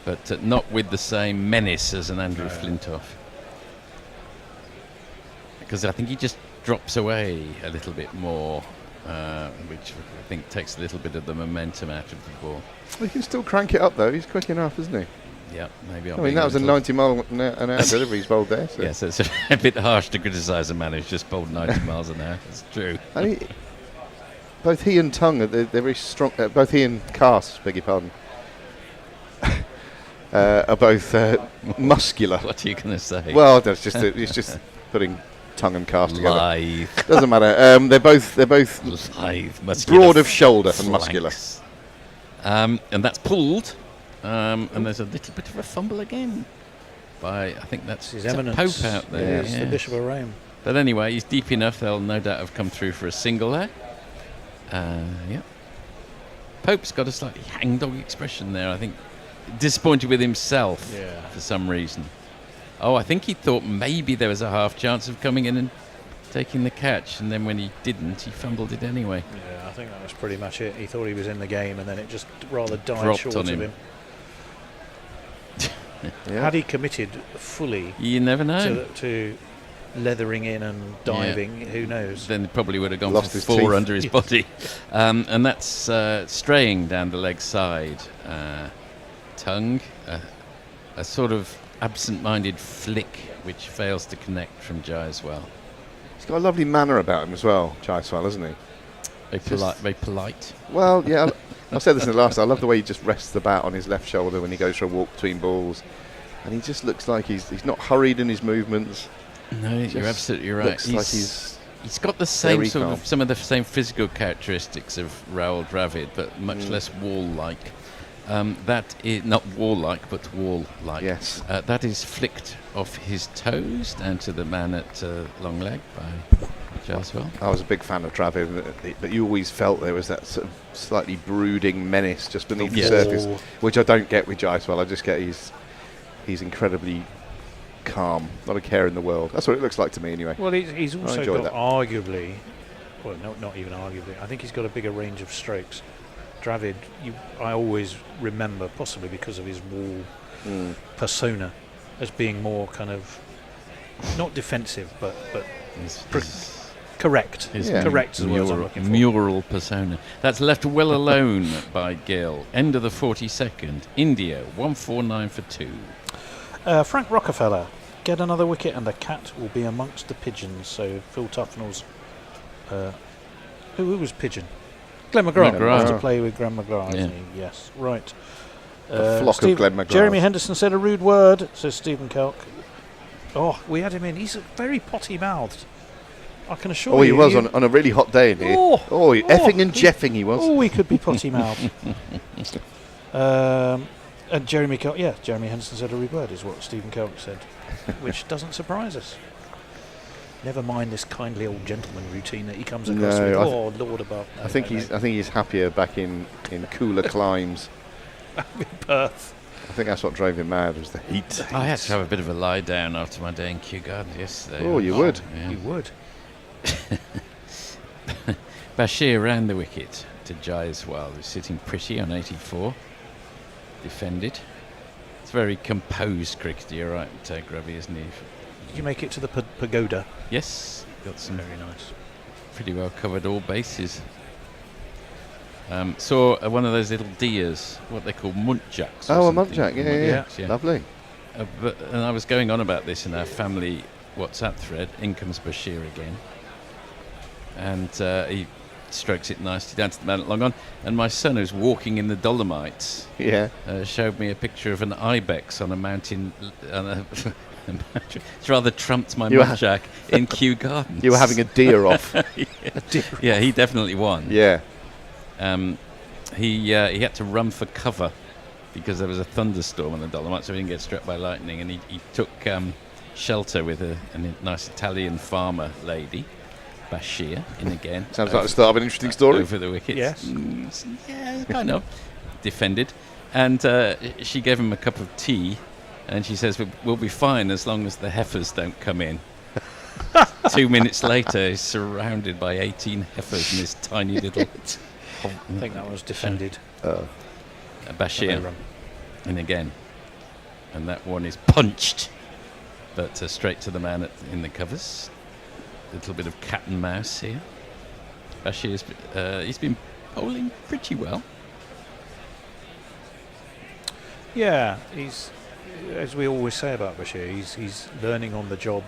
But not with the same menace as an Andrew Flintoff. Because I think he just drops away a little bit more, which I think takes a little bit of the momentum out of the ball. Well, he can still crank it up, though. He's quick enough, isn't he? Yeah, maybe. I mean, that was a 90 mile an hour delivery he's bowled there. So. Yeah, so it's a bit harsh to criticise a man who's just bowled 90 miles an hour. It's true. And both he and Tongue, they're very strong. Both he and Cass, beg your pardon, are both muscular. What are you going to say? Well, that's just it's just putting Tongue and Cass together. Lithe. Doesn't matter. They're both lithe, muscular, broad of shoulder and muscular. And that's pulled. And there's a little bit of a fumble again by, I think that's His Eminence. Pope out there. Yes, the Bishop of Rome. But anyway, he's deep enough. They'll no doubt have come through for a single there. Yeah. Pope's got a slightly hangdog expression there. I think disappointed with himself for some reason. Oh, I think he thought maybe there was a half chance of coming in and taking the catch, and then when he didn't, he fumbled it anyway. Yeah, I think that was pretty much it. He thought he was in the game, and then it just rather died Dropped short on of him. Had he committed fully, you never know, to leathering in and diving, who knows? Then it probably would have gone Lost for his 4 teeth. under his body. And that's straying down the leg side. Tongue, a sort of absent-minded flick which fails to connect from Jaiswal. He's got a lovely manner about him as well, Jaiswal, hasn't he? Very polite. Well, yeah, I said this in the last. I love the way he just rests the bat on his left shoulder when he goes for a walk between balls, and he just looks like he's not hurried in his movements. No, you're absolutely right. Looks like he's got the same very sort calm. of some of the same physical characteristics of Raoul Dravid, but much less wall-like. That is not wall-like, but wall-like. Yes. That is flicked off his toes down to the man at long leg by Jaiswal. I was a big fan of Dravid, but you always felt there was that sort of slightly brooding menace just beneath the surface, which I don't get with Jaiswal. I just get he's incredibly calm, not a care in the world. That's what it looks like to me, anyway. Well, he's I also enjoy got that. arguably, well, not even arguably. I think he's got a bigger range of strokes. Dravid, I always remember, possibly because of his wall persona, as being more kind of not defensive, but correct. Correct is the word I'm looking for. Mural persona. That's left well alone by Gill. End of the 42nd. India 149 for 2. Frank Rockefeller, get another wicket and the cat will be amongst the pigeons. So Phil Tufnell's, who was pigeon? Glenn McGrath. McGrath. To play with Glenn McGrath, isn't he? Yes, right. A flock of Glenn McGrath. Jeremy Henderson said a rude word, says Stephen Kelk. Oh, we had him in. He's very potty-mouthed. I can assure you. Oh, he was on a really hot day in here. Effing and jeffing he was. Oh, he could be potty-mouthed. And Jeremy Henderson said a rude word is what Stephen Kelk said, which doesn't surprise us. Never mind this kindly old gentleman routine that he comes across with. Oh, Lord above. No, I think he's happier back in cooler climes. In Perth. I think that's what drove him mad, was the heat. I had to have a bit of a lie down after my day in Kew Gardens yesterday. Oh, you would. Yeah. You would. Bashir ran the wicket to Jaiswal, who's sitting pretty on 84. Defended. It's very composed cricket, you're right, Grubby, isn't he? Did you make it to the pagoda? Yes, got some very nice. Pretty well covered all bases. Saw one of those little deers, what they call muntjaks. Oh, a muntjak, yeah. Lovely. And I was going on about this in our family WhatsApp thread. In comes Bashir again. And he strokes it nicely down to the man at long on. And my son, who's walking in the Dolomites, showed me a picture of an ibex on a mountain. It's rather trumped my muntjak in Kew Gardens. You were having a deer off. Yeah, he definitely won. Yeah. He had to run for cover because there was a thunderstorm on the Dolomites, so he didn't get struck by lightning. And he took shelter with a nice Italian farmer lady, Bashir, in again. Sounds like the start of an interesting story. Over the wickets. Yes. Yeah, kind of. Defended. And she gave him a cup of tea, and she says, we'll be fine as long as the heifers don't come in. 2 minutes later, he's surrounded by 18 heifers in this tiny little... I think that was defended. Bashir. And again. And that one is punched. But straight to the man in the covers. A little bit of cat and mouse here. Bashir's he's been bowling pretty well. Yeah, he's, as we always say about Bashir, he's learning on the job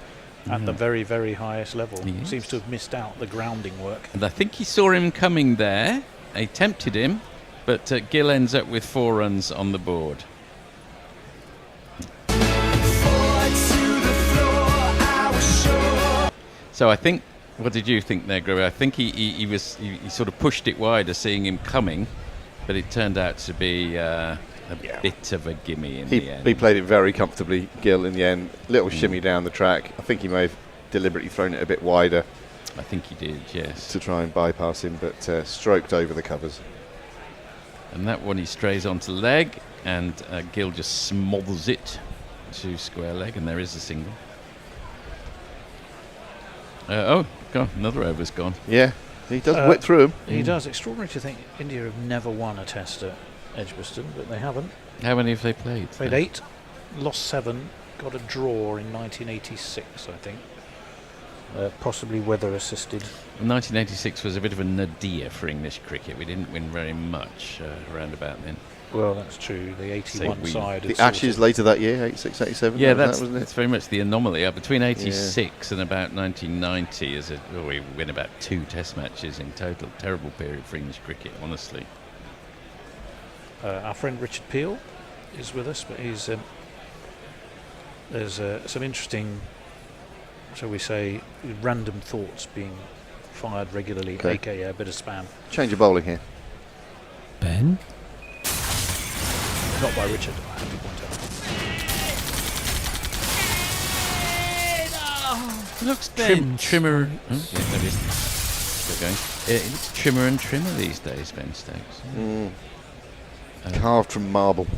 at the very, very highest level. He seems to have missed out the grounding work. And I think he saw him coming there. He tempted him, but Gill ends up with 4 runs on the board. So I think, what did you think there, Grover? I think he sort of pushed it wider, seeing him coming, but it turned out to be a bit of a gimme in the end. He played it very comfortably, Gill, in the end. Little shimmy down the track. I think he may have deliberately thrown it a bit wider. I think he did, yes. To try and bypass him, but stroked over the covers. And that one he strays onto leg, and Gill just smothers it to square leg, and there is a single. Another over's gone. Yeah, he does whip through him. He does. Extraordinary to think India have never won a test at Edgbaston, but they haven't. How many have they played? Played 8, lost 7, got a draw in 1986, I think. Possibly weather assisted. 1986 was a bit of a nadir for English cricket. We didn't win very much around about then. Well, that's true. The 81 side. The Ashes later that year, 86, 87. Yeah, wasn't it? That's very much the anomaly. Between 86 and about 1990, we win about 2 test matches in total. Terrible period for English cricket, honestly. Our friend Richard Peel is with us, but he's there's some interesting, shall we say, random thoughts being fired regularly, aka a bit of spam. Change of bowling here. Ben? Not by Richard, I have to point out. It looks trimmer. Oh, yeah, there it is. Still going. It looks trimmer and trimmer these days, Ben Stokes. Carved from marble.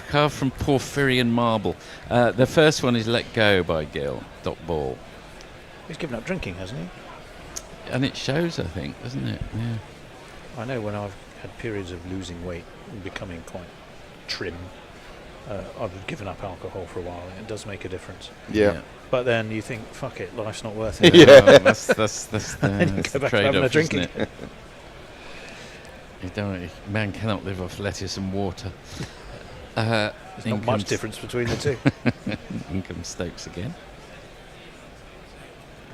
Carved from Porphyrian marble. The first one is Let Go by Gill. Dot ball. He's given up drinking, hasn't he? And it shows, I think, doesn't it? Yeah. I know when I've had periods of losing weight and becoming quite trim, I've given up alcohol for a while, and it does make a difference. Yeah. But then you think, fuck it, life's not worth it. Yeah, that's and you go back to having a drinking. Man cannot live off lettuce and water. There's not much difference between the two. Income Stokes again.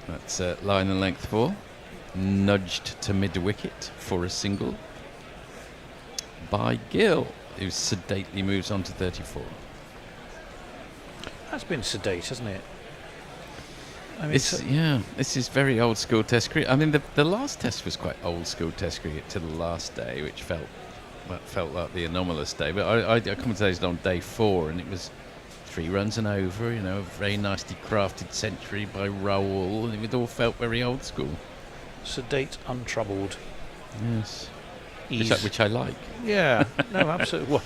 That's line and length 4. Nudged to mid-wicket for a single by Gill, who sedately moves on to 34. That's been sedate, hasn't it? I mean, this is very old school test cricket. I mean, the last test was quite old school test cricket to the last day, which felt that felt like the anomalous day. But I commentated on day 4, and it was 3 runs and over. You know, a very nicely crafted century by Raoul, and it all felt very old school. Sedate, untroubled. Yes. Ease. Which I like. Yeah. No, absolutely. Well,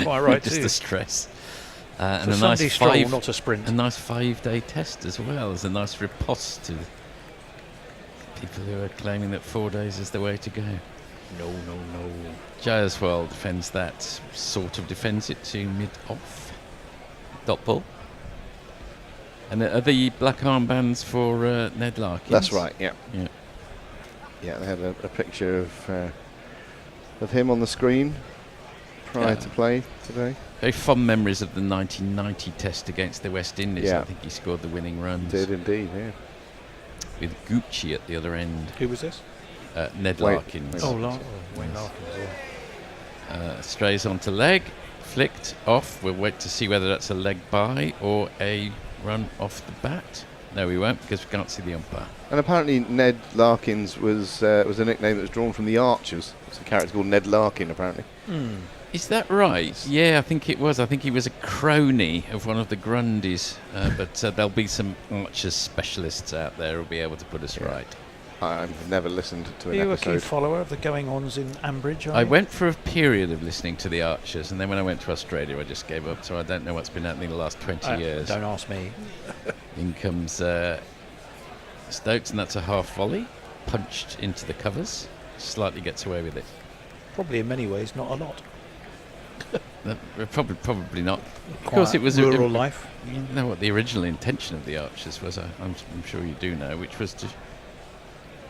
quite right Just too. the stress. So And a Sunday nice stroll, not a sprint. A nice 5-day test as well as a nice riposte to people who are claiming that 4 days is the way to go. No. Jayerswal defends it to mid-off. Dot ball. And are the black armbands for Ned Larkins? That's right, yeah. Yeah, they had a picture of him on the screen prior to play today. Very fond memories of the 1990 test against the West Indies. Yeah. I think he scored the winning runs. Did indeed, yeah. With Gucci at the other end. Who was this? Ned Larkins. Wayne Larkins, yeah. Strays onto leg, flicked off. We'll wait to see whether that's a leg by or a run off the bat. No, we won't, because we can't see the umpire. And apparently Ned Larkins was a nickname that was drawn from the Archers. It's a character called Ned Larkin, apparently. Is that right? Yeah, I think it was. I think he was a crony of one of the Grundys. But there'll be some Archers specialists out there who'll be able to put us right. I've never listened to Are an you episode. a key follower of the going-ons in Ambridge? I went for a period of listening to the Archers, and then when I went to Australia, I just gave up. So I don't know what's been happening the last 20 years. Don't ask me. In comes Stokes, and that's a half volley, punched into the covers. Slightly gets away with it. Probably in many ways, not a lot. Probably not. Of Quite course, it was rural life. You know what the original intention of the Archers was. I'm sure you do know, which was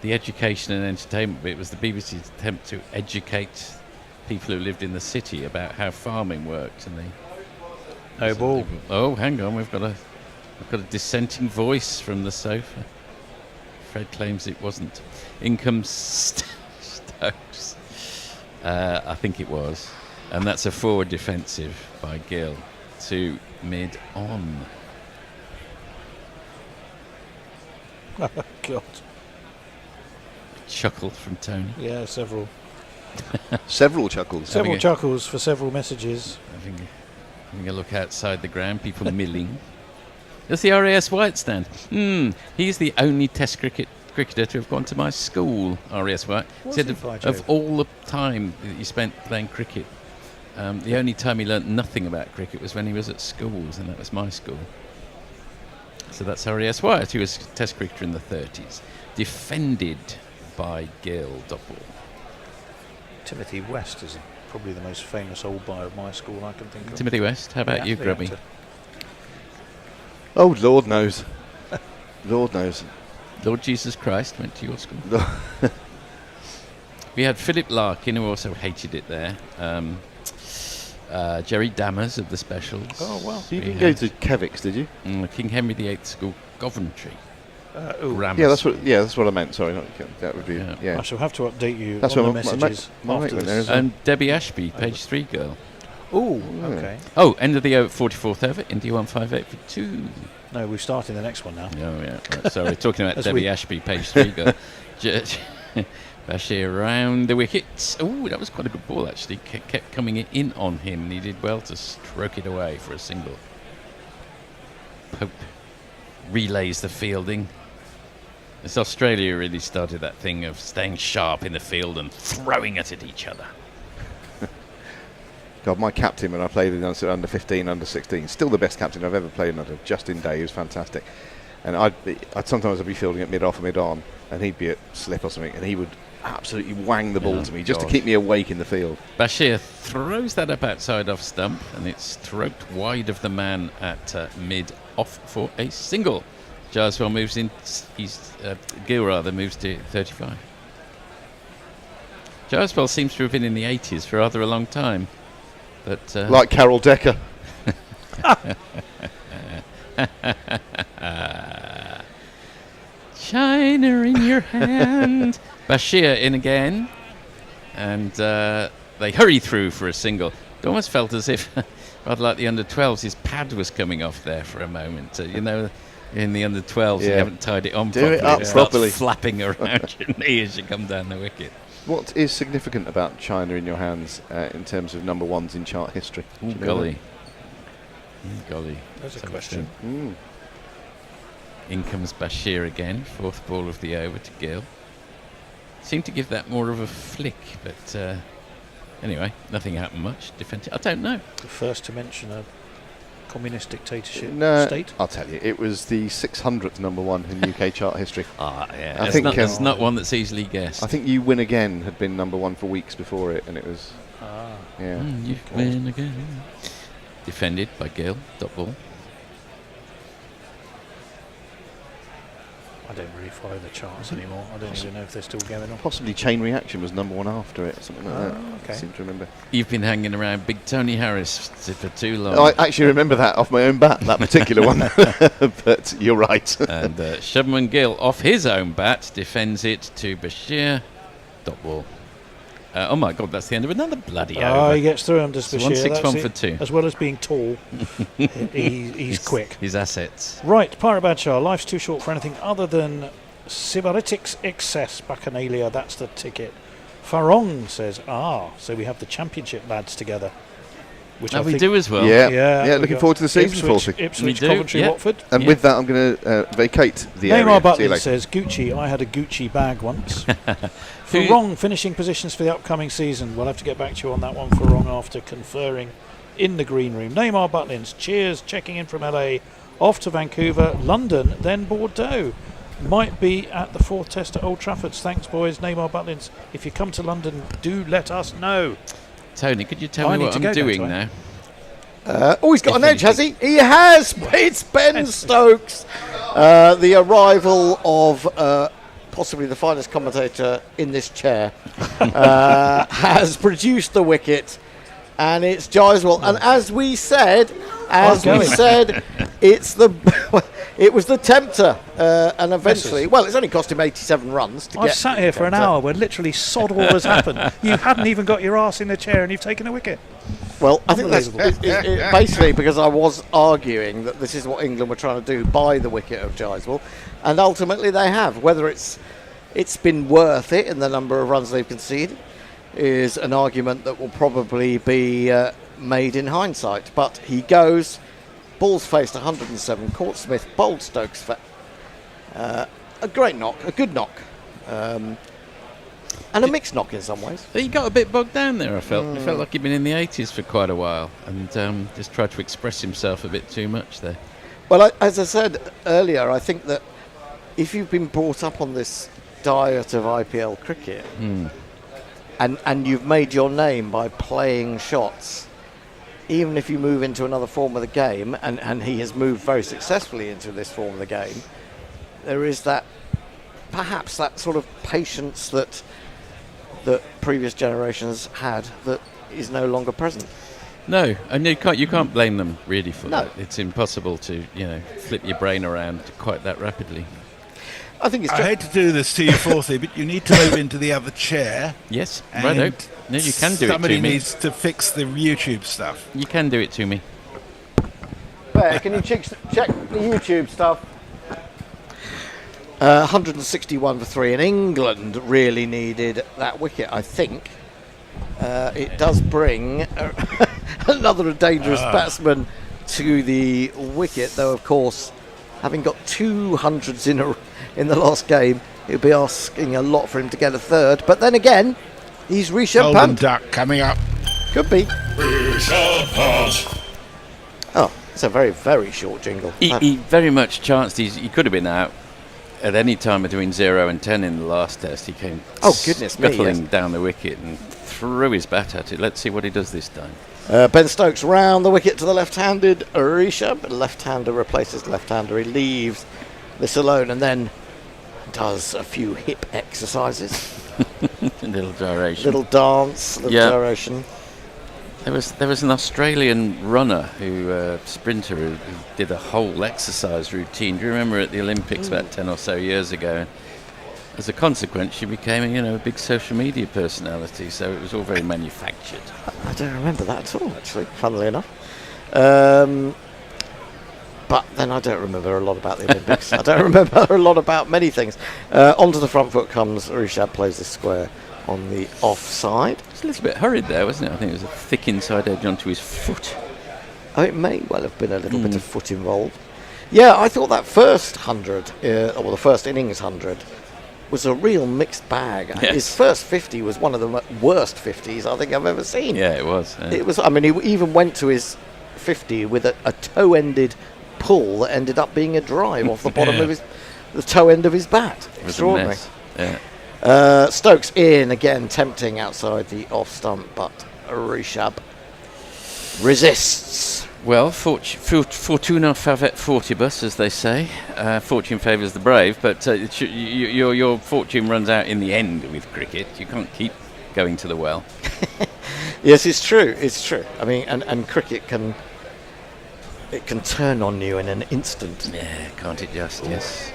the education and entertainment bit was the BBC's attempt to educate people who lived in the city about how farming worked, and No ball. Oh, hang on, we've got a dissenting voice from the sofa. Fred claims it wasn't. In comes Stokes. I think it was. And that's a forward defensive by Gill to mid-on. Oh, God. Chuckle from Tony. Yeah, several. Several chuckles. Several chuckles for several messages. Having a look outside the ground, people milling. There's the R.A.S. White stand. He's the only Test cricketer to have gone to my school, R.A.S. White. Said of all the time that he spent playing cricket, the only time he learnt nothing about cricket was when he was at schools, and that was my school. So that's R.A.S. White, who was a Test cricketer in the 30s. Defended by Gill, double. Timothy West is probably the most famous old buyer of my school I can think of. Timothy West, how about you, Grubby? Actor. Oh, Lord knows. Lord knows. Lord Jesus Christ went to your school. We had Philip Larkin, who also hated it there. Jerry Dammers of the Specials. Oh, well. So you didn't go to Kevix, did you? King Henry VIII School, Coventry. That's what I meant. Sorry, that would be. Yeah. I shall have to update you That's on the what messages my after mate went this. there as well. And Debbie Ashby, page 3 girl. Oh, okay. Oh, end of the 44th over, India 158 for 2. No, we're starting the next one now. Oh, yeah. Right, sorry, talking about As Debbie we- Ashby, page 3 girl. Bashir around the wickets. Oh, that was quite a good ball, actually. Kept coming in on him, and he did well to stroke it away for a single. Pope relays the fielding. As Australia really started that thing of staying sharp in the field and throwing it at each other. God, my captain when I played in under 15, under 16, still the best captain I've ever played under. Justin Day, he was fantastic. And I'd sometimes be fielding at mid-off or mid-on, and he'd be at slip or something, and he would absolutely wang the ball to me just to keep me awake in the field. Bashir throws that up outside off stump, and it's stroked wide of the man at mid-off for a single. Jayerswal moves in. Gill rather moves to 35. Jayerswal seems to have been in the 80s for rather a long time, but like Carol Decker. China in your hand. Bashir in again, and they hurry through for a single. It almost felt as if, rather like the under-12s, his pad was coming off there for a moment. In the under-12s, you haven't tied it on properly. Do it up starts properly. Flapping around your knee as you come down the wicket. What is significant about China in your hands in terms of number ones in chart history? Ooh, Do you know golly. that? Golly. There's a question. In comes Bashir again, fourth ball of the over to Gill. Seemed to give that more of a flick, but anyway, nothing happened much. Defensive, I don't know. The first to mention a communist dictatorship No, state. I'll tell you, it was the 600th number one in UK chart history. Yeah, I think it's not one that's easily guessed. I think You Win Again had been number one for weeks before it, and it was. Yeah. You win again. Defended by Gill, dot ball. I don't really follow the charts anymore. I don't even know if they're still going on. Possibly Chain Reaction was number one after it, or something like that. Okay. I seem to remember. You've been hanging around Big Tony Harris for too long. I actually remember that off my own bat, that particular one. But you're right. And Shubman Gill, off his own bat, defends it to Bashir, dot ball. Oh my God, that's the end of another bloody over. He gets through him, does It's Bashir. 1-6-1 That's for it. two. As well as being tall, he's quick. His assets. Right, Pirate Badshah, life's too short for anything other than Sybaritic's excess bacchanalia. That's the ticket. Farong says, so we have the championship lads together. Which I we think do as well. Yeah, looking forward to the season, Ipswich, Coventry, Watford. And with that, I'm going to vacate the area. Neymar See you Butlin later. says, Gucci, I had a Gucci bag once. Farong finishing positions for the upcoming season. We'll have to get back to you on that one, Farong, after conferring in the green room. Neymar Butlins, cheers, checking in from LA, off to Vancouver, London, then Bordeaux. Might be at the fourth test at Old Trafford. Thanks, boys. Neymar Butlins, if you come to London, do let us know. Tony, could you tell me what I'm doing now? He's got an edge, has he? He has! It's Ben Stokes. The arrival of possibly the finest commentator in this chair has produced the wicket, and it's Gyswell. And as we said, it's it was the tempter, and eventually, it's only cost him 87 runs to I've get. sat here for an hour where literally sod all has happened. You hadn't even got your arse in the chair and you've taken a wicket. Well, I think that's basically because I was arguing that this is what England were trying to do by the wicket of Gyswell, and ultimately they have. Whether it's been worth it in the number of runs they've conceded is an argument that will probably be made in hindsight. But he goes, balls faced 107, caught Smith, bowled Stokes for a great knock, a good knock. And a mixed knock in some ways. He got a bit bogged down there, I felt. It felt like he'd been in the 80s for quite a while and just tried to express himself a bit too much there. Well, as I said earlier, I think that if you've been brought up on this diet of IPL cricket and you've made your name by playing shots, even if you move into another form of the game, and he has moved very successfully into this form of the game, there is that, perhaps that sort of patience that previous generations had that is no longer present. No, and you can't blame them really for that. It's impossible to flip your brain around quite that rapidly. I think I hate to do this to you, Forthy, but you need to move into the other chair. Yes, righto. No, you can do it to me. Somebody needs to fix the YouTube stuff. You can do it to me. Bear, can you check the YouTube stuff? 161 for 3, and England really needed that wicket, I think. It does bring another dangerous batsman to the wicket, though, of course, having got 200s in the last game, it would be asking a lot for him to get a third. But then again, he's Rishabh Golden Pant. Duck coming up. Could be. Rishabh Pant. Oh, it's a very, very short jingle. He very much chanced he could have been out at any time between 0 and 10 in the last test. He came scuttling down the wicket and threw his bat at it. Let's see what he does this time. Ben Stokes round the wicket to the left-handed Rishabh. Left-hander replaces left-hander. He leaves this alone and then does a few hip exercises. Little gyration. Little dance, gyration. There was an Australian runner sprinter who did a whole exercise routine. Do you remember at the Olympics about 10 or so years ago? As a consequence, she became a big social media personality, so it was all very manufactured. I don't remember that at all, actually, funnily enough. But then I don't remember a lot about the Olympics. I don't remember a lot about many things. Onto the front foot comes Rishabh, plays this square, on the offside. It's a little bit hurried there, wasn't it? I think it was a thick inside edge onto his foot. Oh, it may well have been a little bit of foot involved. Yeah, I thought that first 100, or the first innings 100, was a real mixed bag. Yes. His first 50 was one of the worst 50s I think I've ever seen. Yeah, it was. Yeah. It was. I mean, he even went to his 50 with a toe-ended pull that ended up being a drive off the bottom of the toe end of his bat. It was Extraordinary. a mess. Yeah. Stokes in again, tempting outside the off stump, but Rishabh resists. Well, fortuna favet fortibus, as they say. Fortune favours the brave, but your fortune runs out in the end with cricket. You can't keep going to the well. Yes, it's true. It's true. I mean, and cricket can turn on you in an instant. Yeah, can't it just? Yes.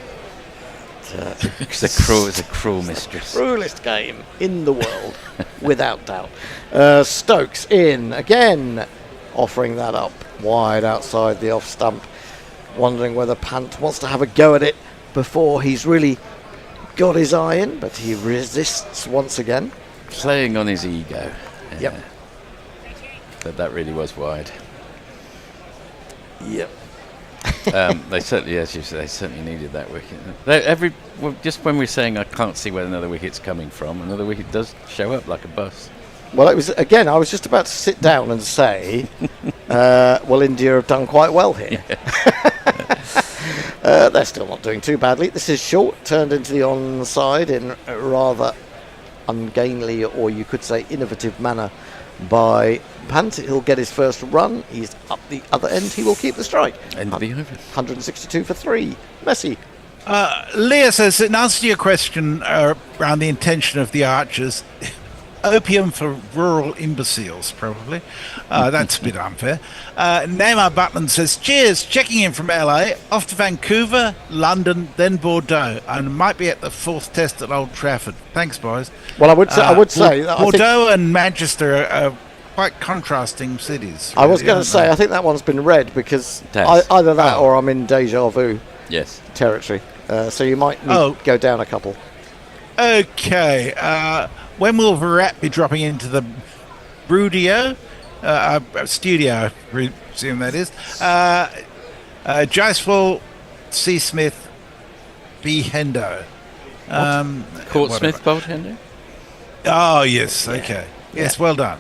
It's a cruel mistress. Cruelest game in the world, without doubt. Stokes in again, offering that up wide outside the off stump, wondering whether Pant wants to have a go at it before he's really got his eye in, but he resists once again. Playing on his ego. Yep. But that really was wide. Yep. They certainly, as you say, they certainly needed that wicket. Just when we're saying I can't see where another wicket's coming from, another wicket does show up like a bus. Well, it was again. I was just about to sit down and say, well, India have done quite well here. They're still not doing too badly. This is short, turned into the onside in a rather ungainly, or you could say innovative manner by Pant. He'll get his first run. He's up the other end. He will keep the strike. End of the over. 162 for 3. Messi. Leah says, in answer to your question around the intention of the archers, opium for rural imbeciles, probably. That's a bit unfair. Neymar Butland says, cheers, checking in from LA, off to Vancouver, London, then Bordeaux, and might be at the 4th test at Old Trafford. Thanks, boys. Well, I would say that Bordeaux and Manchester are quite contrasting cities. I was going to say, I think that one's been read because either that or I'm in deja vu territory. So you might need to go down a couple. Okay. When will Virat be dropping into the studio, I presume that is. Jaiswal, C. Smith, B. Hendo. Court Smith, bowled Hendo? Oh, yes, okay. Yes, well done.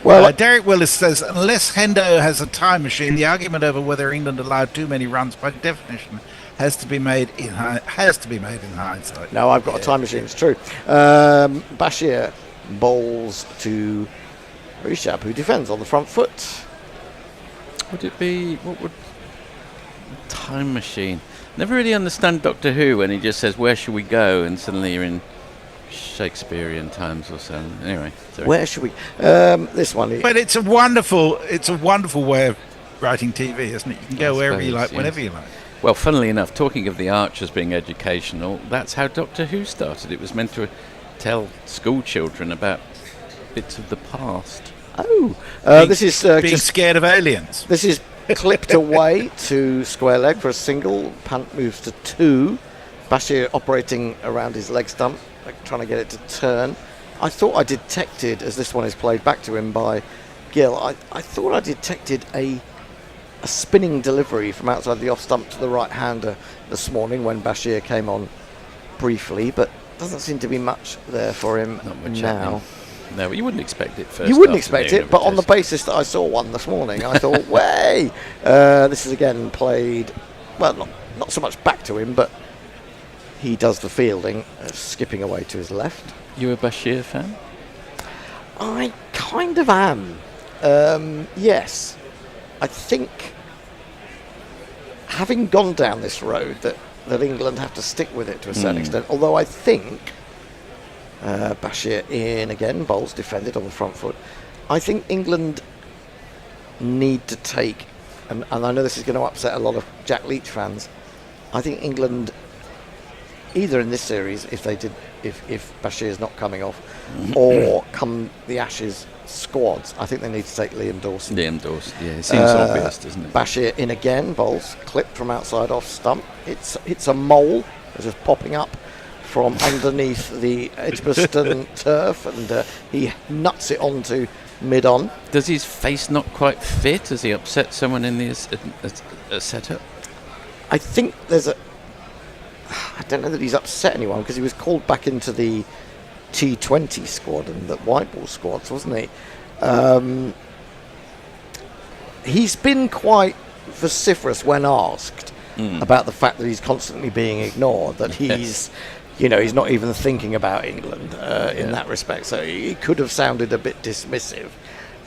Well, Derek Willis says, unless Hendo has a time machine, the argument over whether England allowed too many runs by definition has to be made in hindsight. No, I've got a time machine. It's true. Bashir bowls to Rishabh, who defends on the front foot. Would it be time machine? Never really understand Doctor Who when he just says, "Where should we go?" and suddenly you're in Shakespearean times or so. Anyway, sorry. Where should we? This one. But it's a wonderful way of writing TV, isn't it? You can go wherever you like, whenever you like. Well, funnily enough, talking of the Archers being educational, that's how Doctor Who started. It was meant to tell school children about bits of the past. Oh, this is being just scared of aliens. This is clipped away to square leg for a single. Pant moves to 2. Bashir operating around his leg stump, trying to get it to turn. I thought I detected, as this one is played back to him by Gill, I thought I detected a spinning delivery from outside the off stump to the right-hander this morning when Bashir came on briefly, but doesn't seem to be much there for him now. No, but you wouldn't expect it first. You wouldn't expect it, but on the basis that I saw one this morning, I thought, way! This is again played, well, not so much back to him, but he does the fielding, skipping away to his left. You a Bashir fan? I kind of am. Yes. I think, having gone down this road, that England have to stick with it to a certain extent, although I think Bashir in again, bowls defended on the front foot. I think England need to take, and I know this is going to upset a lot of Jack Leach fans, I think England, either in this series, if Bashir's not coming off, or come the Ashes squads, I think they need to take Liam Dawson. Liam Dawson, yeah, it seems obvious, doesn't it? Bashir in again, bowls clipped from outside off stump. It's a mole, it's just popping up from underneath the Edgbaston turf, and he nuts it onto mid-on. Does his face not quite fit? Has he upset someone in the setup? I think I don't know that he's upset anyone, because he was called back into the T20 squad and the white ball squads, wasn't he? He's been quite vociferous when asked about the fact that he's constantly being ignored, that he's he's not even thinking about England in that respect, so he could have sounded a bit dismissive,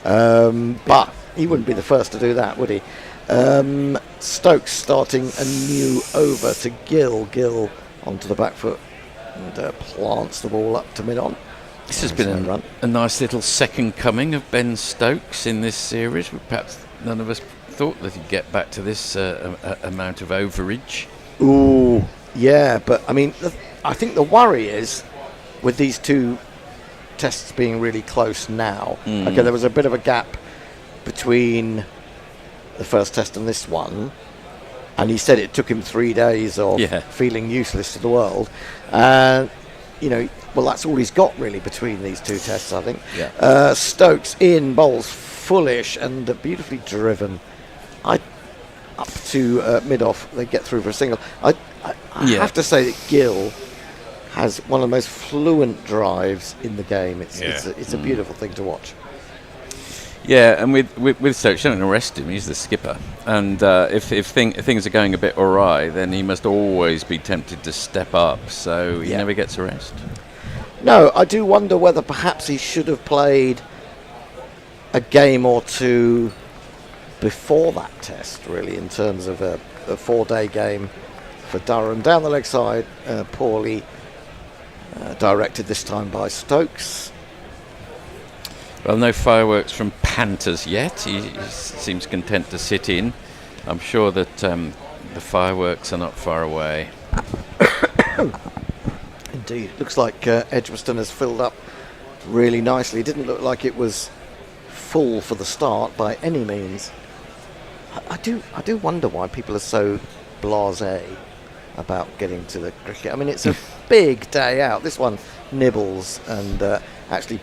but he wouldn't be the first to do that, would he? Stokes starting a new over to Gill onto the back foot, and plants the ball up to mid-on. This has been a nice little second coming of Ben Stokes in this series. Perhaps none of us thought that he'd get back to this amount of overage. Ooh, yeah, but I mean, I think the worry is, with these two tests being really close now, okay, there was a bit of a gap between the first test and this one, and he said it took him 3 days of feeling useless to the world, and well, that's all he's got really between these two tests, I think. Stokes in, bowls fullish and beautifully driven. Up to mid-off, they get through for a single. I have to say that Gill has one of the most fluent drives in the game. It's a beautiful thing to watch. Yeah, and with Stokes, you don't arrest him. He's the skipper, and if things are going a bit awry, then he must always be tempted to step up. So he never gets a rest. No, I do wonder whether perhaps he should have played a game or two before that test, really, in terms of a 4-day game for Durham. Down the leg side, poorly directed this time by Stokes. Well, no fireworks from Panthers yet. He seems content to sit in. I'm sure that the fireworks are not far away. Indeed. Looks like Edgbaston has filled up really nicely. It didn't look like it was full for the start by any means. I do wonder why people are so blasé about getting to the cricket. I mean, it's a big day out. This one nibbles and actually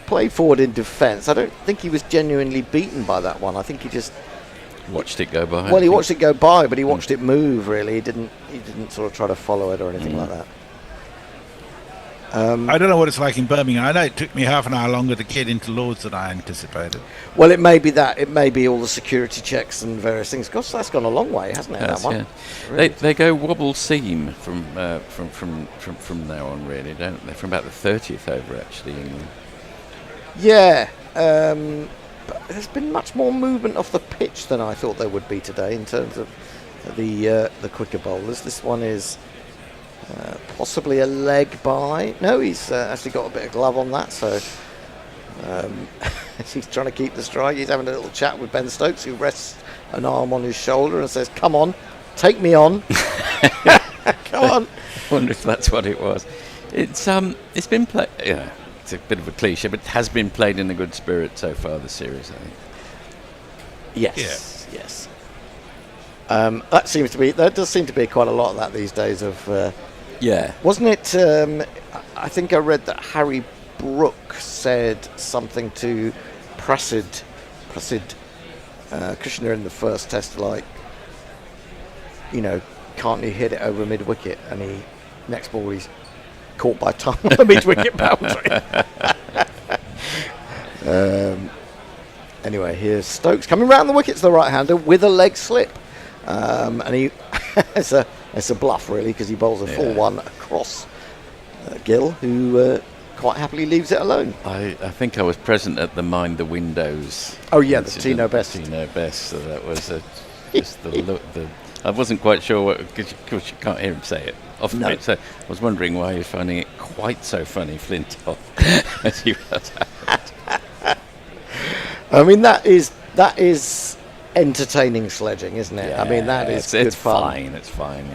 played forward in defence. I don't think he was genuinely beaten by that one. I think he just watched it go by. Well, he watched it go by, but he watched it move. Really, he didn't sort of try to follow it or anything like that. I don't know what it's like in Birmingham. I know it took me half an hour longer to get into Lords than I anticipated. Well, it may be that. It may be all the security checks and various things. Gosh, that's gone a long way, hasn't it? Yes, that one. Yeah. Really. They go wobble seam from now on, really, don't they? From about the 30th over, actually. Yeah, but there's been much more movement off the pitch than I thought there would be today in terms of the quicker bowlers. This one is possibly a leg by. No, he's actually got a bit of glove on that, so he's trying to keep the strike. He's having a little chat with Ben Stokes, who rests an arm on his shoulder and says, "Come on, take me on." Come on. I wonder if that's what it was. It's been played. Yeah, it's a bit of a cliche, but it has been played in a good spirit so far this series, I think. Yes, yes. That seems to be. There does seem to be quite a lot of that these days. Wasn't it? I think I read that Harry Brook said something to Prasid Krishna in the first test, like, can't he hit it over mid-wicket? And next ball he's caught by time on the mid-wicket boundary. Anyway, here's Stokes coming round the wickets, the right-hander, with a leg slip. And he it's a bluff, really, because he bowls a full one across Gill, who quite happily leaves it alone. I think I was present at the Mind the Windows. Oh yeah, the Tino Best. So that was just the look. I wasn't quite sure what, because you can't hear him say it off the pitch, so I was wondering why he was finding it quite so funny, Flintoff, as he was. I mean, that is entertaining sledging, isn't it? Yeah, I mean, that is good fun. It's fine.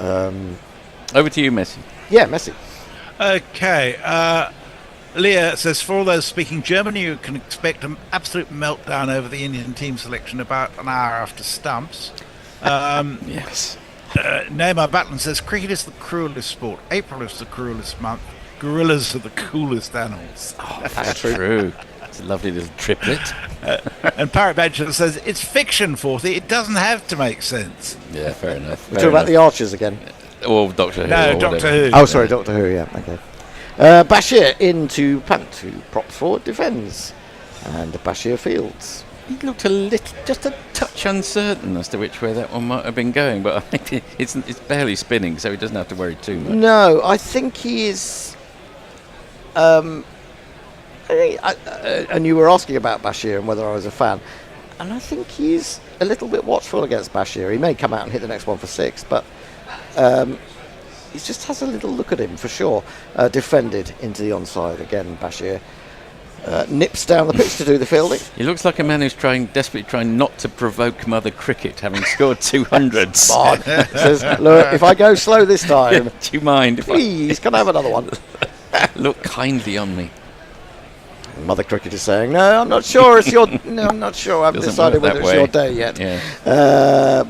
Over to you, Messi. Yeah, Messi. Okay. Leah says, for all those speaking German, you can expect an absolute meltdown over the Indian team selection about an hour after stumps. Yes. Neymar Batlin says, cricket is the cruelest sport. April is the cruelest month. Gorillas are the coolest animals. Oh, that's true. It's a lovely little triplet. And Parrot Badger says, it's fiction, Forthy. It doesn't have to make sense. Yeah, fair enough. We're talking about the Archers again. Or Doctor Who. No, or Doctor whatever. Who. Oh, sorry, Doctor Who, yeah, okay. Bashir into punt, who props forward, defends. And Bashir fields. He looked just a touch uncertain as to which way that one might have been going, but I think it's barely spinning, so he doesn't have to worry too much. No, I think he is... and you were asking about Bashir and whether I was a fan. And I think he's a little bit watchful against Bashir. He may come out and hit the next one for 6, but he just has a little look at him for sure. Defended into the onside again, Bashir. Nips down the pitch to do the fielding. He looks like a man who's desperately trying not to provoke Mother Cricket, having scored 200s. Says, look, if I go slow this time, do you mind? Please, can I have another one? Look kindly on me. Mother Cricket is saying, no, I'm not sure it's your... No, I'm not sure. I haven't decided whether it's your day yet. Yeah.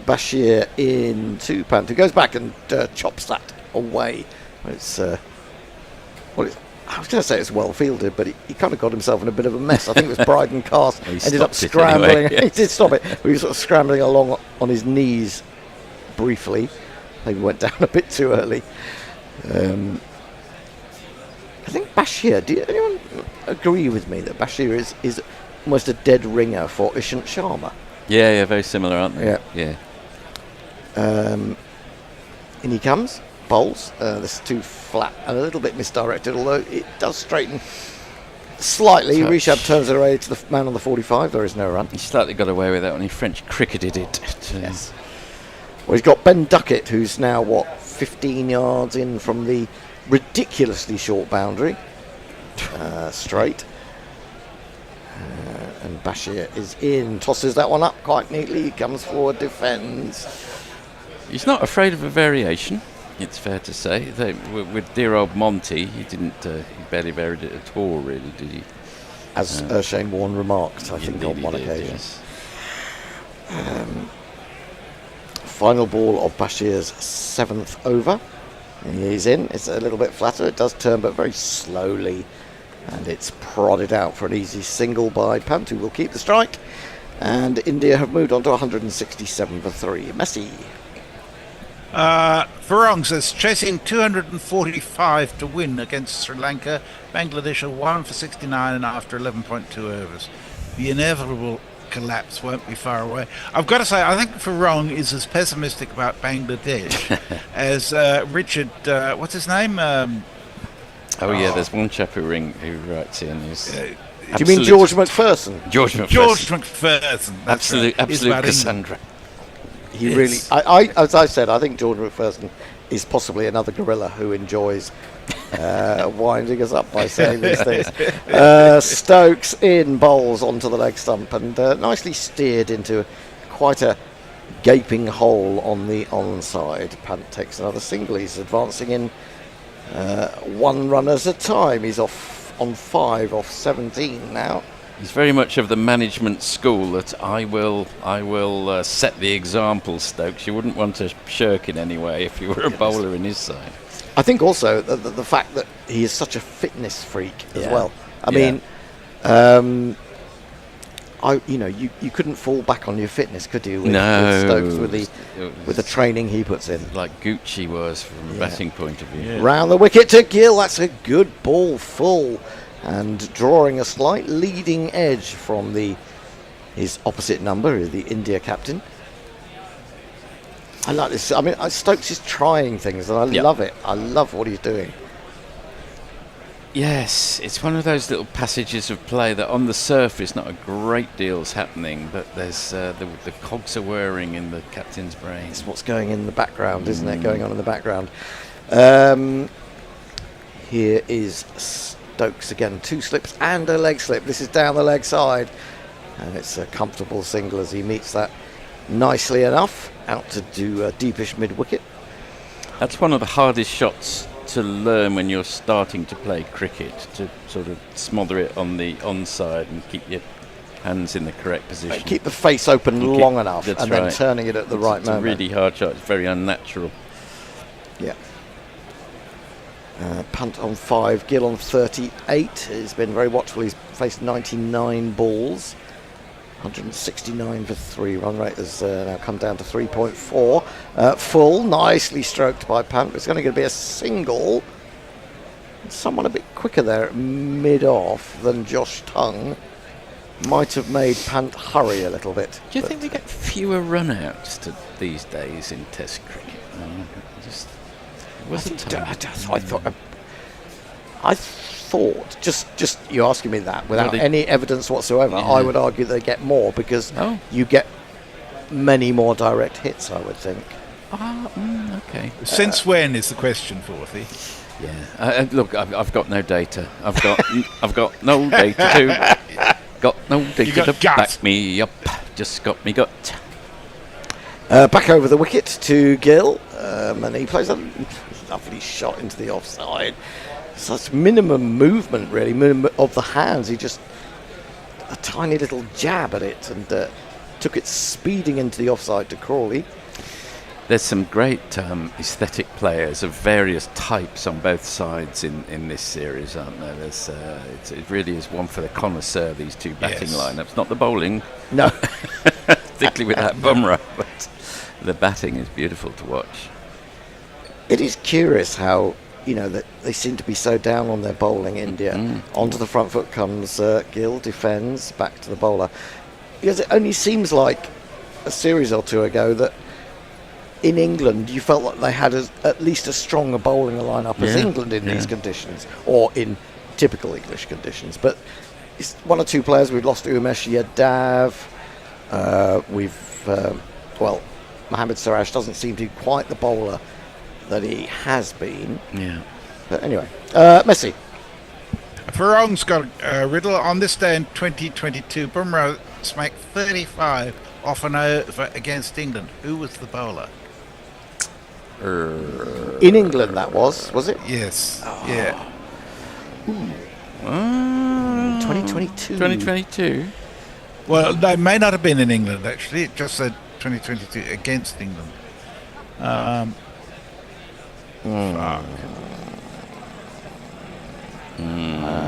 Bashir into punt, who goes back and chops that away. It's... I was going to say it's well fielded, but he kind of got himself in a bit of a mess. I think it was Bryden Cast ended up scrambling. Anyway, yes. He did stop it, but he was sort of scrambling along on his knees briefly. Maybe went down a bit too early. I think Bashir, do anyone agree with me that Bashir is almost a dead ringer for Ishant Sharma? Yeah, very similar, aren't they? Yeah. In he comes. Bowls. This is too flat and a little bit misdirected, although it does straighten slightly. Rishab turns it away to the man on the 45. There is no run. He slightly got away with that when he French cricketed it. Yes. Well, he's got Ben Duckett, who's now, 15 yards in from the ridiculously short boundary. Straight. And Bashir is in. Tosses that one up quite neatly. Comes forward, defends. He's not afraid of a variation. It's fair to say. With dear old Monty, he barely varied it at all, really, did he? As Shane Warne remarked, I think, on one occasion. Yes. Final ball of Bashir's 7th over. And he's in. It's a little bit flatter. It does turn, but very slowly. And it's prodded out for an easy single by Pant, who will keep the strike. And India have moved on to 167 for 3. Messi. Farong says, chasing 245 to win against Sri Lanka. Bangladesh are 1 for 69 and after 11.2 overs. The inevitable collapse won't be far away. I've got to say, I think Farong is as pessimistic about Bangladesh as Richard, what's his name? There's one chap who writes in. Do you mean George McPherson? George McPherson. Absolute Cassandra. He really, as I said, I think George McPherson is possibly another gorilla who enjoys winding us up by saying these things. Stokes in, bowls onto the leg stump and nicely steered into quite a gaping hole on the onside. Pant takes another single. He's advancing in 1 run at a time. He's off on 5 off 17 now. He's very much of the management school that I will set the example, Stokes. You wouldn't want to shirk in any way if you were a bowler in his side. I think also the fact that he is such a fitness freak as well. I mean, you couldn't fall back on your fitness, could you? With Stokes, with the training he puts in, like Gucci was from a batting point of view. Round the wicket to Gill. That's a good ball, full. And drawing a slight leading edge from his opposite number, the India captain. I like this. I mean, Stokes is trying things, and I love it. I love what he's doing. Yes, it's one of those little passages of play that on the surface not a great deal's happening, but there's the cogs are whirring in the captain's brain. It's what's going in the background, isn't it? Going on in the background. Here is Stokes again, 2 slips and a leg slip. This is down the leg side, and it's a comfortable single as he meets that nicely enough out to do a deepish mid wicket. That's one of the hardest shots to learn when you're starting to play cricket, to sort of smother it on the onside and keep your hands in the correct position. Keep the face open long enough, and then turning it at the right moment. It's a really hard shot. It's very unnatural. Yeah. Punt on 5, Gill on 38. He's been very watchful. He's faced 99 balls. 169 for 3. Run rate has now come down to 3.4. Full, nicely stroked by Punt. It's going to be a single. Someone a bit quicker there at mid-off than Josh Tongue might have made Punt hurry a little bit. Do you think they get fewer run-outs these days in Test cricket? I thought, just you asking me that without any evidence whatsoever, I would argue they get more because you get many more direct hits, I would think. Okay. Since when is the question, Forthy? Yeah. Look, I've got no data. I've got no data. Got no data to back me up. Just got me gut. Back over the wicket to Gill, and he plays a lovely shot into the offside. Such minimum movement, really, minimum of the hands. He just a tiny little jab at it and took it speeding into the offside to Crawley. There's some great aesthetic players of various types on both sides in this series, aren't there? It really is one for the connoisseur, these two batting lineups. Not the bowling. No. Particularly with that Bumrah, but the batting is beautiful to watch. It is curious how, that they seem to be so down on their bowling, India. Onto the front foot comes Gill, defends, back to the bowler. Because it only seems like a series or two ago that in England you felt like they had at least as strong a bowling lineup as England in these conditions, or in typical English conditions. But it's one or two players. We've lost Umesh Yadav. Mohammad Siraj doesn't seem to be quite the bowler that he has been. Yeah. But anyway, Messi. Farong's got a riddle. On this day in 2022, Bumrah smacked 35 off and over against England. Who was the bowler? In England, that was it? Yes. Yeah. 2022. 2022. Well, they may not have been in England, actually. It just said 2022 against England.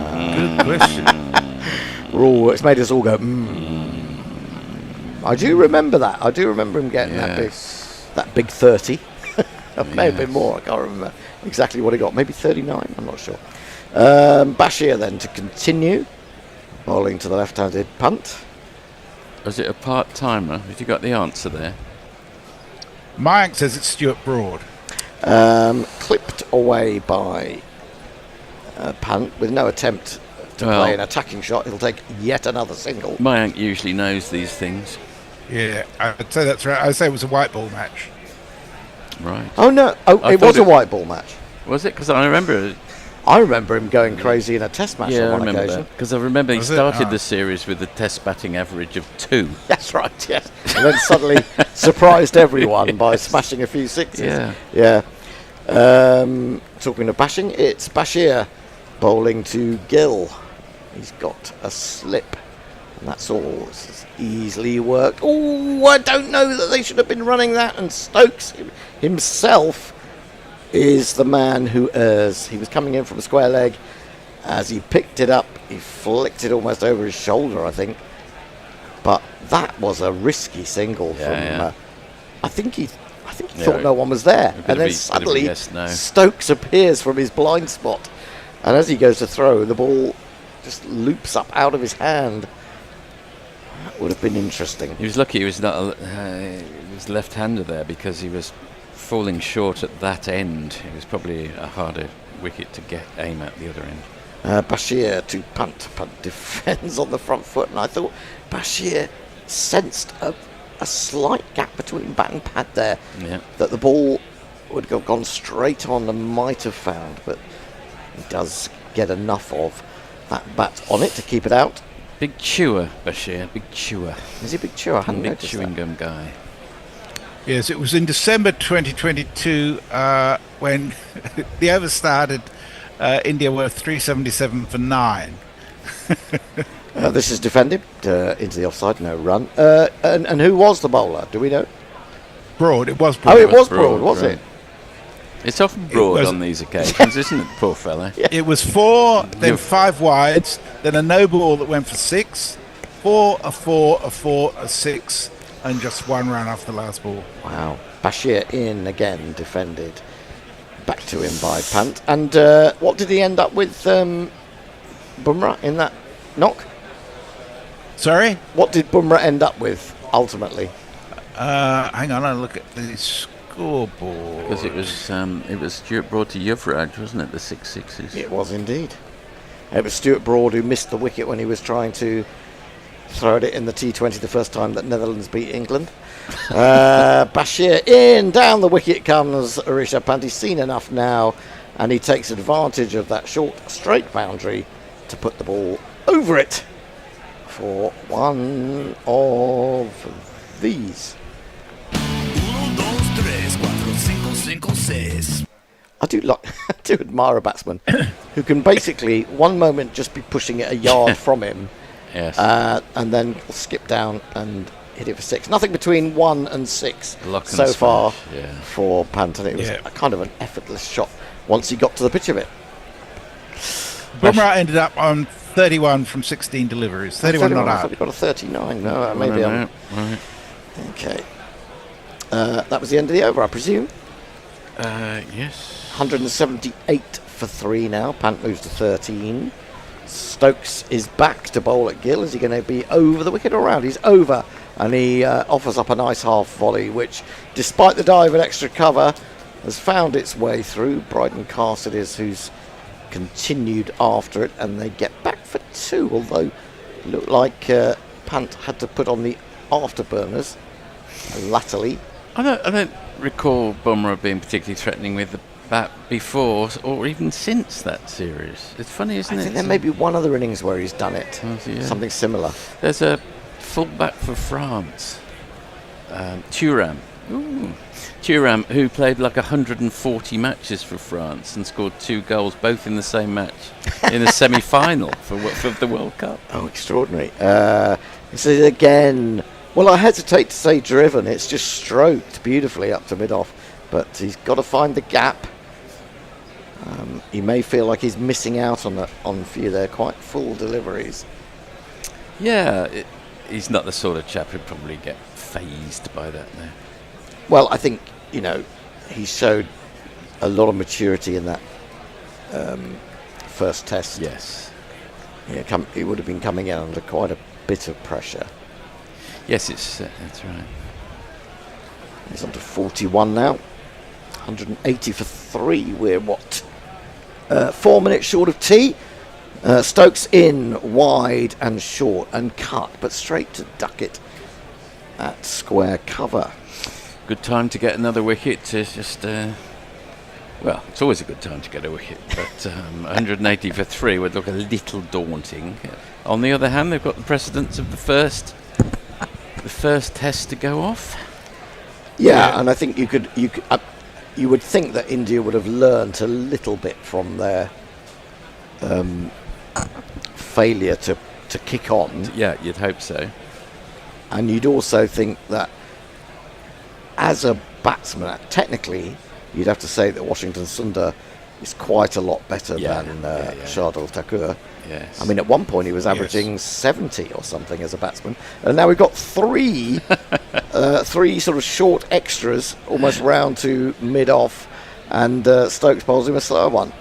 Good question. It's made us all go, I do remember that. I do remember him getting that big 30. It may have been more. I can't remember exactly what he got. Maybe 39. I'm not sure. Bashir then to continue. Bowling to the left-handed Punt. Was it a part-timer? Have you got the answer there? Mayank says it's Stuart Broad. Clipped away by Punt with no attempt to play an attacking shot. He'll take yet another single. Mayank usually knows these things. Yeah, I'd say that's right. I'd say it was a white ball match. Right. Oh, no. It was a white ball match. Was it? Because I remember him going crazy in a test match on one occasion. Because I remember he started the series with a test batting average of 2. That's right, yes. And then suddenly surprised everyone by smashing a few sixes. Yeah. Talking of bashing, it's Bashir bowling to Gill. He's got a slip. And that's all. It's easily worked. Oh, I don't know that they should have been running that. And Stokes himself is the man who errs. He was coming in from a square leg. As he picked it up, he flicked it almost over his shoulder, I think. But that was a risky single from. I think he thought no one was there, and then suddenly Stokes appears from his blind spot, and as he goes to throw, the ball just loops up out of his hand. That would have been interesting. He was lucky he was not he was left-hander there, because he was falling short at that end. It was probably a harder wicket to aim at the other end. Bashir to Punt. Punt defends on the front foot, and I thought Bashir sensed a slight gap between bat and pad there, that the ball would have gone straight on and might have found, but he does get enough of that bat on it to keep it out. Big chewer, Bashir, big chewer. Is he a big chewer? I hadn't big noticed chewing that. gum guy. Yes, it was in December 2022 when the over started. India were 377 for 9, This is defended into the offside, no run. And who was the bowler? Do we know? Broad. It was Broad. Oh, it was Broad, was it? It's often Broad on these occasions, isn't it, poor fella? Yeah. It was 4, then 5 wides, then a no ball that went for 6, 4, a 4, a 4, a 6, and just 1 run off the last ball. Wow. Bashir in again, defended. Back to him by Pant. And what did he end up with, Bumrah, in that knock? Sorry? What did Bumrah end up with, ultimately? Hang on, I'll look at the scoreboard. Because it was Stuart Broad to Yuvraj, wasn't it, the 6 sixes? It was indeed. It was Stuart Broad who missed the wicket when he was trying to throw it in the T20 the first time that Netherlands beat England. Bashir in, down the wicket comes Rishabh Pant. He's seen enough now, and he takes advantage of that short straight boundary to put the ball over it for one of these. I do admire a batsman who can basically one moment just be pushing it a yard from him, yes, and then skip down and hit it for 6. Nothing between 1 and 6 Lock and so far yeah. for Pant, and it was a kind of an effortless shot once he got to the pitch of it. Bumrah ended up on 31 from 16 deliveries. 31 not I out. thought he got a 39. No, maybe I'm... Right. Okay. That was the end of the over, I presume? Yes. 178 for 3 now. Pant moves to 13. Stokes is back to bowl at Gill. Is he going to be over the wicket or around? He's over, and he offers up a nice half volley, which, despite the dive and extra cover, has found its way through. Bryden Cast it is who's continued after it, and they get back for 2, although it looked like Pant had to put on the afterburners latterly. I don't recall Bumrah being particularly threatening with the bat before or even since that series. It's funny, isn't it? I think there may be one other innings where he's done it. Something similar. There's a fullback for France, Thuram. Thuram, who played like 140 matches for France and scored 2 goals, both in the same match, in the semi-final for the World Cup. Oh, extraordinary. This is again... Well, I hesitate to say driven. It's just stroked beautifully up to mid-off. But he's got to find the gap. He may feel like he's missing out on a few there. Quite full deliveries. Yeah, he's not the sort of chap who'd probably get fazed by that now. Well, I think, he showed a lot of maturity in that first test. Yes. He would have been coming in under quite a bit of pressure. Yes, that's right. He's on to 41 now. 180 for 3. We're 4 minutes short of tea. Stokes in, wide and short and cut, but straight to Duckett at square cover. Good time to get another wicket to just... well, it's always a good time to get a wicket, but 180 for 3 would look a little daunting. On the other hand, they've got the precedence of the first test to go off. Yeah, and I think you would think that India would have learnt a little bit from their failure to kick on. Yeah, you'd hope so. And you'd also think that as a batsman, technically, you'd have to say that Washington Sundar is quite a lot better than Shardul Thakur. Yes. I mean, at one point he was averaging 70 or something as a batsman, and now we've got 3 sort of short extras, almost round to mid-off, and Stokes bowls him a slower one,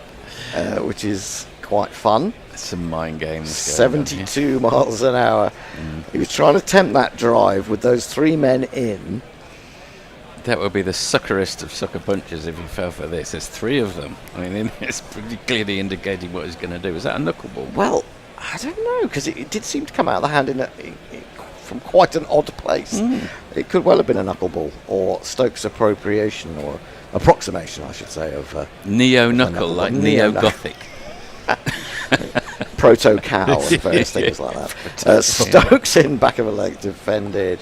which is quite fun. Some mind games. 72 miles an hour. He was trying to tempt that drive with those 3 men in. That would be the suckerest of sucker punches if he fell for this. There's 3 of them. I mean, it's pretty clearly indicating what he's going to do. Is that a knuckleball? Well, I don't know, because it did seem to come out of the hand from quite an odd place. It could well have been a knuckleball or Stokes' appropriation or approximation, I should say, of neo-knuckle, like neo-gothic. Proto-cow and various things like that. Stokes in back of a leg defended.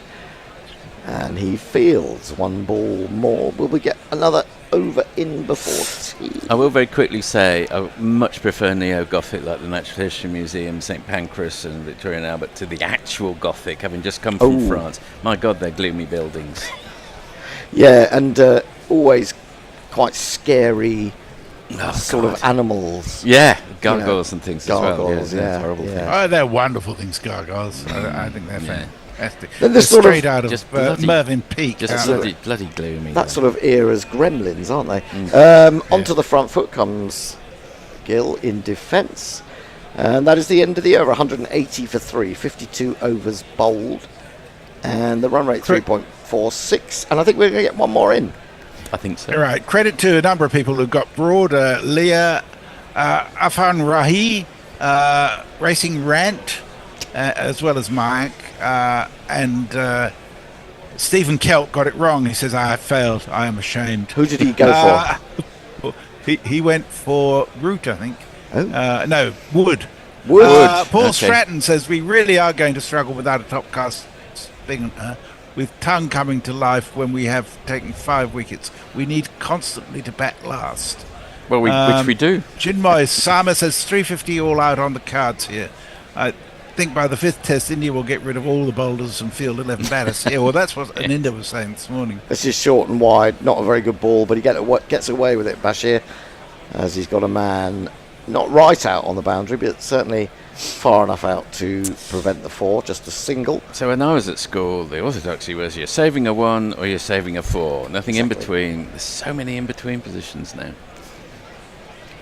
And he fields 1 ball more. Will we get another over in before tea. I will very quickly say I much prefer neo-Gothic, like the Natural History Museum, St Pancras and Victoria and Albert, to the actual Gothic, having just come from France. My God, they're gloomy buildings. Yeah, and always quite scary sort of animals. Yeah, gargoyles and things gargoyles, as well. Yeah, horrible things. Oh, they're wonderful things, gargoyles. I think they're fantastic. Then They're this sort straight of out of Mervyn Peak. Just bloody gloomy. That sort of era's gremlins, aren't they? Onto the front foot comes Gill in defence. And that is the end of the over. 180 for 3, 52 overs bowled. And the run rate 3.46. And I think we're going to get one more in. I think so. All right. Credit to a number of people who got broad. Leah, Afan Rahi, Racing Rant, as well as Mike. And Stephen Kelt got it wrong. He says, I failed. I am ashamed. Who did he go for? He went for Root, I think. Oh. No, Wood. Paul Stratton says, we really are going to struggle without a top cast spinner. With tongue coming to life when we have taken 5 wickets. We need constantly to bat last. Well, which we do. Chinmoy Sama says 350 all out on the cards here. I think by the 5th test, India will get rid of all the boulders and field 11 batters. Yeah, well, that's what Aninda was saying this morning. This is short and wide, not a very good ball, but he gets away with it, Bashir, as he's got a man not right out on the boundary, but certainly far enough out to prevent the 4, just a single. So when I was at school, the orthodoxy was you're saving a 1 or you're saving a 4. Nothing in between. There's so many in between positions now.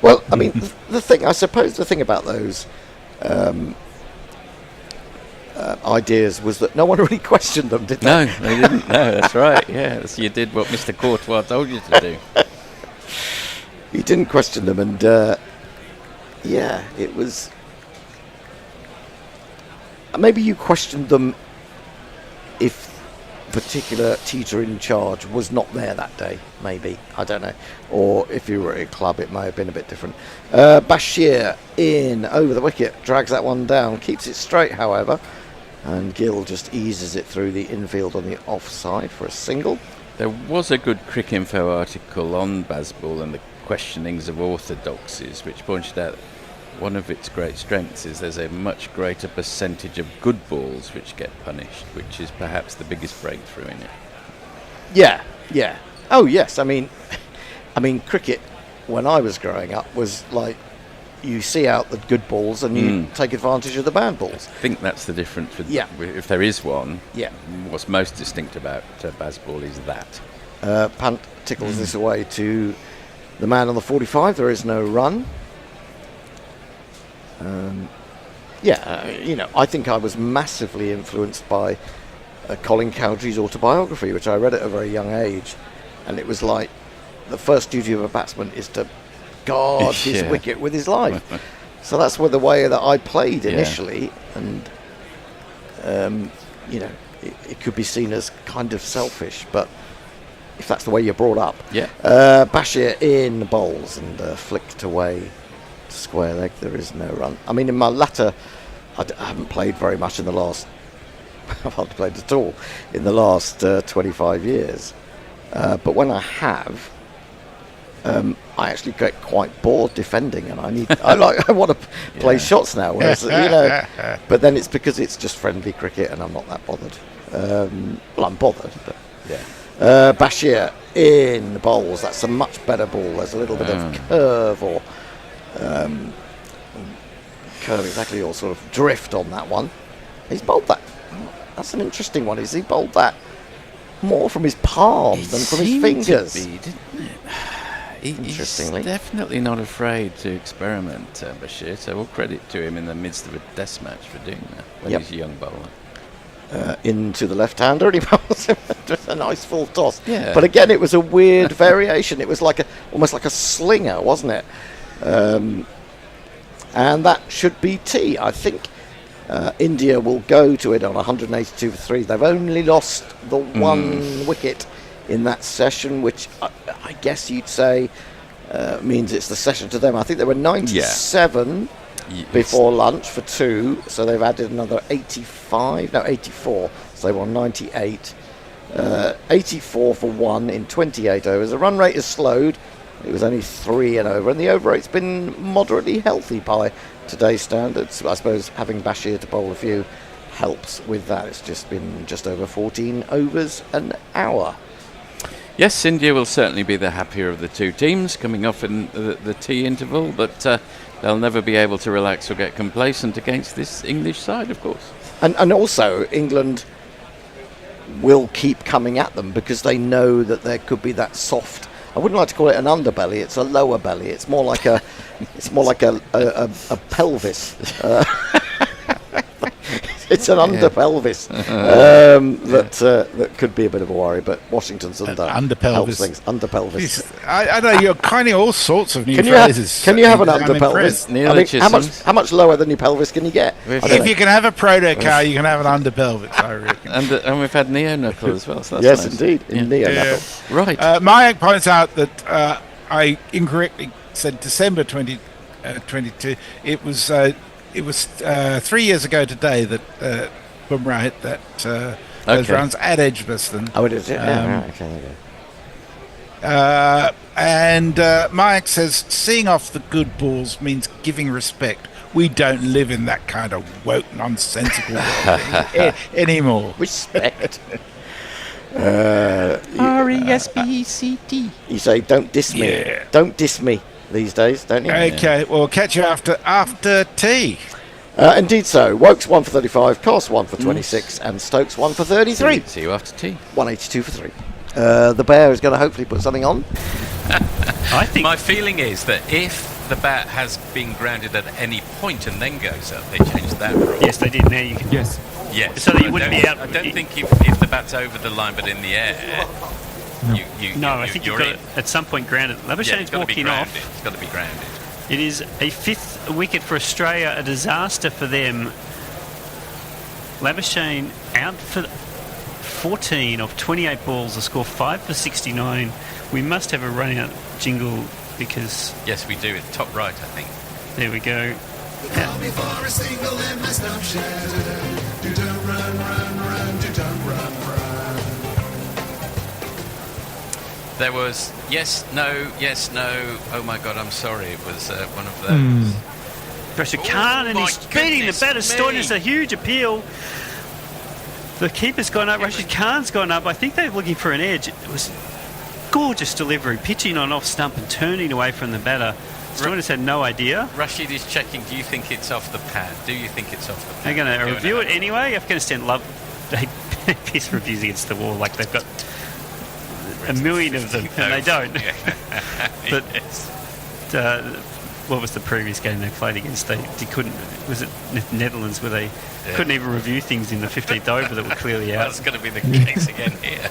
Well, I mean, the thing about those ideas was that no one really questioned them, did they? No, they didn't. No, that's right. Yeah, you did what Mr. Courtois told you to do. You didn't question them, and it was. Maybe you questioned them if particular teacher in charge was not there that day, maybe. I don't know. Or if you were at a club, it may have been a bit different. Bashir in over the wicket, drags that one down, keeps it straight, however. And Gill just eases it through the infield on the offside for a single. There was a good Cricinfo article on Bazball and the questionings of orthodoxies, which pointed out one of its great strengths is there's a much greater percentage of good balls which get punished, which is perhaps the biggest breakthrough in it. Yeah. Oh yes, I mean cricket when I was growing up was like you see out the good balls and you take advantage of the bad balls. I think that's the difference with if there is one. Yeah. What's most distinct about Bazball is that. Punt tickles this away to the man on the 45. There is no run. I think I was massively influenced by Colin Cowdrey's autobiography, which I read at a very young age, and it was like the first duty of a batsman is to guard his wicket with his life. So that's the way that I played initially, and it could be seen as kind of selfish, but if that's the way you're brought up. Bashir in bowls and flicked away square leg. There is no run. I mean, in my latter, I haven't played very much in the last. I've hardly played at all in the last 25 years. But when I have, I actually get quite bored defending, and I want to play shots now. Whereas, but then it's because it's just friendly cricket, and I'm not that bothered. I'm bothered, but Bashir in the bowls. That's a much better ball. There's a little bit of curve or. Curve exactly, or sort of drift on that one. He's bowled that. That's an interesting one. He bowled that more from his palm than from his fingers. To be, didn't it? Interestingly, he's definitely not afraid to experiment, Bashir. So all credit to him in the midst of a test match for doing that when he's a young bowler. Into the left-hander, and he bowls him with a nice full toss. Yeah. But again, it was a weird variation. It was almost like a slinger, wasn't it? And that should be tea. I think India will go to it on 182 for 3. They've only lost the 1 wicket in that session, which I guess you'd say means it's the session to them. I think they were 97 before lunch for 2, so they've added another 84. So they were on 98. 84 for 1 in 28 overs. The run rate is slowed It was only 3 and over, and the over eight's been moderately healthy by today's standards. I suppose having Bashir to bowl a few helps with that. It's just been just over 14 overs an hour. Yes, India will certainly be the happier of the two teams coming off in the tea interval, but they'll never be able to relax or get complacent against this English side, of course. And also, England will keep coming at them because they know that there could be that soft. I wouldn't like to call it an underbelly. It's a lower belly. It's more like a pelvis. It's an underpelvis that could be a bit of a worry, but Washington's helps things. Underpelvis. I know you're coining all sorts of new phrases. Can you have an underpelvis? I mean, how much lower than your pelvis can you get? If you can have a proto car, you can have an underpelvis, I reckon. And we've had neo-knuckle as well. So that's yes, nice. Indeed, in neo-knuckle. Right. Mayak points out that I incorrectly said December 2022. It was 3 years ago today that Bumrah hit those runs at Edgbaston. Oh, it is. And Mayak says, seeing off the good balls means giving respect. We don't live in that kind of woke, nonsensical world anymore. Respect. R-E-S-P-E-C-T. You say, don't diss me. Yeah. Don't diss me these days, don't you? Okay, well, we'll catch you after tea. Indeed so. Woke's 1 for 35, Cost 1 for 26, and Stokes 1 for 33. See you after tea. 182 for 3. The Bear is going to hopefully put something on. I think my feeling is that if the bat has been grounded at any point and then goes up, they changed that rule. Yes, they did. Now you can. Yes. Yes. So that you wouldn't be out. I don't think if the bat's over the line but in the air, I think you've got to, at some point, grounded. Labuschagn's walking off. It's got to be grounded. It is a 5th wicket for Australia, a disaster for them. Labuschagne out for 14 of 28 balls, a score 5 for 69. We must have a run out jingle because... Yes, we do. It's top right, I think. There we go. Call me for a single in my snapshot. Do don't run, do don't run. There was yes, no, oh my God, I'm sorry. It was one of those. Rashid Khan, and he's beating the batter. Stoinis a huge appeal. The keeper's gone up. Rashid Khan's gone up. I think they're looking for an edge. It was gorgeous delivery, pitching on off stump and turning away from the batter. Stoinis had no idea. Rashid is checking. Do you think it's off the pad? Do you think it's off the pad? They're going to review it anyway. Afghanistan love they piss reviews against the wall like they've got a million of them, and they don't. But what was the previous game they played against? They couldn't. Was it Netherlands where they couldn't even review things in the 15th over that were clearly out? That's going to be the case again here.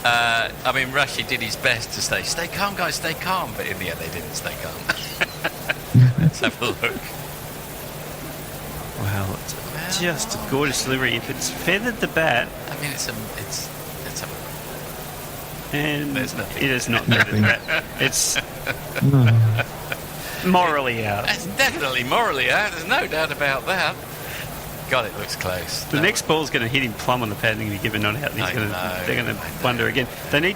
I mean, Rashid did his best to stay calm, guys, stay calm, but in the end they didn't stay calm. Let's have a look. Wow, it's just a gorgeous delivery. If it's feathered the bat, I mean, it's a. And there's nothing. It is not feathered the bat. It's morally out. That's definitely morally out. There's no doubt about that. God, it looks close. The next ball's going to hit him plumb on the pad and he's going to give a nod out. And they're going to wonder again. They need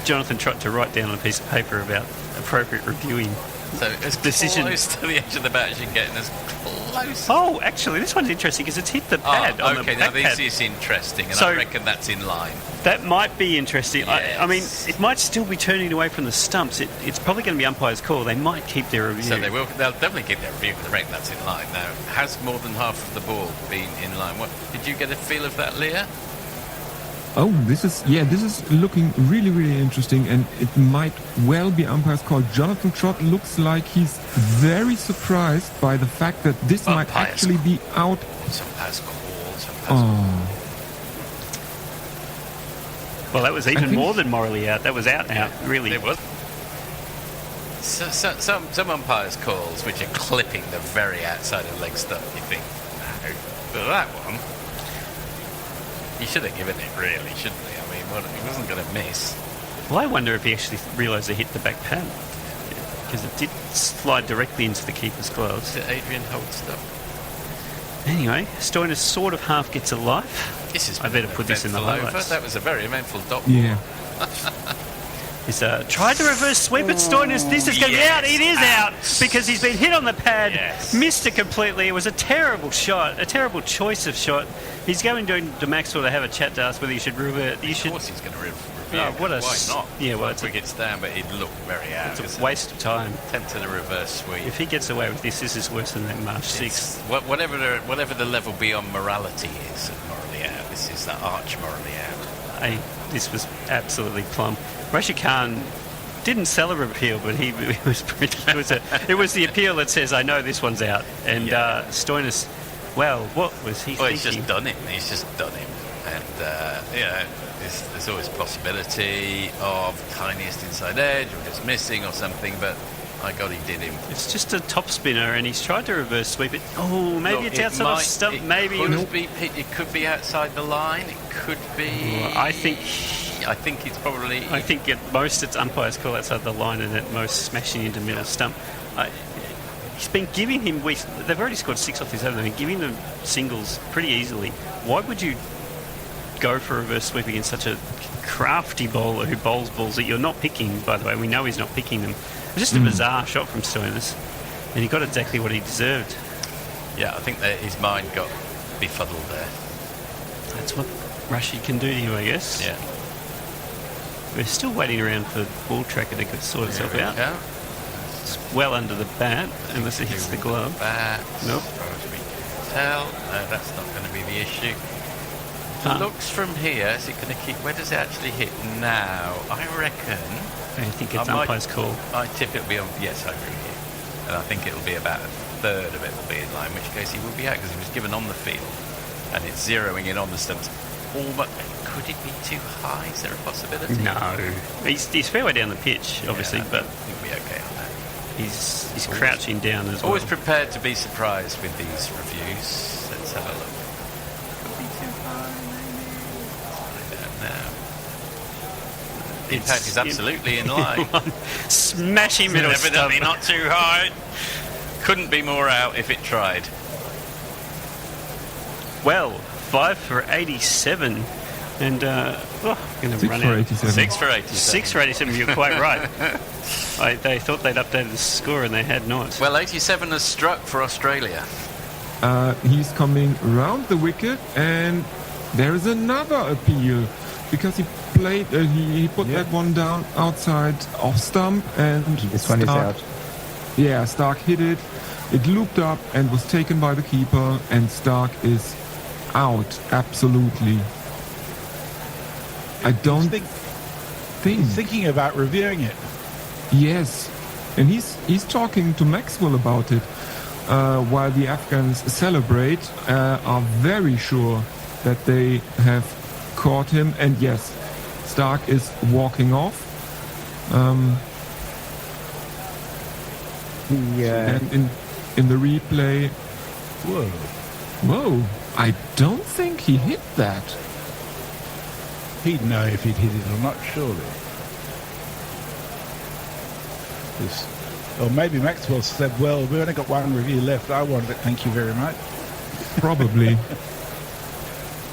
Jonathan Trott to write down on a piece of paper about appropriate reviewing. So as close to the edge of the bat as you can get, and as close. Oh, actually, this one's interesting because it's hit the pad. Oh, on okay, the now back this pad. is interesting, and So- I reckon that's in line. That might be interesting. Yes. I mean, it might still be turning away from the stumps. It's probably going to be umpire's call. They might keep their review. So they'll definitely keep their review, but I reckon that's in line. Now, has more than half of the ball been in line? What did you get a feel of that, Leah? Oh, this is looking really, really interesting, and it might well be umpire's call. Jonathan Trott looks like he's very surprised by the fact that this might actually be out. Umpire's call. Well, that was even more than morally out. That was out, really. It was. So, some umpires' calls, which are clipping the very outside of leg stump, you think, no. But that one, he should have given it, really, shouldn't he? I mean, he wasn't going to miss. Well, I wonder if he actually realised they hit the back pad. Because it did slide directly into the keeper's gloves. Adrian holds stuff. Anyway, Stoinis sort of half gets a life. I better put this in the highlights. That was a very eventful dot. Yeah. He's tried to reverse sweep at Stoinis. This is going to be out. It is out because he's been hit on the pad, missed it completely. It was a terrible shot, a terrible choice of shot. He's going to Maxwell to have a chat to us whether he should revert. Of course he's going to review. Why not? Yeah, well, wickets down, but he'd look very out. It's a waste of time. Tempted a reverse sweep. If he gets away with this is worse than that March 6th. Whatever the level beyond morality is of morally out, this is the arch morally out. This was absolutely plumb. Rashid Khan didn't sell a appeal, but it was the appeal that says, I know this one's out. And Stoinis, well, what was he thinking? He's just done him. And, there's always a possibility of tiniest inside edge or just missing or something, but my God, he did him. It's just a top spinner, and he's tried to reverse sweep it. Oh, maybe it's outside the stump. Maybe it could be outside the line. It could be. I think it's probably. I think at most it's umpires call outside the line, and at most smashing into middle stump. He's been giving him. They've already scored 6 off his over. They've been giving them singles pretty easily. Why would you go for a reverse sweep against such a crafty bowler who bowls balls that you're not picking? By the way, we know he's not picking them. It was just a bizarre shot from Stoinis, and he got exactly what he deserved. Yeah, I think that his mind got befuddled there. That's what Rashid can do to you, I guess. Yeah. We're still waiting around for ball tracker to sort itself out. Yeah. It's well under the bat, unless it hits the glove. Nope. As far as we can tell, no, that's not going to be the issue. It looks from here, is it going to keep... Where does it actually hit now? I reckon... I think it's umpire's call. I tip it'll be on... Yes, I agree with you. And I think it'll be about a third of it will be in line, in which case he will be out because he was given on the field. And it's zeroing in on the stumps. But could it be too high? Is there a possibility? No. He's fair way down the pitch, obviously, but... He'll be okay on that. He's crouching down as well. Always prepared to be surprised with these reviews. Let's have a look. The impact is absolutely in line. Smashing middle stump. Evidently not too high. Couldn't be more out if it tried. Well, 5 for 87. And, going to run out. 6 for 87. 6 for 87, you're quite right. They thought they'd updated the score and they had not. Well, 87 has struck for Australia. He's coming round the wicket, and there is another appeal because he played. He put that one down outside off stump, and this one is out. Yeah, Stark hit it. It looped up and was taken by the keeper, and Stark is out. Absolutely. I don't think. He's thinking about reviewing it. Yes, and he's talking to Maxwell about it. While the Afghans celebrate, are very sure that they have caught him, and yes, Stark is walking off. And in the replay, whoa! I don't think he hit that. He'd know if he'd hit it or not, surely. Or maybe Maxwell said, well, we've only got one review left. I want it, thank you very much. Probably.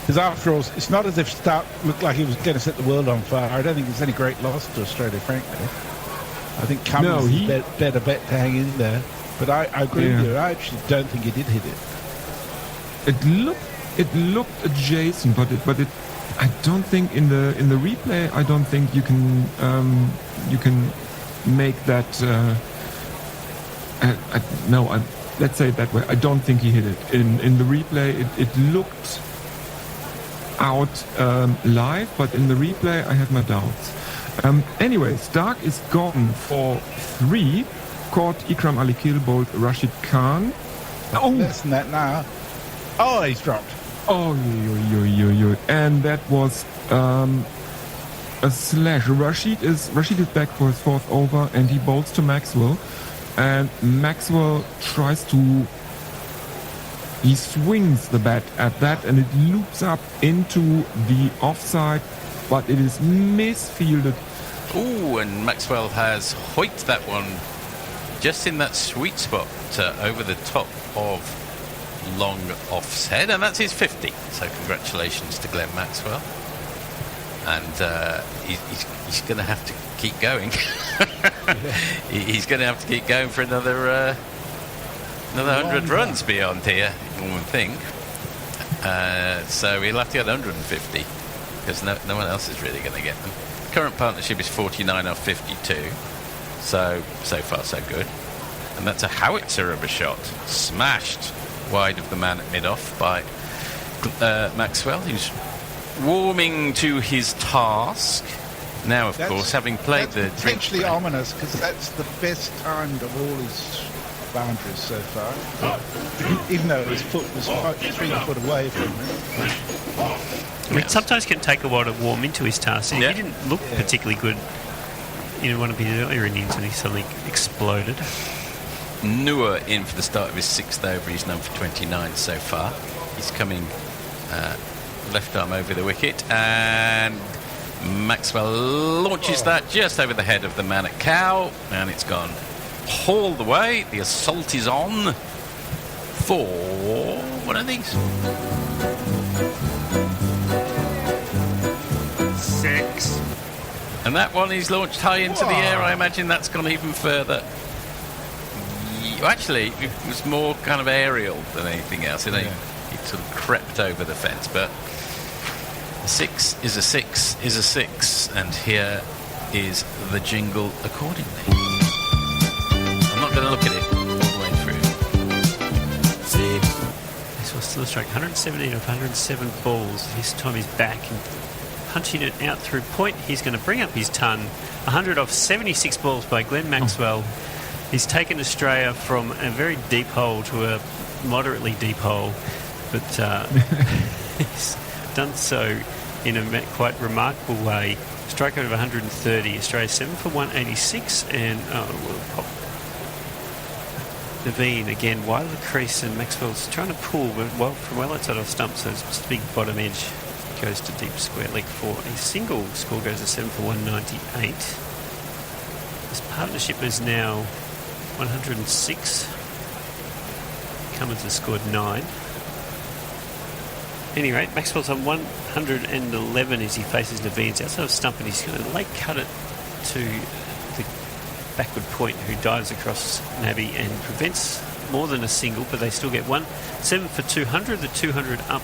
Because after all, it's not as if Stark looked like he was going to set the world on fire. I don't think it's any great loss to Australia, frankly. I think Cummins is a better bet to hang in there. But I agree with you. I actually don't think he did hit it. It looked adjacent, but it. I don't think in the replay. I don't think you can make that. Let's say it that way. I don't think he hit it. In the replay, it looked out live, but in the replay, I have my doubts. Anyway, Stark is gone for 3. Caught Ikram Ali Kil, bowled Rashid Khan. Oh, less than that now. Oh, he's dropped. Oh, and that was a slash. Rashid is back for his 4th over, and he bowls to Maxwell. And Maxwell tries to... He swings the bat at that, and it loops up into the offside, but it is misfielded. Ooh, and Maxwell has hoiked that one just in that sweet spot over the top of long offside, and that's his 50. So congratulations to Glenn Maxwell. and he's going to have to keep going. He's going to have to keep going for another 100 runs beyond here, one would think. So he'll have to get 150 because no one else is really going to get them. Current partnership is 49 off 52, so far so good. And that's a howitzer of a shot, smashed wide of the man at mid-off by Maxwell, who's warming to his task. Now, of course, having played the potentially ominous, because that's the best timed of all his boundaries so far, even though his foot was 3 foot away from him. It sometimes can take a while to warm into his task. He didn't look particularly good in one of his earlier innings when he suddenly exploded. Noor in for the start of his 6th over. He's known for 29 so far. He's coming left arm over the wicket, and Maxwell launches that just over the head of the man at cow, and it's gone all the way. The assault is on for one of these. 6. And that one is launched high into the air. I imagine that's gone even further. Actually, it was more kind of aerial than anything else. It sort of crept over the fence, but a 6 is a 6 is a 6, and here is the jingle accordingly. I'm not going to look at it all the way through. 6. This was still a strike. 117 of 107 balls. This time he's back and punching it out through point. He's going to bring up his ton. 100 off 76 balls by Glenn Maxwell. He's taken Australia from a very deep hole to a moderately deep hole, but he's done so in a quite remarkable way. Strike rate of 130. Australia 7 for 186, and we'll pop Naveen again wide of the crease, and Maxwell's trying to pull, but from well outside of stump, so it's just a big bottom edge. Goes to deep square leg for a single. Score goes to 7 for 198. This partnership is now 106. Cummins has scored 9. At any rate, Maxwell's on 111 as he faces Naveen's outside of stump, and he's going to late cut it to the backward point, who dives across Nabby and prevents more than a single, but they still get one. 7 for 200, the 200 up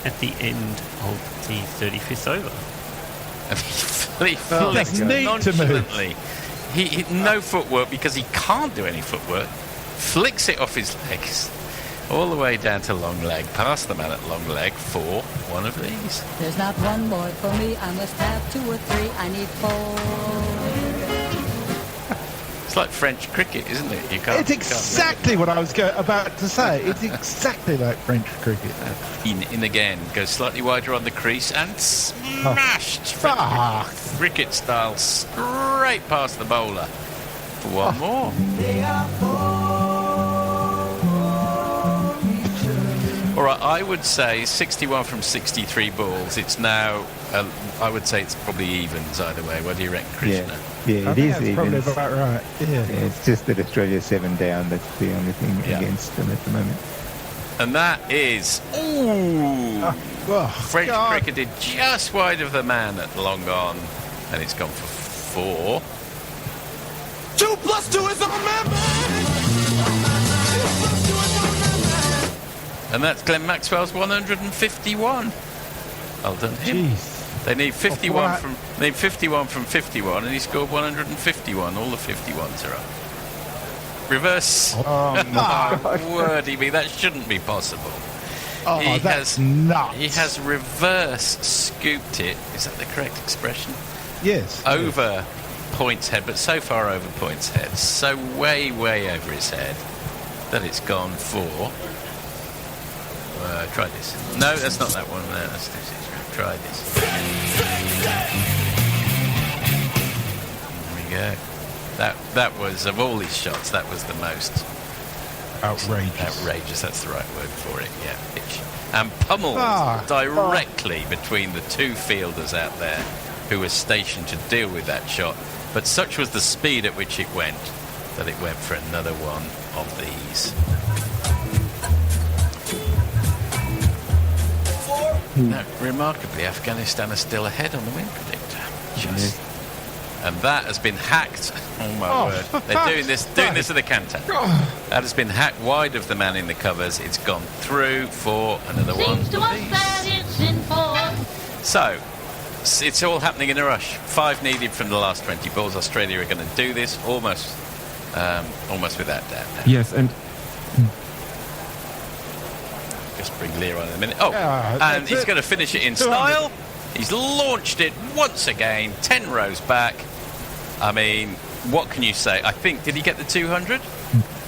at the end of the 35th over. He flicks nonchalantly. He no footwork, because he can't do any footwork. Flicks it off his legs all the way down to long leg, past the man at long leg for one of these. There's not one more for me. I must have 2 or 3. I need 4. It's like French cricket, isn't it? It's exactly what I was about to say. It's exactly like French cricket. In again, goes slightly wider on the crease and smashed cricket style straight past the bowler for one more. All right, I would say 61 from 63 balls. It's now, I would say it's probably evens either way. What do you reckon, Krishna? Yeah, it is that's evens. probably about right. Yeah, it's just that Australia's 7 down. That's the only thing against them at the moment. And that is French cricketed just wide of the man at long on, and it's gone for 4. 2 plus 2 is a member. And that's Glenn Maxwell's 151. Well done him. Jeez. They need 51 from 51, and he scored 151. All the 51s are up. Reverse. Oh my wordy me, that shouldn't be possible. Oh, that's nuts. He has reverse scooped it. Is that the correct expression? Yes. Over Point's head, but so far over Point's head, so way over his head that it's gone for. Try this. No, that's not that one. No, that's this. Try this. There we go. That was, of all these shots, that was the most outrageous. That's the right word for it. Yeah, pitch. And pummeled directly between the 2 fielders out there who were stationed to deal with that shot. But such was the speed at which it went that it went for another one of these. No, remarkably, Afghanistan are still ahead on the win predictor. And that has been hacked. Oh my word! They're doing this at the canter. That has been hacked wide of the man in the covers. It's gone through for another one. So it's all happening in a rush. 5 needed from the last 20 balls. Australia are going to do this almost without doubt. Yes, and just bring Lear on in a minute. And he's going to finish it in style. He's launched it once again, 10 rows back. I mean, what can you say? I think, did he get the 200?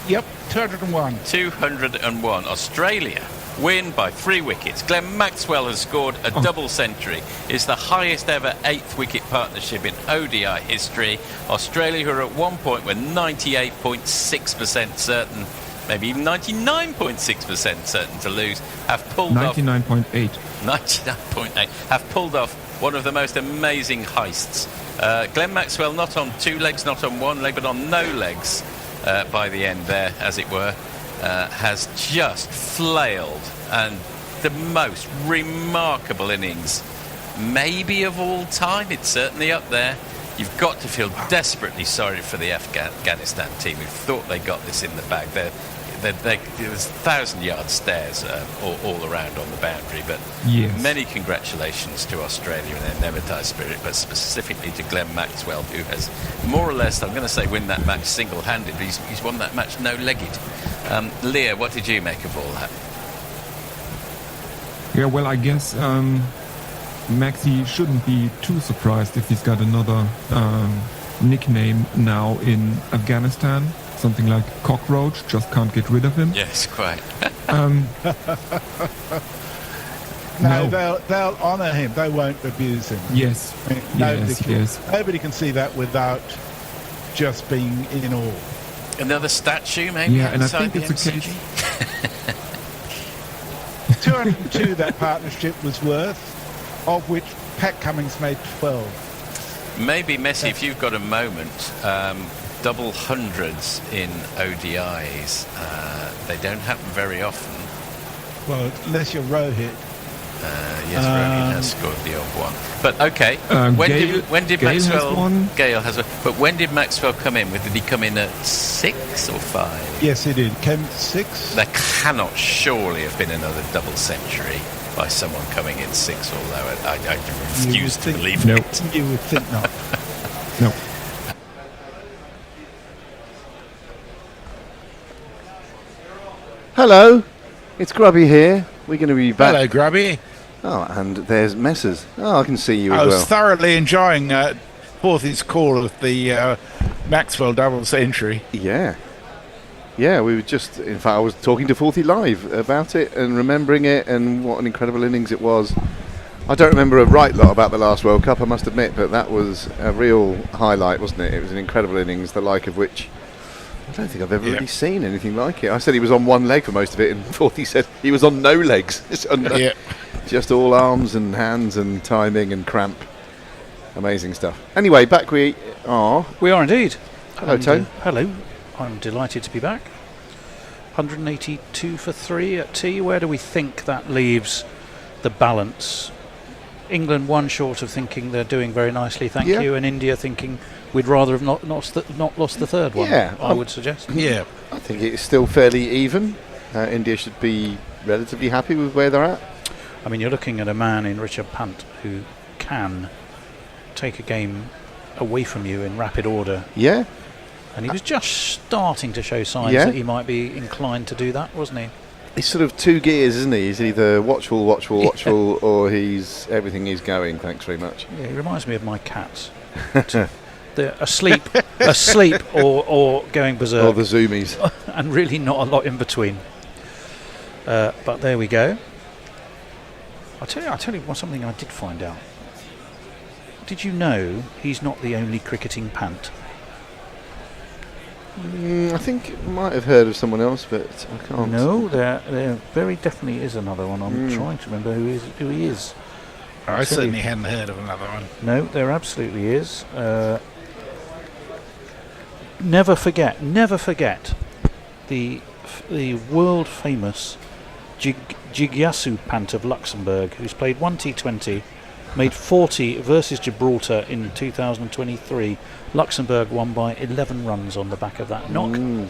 Yep, 201. 201. Australia win by 3 wickets. Glenn Maxwell has scored a double century. It's the highest ever 8th wicket partnership in ODI history. Australia, who are at one point were 98.6% certain, maybe even 99.6% certain to lose, have pulled 99.8. 99.8 have pulled off one of the most amazing heists. Glenn Maxwell not on 2 legs, not on 1 leg, but on no legs by the end there, as it were, has just flailed, and the most remarkable innings maybe of all time. It's certainly up there. You've got to feel desperately sorry for the Afghanistan team who thought they got this in the bag. There's 1,000-yard stares all around on the boundary, but many congratulations to Australia and their never die spirit, but specifically to Glenn Maxwell, who has more or less, I'm going to say, win that match single-handed, but he's won that match no-legged. Leah, what did you make of all that? Yeah, well, I guess Maxi shouldn't be too surprised if he's got another nickname now in Afghanistan. Something like Cockroach, just can't get rid of him. Yes, quite. They'll honour him. They won't abuse him. Yes. I mean, nobody can see that without just being in awe. Another statue, maybe? Yeah, and I outside think the it's a MCG? case. 202 that partnership was worth, of which Pat Cummins made 12. Maybe, Messi, if you've got a moment, double hundreds in ODIs, they don't happen very often. Well, unless you're Rohit. Yes, Rohit has scored the odd one. But okay, when did Gale Maxwell? Gale has one. But when did Maxwell come in? Did he come in at 6 or 5? Yes, he did. Came at 6. There cannot surely have been another double century by someone coming in 6 or lower. I refuse to believe it. You would think not. No. Hello, it's Grubby here. We're going to be back. Hello, Grubby. Oh, and there's Messers. Oh, I can see you as I was well. thoroughly enjoying Forthy's call of the Maxwell double century. Yeah. Yeah, we were just, in fact, I was talking to Forthy live about it and remembering it and what an incredible innings it was. I don't remember a right lot about the last World Cup, I must admit, but that was a real highlight, wasn't it? It was an incredible innings, the like of which I don't think I've ever really seen anything like it. I said he was on 1 leg for most of it, and Forthy said he was on no legs. Just all arms and hands and timing and cramp. Amazing stuff. Anyway, back we are. We are indeed. Hello, Tone. Hello. I'm delighted to be back. 182 for 3 at tea. Where do we think that leaves the balance? England 1 short of thinking they're doing very nicely, thank you, and India thinking we'd rather have not lost the 3rd one, I would suggest. Yeah. I think it's still fairly even. India should be relatively happy with where they're at. I mean, you're looking at a man in Rishabh Pant who can take a game away from you in rapid order. Yeah. And he was just starting to show signs that he might be inclined to do that, wasn't he? He's sort of 2 gears, isn't he? He's either watchful, or he's everything he's going. Thanks very much. Yeah, he reminds me of my cats. They're asleep, or going berserk. Or the zoomies. And really not a lot in between. But there we go. I'll tell you something I did find out. Did you know he's not the only cricketing pant? I think I might have heard of someone else, but I can't. No, there very definitely is another one. I'm trying to remember who he is. I certainly hadn't heard of another one. No, there absolutely is. Never forget the world famous Jigyasu Pant of Luxembourg, who's played 1 T20, made 40 versus Gibraltar in 2023. Luxembourg won by 11 runs on the back of that knock. And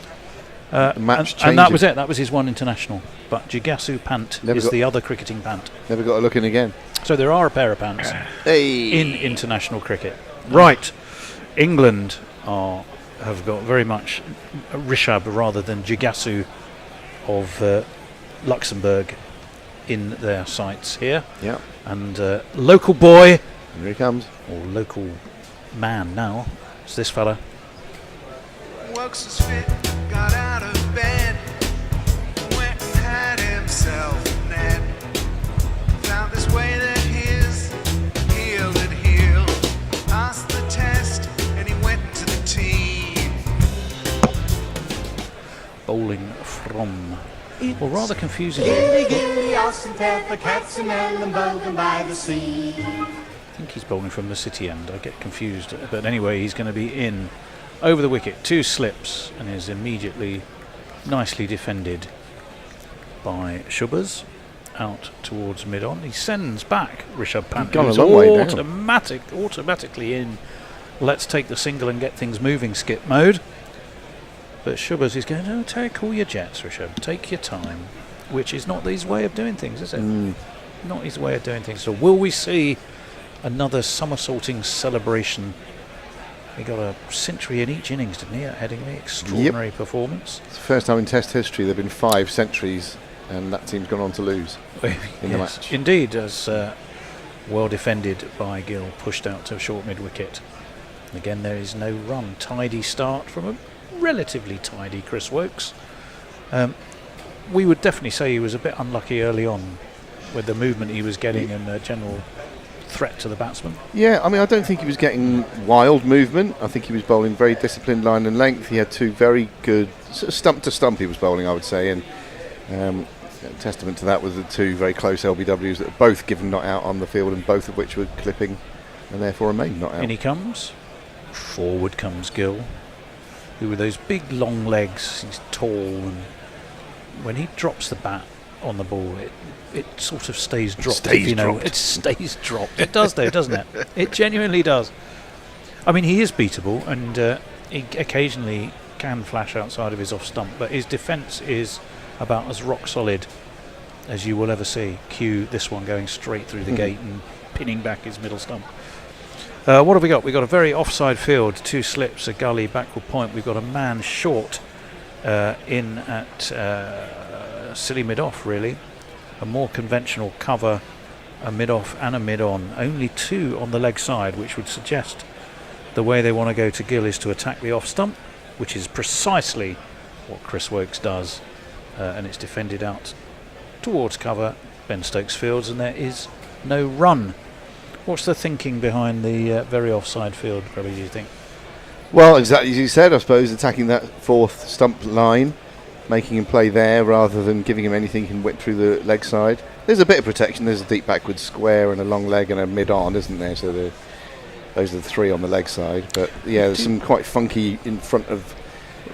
that was it. That was his one international. But Jigyasu Pant is the other cricketing pant. Never got a look in again. So there are a pair of pants in international cricket. Right. England have got very much Rishabh rather than Jigyasu of Luxembourg in their sights here. Yeah. And local boy. Here he comes. Or local man now. It's this fella. Works his fit, got out of bed, went and had himself a net. Found this way that his heel had healed. Passed the test and he went to the team. Bowling from, well, rather confusing. Gilly, gilly, Austin, for cats and Ellenbogen by the sea. I think he's bowling from the city end. I get confused. But anyway, he's going to be in over the wicket. 2 slips and is immediately nicely defended by Shubers out towards mid-on. He sends back Rishabh Pant. Gone a long way down. Automatically in. Let's take the single and get things moving skip mode. But Shubers is going, oh, take all your jets, Rishabh. Take your time. Which is not his way of doing things, is it? Not his way of doing things. So will we see another somersaulting celebration? He got a century in each innings, didn't he, at Headingley? Extraordinary performance. It's the first time in Test history there have been 5 centuries, and that team's gone on to lose in the match. Indeed, as well defended by Gill, pushed out to a short mid-wicket. Again, there is no run. Tidy start from a relatively tidy Chris Wokes. We would definitely say he was a bit unlucky early on with the movement he was getting and the general threat to the batsman. Yeah, I mean, I don't think he was getting wild movement. I think he was bowling very disciplined line and length. He had 2 very good stump to stump he was bowling, I would say, and testament to that was the 2 very close LBWs that were both given not out on the field, and both of which were clipping and therefore remained not out. In he comes. Forward comes Gill, who with those big long legs, he's tall, and when he drops the bat on the ball, it sort of stays dropped. It stays dropped. It does though, doesn't it? It genuinely does. I mean, he is beatable, and he occasionally can flash outside of his off stump, but his defence is about as rock solid as you will ever see. Cue this one going straight through the gate and pinning back his middle stump. What have we got? We've got a very offside field, 2 slips, a gully, backward point. We've got a man short in at silly mid-off, really. A more conventional cover, a mid-off and a mid-on. Only 2 on the leg side, which would suggest the way they want to go to Gill is to attack the off stump, which is precisely what Chris Wokes does. And it's defended out towards cover, Ben Stokes Fields, and there is no run. What's the thinking behind the very offside field, Grubby, do you think? Well, exactly as you said, I suppose, attacking that 4th stump line, making him play there rather than giving him anything he can whip through the leg side. There's a bit of protection. There's a deep backward square and a long leg and a mid-on, isn't there? So those are the 3 on the leg side. But yeah, there's some quite funky in front of.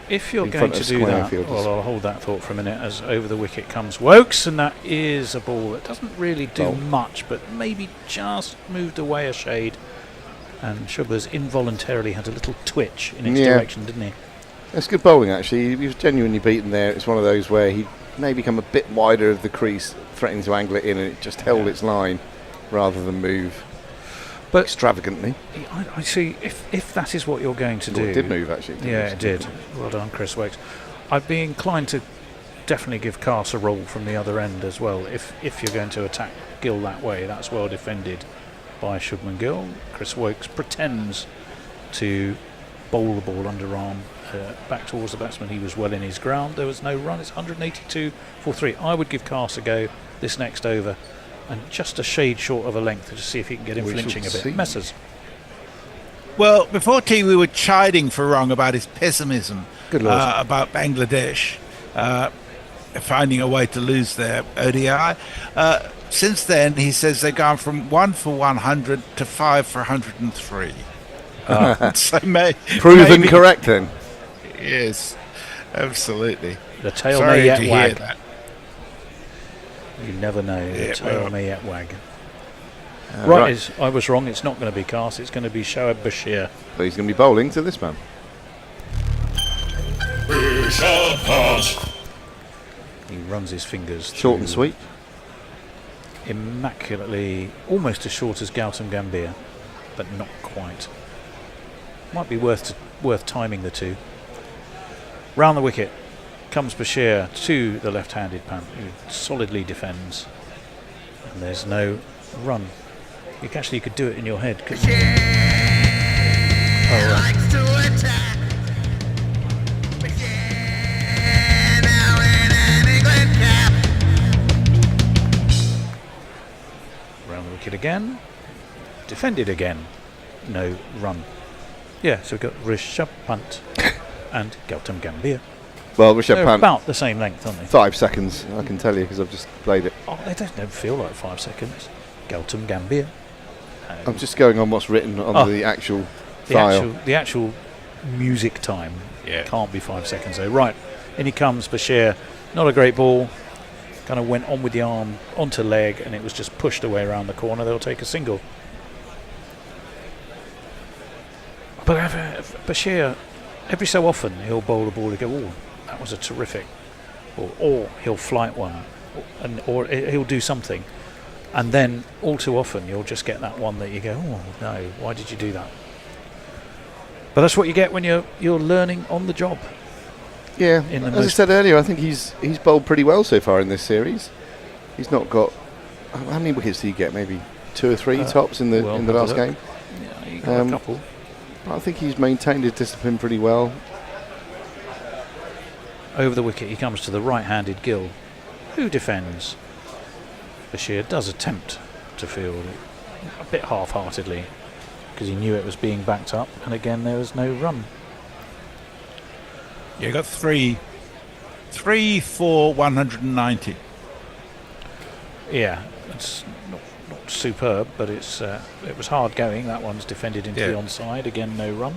If you're going to do that, well, I'll hold that thought for a minute as over the wicket comes Wokes, and that is a ball that doesn't really do much, but maybe just moved away a shade. And Shubers involuntarily had a little twitch in its direction, didn't he? That's good bowling, actually. He was genuinely beaten there. It's one of those where he maybe come a bit wider of the crease, threatening to angle it in, and it just held its line rather than move extravagantly. I see. If that is what you're going to do, it did move actually. It did. Well done, Chris Wokes. I'd be inclined to definitely give Carse a roll from the other end as well. If you're going to attack Gill that way, that's well defended by Shubman Gill. Chris Wokes pretends to bowl the ball underarm back towards the batsman. He was well in his ground. There was no run. It's 182 for 3. I would give Carse a go this next over, and just a shade short of a length to see if he can get him flinching a bit. Messers. Well, before tea we were chiding Farong about his pessimism about Bangladesh finding a way to lose their ODI. Since then, he says they've gone from 1 for 100 to 5 for 103. So proven correct then. Yes, absolutely. The tail may yet wag. You never know. Yeah, Tail well. may yet wag. Right. I was wrong. It's not going to be Cast. It's going to be Shoaib Bashir. But he's going to be bowling to this man. He runs his fingers Short and through sweet. immaculately, almost as short as Gautam Gambhir, but not quite. Might be worth timing the two. Round the wicket comes Bashir to the left-handed Pant, who solidly defends, and there's no run. You could do it in your head, couldn't you? Oh, right. Round the wicket again, defended again, no run. Yeah, so we've got Rishabh Pant and Gautam Gambhir. Well, Rishabh They're Pant, about the same length, aren't they? 5 seconds, I can tell you, because I've just played it. Oh, they don't never feel like 5 seconds. Gautam Gambhir. I'm just going on what's written on the actual file. The actual music time can't be 5 seconds though. Right, in he comes, Bashir. Not a great ball. Kind of went on with the arm onto leg, and it was just pushed away around the corner. They'll take a single. But Bashir, every so often he'll bowl a ball and go, "Oh, that was a terrific," or he'll flight one, or he'll do something. And then, all too often, you'll just get that one that you go, "Oh no, why did you do that?" But that's what you get when you're learning on the job. Yeah, as I said earlier, I think he's bowled pretty well so far in this series. He's not got how many wickets did he get? Maybe 2 or 3 tops in the last game. Yeah, he got a couple. I think he's maintained his discipline pretty well. Over the wicket, he comes to the right-handed Gill, who defends. Bashir does attempt to field a bit half-heartedly because he knew it was being backed up, and again there was no run. You got 3 for 190. Yeah, it's not superb, but it was hard going. That one's defended into the onside. Again, no run.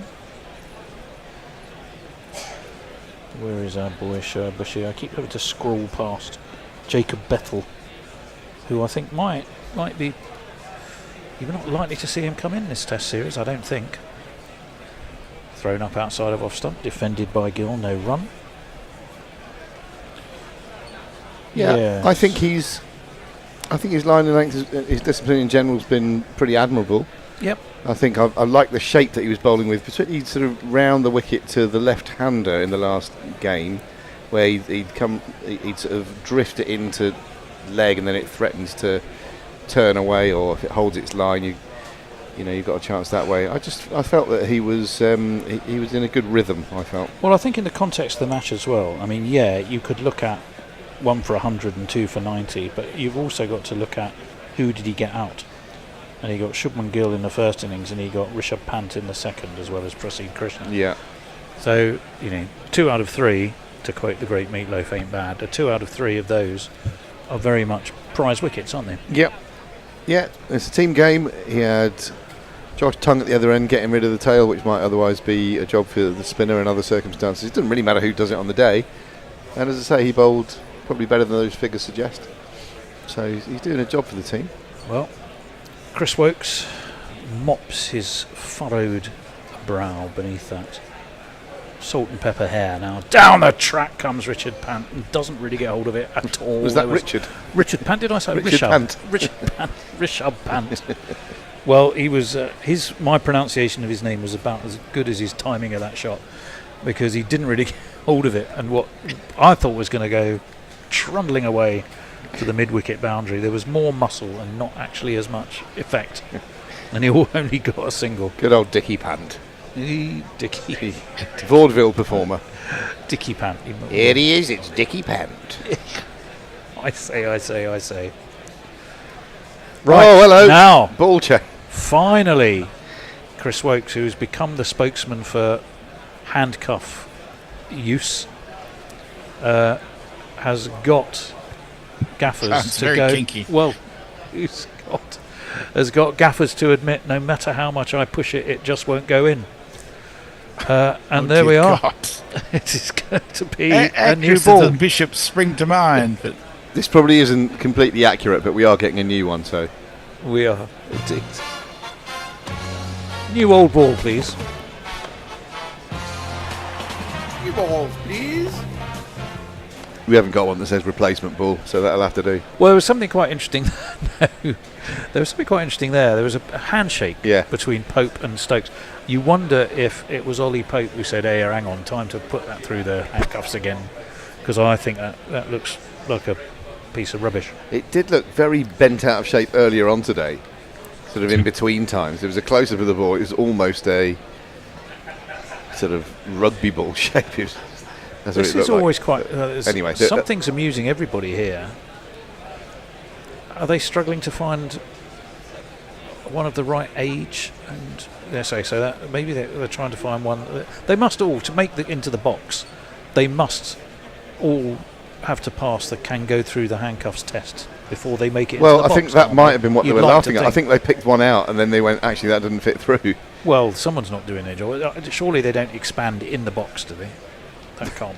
Where is our boy Bashir? I keep having to scroll past Jacob Bettel, who I think might be. You're not likely to see him come in this Test series, I don't think. Thrown up outside of off stump, defended by Gill, no run. Yeah, I think his line and length, his discipline in general has been pretty admirable. Yep. I think I like the shape that he was bowling with, particularly sort of round the wicket to the left-hander in the last game, where he'd sort of drift it into leg and then it threatens to turn away, or if it holds its line, you've got a chance that way. I felt that he was in a good rhythm. I felt. Well, I think in the context of the match as well. I mean, you could look at 1 for 100 and 2 for 90, but you've also got to look at who did he get out. And he got Shubman Gill in the first innings, and he got Rishabh Pant in the second, as well as Praseed Krishna. Yeah. So 2 out of 3, to quote the great Meatloaf, ain't bad. 2 out of 3 of those are very much prize wickets, aren't they? Yep. Yeah, it's a team game. He had Josh Tongue at the other end getting rid of the tail, which might otherwise be a job for the spinner in other circumstances. It doesn't really matter who does it on the day. And as I say, he bowled probably better than those figures suggest. So he's doing a job for the team. Well, Chris Wokes mops his furrowed brow beneath that salt and pepper hair. Now down the track comes Richard Pant, and doesn't really get hold of it at all. Was that Richard? Richard Pant, did I say? Richard Pant. Richard Pant. Rishabh Pant. Well, he was. My pronunciation of his name was about as good as his timing of that shot, because he didn't really get hold of it, and what I thought was going to go trundling away to the mid-wicket boundary. There was more muscle and not actually as much effect, and he only got a single. Good old Dickie Pant. Dickie. Vaudeville performer. Dickie Pant. Here he is, it's Dickie Pant. I say. Right. Oh, hello. Now, ball check. Finally, Chris Wokes, who's become the spokesman for handcuff use, has got gaffers That's to very go. kinky. Well, has got gaffers to admit no matter how much I push it, it just won't go in. And there we are. God. It is going to be a new Actresses ball. and bishops spring to mind, but This probably isn't completely accurate, but we are getting a new one, so. We are, indeed. New old ball, please. New balls, please. We haven't got one that says replacement ball, so that'll have to do. Well, there was something quite interesting. No, there was something quite interesting there. There was a handshake between Pope and Stokes. You wonder if it was Ollie Pope who said, "Hey, hang on, time to put that through the handcuffs again," because I think that looks like a piece of rubbish. It did look very bent out of shape earlier on today, sort of in between times. There was a close-up of the ball. It was almost a sort of rugby ball shape. That's This what it is looked always like. quite... anyway, something's amusing everybody here. Are they struggling to find one of the right age? And so that maybe they're trying to find one. They must all, to make into the box, they must all have to pass the can go through the handcuffs test before they make it into the box. Well, I think that might have been what they were You'd like laughing to at. I think they picked one out and then they went, actually, that didn't fit through. Well, someone's not doing their job. Surely they don't expand in the box, do they? That can't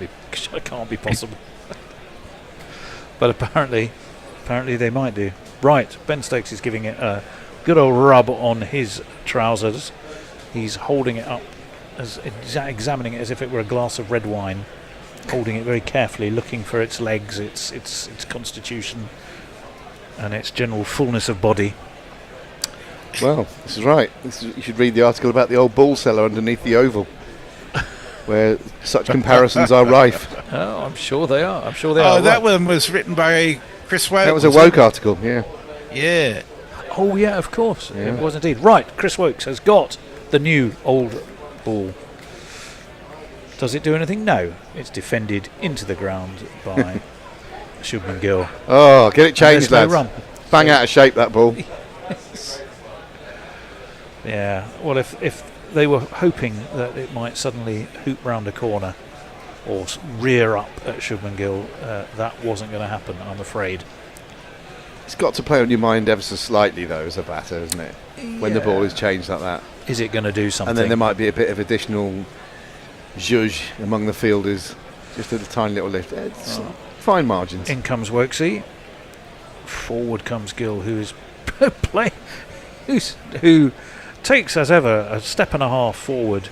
be possible. But apparently they might do. Right, Ben Stokes is giving it a good old rub on his trousers. He's holding it up, examining it as if it were a glass of red wine, holding it very carefully, looking for its legs, its constitution, and its general fullness of body. Well, this is right. You should read the article about the old ball seller underneath the oval, where such comparisons are rife. Oh, I'm sure they are. Oh, that one was written by Chris Woke. That was a Woke article, yeah. Yeah. Oh, yeah, of course. Yeah. It was indeed. Right, Chris Wokes has got the new old ball. Does it do anything? No. It's defended into the ground by Shubman Gill. Oh, get it changed, no lads. run. Bang out of shape, that ball. Yeah. Well, if they were hoping that it might suddenly hoop round a corner or rear up at Shubman Gill, that wasn't going to happen, I'm afraid. It's got to play on your mind ever so slightly, though, as a batter, isn't it? When the ball is changed like that. Is it going to do something? And then there might be a bit of additional zhuzh among the fielders. Just a tiny little lift. It's fine margins. In comes Wokesy. Forward comes Gill, who is who takes, as ever, a step and a half forward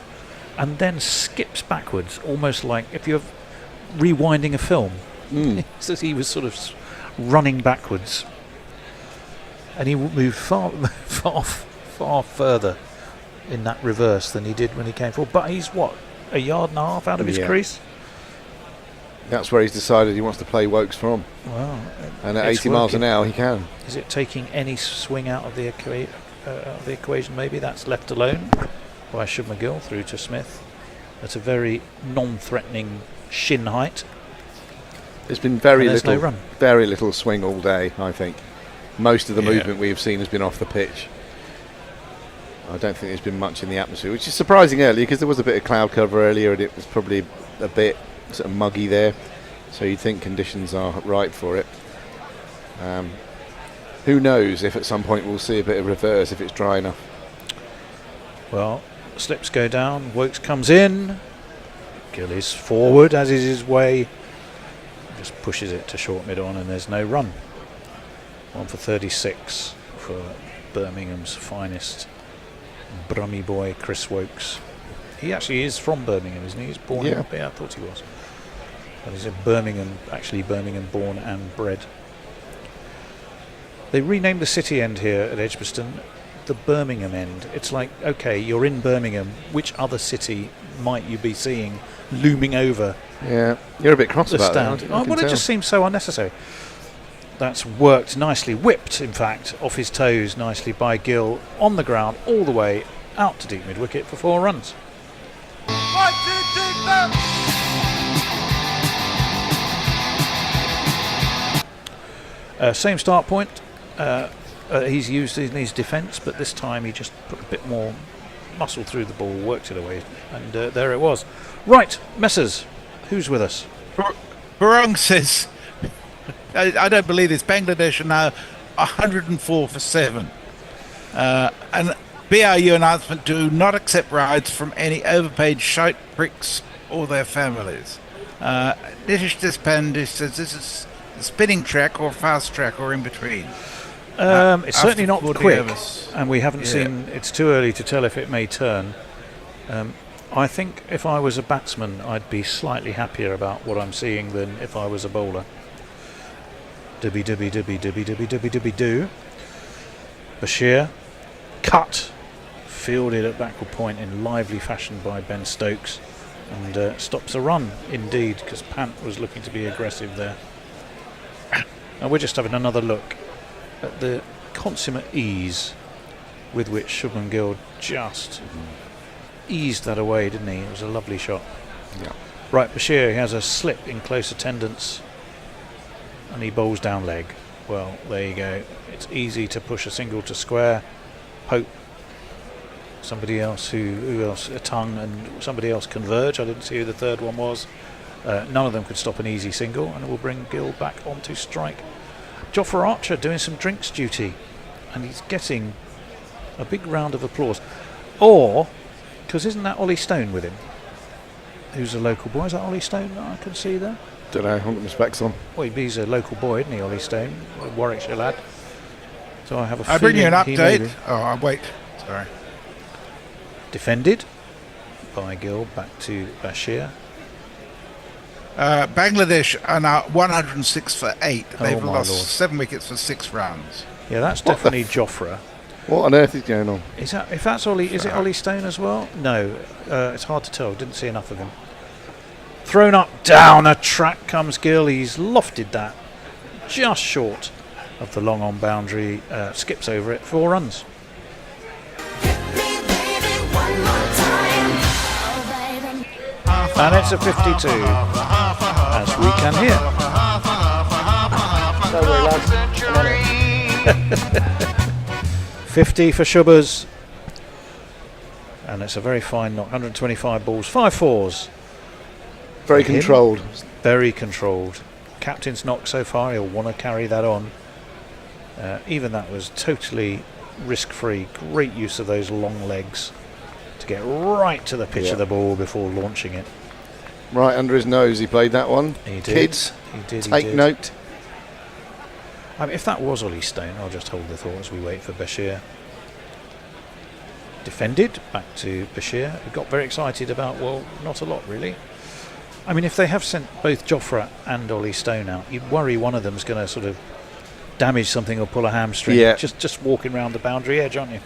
and then skips backwards, almost like if you're rewinding a film. So he was sort of running backwards. And he moved far further in that reverse than he did when he came forward. But he's, a yard and a half out of his crease? That's where he's decided he wants to play Wokes from. Wow. And at 80 miles an hour, he can. Is it taking any swing out of the equation? Maybe that's left alone by Shubman Gill through to Smith. That's a very non-threatening shin height. There's been very no little swing all day, I think. Most of the movement we've seen has been off the pitch. I don't think there's been much in the atmosphere, which is surprising earlier because there was a bit of cloud cover earlier and it was probably a bit sort of muggy there. So you'd think conditions are right for it. Who knows if at some point we'll see a bit of reverse if it's dry enough. Well, slips go down, Wokes comes in, Gill is forward as is his way, just pushes it to short mid on and there's no run. 1 for 36 for Birmingham's finest Brummy boy, Chris Wokes. He actually is from Birmingham, isn't he? He's born in, I thought he was. But he's a Birmingham born and bred. They renamed the city end here at Edgbaston the Birmingham end. It's like, okay, you're in Birmingham, which other city might you be seeing looming over? Yeah, you're a bit cross about that. Well, it just seems so unnecessary. That's worked nicely, whipped, in fact, off his toes nicely by Gill on the ground, all the way out to deep mid wicket for 4 runs. 1, 2, 3, 4. Same start point. He's used in his defence, but this time he just put a bit more muscle through the ball, worked it away, and there it was. Right, Messers, who's with us? Barong says, I don't believe this, Bangladesh are now 104 for 7. And BRU announcement: do not accept rides from any overpaid shite pricks or their families. Nitish Deshpande says this spinning track or fast track or in between? It's certainly not 40 quick, overs. and we haven't seen. It's too early to tell if it may turn. I think if I was a batsman, I'd be slightly happier about what I'm seeing than if I was a bowler. Dibby dibby dibby dibby dibby dibby dibby do. Bashir, cut, fielded at backward point in lively fashion by Ben Stokes, and stops a run indeed, because Pant was looking to be aggressive there. And we're just having another look at the consummate ease with which Shubman Gill just eased that away, didn't he? It was a lovely shot. Yeah. Right, Bashir has a slip in close attendance, and he bowls down leg. Well, there you go. It's easy to push a single to square. Pope, somebody else, who else? A tongue and somebody else converge. I didn't see who the third one was. None of them could stop an easy single, and it will bring Gill back onto strike. Jofra Archer doing some drinks duty, and he's getting a big round of applause. Or, because isn't that Ollie Stone with him? Who's a local boy? Is that Ollie Stone that I can see there? Don't know, I've got my specs on. Well, he's a local boy, isn't he, Ollie Stone? A Warwickshire lad. So I have a I bring you an feeling he may be. update. Oh, wait. Sorry. Defended by Gill, back to Bashir. Bangladesh are now 106 for 8. Oh, They've my lost Lord. 7 wickets for 6 runs. Yeah, that's definitely Jofra. What on earth is going on? Is that, if that's Ollie, is it Ollie Stone as well? No, it's hard to tell. Didn't see enough of him. Thrown up, down a track comes Gill. He's lofted that just short of the long on boundary. Skips over it, 4 runs. And it's a 52, as we can hear. Don't worry, lads. 50 for Shubbers. And it's a very fine knock. 125 balls, 5 fours. Very For him. controlled. Very controlled. Captain's knock so far, he'll want to carry that on. Even that was totally risk-free. Great use of those long legs to get right to the pitch of the ball before launching it. Right under his nose, he played that one. He did. Kids, He did. take note. I mean, if that was Ollie Stone, I'll just hold the thought as we wait for Bashir. Defended, back to Bashir, who got very excited about, well, not a lot really. I mean, if they have sent both Jofra and Ollie Stone out, you'd worry one of them's going to sort of damage something or pull a hamstring. Yeah. Just walking around the boundary edge, aren't you?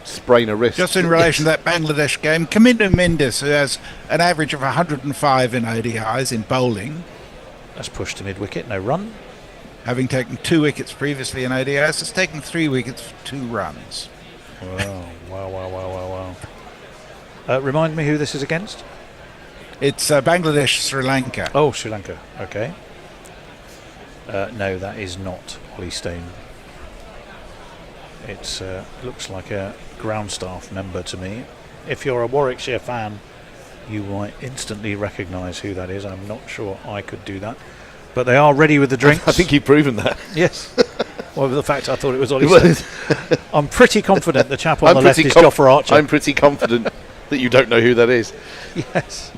Sprain a wrist. Just in relation to that Bangladesh game, Kamindu Mendes, who has an average of 105 in ODIs in bowling. That's pushed to mid-wicket, no run. Having taken 2 wickets previously in ODIs, has taken 3 wickets for 2 runs. Wow. Remind me who this is against? It's Bangladesh, Sri Lanka. Oh, Sri Lanka, okay. No, that is not Ollie Stone. It looks like a ground staff member to me. If you're a Warwickshire fan, you might instantly recognise who that is. I'm not sure I could do that. But they are ready with the drinks. I think you've proven that. Yes. Well, the fact I thought it was Ollie Stone. I'm pretty confident the chap on the left is Jofra Archer. I'm pretty confident that you don't know who that is. Yes.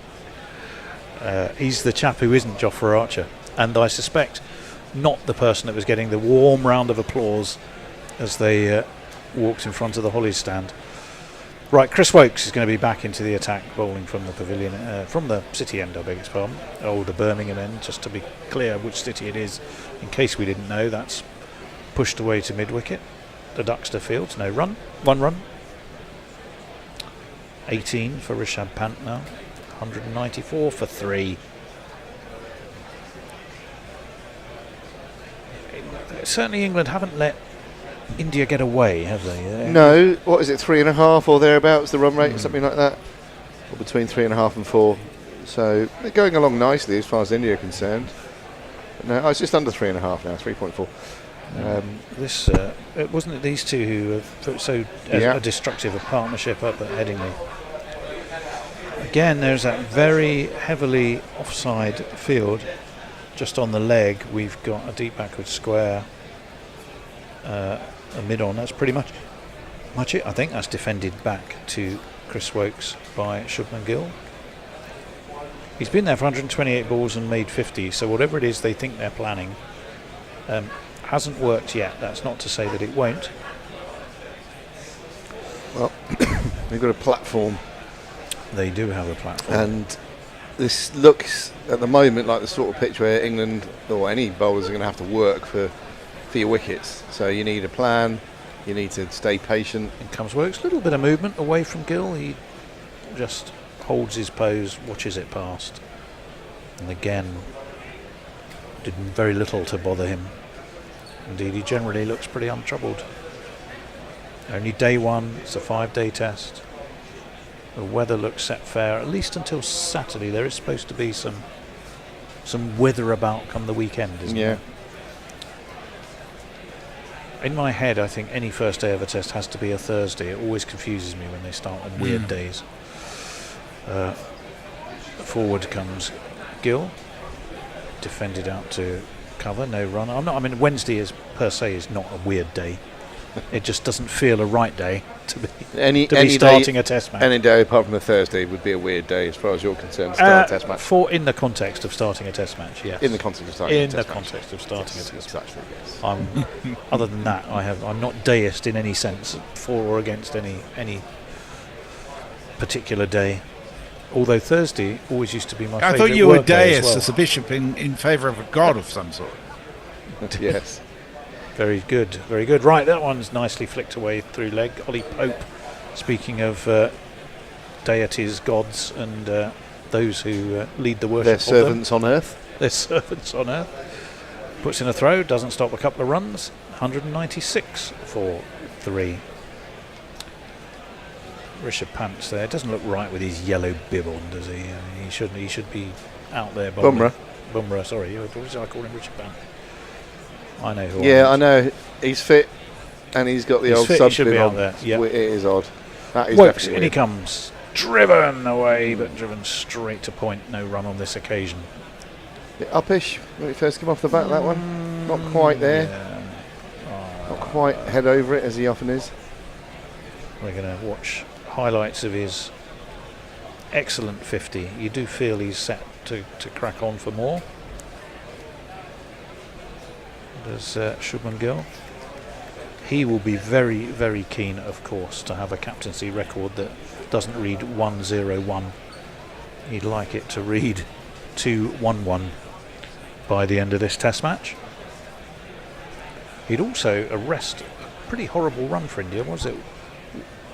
He's the chap who isn't Jofra Archer. And I suspect not the person that was getting the warm round of applause as they walked in front of the Hollies stand. Right, Chris Wokes is going to be back into the attack, bowling from the pavilion, from the City end, I beg his pardon, or the Birmingham end, just to be clear which city it is, in case we didn't know. That's pushed away to mid-wicket. The Duxter Fields, no run, 1 run. 18 for Rishabh Pant now, 194 for 3. Certainly England haven't let India get away, have they? No, what is it, 3.5 or thereabouts, the run rate, something like that? Or between 3.5 and 4. So they're going along nicely as far as India are concerned. But no, it's just under 3.5 now, 3.4. This it wasn't it these two who have so a destructive a partnership up at Headingley. Again, there's that very heavily offside field. Just on the leg, we've got a deep backward square, a mid-on. That's pretty much it. I think that's defended back to Chris Wokes by Shubman Gill. He's been there for 128 balls and made 50, so whatever it is they think they're planning hasn't worked yet. That's not to say that it won't. Well, they've got a platform. They do have a platform. And this looks, at the moment, like the sort of pitch where England or any bowlers are going to have to work for your wickets. So you need a plan, you need to stay patient. In comes Wokes, a little bit of movement away from Gill. He just holds his pose, watches it past. And again, did very little to bother him. Indeed, he generally looks pretty untroubled. Only day one, it's a 5-day test. The weather looks set fair, at least until Saturday. There is supposed to be some weather about come the weekend, isn't there? In my head, I think any first day of a test has to be a Thursday. It always confuses me when they start on weird days. Forward comes Gill, defended out to cover, no run. Wednesday is per se is not a weird day. It just doesn't feel a right day to be starting a test match. Any day apart from a Thursday would be a weird day as far as you're concerned. Start a test match. In the context of starting a test match, yes. In the context of starting a test match. a test match. Exactly, yes. Other than that, I'm not deist in any sense, for or against any particular day. Although Thursday always used to be my favourite. I thought you were work day deist as a bishop in favour of a god of some sort. Yes. Very good, very good. Right, that one's nicely flicked away through leg. Ollie Pope, speaking of deities, gods, and those who lead the worship their of servants them. on earth. Their servants on earth. Puts in a throw, doesn't stop a couple of runs. 196 for 3. Rishabh Pant's there. Doesn't look right with his yellow bib on, does he? He shouldn't. He should be out there. Bumrah, sorry. What did I call him? Rishabh Pant. I know who. Yeah, I know. He's fit, and he's got the old sub bib on. There. Yep. It is odd. That is Wokes, definitely in he comes. Driven away, but driven straight to point. No run on this occasion. Uppish when it first came off the bat. That one, not quite there. Not quite head over it as he often is. We're going to watch highlights of his excellent 50. You do feel he's set to crack on for more. Does Shubman Gill. He will be very, very keen, of course, to have a captaincy record that doesn't read 101. He'd like it to read 211 by the end of this test match. He'd also arrest a pretty horrible run for India, was it?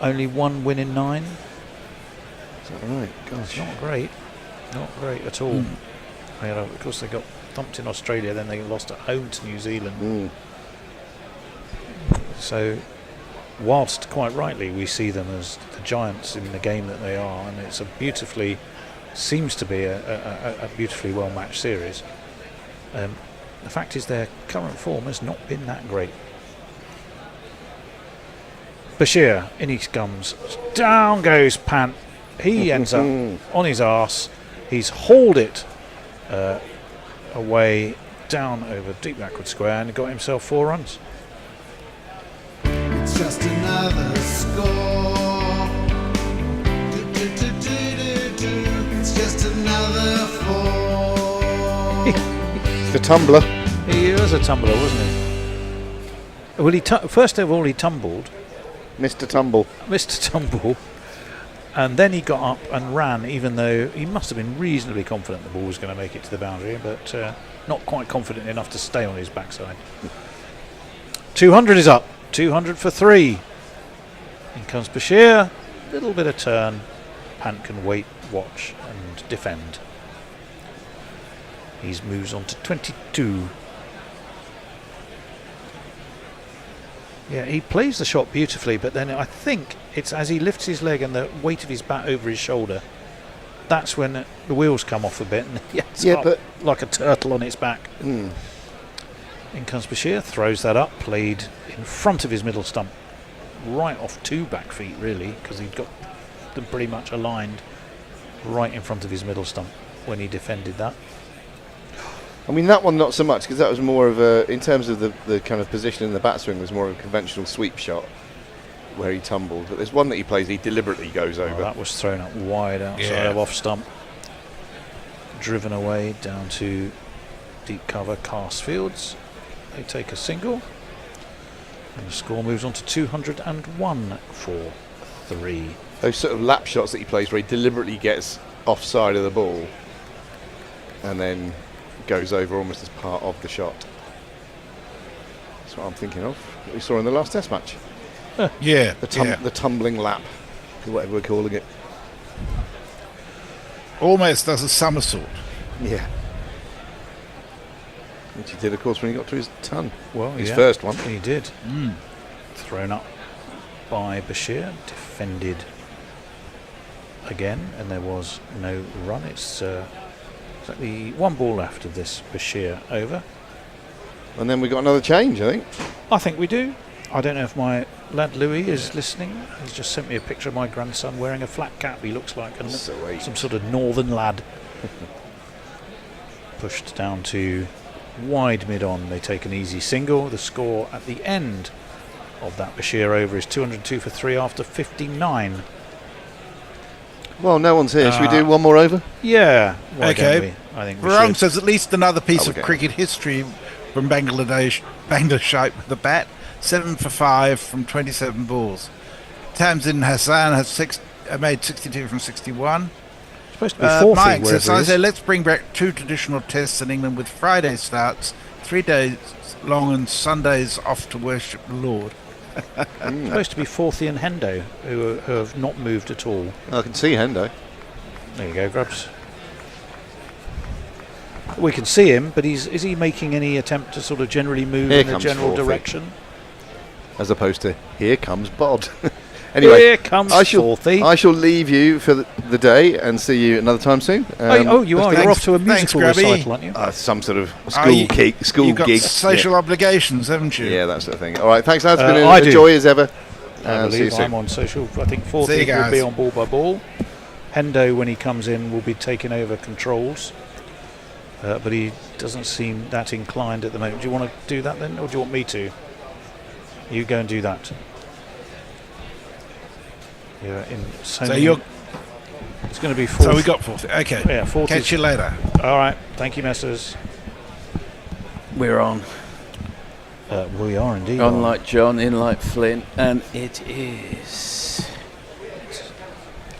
Only 1 win in 9. Is that right? Gosh. Not great. Not great at all. Of course, they got thumped in Australia, then they lost at home to New Zealand. So, whilst quite rightly we see them as the giants in the game that they are, and it's seems to be a beautifully well matched series, the fact is their current form has not been that great. Bashir, in he comes, down goes Pant. He ends up on his arse. He's hauled it away, down over deep backward square, and got himself 4 runs. It's just another score. It's just another 4. It's the tumbler. He was a tumbler, wasn't he? Well, first of all, he tumbled. Mr. Tumble. Mr. Tumble. And then he got up and ran, even though he must have been reasonably confident the ball was going to make it to the boundary, but not quite confident enough to stay on his backside. 200 is up. 200 for 3. In comes Bashir. Little bit of turn. Pant can wait, watch, and defend. He moves on to 22. Yeah, he plays the shot beautifully, but then I think it's as he lifts his leg and the weight of his bat over his shoulder, that's when the wheels come off a bit and he ends up like a turtle on its back. In comes Bashir, throws that up, played in front of his middle stump, right off 2 back feet really, because he'd got them pretty much aligned right in front of his middle stump when he defended that. I mean, that one not so much, because that was more of a, in terms of the kind of position in the bat swing, was more of a conventional sweep shot where he tumbled. But there's one that he plays, he deliberately goes over. That was thrown up wide outside of off stump. driven away down to deep cover cast fields. They take a single, and the score moves on to 201 for 3. Those sort of lap shots that he plays where he deliberately gets offside of the ball and then goes over almost as part of the shot. That's what I'm thinking of. What we saw in the last Test match. Yeah, the tumbling lap, whatever we're calling it. Almost does a somersault. Yeah. Which he did, of course, when he got to his ton. Well, his first one. He did. Thrown up by Bashir, defended again, and there was no run. It's exactly 1 ball left of this Bashir over. And then we got another change, I think. I think we do. I don't know if my lad Louis is listening. He's just sent me a picture of my grandson wearing a flat cap. He looks like some sort of northern lad. Pushed down to wide mid-on. They take an easy single. The score at the end of that Bashir over is 202 for 3 after 59. Well, no one's here. Should we do one more over? Yeah. Why don't Okay. we? I think we Varane should. says at least another piece Oh, of okay. cricket history from Bangladesh with the bat. 7 for 5 from 27 balls. Tamzin Hassan has made 62 from 61. Supposed to be 40. My wherever exercise he there, is. let's bring back 2 traditional tests in England with Friday starts, 3 days long and Sundays off to worship the Lord. Supposed to be Forthy and Hendo, who have not moved at all. I can see Hendo. There you go, Grubs. We can see him, but is he making any attempt to sort of generally move Here in a comes general Forthy. direction? As opposed to, here comes Bod. Anyway, Here comes Forthy. I shall leave you for the day and see you another time soon. You are. You're off to a musical recital, aren't you? Some sort of school gig. You've got social obligations, haven't you? Yeah, that sort of thing. All right, thanks, lads. It's I been do. a joy as ever. I See you believe soon. I'm on social. I think See Forthy you will be guys. on ball by ball. Hendo, when he comes in, will be taking over controls. But he doesn't seem that inclined at the moment. Do you want to do that then, or do you want me to? You go and do that. You're in So many- you're. It's going to be 40. So we got 40. Okay. Yeah, 40. Catch you later. All right. Thank you, messers. We're on. We are indeed. On like John, in like Flynn, and it is.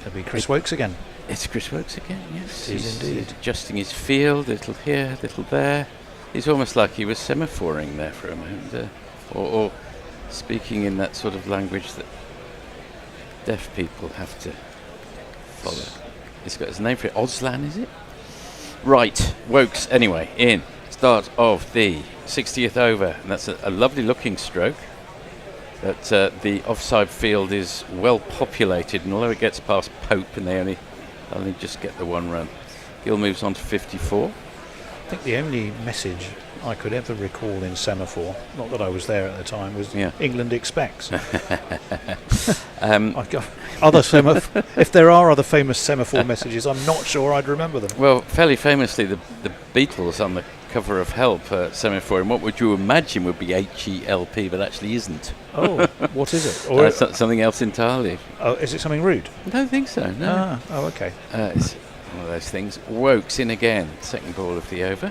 It'll be Chris Wokes again. It's Chris Wokes again, yes. It is He's indeed. adjusting his field, little here, little there. He's almost like he was semaphoring there for a moment, or speaking in that sort of language that deaf people have to follow. He's got his name for it. Oslan, is it? Right, Wokes, anyway, in. Start of the 60th over, and that's a lovely looking stroke. But the offside field is well populated, and although it gets past Pope and they only just get the 1 run, Gill moves on to 54. I think the only message I could ever recall in semaphore, not that I was there at the time, was England expects. I've got other if there are other famous semaphore messages, I'm not sure I'd remember them. Well, fairly famously, the Beatles on the cover of Help semaphore, and what would you imagine would be H-E-L-P, but actually isn't. Oh, what is it? Or something else entirely. Oh, is it something rude? I don't think so, no. Oh, okay. It's one of those things. Wokes in again, second ball of the over.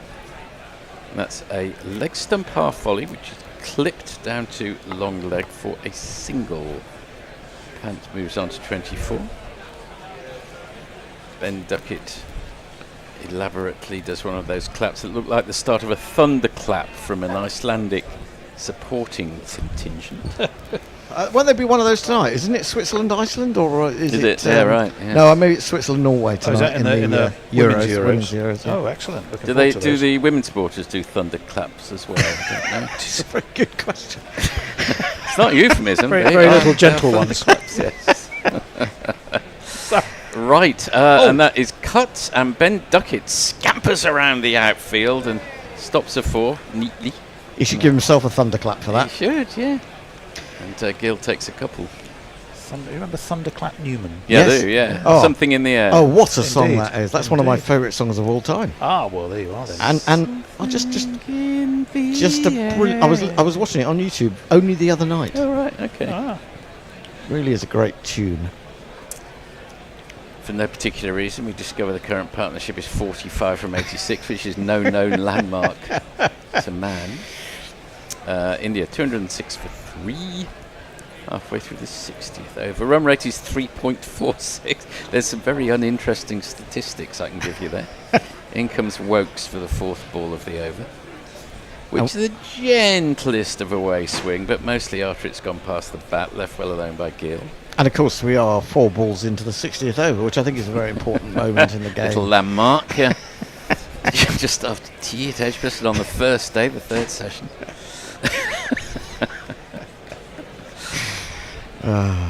And that's a leg stump half volley, which is clipped down to long leg for a single. Pant moves on to 24. Ben Duckett elaborately does one of those claps that look like the start of a thunderclap from an Icelandic supporting contingent. Won't there be one of those tonight? Isn't it Switzerland-Iceland, or is it? Yeah, right. Yeah. No, maybe it's Switzerland-Norway tonight is that in the Euros. women's Euros, yeah. Oh, excellent. Looking Do forward to do those. the women's supporters do thunderclaps as well? I don't know. It's a very good question. It's not a euphemism. Very, they very are- little they are gentle ones. thunderclaps, yes. Right, and that is cut, and Ben Duckett scampers around the outfield and stops a 4 neatly. He should give himself a thunderclap for that. He should, yeah. And Gill takes a couple. You remember Thunderclap Newman? Yeah, Yes. I do, yeah. Oh. Something in the air. Oh, what a song Indeed. that is! That's one of my Indeed. favourite songs of all time. Ah, well, there you are then. And I just a brilliant. I was watching it on YouTube only the other night. Oh, right, okay. Ah. Really is a great tune. For no particular reason, we discover the current partnership is 45 from 86, which is no known landmark to man. India 206 for 3, halfway through the 60th over. Run rate is 3.46. There's some very uninteresting statistics I can give you there. In comes Wokes for the 4th ball of the over, which is the gentlest of away swing, but mostly after it's gone past the bat, left well alone by Gill. And of course, we are 4 balls into the 60th over, which I think is a very important moment in the game. Little landmark, yeah. Just after tea at Edgbaston on the first day, the 3rd session.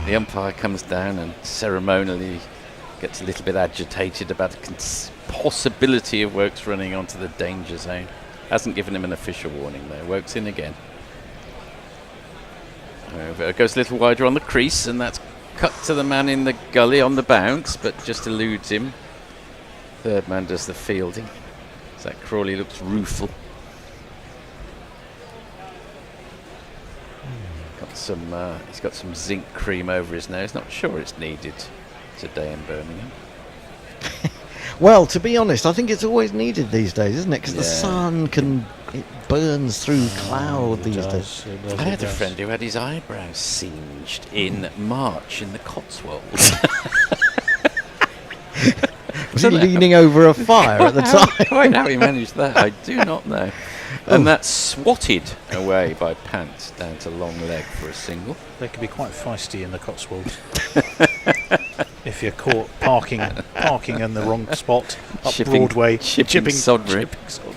The umpire comes down and ceremonially gets a little bit agitated about the possibility of Wokes running onto the danger zone. Hasn't given him an official warning though. Wokes in again. Goes a little wider on the crease, and that's cut to the man in the gully on the bounce, but just eludes him. Third man does the fielding. Zach Crawley looks rueful. He's got some zinc cream over his nose. Not sure it's needed today in Birmingham. Well, to be honest, I think it's always needed these days, isn't it? Because the sun it burns through cloud these days. I had a friend who had his eyebrows singed in March in the Cotswolds. Was he leaning over a fire at the time? Quite how he managed that, I do not know. And that's swatted away by Pants down to long leg for a single. They can be quite feisty in the Cotswolds. If you're caught parking in the wrong spot up Broadway, chipping sod brick.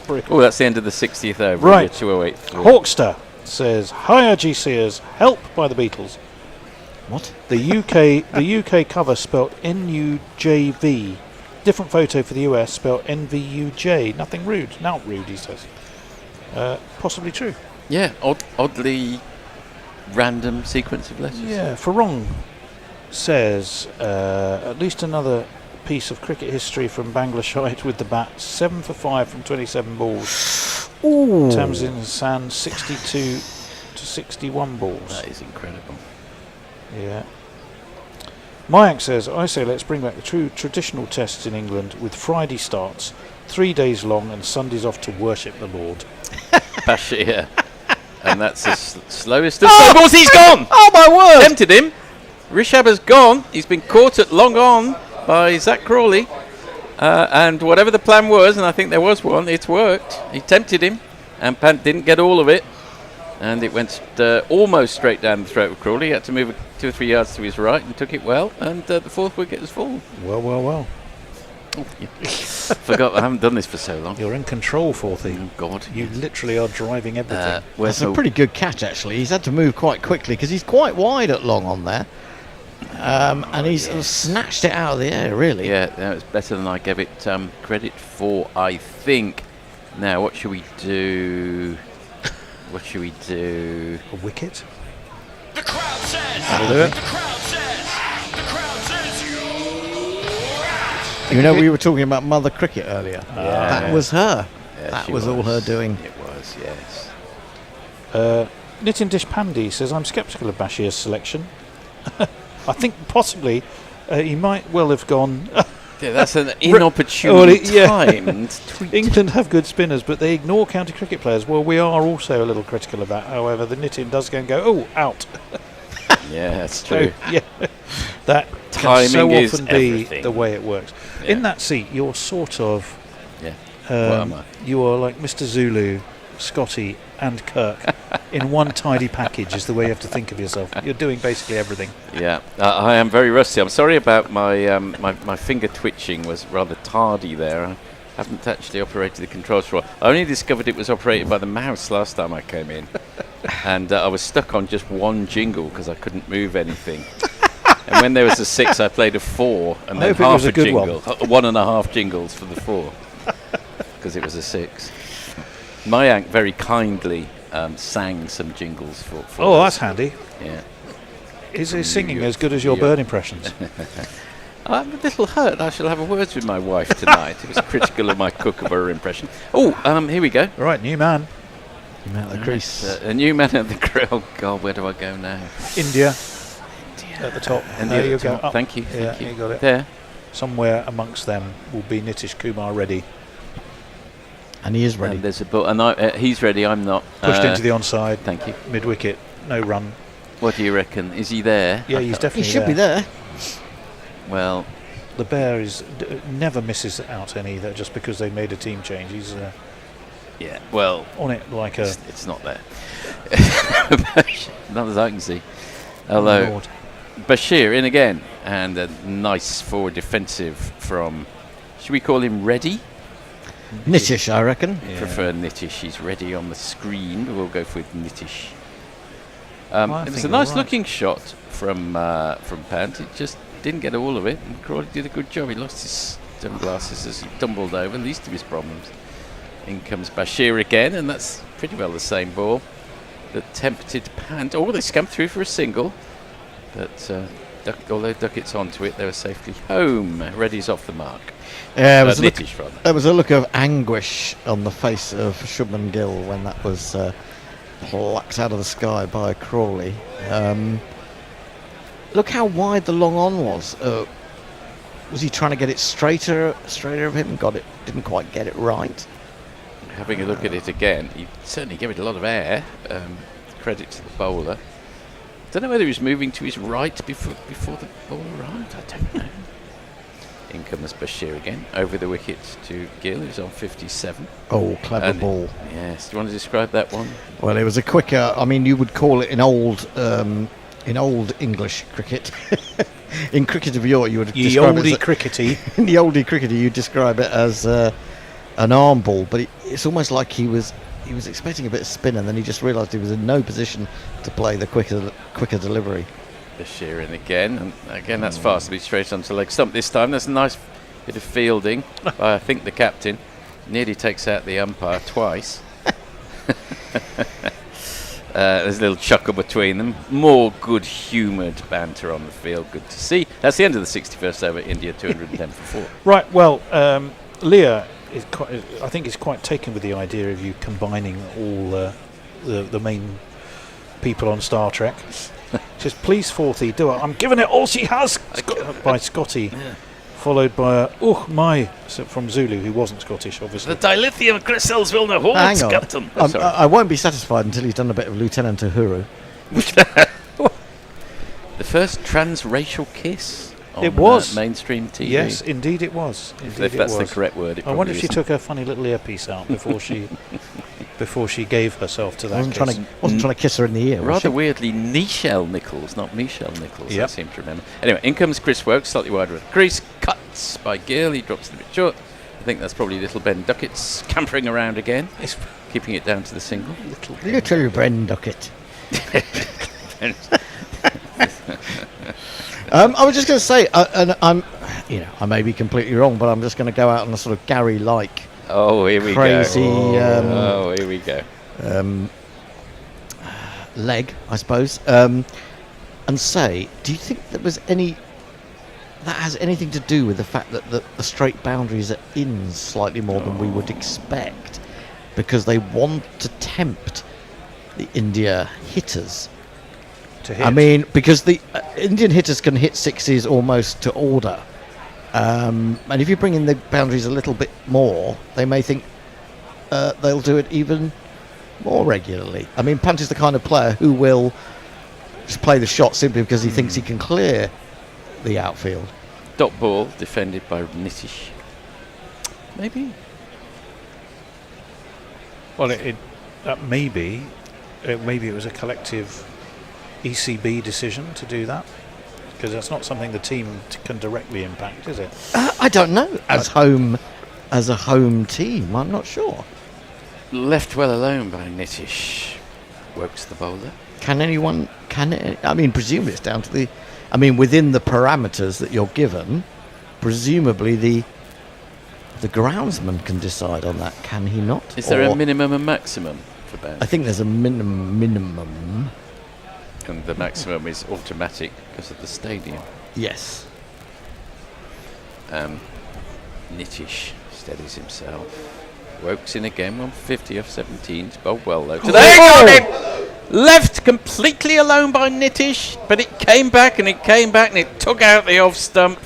brick. Oh, that's the end of the 60th over. Right. 208. Hawkster says, "Hiya GCers, help by the Beatles." What? The UK cover spelt NUJV. Different photo for the US spelt NVUJ. Nothing rude. Not rude, he says. Possibly true. Yeah, oddly random sequence of letters. Yeah, Farong says, at least another piece of cricket history from Bangladesh with the bat. 7 for 5 from 27 balls. Ooh. Tamsin Hassan 62 to 61 balls. That is incredible. Yeah. Mayank says, I say let's bring back the true traditional tests in England with Friday starts, 3 days long, and Sundays off to worship the Lord. Bashir. And that's the slowest of slow balls. He's gone! Oh my word! Tempted him. Rishabh has gone. He's been caught at long on by Zach Crawley. And whatever the plan was, and I think there was one, it's worked. He tempted him, and Pant didn't get all of it. And it went almost straight down the throat of Crawley. He had to move 2 or 3 yards to his right and took it well. And the 4th wicket has fallen. Well. Oh, yeah. Forgot I haven't done this for so long. You're in control, Forthy. Oh, God. You literally are driving everything. That's a pretty good catch, actually. He's had to move quite quickly because he's quite wide at long on there. And he's sort of snatched it out of the air, really. Yeah, that was better than I gave it credit for, I think. Now, what should we do? What should we do? A wicket? The crowd says. That'll do it. The crowd says. The crowd says You know, we were talking about Mother Cricket earlier. That was her. Yeah, that was all her doing. It was, yes. Nitin Deshpande says, I'm sceptical of Bashir's selection. I think possibly he might well have gone... Yeah, that's an inopportune timed tweet. England have good spinners, but they ignore county cricket players. Well, we are also a little critical of that. However, the Nitin does go, oh, out. Yeah, that's true. So, yeah, that timing can so is often be everything. the way it works. Yeah. In that seat, you're sort of... Yeah. What am I? You are like Mr. Zulu, Scotty, and Kirk in one tidy package is the way you have to think of yourself. You're doing basically everything. Yeah, I am very rusty. I'm sorry about my my finger twitching was rather tardy there. I haven't actually operated the controls for a while. I only discovered it was operated by the mouse last time I came in. And I was stuck on just one jingle because I couldn't move anything. And when there was a 6, I played a 4 and then half a jingle. 1.5 jingles for the 4 because it was a 6. Mayank very kindly sang some jingles for Oh, us. that's handy. Yeah. Is his singing as good as your bird impressions? I'm a little hurt. I shall have a word with my wife tonight. It was critical of my kookaburra impression. Oh, here we go. Right, new man. New man at the crease. A new man at the crease. Oh, God, where do I go now? India. At the top. And there you top. go. Up. Thank you. Yeah, Thank you. you got it. There. somewhere amongst them will be Nitish Kumar ready. And he is ready. And there's a ball, and he's ready. I'm not. Pushed into the onside. Thank you. Mid wicket, no run. What do you reckon? Is he there? Yeah, he's definitely. He should be there. Well, the bear is never misses out any that just because they made a team change. He's yeah. Well, on it like a. It's not there. Not as I can see. Although Bashir in again, and a nice forward defensive from. Should we call him Reddy? Nitish, I reckon. Yeah. Prefer Nitish. He's ready on the screen, but we'll go for Nitish. It was a nice looking shot from Pant. It just didn't get all of it, and Crawley did a good job. He lost his sunglasses as he tumbled over, least of his problems. In comes Bashir again, and that's pretty well the same ball that tempted Pant. Oh, they scamped through for a single, but although Duckett's onto it, they were safely home. Reddy's off the mark. Yeah, there was a look of anguish on the face of Shubman Gill when that was plucked out of the sky by Crawley. Look how wide the long on was. Was he trying to get it straighter of him? Didn't quite get it right. Having a look at it again, he certainly gave it a lot of air. Credit to the bowler. Don't know whether he was moving to his right before the ball arrived. I don't know. In comes Bashir again, over the wicket to Gill, who's on 57. Oh, clever ball. Yes, do you want to describe that one? Well, it was a quicker, I mean, you would call it in old English cricket. In cricket of yore, you would describe it as crickety. In the oldie crickety, you describe it as an arm ball, but it's almost like he was expecting a bit of spin, and then he just realised he was in no position to play the quicker delivery. Bashir in again, and again that's fast to be straight onto leg stump this time. That's a nice bit of fielding by I think the captain. Nearly takes out the umpire twice. There's a little chuckle between them. More good-humoured banter on the field. Good to see. That's the end of the 61st over. India 210 for 4. Right. Well, Leah is I think is quite taken with the idea of you combining all the main people on Star Trek. Says, please, Forthy, do it. I'm giving it all she has. By Scotty, followed by from Zulu, who wasn't Scottish, obviously. The dilithium crystals will know holds, Captain. I won't be satisfied until he's done a bit of Lieutenant Uhuru. The first transracial kiss on it was mainstream TV. Yes, indeed it was. If that's the correct word. I wonder if she took her funny little earpiece out before she gave herself to that. Wasn't trying to kiss her in the ear. Rather weirdly, Nichelle Nichols, not Michelle Nichols. I seem to remember. Anyway, in comes Chris Wokes, slightly wider with crease, cuts by Gill. He drops it a bit short. I think that's probably little Ben Duckett scampering around again, keeping it down to the single. Little Ben Duckett. I was just going to say, and I may be completely wrong, but I'm just going to go out on a sort of Gary-like. Oh, here we crazy, go. Here we go. Leg, I suppose, and say, do you think that has anything to do with the fact that the straight boundaries are in slightly more than we would expect, because they want to tempt the India hitters to hit? I mean, because the Indian hitters can hit sixes almost to order. And if you bring in the boundaries a little bit more, they may think they'll do it even more regularly. I mean, Pant is the kind of player who will just play the shot simply because he thinks he can clear the outfield. Dot ball defended by Nitish. Maybe. Well, maybe it was a collective ECB decision to do that. Because that's not something the team can directly impact, is it? I don't know. As a home team, I'm not sure. Left well alone by Nitish. Wokes the bowler. I mean, presumably it's down to within the parameters that you're given, presumably the groundsman can decide on that, can he not? Is there a minimum and maximum for boundaries? I think there's a minimum. And the maximum is automatic because of the stadium. Yes. Nitish steadies himself. Wokes in again, 150 off 17. It's bowled well though. Today got him! Left completely alone by Nitish, but it came back and it took out the off stump.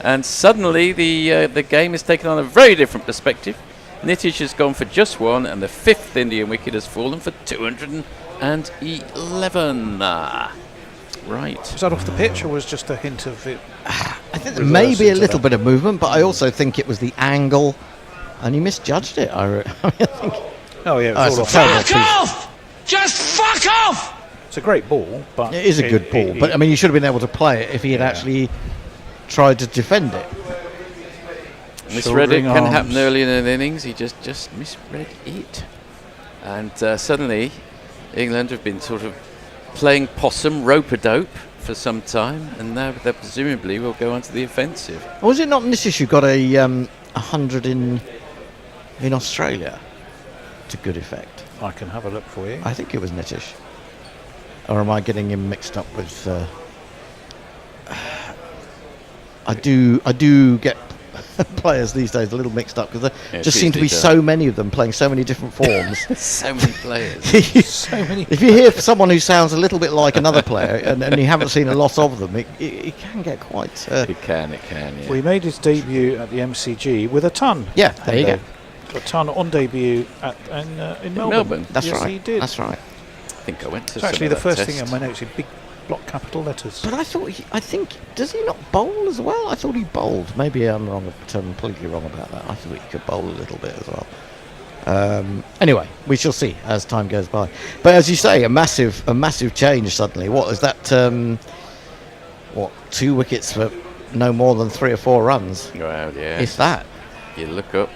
And suddenly the game has taken on a very different perspective. Nitish has gone for just one, and the 5th Indian wicket has fallen for 211. Right. Was that off the pitch, or was just a hint of it? I think there may be a little bit of movement, but I also think it was the angle, and he misjudged it. I think. Oh yeah, it was all off. Fuck off! Just fuck off! It's a great ball, but it is a good ball. But I mean, you should have been able to play it if he had actually tried to defend it. Misread it can happen early in an innings. He just misread it, and suddenly England have been sort of playing possum, rope-a-dope for some time, and now they presumably will go onto the offensive. Was it not Nitish who got a 100 in Australia to good effect? I can have a look for you. I think it was Nitish. Or am I getting him mixed up with... I do get players these days a little mixed up, because there just seem to be so many of them playing so many different forms. So many players. So many. If you hear someone who sounds a little bit like another player and you haven't seen a lot of them, it can get quite... It can, yeah. Well, he made his debut at the MCG with a ton. Yeah, there you go. A ton on debut in Melbourne. That's yes, right. He did. That's right. I think I went to It's actually the first thing on my notes in big block capital letters. But I think, does he not bowl as well? I thought he bowled. Maybe I'm wrong, completely wrong about that. I thought he could bowl a little bit as well. Anyway, we shall see as time goes by. But as you say, a massive change suddenly. What is that? 2 wickets for no more than 3 or 4 runs? Wow, yeah. If that. You look up,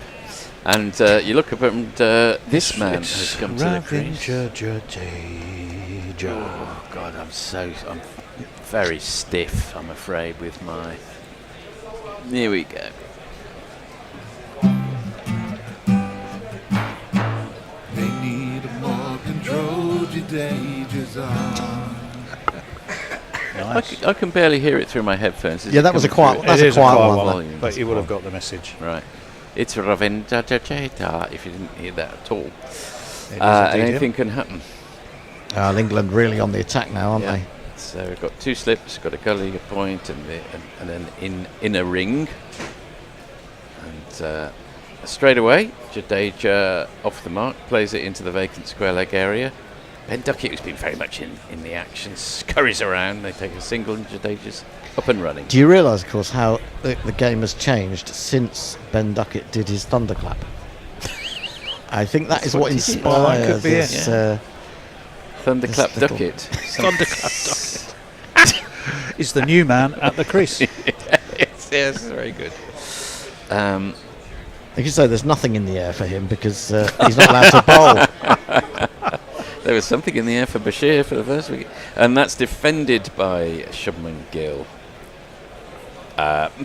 and this man has come to the crease. Oh God, I'm very stiff, I'm afraid, with my... Here we go. They need more control, Jadeja's on. I can barely hear it through my headphones. Yeah, that was a quiet one. That's a quiet one. Volume, but you would have got the message. Right. It's Ravindra Jadeja, if you didn't hear that at all. And anything can happen. England really on the attack now, aren't they? So we've got 2 slips, got a gully, a point, and then in a ring. And straight away, Jadeja off the mark, plays it into the vacant square leg area. Ben Duckett, who's been very much in the action, scurries around. They take a single, and Jadeja's up and running. Do you realise, of course, how the game has changed since Ben Duckett did his thunderclap? I think that is what inspired this. Thunderclap this Duckett. Thunderclap Duckett is the new man at the crease. yes, very good. I can say there's nothing in the air for him because he's not allowed to bowl. There was something in the air for Bashir for the first wicket, and that's defended by Shubman Gill.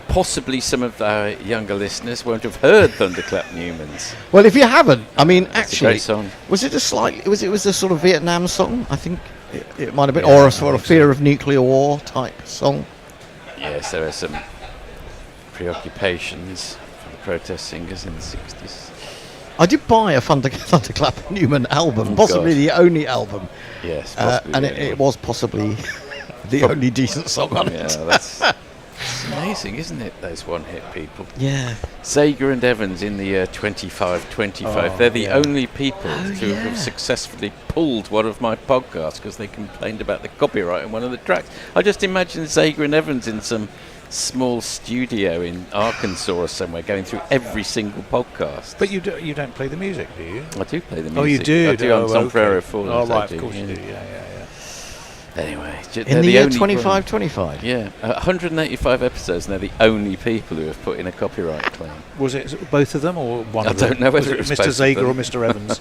Possibly some of our younger listeners won't have heard Thunderclap Newmans. Well, if you haven't, I mean, It's actually, a great song. was it a sort of Vietnam song? I think it might have been, or a sort of fear of nuclear war type song. Yes, there are some preoccupations for the protest singers in the 60s. I did buy a Thunderclap Newman album, possibly the only album. Yes, possibly and it was possibly the only decent song on it. Yeah, that's amazing, isn't it? Those one-hit people. Yeah. Zager and Evans in the year 2525. They're the only people to have successfully pulled one of my podcasts because they complained about the copyright on one of the tracks. I just imagine Zager and Evans in some small studio in Arkansas or somewhere going through every single podcast. But you don't play the music, do you? I do play the music. Oh, you do? I do on Sombrero Falls. Oh, right, of course you do. Yeah. Anyway, in the year 2525. Yeah, 185 episodes, and they're the only people who have put in a copyright claim. Was it both of them or one of them? I don't know whether it was Mr. both Zager of them. or Mr. Evans.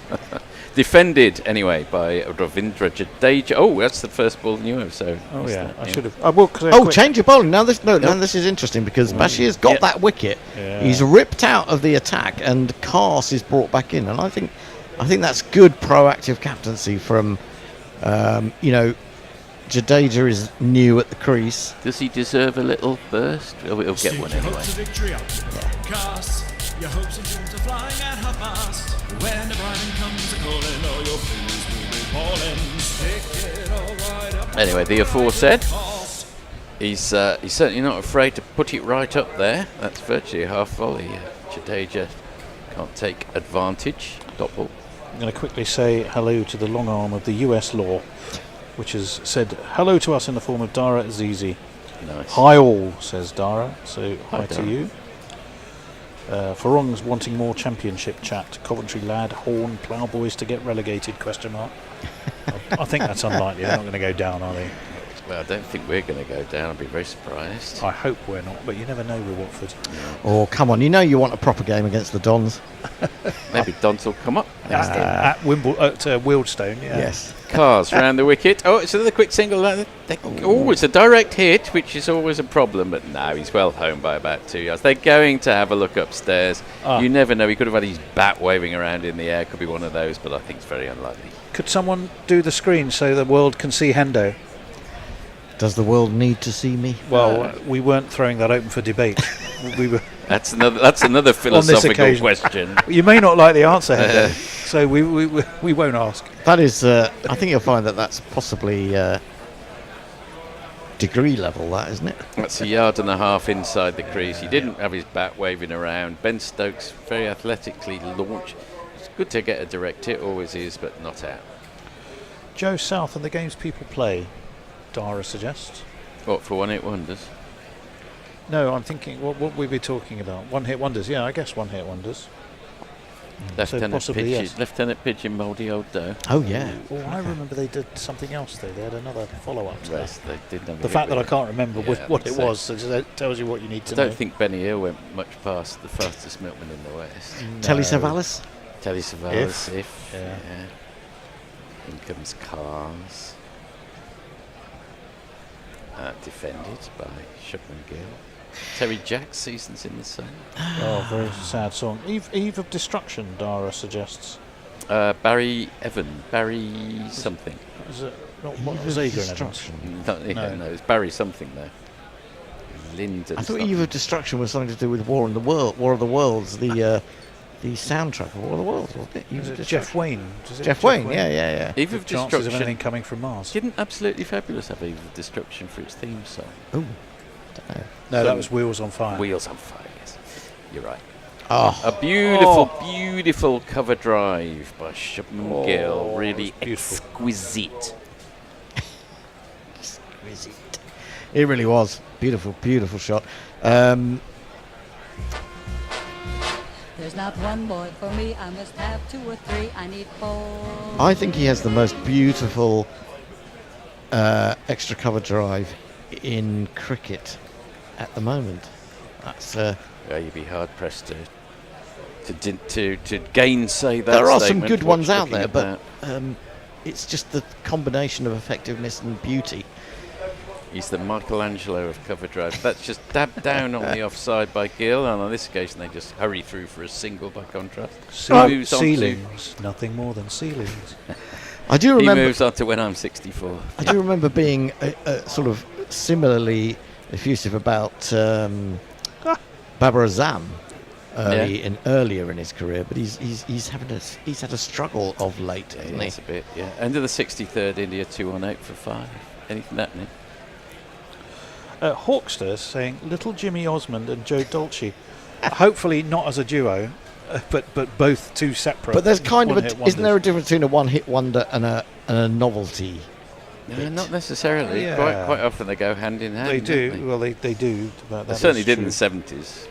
Defended anyway by Ravindra Jadeja. Oh, that's the first ball new. So. Oh yeah, I should have. Change your bowling now. This is interesting because Bashir's got that wicket. Yeah. He's ripped out of the attack, and Cars is brought back in, and I think that's good proactive captaincy from, Jadeja is new at the crease. Does he deserve a little burst? He'll get one anyway. Your hopes and dreams are flying at half mast. When the brightening comes a-calling, all your blues will be falling. Stick it all right up. Anyway, the aforesaid He's certainly not afraid to put it right up there. That's virtually a half volley. Jadeja can't take advantage. Dot ball. I'm going to quickly say hello to the long arm of the US law, which has said hello to us in the form of Dara Azizi. Nice. Hi all, says Dara. So hi to Dara. you. Farong's wanting more championship chat. Coventry lad, Horn, Ploughboys to get relegated? Question mark. I think that's unlikely. They're not going to go down, are they? Well, I don't think we're going to go down. I'd be very surprised. I hope we're not, but you never know with Watford. Oh, come on. You know you want a proper game against the Dons. Maybe Dons will come up. At Wealdstone, yeah. Yes. Cars round the wicket. Oh, it's another quick single. Oh, it's a direct hit, which is always a problem. But no, he's well home by about 2 yards. They're going to have a look upstairs. You never know. He could have had his bat waving around in the air. Could be one of those, but I think it's very unlikely. Could someone do the screen so the world can see Hendo? Does the world need to see me? Well, we weren't throwing that open for debate. We were. That's another philosophical question. You may not like the answer, Hendo, so we won't ask. That is, I think you'll find that that's possibly degree level, that, isn't it? That's a yard and a half inside the crease. He didn't have his bat waving around. Ben Stokes very athletically launched. It's good to get a direct hit, always is, but not out. Joe South and the games people play, Dara suggests. What, for one-hit wonders? No, I'm thinking, what would we be talking about? One-hit wonders, yeah, I guess one-hit wonders. Lieutenant Pigeon, Mouldy Old Dough. Oh, yeah. Oh, I remember they did something else, though. They had another follow-up to Yes, that. they did. The fact that I can't remember what it was, so it tells you what you need to know. I don't think Benny Hill went much past the fastest milkman in the West. No. Telly Savalas? Telly Savalas, if. Yeah. In comes Cars. Defended by Shubman Gill. Terry Jack's Seasons in the Sun. Oh, very sad song. Eve of Destruction, Dara suggests. Barry Evan. Barry something. Is it not Zager and Evans? No, it's Barry something there. Lyndon. I thought Eve of Destruction was something to do with War of the Worlds, the soundtrack of War of the Worlds, wasn't it? Is it Jeff Wayne? Jeff Wayne, yeah. Eve of Chances Destruction. of anything coming from Mars. Didn't Absolutely Fabulous have Eve of Destruction for its theme song? Oh. No, that was Wheels on Fire. Wheels on Fire, yes. You're right. Oh. A beautiful cover drive by Shubman Gill. Really exquisite. Exquisite. It really was. Beautiful shot. There's not one boy for me, I must have 2 or 3, I need 4. I think he has the most beautiful extra cover drive in cricket at the moment. That's you'd be hard pressed to gainsay that. There are some statement. good ones out there, Looking at but it's just the combination of effectiveness and beauty. he's the Michelangelo of cover drive. That's just dabbed down on the offside by Gill, and on this occasion they just hurry through for a single by contrast. Ceilings, nothing more than ceilings. I do remember. He moves on to When I'm 64. I do remember being sort of similarly effusive about Babar Azam earlier in his career, but he's had a struggle of late, hasn't he? That's a bit, yeah. End of the 63rd, India 2-on-8 for 5. Anything happening? Hawkster saying Little Jimmy Osmond and Joe Dolce, hopefully not as a duo, but both two separate. But there's kind of isn't there a difference between a one-hit wonder and a novelty? No, not necessarily. Yeah. Quite often they go hand in hand. They do. Well, they do. They certainly did in the 70s.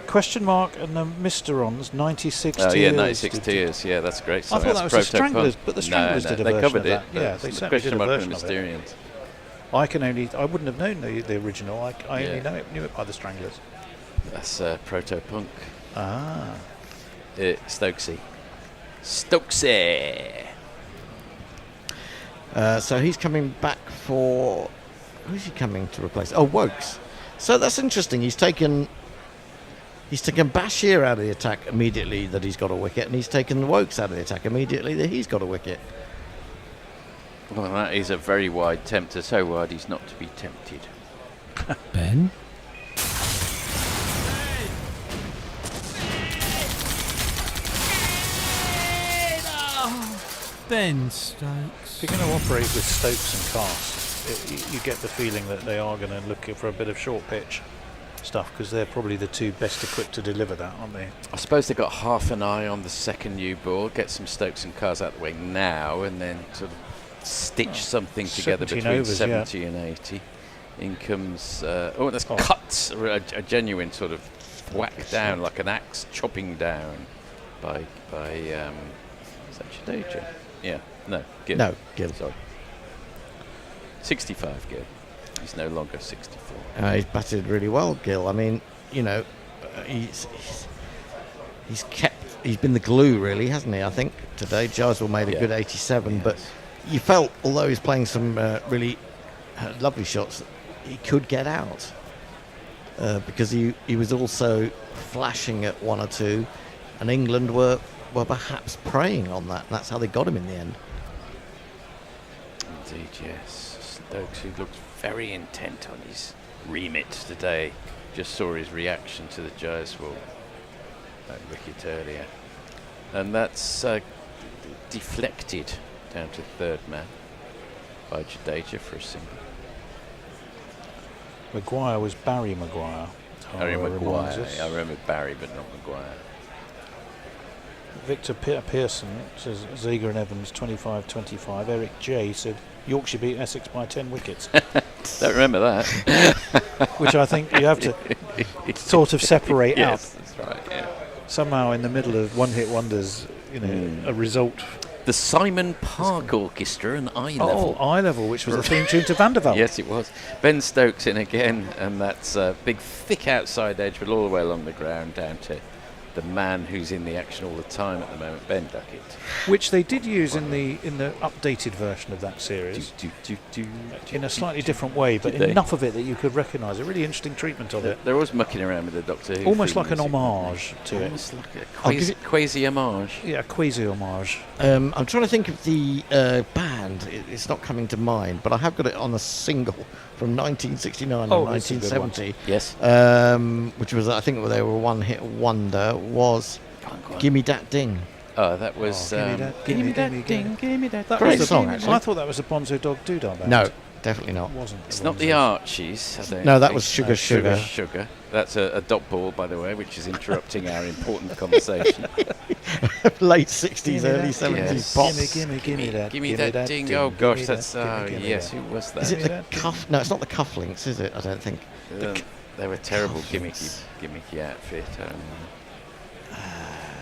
Question mark and the Mysterons, 96 Tears. Oh, yeah, 96 Tears. Yeah, that's great. I thought that was the Stranglers, but the Stranglers did a version covered of that. it. Yeah, they certainly did a version of it. Mysterians. I wouldn't have known the original. I only knew it by the Stranglers. That's proto-punk. Ah. Stokesy. So he's coming back for... Who's he coming to replace? Oh, Wokes. So that's interesting. He's taken Bashir out of the attack immediately that he's got a wicket, and he's taken Wokes out of the attack immediately that he's got a wicket. Well, that is a very wide tempter, so wide he's not to be tempted. Ben? Ben Stokes. If you're going to operate with Stokes and Cast, you get the feeling that they are going to look for a bit of short pitch stuff because they're probably the two best equipped to deliver that, aren't they? I suppose they've got half an eye on the second new ball, get some Stokes and Cars out of the way now, and then sort of stitch something together between overs, 70 and 80. In comes, that's cuts, a genuine sort of whack down, like an axe chopping down by is that Jadeja? Yeah, no, Gill. No, Gill. Sorry. 65 Gill. He's no longer 64. He's batted really well, Gill. I mean, you know, he's been the glue, really, hasn't he? I think today Jarswell made a good 87, but you felt, although he's playing some really lovely shots, he could get out because he was also flashing at one or two, and England were perhaps preying on that, and that's how they got him in the end. Indeed, yes. Stokes, who looked very intent on his remit today, just saw his reaction to the Jarswell wicket earlier, and that's deflected down to third man by Jadeja for a single. Maguire was Barry Maguire. Harry Maguire. I remember Barry, but not Maguire. Victor Pearson says Ziegler and Evans 25-25. Eric J said Yorkshire beat Essex by 10 wickets. Don't remember that. Which I think you have to sort of separate out. Yes, that's right. Yeah. Somehow in the middle of one-hit wonders, a result. The Simon Park Orchestra and Eye Level. Oh, Eye Level, which was the theme tune to Vanderbilt. Yes, it was. Ben Stokes in again, and that's a big, thick outside edge, but all the way along the ground down to the man who's in the action all the time at the moment, Ben Duckett. Which they did use in the updated version of that series, in a slightly different way, but enough of it that you could recognise. A really interesting treatment of it. They're always mucking around with the Doctor Who. Almost like an homage to it. Almost like a quasi-homage. Yeah, a quasi-homage. I'm trying to think of the band. It's not coming to mind, but I have got it on a single from 1969 and 1970. Yes. Which was, I think, they were a one-hit wonder. Was Gimme Dat Ding. Oh, that was Gimme That Ding, Gimme That. That great was song, actually. I thought that was the Bonzo Dog Doodah band. No, definitely not. It wasn't. It's not the Archies. I don't No, that think. was Sugar Sugar. Sugar. That's a dot ball, by the way, which is interrupting our important conversation. Late 60s, early 70s pop. Gimme that ding. Oh gosh, that's yes. Who was that? Is it the cuff? No, it's not the cufflinks, is it? I don't think. They were terrible gimmicky outfit.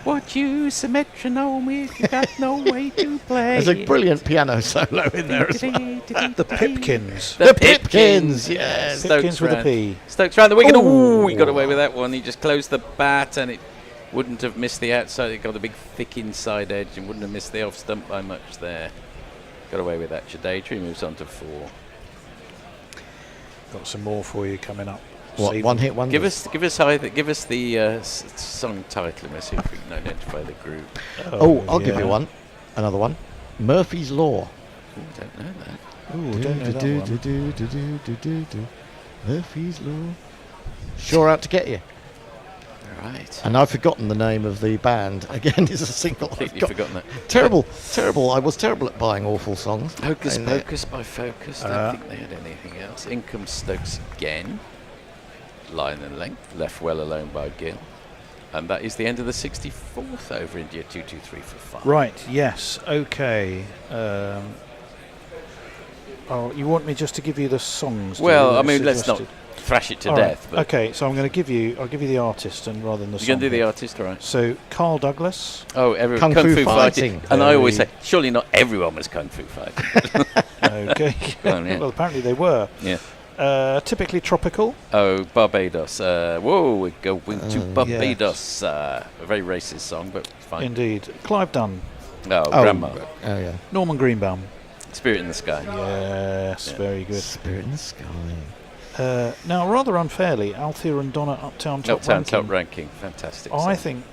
What use a metronome if you got no way to play? There's a brilliant piano solo in there as well. The Pipkins. The Pipkins, yes. Pipkins with a P. Stokes round the wicket. Oh, he got away with that one. He just closed the bat and it wouldn't have missed the outside. It got a big thick inside edge and wouldn't have missed the off stump by much there. Got away with that. Jadeja moves on to 4. Got some more for you coming up. What, one-hit wonders? Give us the song title and let's see if we can identify the group. I'll give you one. Another one. Murphy's Law. Don't know that. Don't know that one. Murphy's Law. Sure Out to Get You. Right. And I've forgotten the name of the band. Again, it's a single. Completely forgotten that. Terrible. I was terrible at buying awful songs. Hocus Pocus by Focus. Don't think they had anything else. In comes Stokes again. Line and length. Left well alone by Gill. And that is the end of the 64th over India 2-2-3 for 5. Right, yes. Okay. You want me just to give you the songs? Well, I mean, let's not thrash it to death. But okay, so I'll give you the artist and rather than the song. You're going to do the artist, all right? So, Carl Douglas. Oh, Kung Fu Fighting. And I always say, surely not everyone was Kung Fu Fighting. Okay. Well, apparently they were. Yeah. Typically tropical. Oh, Barbados. We're going to Barbados. A very racist song, but fine. Indeed. Clive Dunn. Grandma. Oh, yeah. Norman Greenbaum. Spirit in the Sky. Yes, very good. Spirit in the Sky. Now, rather unfairly, Althea and Donna Uptown Top Ranking. Fantastic. I think.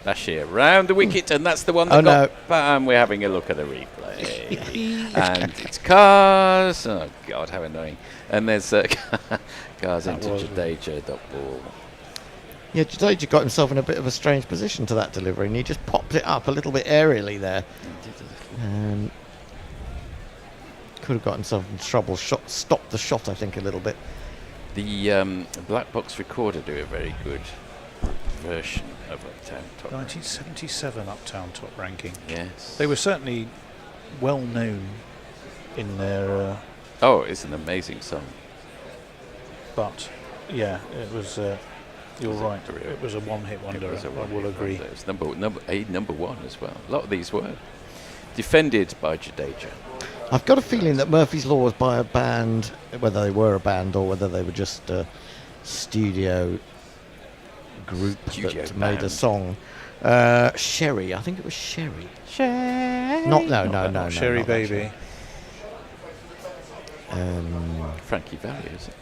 Bashir round the wicket, and that's the one that got bam. We're having a look at the replay. And it's Cars. Oh, God, how annoying. And there's Cars into Jadeja, dot ball. Yeah, Jadeja got himself in a bit of a strange position to that delivery, and he just popped it up a little bit aerially there. could have got himself in trouble. Stopped the shot, I think, a little bit. The Black Box Recorder do a very good version of Uptown Top. 1977 Uptown Top ranking. Yes. They were certainly well known in their. Oh, it's an amazing song. But yeah, it was. You're right. It was a one-hit wonder. I will agree. It was number one as well. A lot of these were defended by Jadeja. I've got a feeling that Murphy's Law was by a band, whether they were a band or whether they were just a studio group that made a song. Sherry, I think it was Sherry. No, Sherry Baby. Frankie Valli, is it?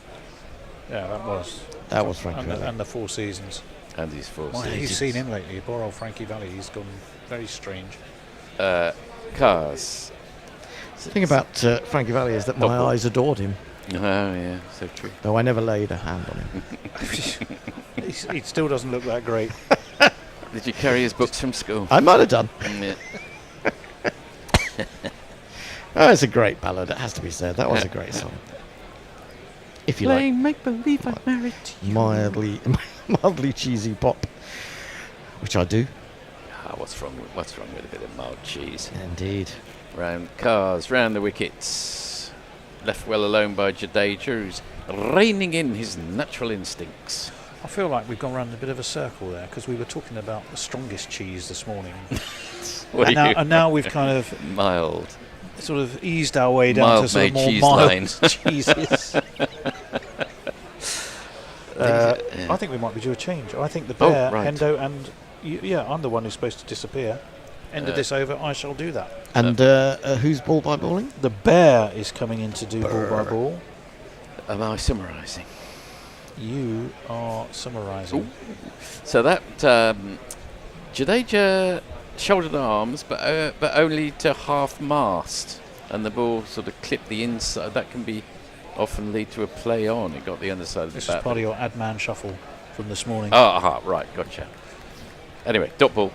Yeah, that was Frankie Valli. And the Four Seasons. And his Four Seasons. Have you seen him lately? Poor old Frankie Valli. He's gone very strange. Cars. The thing about Frankie Valli is that my eyes adored him. Oh yeah, so true. Though I never laid a hand on him. He still doesn't look that great. Did you carry his books from school? I might have done. Yeah. Oh, it's a great ballad, it has to be said. That was a great song. If you like. Make believe I'm married to you. Mildly cheesy pop. Which I do. What's wrong with a bit of mild cheese? Indeed. Round the wickets. Left well alone by Jadeja, who's reining in his natural instincts. I feel like we've gone round a bit of a circle there because we were talking about the strongest cheese this morning. and now we've kind of mild, sort of eased our way down to sort of more mild cheeses. I think we might be due a change. I think the bear, Hendo, and I'm the one who's supposed to disappear. End of this over, I shall do that. And who's ball by balling? The bear is coming in to do ball by ball. Am I summarising? You are summarising. So that Jadeja shouldered arms, but only to half mast, and the ball sort of clipped the inside. That can be often lead to a play on. It got the underside of the bat. This is part of your ad man shuffle from this morning. Oh, right, gotcha. Anyway, dot ball.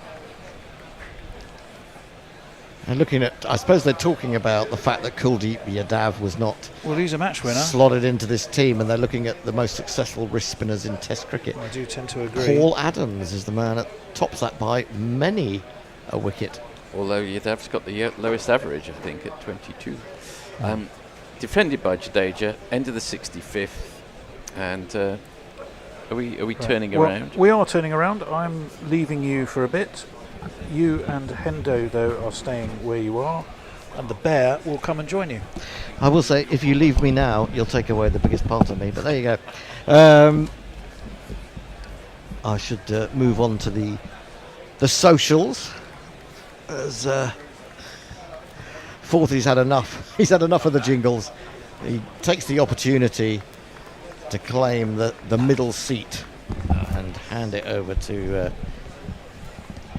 And looking at, I suppose they're talking about the fact that Kuldeep Yadav was not he's a match winner, slotted into this team, and they're looking at the most successful wrist spinners in Test cricket. I do tend to agree. Paul Adams is the man that tops that by many a wicket. Although Yadav's got the lowest average, I think, at 22. Defended by Jadeja, end of the 65th, and are we turning around? We are turning around. I'm leaving you for a bit. You and Hendo, though, are staying where you are, and the bear will come and join you. I will say, if you leave me now, you'll take away the biggest part of me, but there you go. I should move on to the socials, as Forthy's had enough. He's had enough of the jingles. He takes the opportunity to claim the middle seat and hand it over to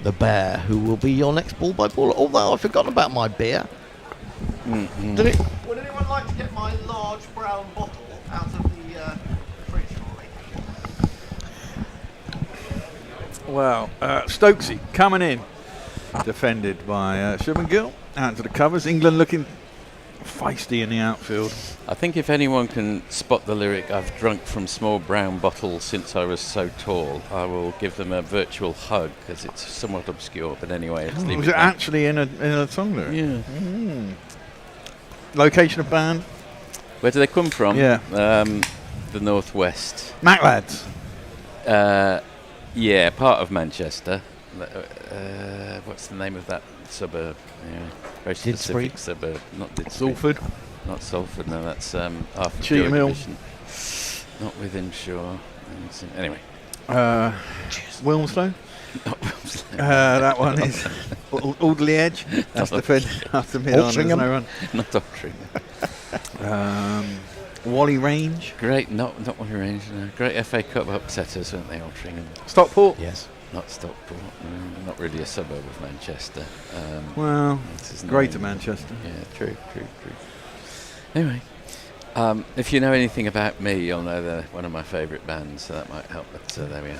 the bear, who will be your next ball by ball. Although I've forgotten about my beer. Mm-hmm. Would anyone like to get my large brown bottle out of the fridge for me? Well, Stokesy coming in, defended by Shubman Gill. Out to the covers. England looking feisty in the outfield. I think if anyone can spot the lyric "I've drunk from small brown bottles since I was so tall," I will give them a virtual hug, because it's somewhat obscure. But anyway, was it actually in a song lyric? Yeah. Location of band? Where do they come from? Yeah. The northwest. Mac lads. Yeah, part of Manchester. What's the name of that suburb? Yeah, very specific suburb. Not Didsbury. Salford. Not Salford. No, that's half of Cheetham Hill. Not within Shore. Anyway. Wilmslow. Not Wilmslow. That one is Audley Edge. That's the fed after mid on. There's no run. Not Altrincham. Wally Range. Great, not Wally Range. No. Great FA Cup upsetters, weren't they, Altrincham? Stockport. Yes. Not Stockport. Not really a suburb of Manchester. Well, Greater Manchester. Yeah, true. Anyway, if you know anything about me, you'll know they're one of my favourite bands, so that might help. But there we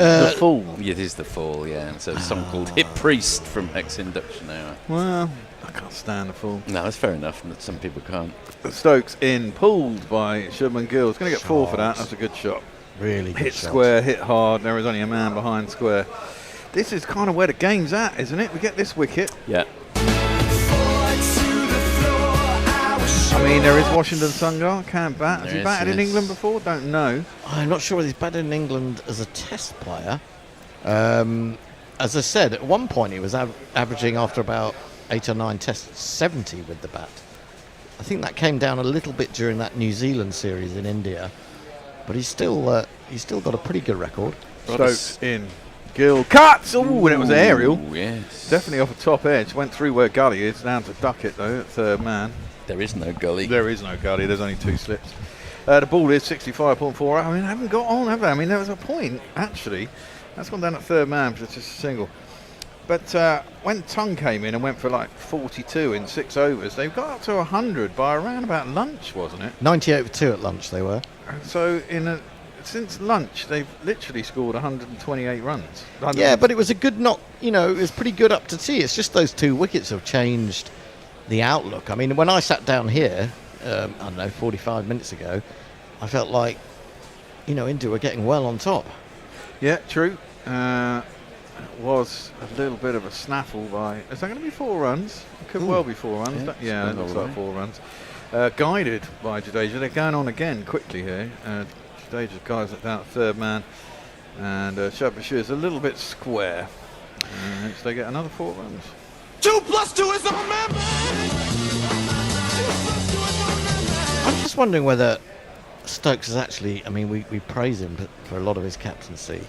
The Fall. It is the Fall, yeah. And so some called Hip Priest from Hex Induction Hour. Well, I can't stand the Fall. No, that's fair enough. Some people can't. Stokes in, pulled by Shubman Gill. It's going to get 4 for that. That's a good shot. Really good hit shot. Square, hit hard. There is only a man behind Square. This is kind of where the game's at, isn't it? We get this wicket. Yeah. I mean, there is Washington Sungar, can't bat. Has he There batted is, in yes. England before? Don't know. Oh, I'm not sure whether he's batted in England as a test player. As I said, at one point he was averaging after about 8 or 9 tests 70 with the bat. I think that came down a little bit during that New Zealand series in India, but he's still got a pretty good record. Stokes in. Gill cuts! Oh, and it was aerial. Yes. Definitely off the top edge. Went through where Gully is, down to duck it though, at third man. There is no gully. There is no gully, there's only 2 slips. The ball is 65.4. I mean, I haven't got on, have they? I mean, there was a point, actually. That's gone down at third man, but it's just a single. But when Tung came in and went for like 42 in 6 overs, they got up to 100 by around about lunch, wasn't it? 98 for 2 at lunch they were. So since lunch, they've literally scored 128 runs. Yeah, but it was a good knock. You know, it was pretty good up to tee. It's just those 2 wickets have changed the outlook. I mean, when I sat down here, I don't know, 45 minutes ago, I felt like, you know, India were getting well on top. Yeah, true. It was a little bit of a snaffle by... Is that going to be 4 runs? It could well be 4 runs. Yeah, it looks like 4 runs. Guided by Jadeja. They're going on again quickly here. Jadeja's guys it down at third man. And Shabashir is a little bit square. So they get another 4 runs. 2 + 2 is a member. I'm just wondering whether Stokes is actually, I mean, we praise him for a lot of his captaincy.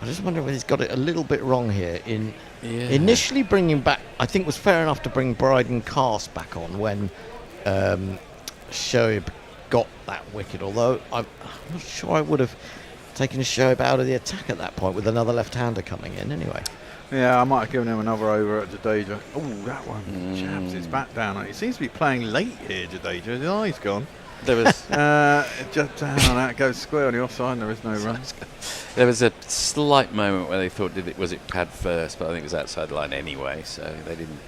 I just wonder whether he's got it a little bit wrong here in initially bringing back, I think it was fair enough to bring Bryden Cast back on when Shoaib got that wicket, although I'm not sure I would have taken Shoaib out of the attack at that point with another left-hander coming in anyway. Yeah, I might have given him another over at Jadeja. Oh, that one jabs his bat down. He seems to be playing late here, Jadeja. His eye's gone. There was just down on that, goes square on the offside, and there is no run. There was a slight moment where they thought was it pad first, but I think it was outside the line anyway, so they didn't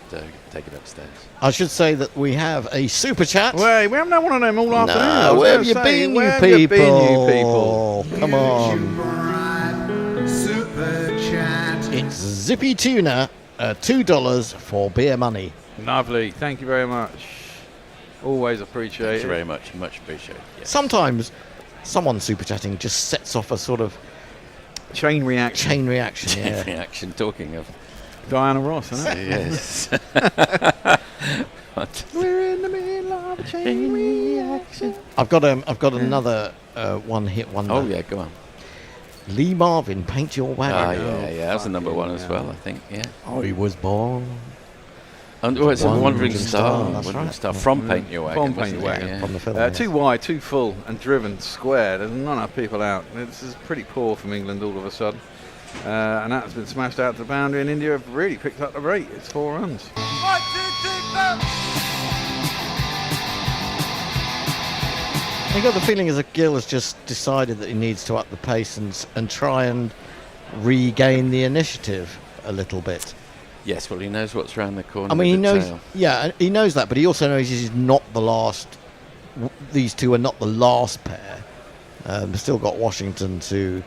take it upstairs. I should say that we have a super chat. Wait, we haven't had one of them all afternoon. No, where have you been, you people? Come on. Super chat. It's Zippy Tuna, $2 for beer money. Lovely, thank you very much. Always appreciated. Thank you very much, much appreciated. Yes. Sometimes someone super chatting just sets off a sort of chain reaction. Chain reaction, Chain yeah. reaction. Talking of Diana Ross, isn't it? Yes. We're in the middle of a chain reaction. I've got another one-hit wonder. Oh yeah, go on. Lee Marvin, Paint Your Wagon. Yeah, that was the number 1 as well, I think. Yeah. I was born. It's a Wandering Star. That's Wandering right. Star from Paint Your Wagon. From Paint Your Wagon. Yeah. From the film. 2 wide, 2 full, and driven square. There's not enough people out. This is pretty poor from England all of a sudden. And that's been smashed out to the boundary, and India have really picked up the rate. It's 4 runs. 1, 2, 3, 4. I got the feeling as if Gill has just decided that he needs to up the pace and try and regain the initiative a little bit. Yes, well, he knows what's around the corner. I mean, he with the knows. tail. Yeah, he knows that, but he also knows he's not the last. These 2 are not the last pair. They've still got Washington to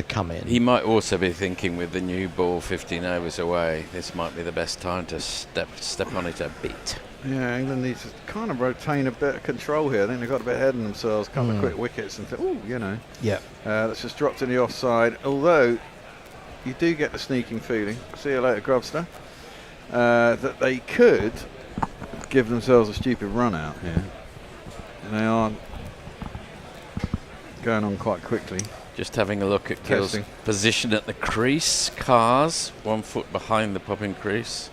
come in. He might also be thinking, with the new ball 15 overs away, this might be the best time to step on it a bit. Yeah, England needs to kind of retain a bit of control here. I think they've got a bit ahead of themselves, a couple of quick wickets, and think, oh, you know. Yeah. That's just dropped in the offside. Although you do get the sneaking feeling, see you later, Grobster, that they could give themselves a stupid run out here. And they are going on quite quickly. Just having a look at Gill's position at the crease. Cars 1 foot behind the popping crease.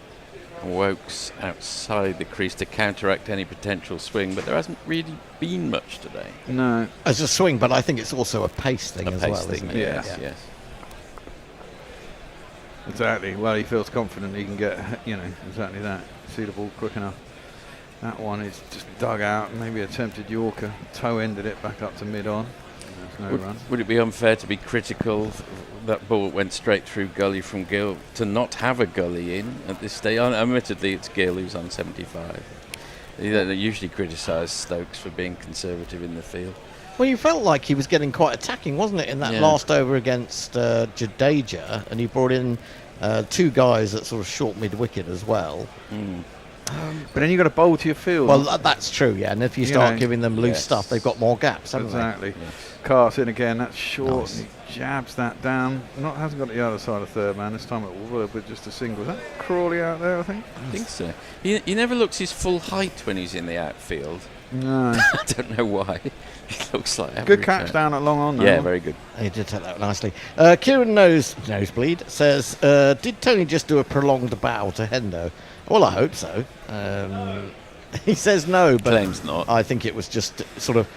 Wokes outside the crease to counteract any potential swing, but there hasn't really been much today. No. As a swing, but I think it's also a pace thing as well, isn't it? Yes. Yeah. Exactly. Well, he feels confident he can get, exactly that. See the ball quick enough. That one is just dug out, maybe attempted Yorker. Toe ended it back up to mid-on. There's no run. Would it be unfair to be critical? That ball went straight through gully from Gill to not have a gully in at this stage. Admittedly, it's Gill who's on 75. They usually criticise Stokes for being conservative in the field. Well, you felt like he was getting quite attacking, wasn't it, in that last over against Jadeja, and he brought in 2 guys at sort of short mid-wicket as well. But then you've got to bowl to your field. Well, that's true, yeah, and if you start giving them loose stuff, they've got more gaps, haven't exactly. they? Cast in again, that's short. Nice. He jabs that down. Hasn't got the other side of third man. This time it will work with just a single. Is that Crawley out there, I think? I think so. He never looks his full height when he's in the outfield. No. I don't know why. He looks like good catch down at long on though. Yeah, very good. He did take that nicely. Kieran Nosebleed says, did Tony just do a prolonged bow to Hendo? Well, I hope so. He says no, but claims not. I think it was just sort of,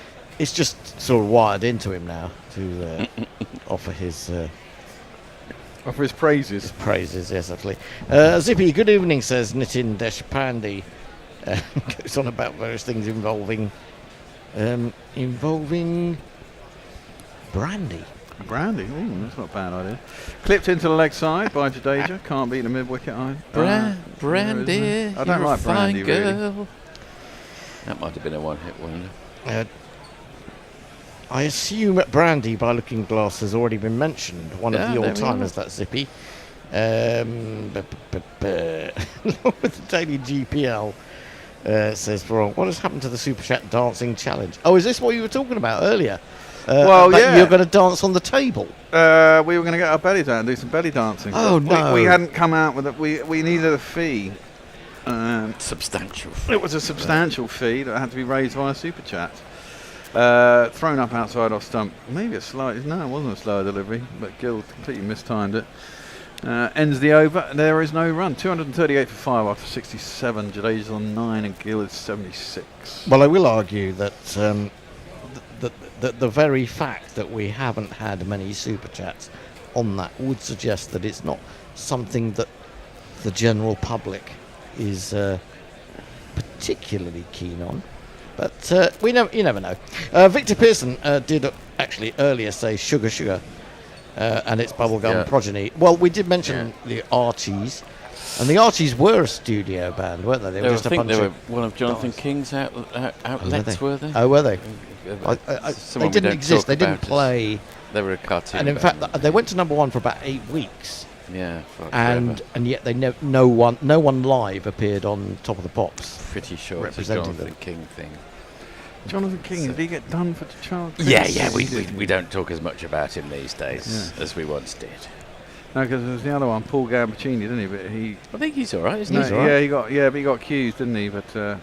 it's just sort of wired into him now to offer his praises. His praises, yes, absolutely. Zippy, good evening, says Nitin Deshpande. Goes on about various things involving Brandy. Brandy, ooh, that's not a bad idea. Clipped into the leg side by Jadeja. Can't beat the mid-wicket line. Brandy, I don't like Brandy, girl. really. That might have been a one-hit wonder. I assume Brandy, by Looking Glass, has already been mentioned. One of the all-timers, that Zippy. Along with the daily GPL, says, what has happened to the Super Chat dancing challenge? Oh, is this what you were talking about earlier? Well, yeah. You're going to dance on the table. We were going to get our bellies out and do some belly dancing. Oh, no. We hadn't come out with it. We needed a fee. Substantial. It was a substantial fee that had to be raised via Super Chat. Thrown up outside off stump. Maybe a slow. No, it wasn't a slower delivery, but Gill completely mistimed it. Ends the over. There is no run. 238 for 5 after 67. Jadeja's on 9 and Gill is 76. Well, I will argue that the very fact that we haven't had many Super Chats on that would suggest that it's not something that the general public is particularly keen on. But you never know. Victor Pearson did actually earlier say Sugar, and its bubblegum progeny. Well, we did mention the Archies, and the Archies were a studio band, weren't they? They were just a bunch of one of Jonathan King's outlets, were they? Oh, were they? They didn't exist. They didn't play. They were a cartoon. And in fact, they went to number 1 for about 8 weeks. Yeah, and yet they no one live appeared on Top of the Pops. Pretty sure it's a Jonathan King thing. Jonathan King, did he get done for child? Yeah. We don't talk as much about him these days as we once did. No, because there was the other one, Paul Gambaccini, didn't he? But I think he's all right, isn't he? Yeah, he got accused, didn't he? But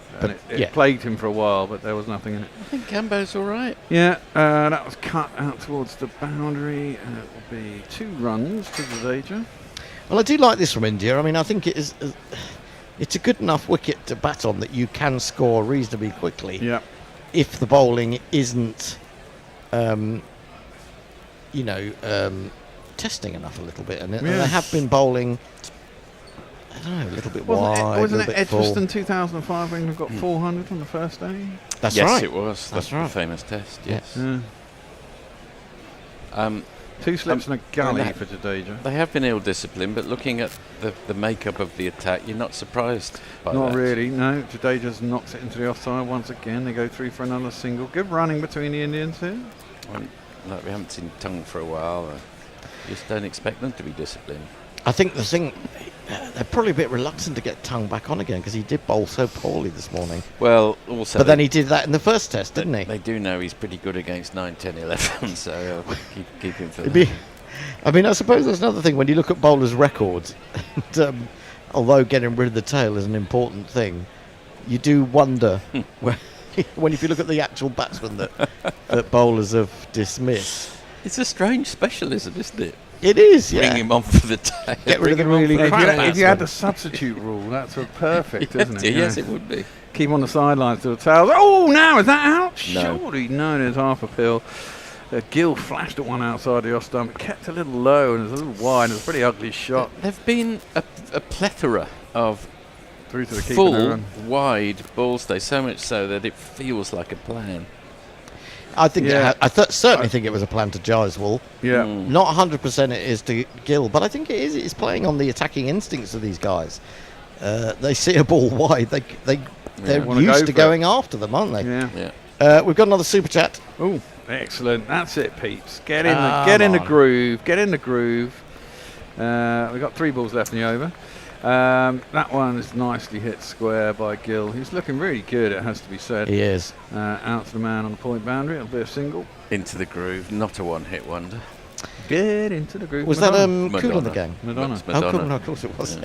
it plagued him for a while, but there was nothing in it. I think Gambo's all right. Yeah, that was cut out towards the boundary, and it will be 2 runs to Jadeja. Well, I do like this from India. I mean, I think it's a good enough wicket to bat on that you can score reasonably quickly. Yeah. If the bowling isn't, testing enough a little bit, and they have been bowling. I don't know, a little bit wide. Wasn't it Edgbaston 2005 when we got 400 on the first day? That's right. Yes, it was. That's right. The famous test. Yes. Yeah. 2 slips and a gully for Jadeja. They have been ill-disciplined, but looking at the makeup of the attack, you're not surprised by that. Not really, no. Jadeja's knocks it into the offside once again. They go through for another single. Good running between the Indians here. We haven't seen Tongue for a while. Just don't expect them to be disciplined. I think the thing, they're probably a bit reluctant to get Tongue back on again because he did bowl so poorly this morning. Well, also... But then he did that in the first test, didn't he? They do know he's pretty good against 9, 10, 11, so keep him for that. I mean, I suppose there's another thing when you look at bowlers' records, and, although getting rid of the tail is an important thing, you do wonder if you look at the actual batsmen that bowlers have dismissed. It's a strange specialism, isn't it? It is, yeah. Bring him on for the tail. Get rid of the really crap. If you had the substitute rule, that's perfect, isn't it? Yes, it would be. Keep him on the sidelines to the tail. Oh, now is that out? No. Surely, no, there's half a pill. Gill flashed at one outside the off stump. It kept a little low and it was a little wide. It was a pretty ugly shot. There have been a plethora of through to the keeper full, wide ball stays, so much so that it feels like a plan. I think certainly think it was a plan to Jaiswall. Yeah. Not 100% it is to Gill, but I think it is. It's playing on the attacking instincts of these guys. They see a ball wide. They're used to going after them, aren't they? Yeah. We've got another super chat. Oh, excellent. That's it, peeps. Get in the groove. Get in the groove. We've got 3 balls left in the over. That one is nicely hit square by Gill. He's looking really good, it has to be said. He is. Out to the man on the point boundary. It'll be a single. Into the groove, not a one-hit wonder. Get into the groove. Was that Cool on the Gang? Madonna. Oh, cool. No, of course it was.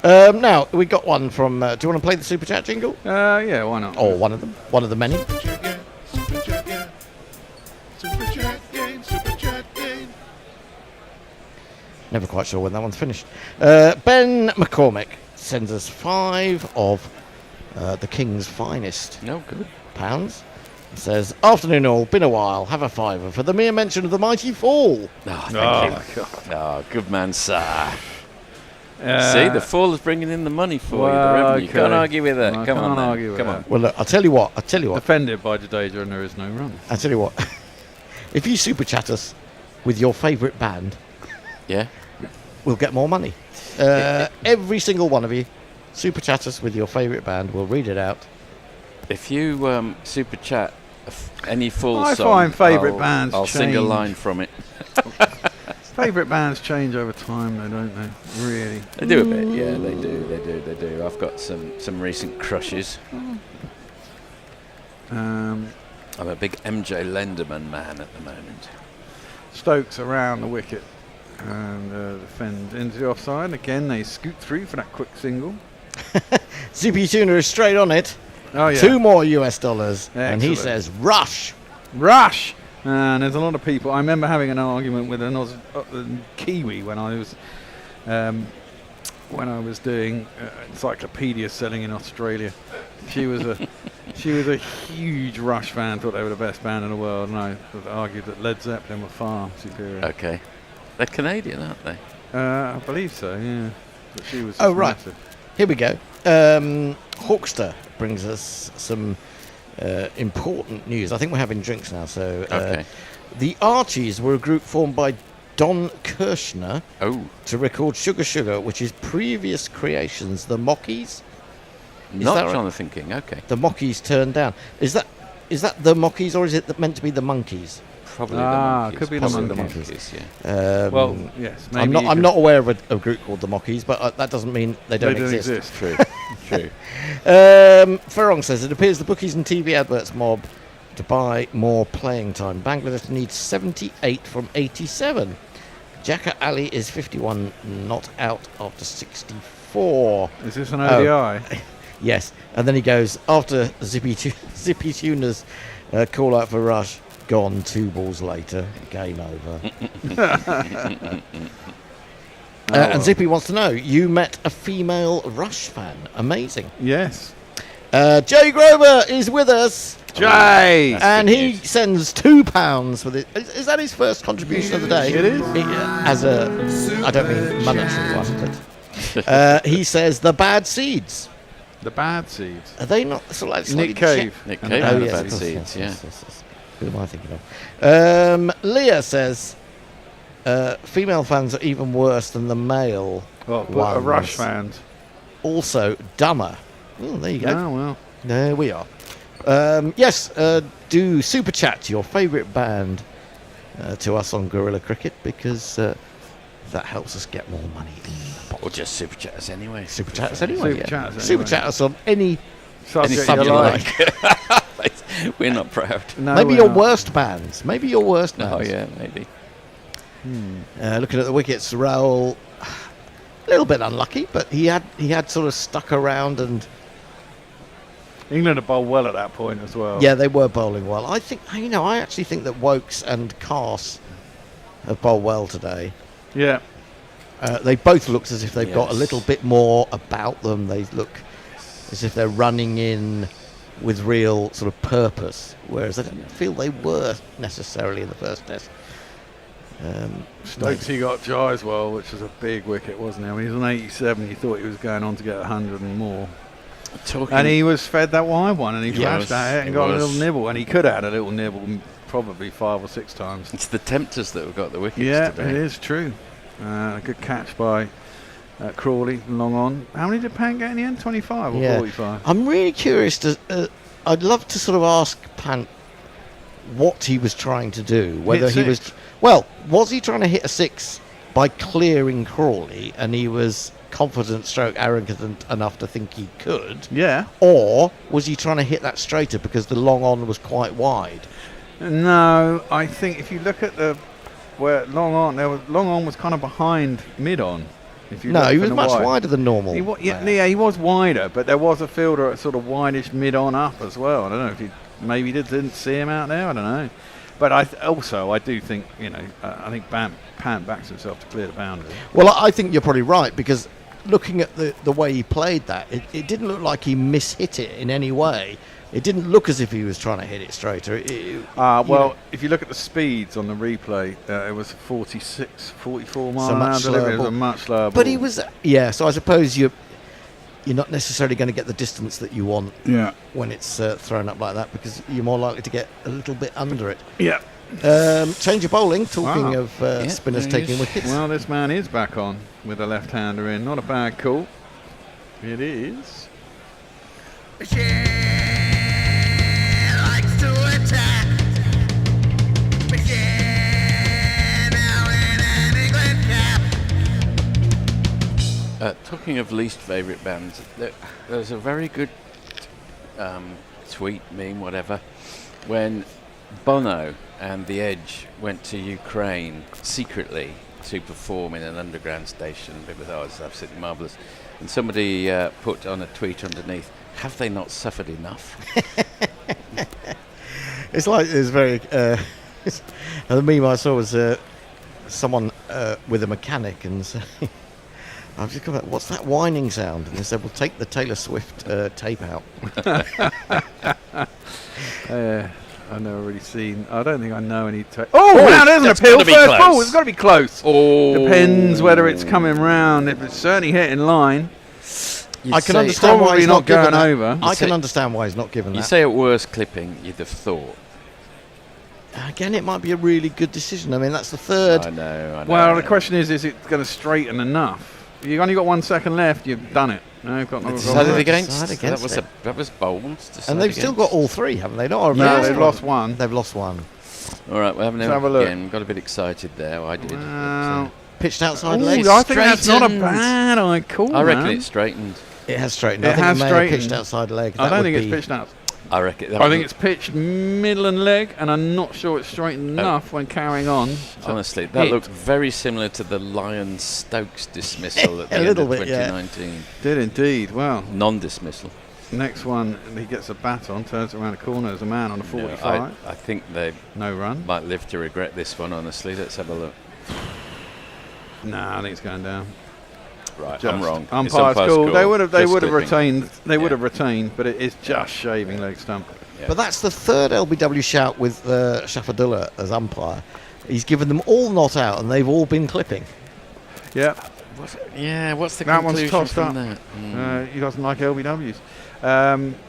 Yeah. Now, we got one from... do you want to play the super chat jingle? Yeah, why not? Or one of them. One of the many. Super chat game. Never quite sure when that one's finished. Ben McCormick sends us 5 of the King's finest. No, good. Pounds. He says, afternoon all, been a while, have a fiver for the mere mention of the mighty fall. Oh, thank you. Oh, good man, sir. See, the fall is bringing in the money for you, the revenue. You can't argue with that. No, Come on, argue with Come that. on. Well, look, I'll tell you what. Defended by Jadeja and there is no run. I'll tell you what. If you super chat us with your favourite band, we'll get more money. Every single one of you, super chat us with your favourite band. We'll read it out. If you super chat any full I song, find favourite bands I'll sing a change. line from it. Favourite bands change over time, though, don't they? Really? They do a bit, yeah. They do. I've got some recent crushes. I'm a big MJ Lenderman man at the moment. Stokes around the wicket and defend into the offside. Again, they scoot through for that quick single. CP Tuner is straight on it. Oh, yeah. 2 more US dollars. And he Excellent. says, rush. And there's a lot of people. I remember having an argument with an Kiwi when I was doing encyclopedia selling in Australia. She was a huge Rush fan, thought they were the best band in the world, and I argued that Led Zeppelin were far superior. Okay. They're Canadian, aren't they? I believe so, yeah. But she was right. massive. Here we go. Hawkster brings us some important news. I think we're having drinks now. So the Archies were a group formed by Don Kirshner to record Sugar Sugar, which is previous creations, the Mockies. Not trying to thinking. Okay. The Mockies turned down. Is that the Mockies, or is it meant to be the Monkeys? Probably the Monkeys. Could be Possibly the Monkeys. Yeah. Well, yes. Maybe I'm not aware of a group called the Mockies, but that doesn't mean they don't exist. True. True. Farong says it appears the bookies and TV adverts mob to buy more playing time. Bangladesh needs 78 from 87. Jaka Ali is 51, not out after 64. Is this an ODI? Yes. And then he goes, after Zippy Tuner's call out for Rush, gone 2 balls later, game over. And Zippy wants to know, you met a female Rush fan. Amazing. Yes. Jay Grover is with us. Jay! And he sends £2 for this. Is that his first contribution of the day? It is. As a, I don't mean monetary one, but he says the Bad Seeds. The Bad Seeds. Are they not sort of like Nick Cave. Nick Cave and the Bad Seeds, yeah. Yes. Who am I thinking of? Leah says female fans are even worse than the male ones. Rush fans. Also dumber. Oh, there you go. Oh, well. There we are. Yes, do super chat your favourite band to us on Gorilla Cricket, because that helps us get more money in the pot. Or just super chat us anyway. Super chat us anyway. Super chat us on any subject you like. We're not proud. No, maybe your worst bands. Maybe your worst bands. Oh yeah, maybe. Looking at the wickets, Raoul, a little bit unlucky, but he had sort of stuck around, and England have bowled well at that point as well. Yeah, they were bowling well. I actually think that Wokes and Carse have bowled well today. Yeah. They both looked as if they've got a little bit more about them. They look as if they're running in with real sort of purpose, whereas I didn't feel they were necessarily in the first test. Stokesy got Jaiswall, which was a big wicket, wasn't he? I mean, he was on 87. He thought he was going on to get 100 and more. And he was fed that wide one, and he flashed at it and got a little nibble, and he could have had a little nibble probably 5 or 6 times. It's the tempters that have got the wickets Yeah, today. it is true. A good catch by Crawley, long on. How many did Pant get in the end? 25 or 45? I'm really curious I'd love to sort of ask Pant what he was trying to do. Whether he was... Well, was he trying to hit a 6 by clearing Crawley and he was confident stroke arrogant enough to think he could? Yeah. Or was he trying to hit that straighter because the long on was quite wide? No, I think if you look at where long on was kind of behind mid on. No, he was much wider than normal. He was wider, but there was a fielder at sort of wideish mid on up as well. I don't know if he maybe didn't see him out there. I don't know, but I do think I think Pant backs himself to clear the boundary. Well, I think you're probably right, because looking at the way he played that, it didn't look like he mishit it in any way. It didn't look as if he was trying to hit it straighter. If you look at the speeds on the replay, it was 46, 44 mile an hour delivery. It was a much slower ball. But he was, so I suppose you're not necessarily going to get the distance that you want when it's thrown up like that, because you're more likely to get a little bit under it. Yeah. Change of bowling, talking of spinners taking wickets. Well, this man is back on with a left-hander in. Not a bad call. It is. Likes to attack. Now in an England cap. Talking of least favourite bands, there's a very good tweet, meme, whatever, when Bono and The Edge went to Ukraine secretly to perform in an underground station. That was absolutely marvellous. And somebody put on a tweet underneath, have they not suffered enough? It's like it's very. The meme I saw was someone with a mechanic and saying, "I've just got. What's that whining sound?" And they said, "Well, take the Taylor Swift tape out." I've never really seen. I don't think I know any. Wow, there's an appeal. First ball. It's got to be close. Depends whether it's coming round. If it's certainly hitting line. I can understand why he's not going over. I can understand why he's not given that. You say at worst clipping, you'd have thought. Again, it might be a really good decision. I mean, that's the third. I know. Well, the question is it going to straighten enough? You've only got 1 second left. You've done it. No, you've got no. Decided against. That was bold. And they've still got all three, haven't they? Not. No, they've lost one. They've lost one. All right, we're having have a look. Again. Got a bit excited there. I did. Pitched outside leg. I think that's not a bad call. I reckon it's straightened. It has straightened. It has straightened. Pitched outside leg. I don't think it's pitched out. I reckon. I think it's pitched middle and leg, and I'm not sure it's straightened enough when carrying on. Honestly, that looked very similar to the Lions-Stokes dismissal at the end of 2019. Yeah. Did indeed. Well, non-dismissal. Next one, he gets a bat on, turns around the corner as a man on a 45. No, I think they no run. Might live to regret this one. Honestly, let's have a look. Nah, I think it's going down. Right, I'm wrong. Umpire's cool. They would have retained. They would have retained, but it is just shaving leg stump. Yeah. But that's the third LBW shout with Shafadullah as umpire. He's given them all not out, and they've all been clipping. Yeah. What's the that conclusion one's tossed from up? That? He doesn't like LBWs.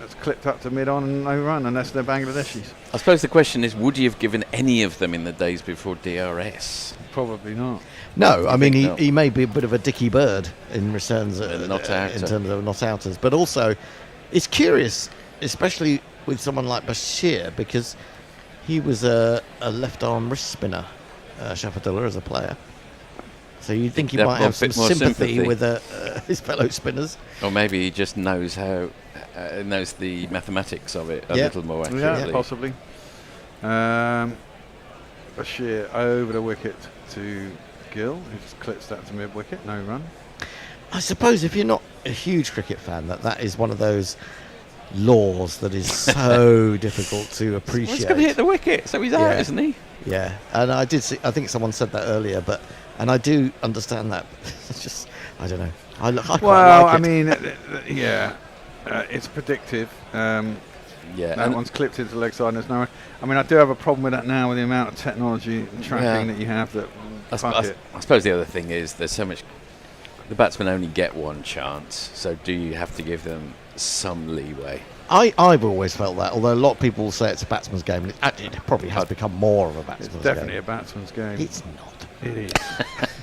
It's clipped up to mid on and no run unless they're Bangladeshis. I suppose the question is, would you have given any of them in the days before DRS? Probably not. No, I mean he may be a bit of a dicky bird in terms of not outers, but also it's curious, especially with someone like Bashir, because he was a left arm wrist spinner, Shafadullah, as a player. So you'd think he might have some sympathy with his fellow spinners. Or maybe he just knows how knows the mathematics of it a little more accurately. Yeah, possibly. Bashir over the wicket to Gill, who just clips that to mid wicket, no run. I suppose if you're not a huge cricket fan, that is one of those laws that is so difficult to appreciate. Well, he's going to hit the wicket, so he's out, isn't he? Yeah, and I did see. I think someone said that earlier, and I do understand that. It's just, I don't know. I quite like it. It's predictive. Yeah, that one's clipped into the leg side and there's no run. I mean, I do have a problem with that now with the amount of technology and tracking that you have. I suppose the other thing is there's so much. The batsmen only get one chance, so do you have to give them some leeway? I've always felt that, although a lot of people will say it's a batsman's game, and it probably has become more of a batsman's game. It's definitely a batsman's game. It's not. It is.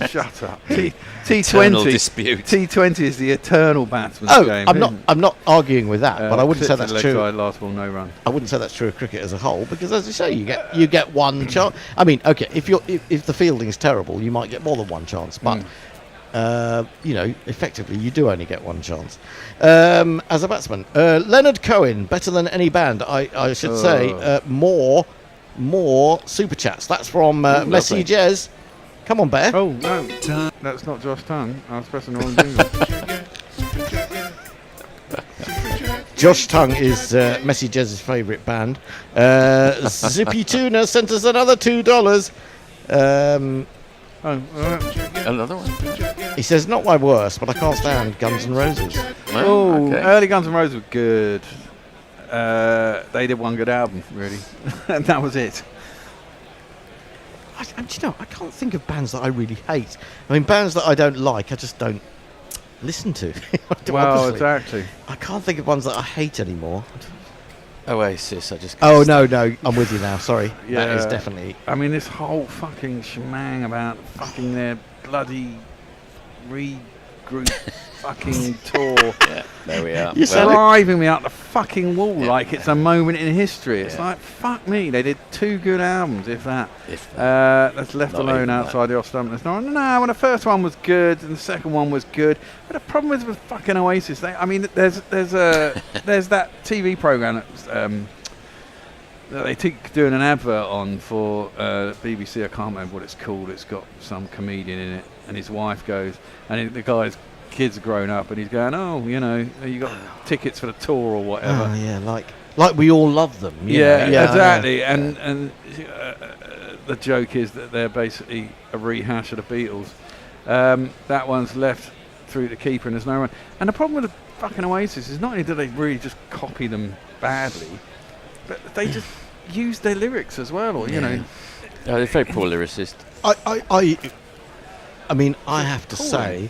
Shut up. T20. Eternal dispute. T20 is the eternal batsman's game. I'm not arguing with that, but I wouldn't say that's true. Last ball, no run. I wouldn't say that's true of cricket as a whole, because as you say, you get one chance. I mean, okay, if the fielding is terrible, you might get more than one chance, but. Effectively, you do only get one chance. As a batsman, Leonard Cohen, better than any band, I should say. More super chats. That's from Messi Jez. Come on, Bear. Oh no, that's not Josh Tongue. I was pressing the wrong jingle. Josh Tongue is Messi Jez's favourite band. Zippy Tuna sent us another $2. Another one. He says, not my worst, but I can't stand Guns N' Roses. Early Guns N' Roses were good. They did one good album, really. And that was it. I can't think of bands that I really hate. I mean, bands that I don't like, I just don't listen to. Well, exactly. I can't think of ones that I hate anymore. Oasis, I just... Oh, no, I'm with you now, sorry. Yeah. That is definitely... I mean, this whole fucking shemang about fucking their bloody regroup fucking tour. Yeah, there we are. You're driving me up the fucking wall like it's a moment in history. It's like, fuck me, they did 2 good albums, if that. That's Left Alone Outside the Off Stump. No, the first one was good and the second one was good. But the problem is with fucking Oasis, there's that TV program that they keep doing an advert on for BBC. I can't remember what it's called. It's got some comedian in it, and his wife goes, and the guy's kids are grown up, and he's going, you got tickets for the tour or whatever. Oh yeah, like we all love them. Yeah, exactly. Yeah. And the joke is that they're basically a rehash of the Beatles. That one's left through the keeper, and there's no run. And the problem with the fucking Oasis is not only do they really just copy them badly, but they just use their lyrics as well, or Oh, they're very poor lyricists. I mean, I have to say,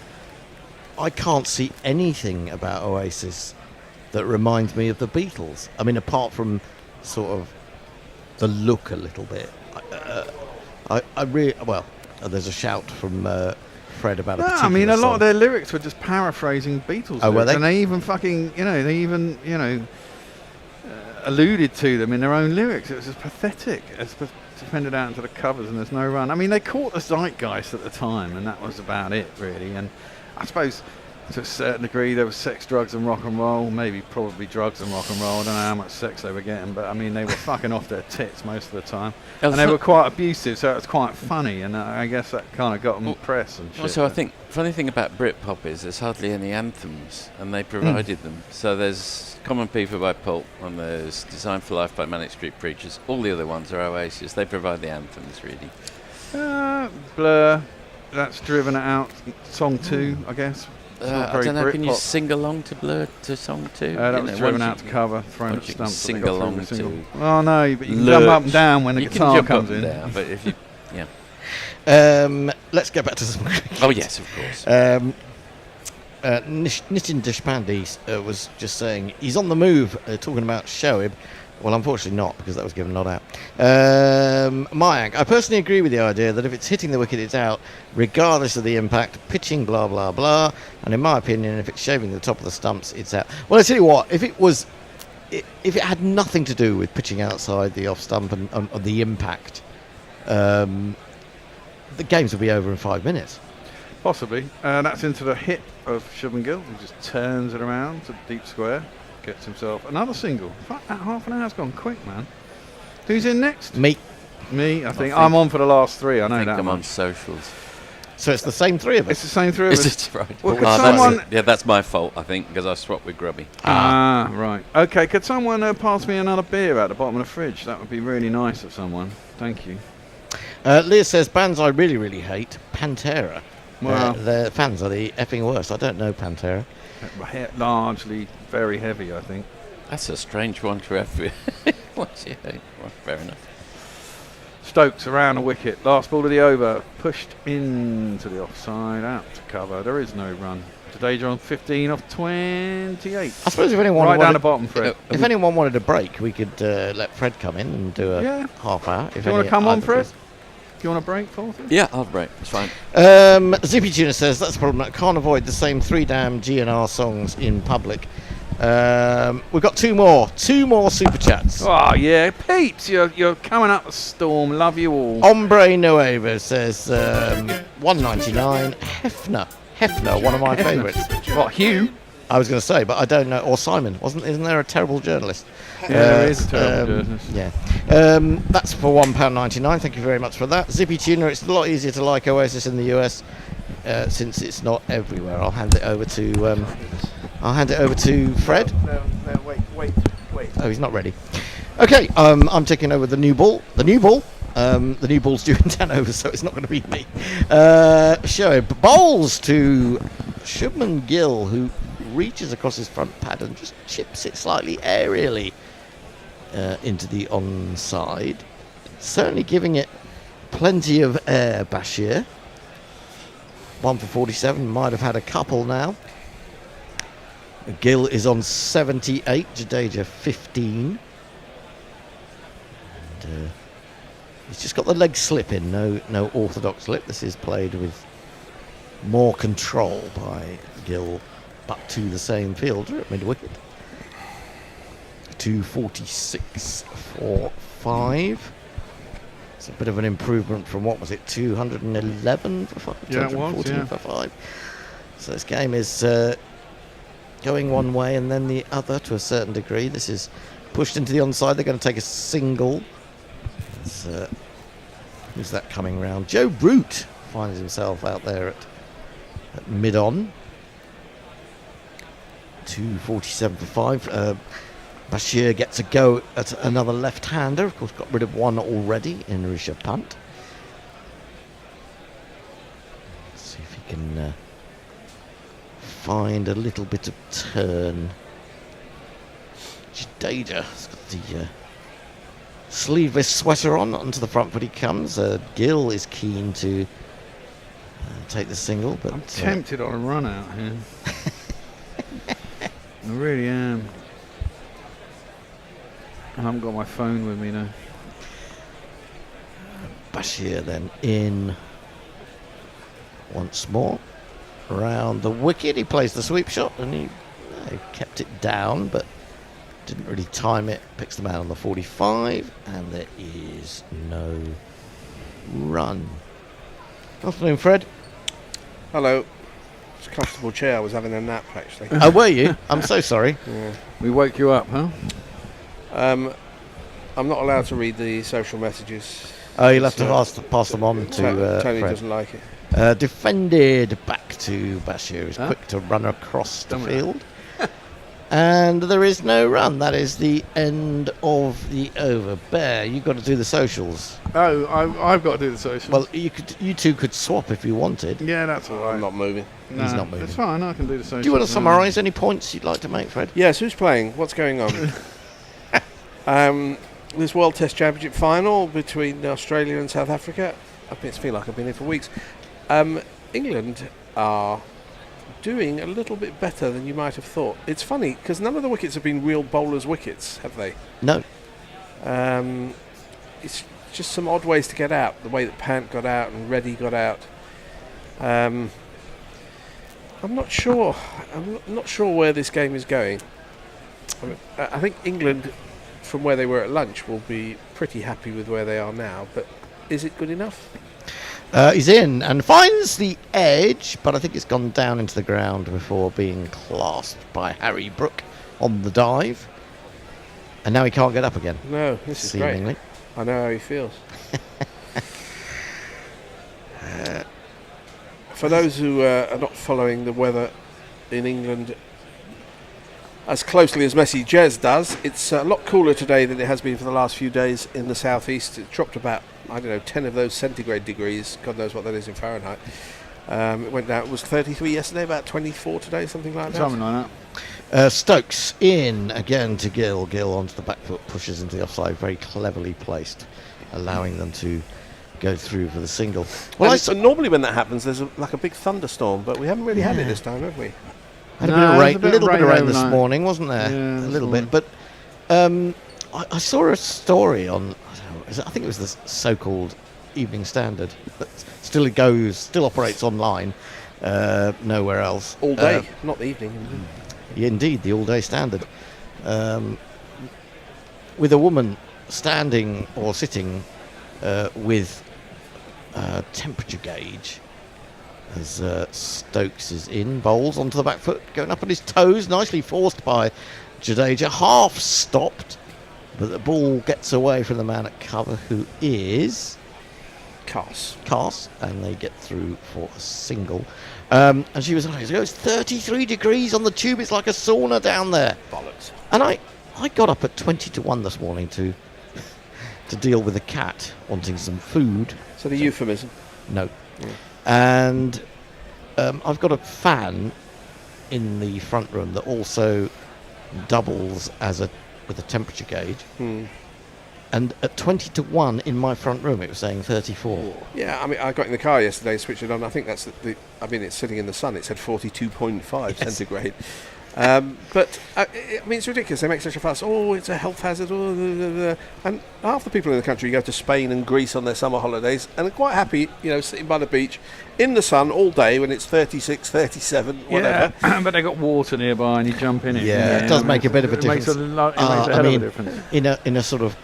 I can't see anything about Oasis that reminds me of the Beatles. I mean, apart from sort of the look a little bit. There's a shout from Fred about a particular I mean, a lot song. of their lyrics were just paraphrasing Beatles lyrics, and they even fucking, alluded to them in their own lyrics. It was just pathetic. It's defended out into the covers, and there's no run. I mean, they caught the zeitgeist at the time, and that was about it, really. And I suppose to a certain degree there was sex, drugs and rock and roll, probably drugs and rock and roll. I don't know how much sex they were getting, but I mean, they were fucking off their tits most of the time, and they were quite abusive, so it was quite funny, and I guess that kind of got them press and shit. Also, I think funny thing about Britpop is there's hardly any anthems, and they provided them. So there's Common People by Pulp, and there's Designed for Life by Manic Street Preachers. All the other ones are Oasis. They provide the anthems, really. Blur, that's driven it out. Song 2, I guess. I don't know, can you sing along to Blur to song 2? That was driven out to cover, thrown at stumps. Sing along to... Oh no, but you can jump up and down when the guitar comes in. Down, but if you... Yeah. Let's get back to some cricket. Oh yes, of course. Nitin Deshpande was just saying he's on the move, talking about Shoaib. Well, unfortunately not, because that was given not out. Mayank, I personally agree with the idea that if it's hitting the wicket, it's out, regardless of the impact, pitching, blah, blah, blah. And in my opinion, if it's shaving the top of the stumps, it's out. Well, I tell you what, if it had nothing to do with pitching outside the off stump and the impact, the games will be over in 5 minutes. Possibly. That's into the hip of Shubman Gill, who just turns it around to deep square. Gets himself another single. Fuck, that half an hour's gone quick, man. Who's in next? Me, I think. I'm on for the last 3. I know that. I'm on socials. So it's the same 3 of us. It's the same 3 of us. Is it right? Well, someone... that's my fault, I think, because I swapped with Grubby. Right. Okay, could someone pass me another beer at the bottom of the fridge? That would be really nice of someone. Thank you. Leah says, bands I really, really hate, Pantera. Wow. Their fans are the effing worst. I don't know Pantera. Largely very heavy, I think. That's a strange one to have. What's your hate? Well, fair enough. Stokes around a wicket. Last ball of the over. Pushed into the offside. Out to cover. There is no run. Jadeja on 15 off 28. I suppose if anyone right down wanted- the bottom, Fred. If anyone wanted a break, we could let Fred come in and do a half hour. Do you want to come on, Fred? Do you want a break, Forthy? Yeah, I'll break. It's fine. Zippy Tuner says that's a problem. I can't avoid the same 3 damn GNR songs in public. We've got two more super chats. Oh yeah, peeps, you're coming up a storm. Love you all. Hombre Nueva says 199. Hefner, one of my favourites. What, Hugh? I was going to say, but I don't know. Or Simon, isn't there a terrible journalist? Yeah, there is a terrible journalist. Yeah. That's for £1.99. Thank you very much for that. Zippy Tuner, it's a lot easier to like Oasis in the US since it's not everywhere. I'll hand it over to Fred. No, wait. Oh, he's not ready. Okay, I'm taking over the new ball. The new ball's due in Hanover, so it's not going to be me. Show bowls to Shubman Gill, who reaches across his front pad and just chips it slightly aerially into the onside. Certainly giving it plenty of air, Bashir. 1 for 47, might have had a couple now. Gill is on 78, Jadeja 15. And, he's just got the leg slip in, no orthodox slip. This is played with more control by Gill, but to the same fielder at mid-wicket. 246 for 5. It's a bit of an improvement from, what was it, 211 for 5? Yeah, it was, 214 for 5. So this game is going one way and then the other to a certain degree. This is pushed into the onside. They're going to take a single. Who's that coming round? Joe Root finds himself out there at mid-on. 247 for 5. Bashir gets a go at another left-hander. Of course, got rid of one already in Rishabh Pant. Let's see if he can find a little bit of turn. Jadeja's got the sleeveless sweater on. Onto the front foot he comes. Gill is keen to take the single, but I'm tempted on a run out here. I really am. I haven't got my phone with me now. Bashir then in once more. Around the wicket, he plays the sweep shot and he kept it down, but didn't really time it. Picks the man on the 45, and there is no run. Afternoon, Fred. Hello. It's a comfortable chair. I was having a nap, actually. Oh, were you? I'm so sorry. Yeah. We woke you up, huh? I'm not allowed to read the social messages. Oh, you'll have to pass them on to Tony Fred. doesn't like it. Defended back to Bashir. Is quick to run across the field. And there is no run. That is the end of the over. Bear, you've got to do the socials. Oh, I've got to do the socials. Well, you two could swap if you wanted. Yeah, that's all right. I'm not moving. No, He's not moving. It's fine, I can do the socials. Do you want to summarise any points you'd like to make, Fred? Yes, who's playing? What's going on? This World Test Championship final between Australia and South Africa. I feel like I've been here for weeks. England are doing a little bit better than you might have thought. It's funny because none of the wickets have been real bowlers' wickets, have they? No. It's just some odd ways to get out. The way that Pant got out and Reddy got out. I'm not sure. I'm not sure where this game is going. I think England, from where they were at lunch, will be pretty happy with where they are now. But is it good enough? He's in and finds the edge, but I think it's gone down into the ground before being clasped by Harry Brook on the dive. And now he can't get up again. No, this is seemingly. great. I know how he feels. For those who are not following the weather in England as closely as Messi Jez does, it's a lot cooler today than it has been for the last few days in the southeast. It dropped about, 10 of those centigrade degrees. God knows what that is in Fahrenheit. It went down. It was 33 yesterday, about 24 today, something like that. Something like that. Stokes in again to Gill. Gill onto the back foot, pushes into the offside, very cleverly placed, allowing them to go through for the single. Well, normally when that happens, there's like a big thunderstorm, but we haven't really had it this time, have we? Had a bit of rain, a little bit of rain this morning, wasn't there? Yeah, a little bit. But I saw a story on, I think it was the so-called Evening Standard, that still operates online, nowhere else. All day, not the evening. Indeed, the all-day Standard. With a woman standing or sitting with a temperature gauge as Stokes is in, bowls onto the back foot, going up on his toes, nicely forced by Jadeja, half stopped, but the ball gets away from the man at cover, who is Cass, and they get through for a single. And she was honest, it goes 33 degrees on the tube, it's like a sauna down there. Bollocks. And I got up at 20-1 this morning to deal with a cat wanting some food. So the euphemism? No. Yeah. And I've got a fan in the front room that also doubles with a temperature gauge. And at 20-1 in my front room, it was saying 34. Yeah, I mean, I got in the car yesterday, switched it on. I think that's it's sitting in the sun. It said 42.5 centigrade. But I mean, it's ridiculous. They make such a fuss. Oh, it's a health hazard. And half the people in the country go to Spain and Greece on their summer holidays and are quite happy, sitting by the beach in the sun all day when it's 36, 37, whatever. Yeah, but they got water nearby and you jump in it. Yeah, it does make a bit of a difference. It makes a hell of a difference. In a sort of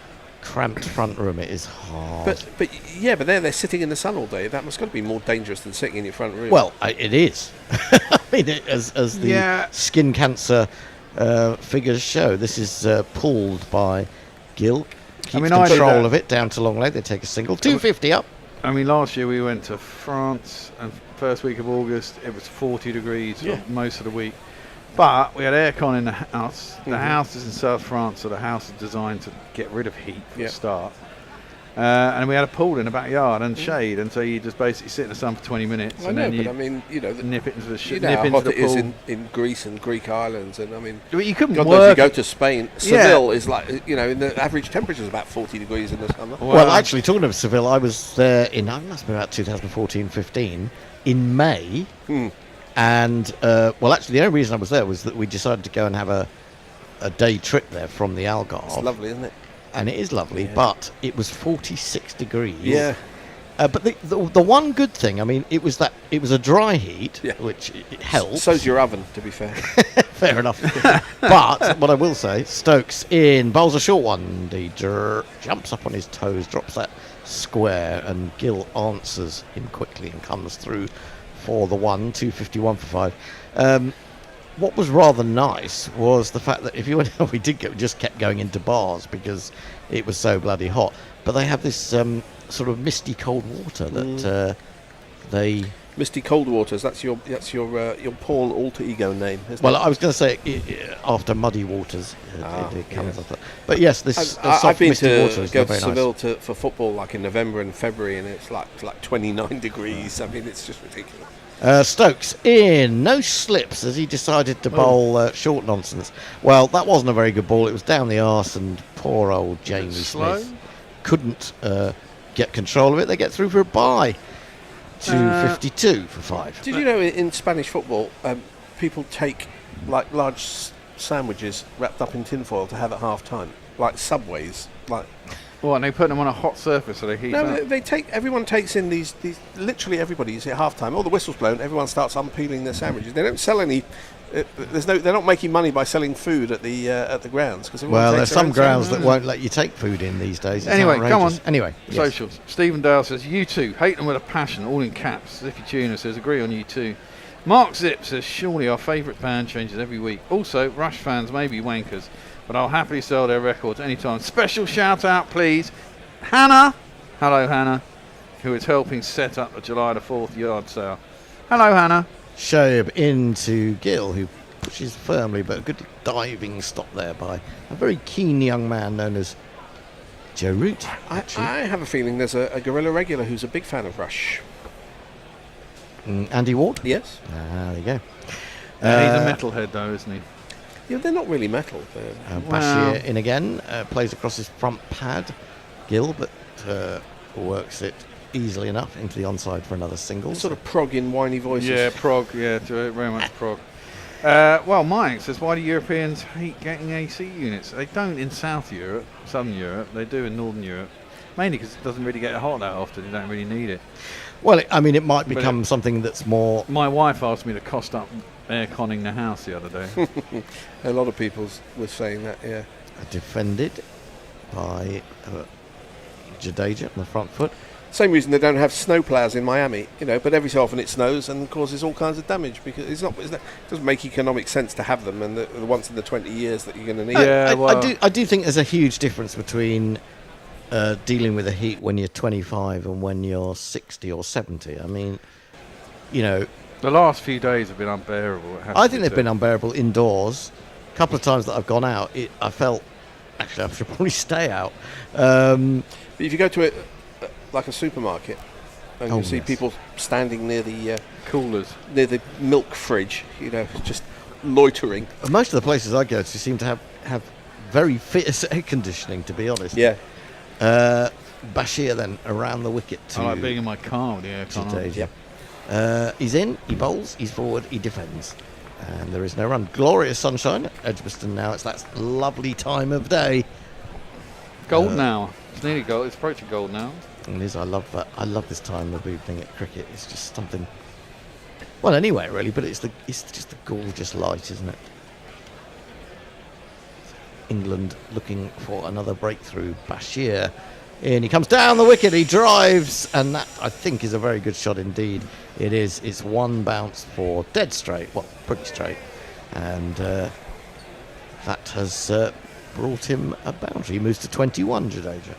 cramped front room, it is hard. But they're sitting in the sun all day. That must got to be more dangerous than sitting in your front room. Well, it is. I mean, as the skin cancer figures show, this is pulled by Gill. Keeps control of it down to long leg. They take a single, 250 up. I mean, last year we went to France, and first week of August it was 40 degrees for most of the week. But we had aircon in the house. The house is in South France, so the house is designed to get rid of heat for a start. And we had a pool in the backyard and shade, and so you just basically sit in the sun for 20 minutes, and then you nip it into the how nip hot into it the pool. is in Greece and Greek islands, and I mean, you couldn't God knows work. you go to Spain. Seville is like, in the average temperature is about 40 degrees in the summer. Well, actually, talking of Seville, I was there it must be about 2014-15 in May. And actually, the only reason I was there was that we decided to go and have a day trip there from the Algarve. It's lovely, isn't it? And it is lovely, but it was 46 degrees. Yeah. But the one good thing, I mean, it was a dry heat, which it helps. So's your oven, to be fair. Fair enough. But what I will say, Stokes in, bowls a short one. He jumps up on his toes, drops that square, and Gill answers him quickly and comes through for the 251 for 5. What was rather nice was the fact that if you went, we just kept going into bars because it was so bloody hot. But they have this sort of misty cold water that they. Misty Cold Waters. That's your porn alter ego name. Isn't Well, it? I was going to say after Muddy Waters, it comes up. But yes, this I've been misty to water is go to very Seville nice. for football, like in November and February, and it's like 29 degrees. I mean, it's just ridiculous. Stokes in, no slips as he decided to bowl short nonsense. Well, that wasn't a very good ball. It was down the arse, and poor old Jamie Smith couldn't get control of it. They get through for a bye. 252 for 5. Did you know in Spanish football, people take like large sandwiches wrapped up in tinfoil to have at half time, like Subways, like. What, and they put them on a hot surface so they heat up? No, everyone takes in these literally everybody, you see at half time, all the whistles blown, everyone starts unpeeling their sandwiches. They don't sell any, they're not making money by selling food at the grounds. Well, there's some grounds that won't let you take food in these days. It's anyway, come on. outrageous. Anyway, Socials. Stephen Dale says, you two, hate them with a passion, all in caps. Zippy Tuner says, agree on you too. Mark Zip says, surely our favourite band changes every week. Also, Rush fans may be wankers, but I'll happily sell their records anytime. Special shout out, please. Hannah, hello Hannah, who is helping set up the July the 4th yard sale. Hello Hannah. Shoaib into Gill, who pushes firmly, but a good diving stop there by a very keen young man known as Joe Root. I have a feeling there's a Gorilla regular who's a big fan of Rush. Andy Ward? Yes. There you go. He's a metalhead though, isn't he? Yeah, they're not really metal. Bashir in again, plays across his front pad. Gill, but works it easily enough into the onside for another single. Sort of prog in whiny voices. Yeah, prog. Yeah, very much prog. Well, Mike says, why do Europeans hate getting AC units? They don't in South Europe, Southern Europe. They do in Northern Europe. Mainly because it doesn't really get hot that often. You don't really need it. Well, I mean, it might become something that's more... My wife asked me to cost up air-conning the house the other day. A lot of people were saying that, yeah. Defended by Jadeja on the front foot. Same reason they don't have snow plows in Miami, but every so often it snows and causes all kinds of damage because it doesn't make economic sense to have them, and the once in the 20 years that you're going to need. I do think there's a huge difference between dealing with the heat when you're 25 and when you're 60 or 70. I mean, the last few days have been unbearable. I think they've been unbearable indoors. A couple of times that I've gone out, I felt actually I should probably stay out. But if you go to like a supermarket, and you see people standing near the coolers, near the milk fridge, just loitering. Most of the places I go to seem to have very fierce air conditioning, to be honest. Yeah. Bashir then around the wicket. I like being in my car with the aircon on. He's in, he bowls, he's forward, he defends. And there is no run. Glorious sunshine at Edgbaston now. It's that lovely time of day. Golden hour. It's nearly gold. It's approaching golden hour. It is. I love that. I love this time of evening at cricket. It's just something. Well, anyway, really, but it's just the gorgeous light, isn't it? England looking for another breakthrough. Bashir in. He comes down the wicket. He drives, and that I think is a very good shot indeed. It is. It's one bounce for dead straight. Well, pretty straight, and that has brought him a boundary. He moves to 21. Jadeja.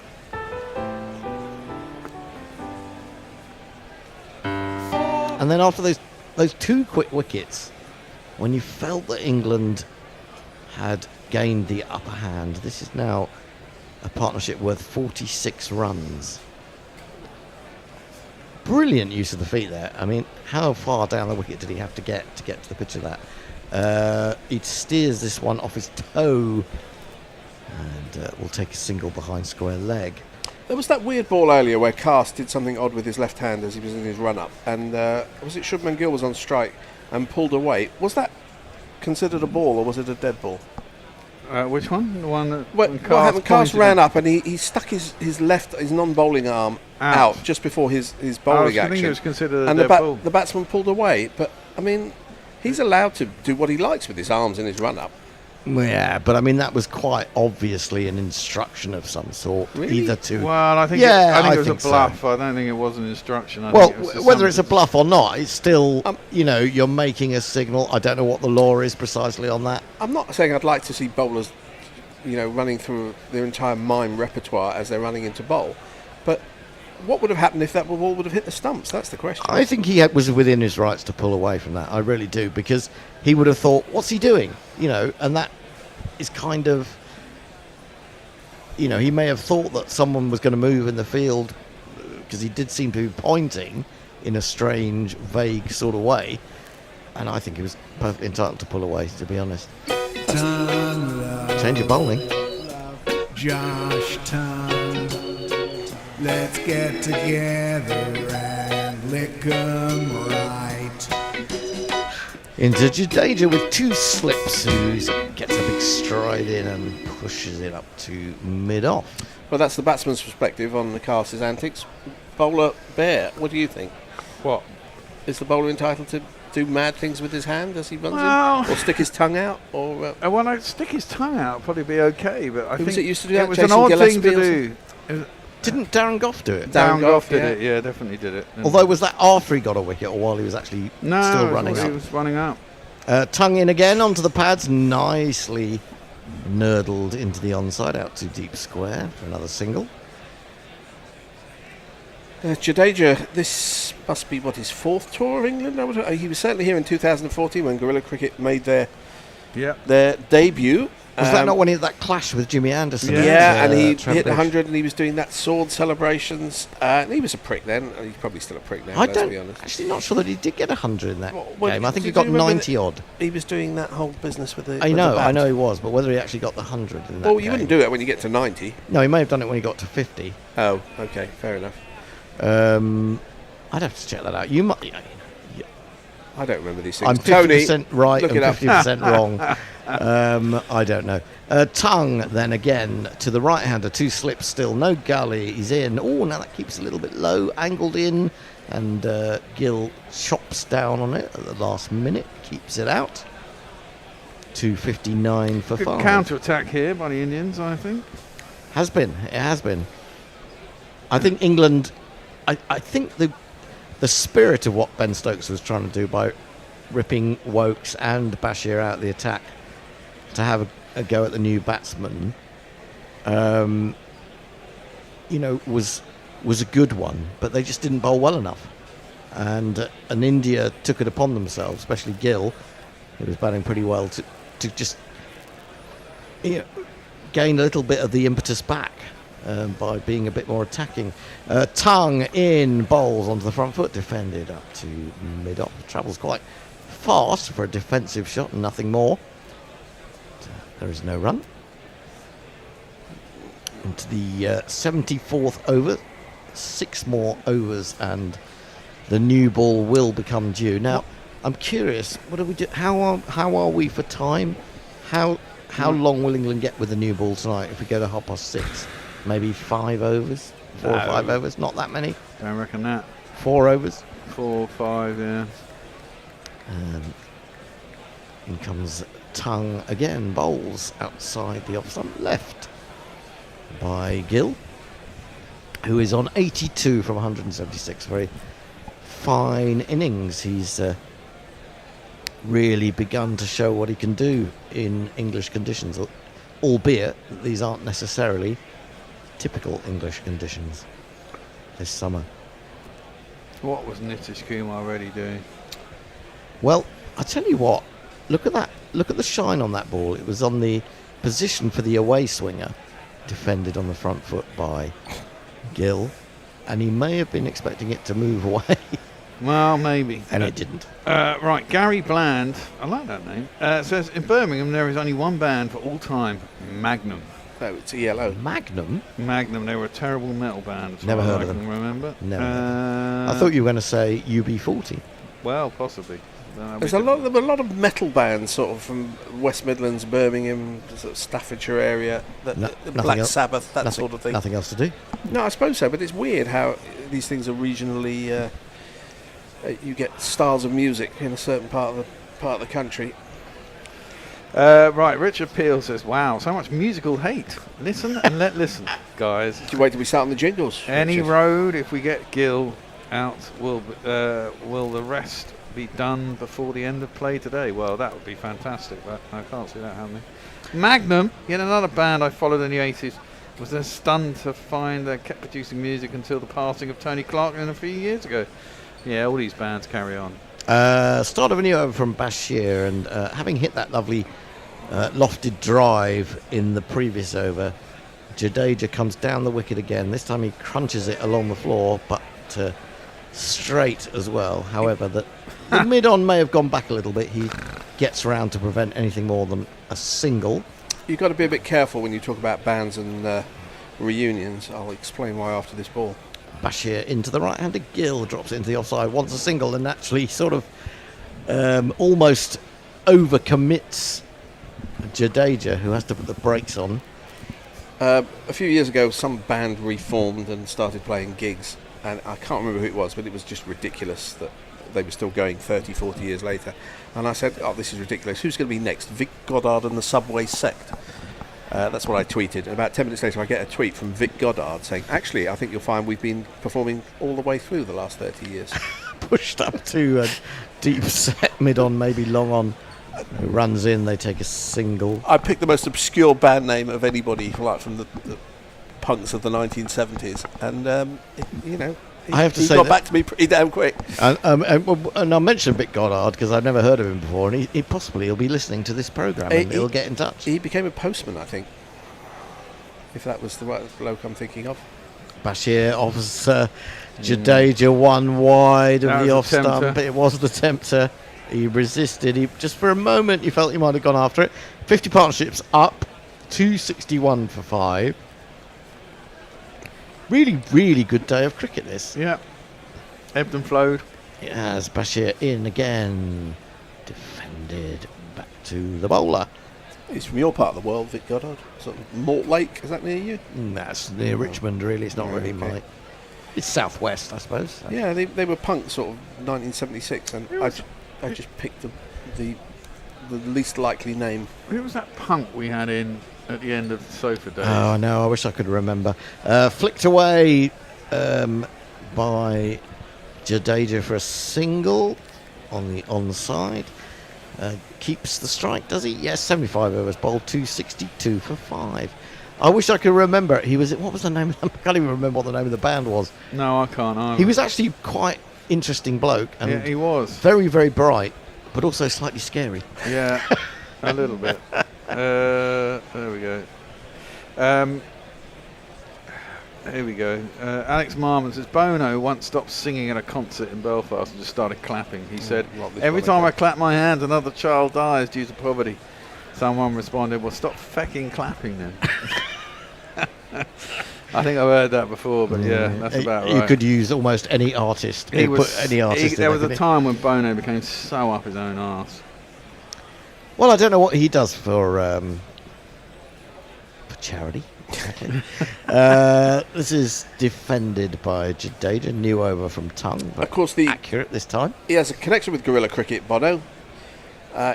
And then after those two quick wickets, when you felt that England had gained the upper hand, this is now a partnership worth 46 runs. Brilliant use of the feet there. I mean, how far down the wicket did he have to get to the pitch of that? He steers this one off his toe and will take a single behind square leg. There was that weird ball earlier where Cast did something odd with his left hand as he was in his run-up, and was it Shubman Gill was on strike and pulled away? Was that considered a ball or was it a dead ball? Which one? The one that what happened? Cast ran up and he stuck his non-bowling arm out just before his bowling action. I think it was considered a and dead ball. The batsman pulled away, but I mean, he's allowed to do what he likes with his arms in his run-up. Yeah, but I mean that was quite obviously an instruction of some sort. Really? Either to. Well, I think it was a bluff. So. I don't think it was an instruction. I think it was whether it's a bluff or not, it's still you're making a signal. I don't know what the law is precisely on that. I'm not saying I'd like to see bowlers, running through their entire mime repertoire as they're running into bowl, but what would have happened if that ball would have hit the stumps? That's the question. I think he was within his rights to pull away from that. I really do, because he would have thought, what's he doing? And that is kind of, he may have thought that someone was going to move in the field because he did seem to be pointing in a strange, vague sort of way. And I think he was perfectly entitled to pull away, to be honest. Change of bowling. Josh Tom, let's get together and lick 'em right. Into Jadeja with two slips, who gets a big stride in and pushes it up to mid-off. Well, that's the batsman's perspective on the Cast's antics. Bowler Bear, what do you think? What? Is the bowler entitled to do mad things with his hand as he runs in? Or stick his tongue out? Or when I stick his tongue out, probably be okay, but I think was it used to do that? It was an odd thing to do. Didn't Darren Gough do it? Darren Gough did it, yeah, definitely did it. Although, was that after he got a wicket or while he was actually still running up? He was running up. Tongue in again onto the pads, nicely nurdled into the onside, out to deep square for another single. Jadeja, this must be his fourth tour of England. He was certainly here in 2014 when Guerrilla Cricket made their debut. Was that not when he had that clash with Jimmy Anderson? Yeah, and he hit 100 and he was doing that sword celebrations. And he was a prick then. He's probably still a prick now, let's be honest. Actually not sure that he did get 100 in that game. I think he got 90 odd. He was doing that whole business with the I know he was, but whether he actually got the 100 in that Well, game. you wouldn't do it when you get to 90. No, he may have done it when he got to 50. Oh, okay, fair enough. I'd have to check that out. You might. I don't remember these things. I'm 50% right and 50% wrong. I don't know. Tongue, then again, to the right-hander, 2 slips still, no gully, he's in. Oh, now that keeps a little bit low, angled in, and Gill chops down on it at the last minute, keeps it out. 259 for Good 5. counter-attack here by the Indians, I think. It has been. I think England, I think the spirit of what Ben Stokes was trying to do by ripping Wokes and Bashir out of the attack to have a go at the new batsman, was a good one, but they just didn't bowl well enough. And India took it upon themselves, especially Gill, who was batting pretty well, to just gain a little bit of the impetus back by being a bit more attacking. Tongue in, bowls onto the front foot, defended up to mid-off. Travels quite fast for a defensive shot and nothing more. There is no run. Into the 74th over. 6 more overs and the new ball will become due. Now, I'm curious, what do we do? How are we for time? How long will England get with the new ball tonight if we go to 6:30? Maybe 5 overs? 4 or 5 overs? Not that many? Don't reckon that. 4 overs? 4 or 5, yeah. In comes Tongue again, bowls outside the off-stump left by Gill, who is on 82 from 176. Very fine innings. He's really begun to show what he can do in English conditions, albeit that these aren't necessarily typical English conditions this summer. What was Nitish Kumar already doing? Well, I tell you what, look at that. Look at the shine on that ball. It was on the position for the away swinger, defended on the front foot by Gill, and he may have been expecting it to move away. Well, maybe. And it didn't. Right, Gary Bland, I like that name, says, in Birmingham there is only one band for all time, Magnum. No, it's ELO. Magnum? Magnum, they were a terrible metal band. As Never far heard as of I them. can remember. Never. I thought you were going to say UB40. Well, possibly. There's a lot of metal bands sort of from West Midlands, Birmingham, sort of Staffordshire area, Black Sabbath, that sort of thing. Nothing else to do? No, I suppose so, but it's weird how these things are regionally. You get styles of music in a certain part of the country. Right, Richard Peel says, wow, so much musical hate. Listen and let listen, guys. Do you wait till we start on the jingles? Any Richard? road, if we get Gill out, will the rest be done before the end of play today? Well, that would be fantastic, but I can't see that happening. Magnum, yet another band I followed in the 80s, was then stunned to find they kept producing music until the passing of Tony Clarkson a few years ago. Yeah, all these bands carry on. Start of a new over from Bashir, and having hit that lovely lofted drive in the previous over, Jadeja comes down the wicket again. This time he crunches it along the floor, but straight as well. However, the mid-on may have gone back a little bit. He gets round to prevent anything more than a single. You've got to be a bit careful when you talk about bands and reunions. I'll explain why after this ball. Bashir into the right-hander. Gill drops it into the offside, wants a single, and actually sort of almost overcommits Jadeja, who has to put the brakes on. A few years ago, some band reformed and started playing gigs, and I can't remember who it was, but it was just ridiculous that they were still going 30, 40 years later. And I said, oh, this is ridiculous. Who's going to be next? Vic Goddard and the Subway Sect. That's what I tweeted. And about 10 minutes later, I get a tweet from Vic Goddard saying, actually, I think you'll find we've been performing all the way through the last 30 years. Pushed up to a deep set, mid-on, maybe long on. Who runs in, they take a single. I picked the most obscure band name of anybody, like from the punks of the 1970s. And, I have to he say got that back to me pretty damn quick. And I'll mention Vic Goddard because I've never heard of him before, and he possibly he'll be listening to this programme and he'll get in touch. He became a postman, I think, if that was the right bloke I'm thinking of. Bashir offers Jadeja one wide of the off stump. It was the tempter. He resisted. He just for a moment, you felt he might have gone after it. 50 partnerships up, 261 for 5. Really, really good day of cricket, this. Yeah. Ebbed and flowed. Yes, Bashir in again. Defended back to the bowler. It's from your part of the world, Vic Goddard. Sort of Mortlake, is that near you? That's near Richmond, really. It's not really my... It's southwest, I suppose. So. Yeah, they were Punk sort of 1976, and I just picked the least likely name. Who was that Punk we had in at the end of the sofa days? Oh, no, I wish I could remember. Flicked away by Jadeja for a single on the onside. Keeps the strike, does he? Yes, 75 overs bowled, 262 for 5. I wish I could remember. What was the name? I can't even remember what the name of the band was. No, I can't either. He was actually quite interesting bloke. And yeah, he was. Very, very bright, but also slightly scary. Yeah, a little bit. There we go. Here we go. Alex Marmon says, Bono once stopped singing at a concert in Belfast and just started clapping. He said, every time I clap my hands, another child dies due to poverty. Someone responded, well, stop fecking clapping then. I think I've heard that before, but yeah, that's about right. You could use almost any artist. There was a time when Bono became so up his own arse. Well, I don't know what he does for charity. This is defended by Jadeja. New over from Tongue. Of course, accurate this time. He has a connection with guerrilla cricket, Bono.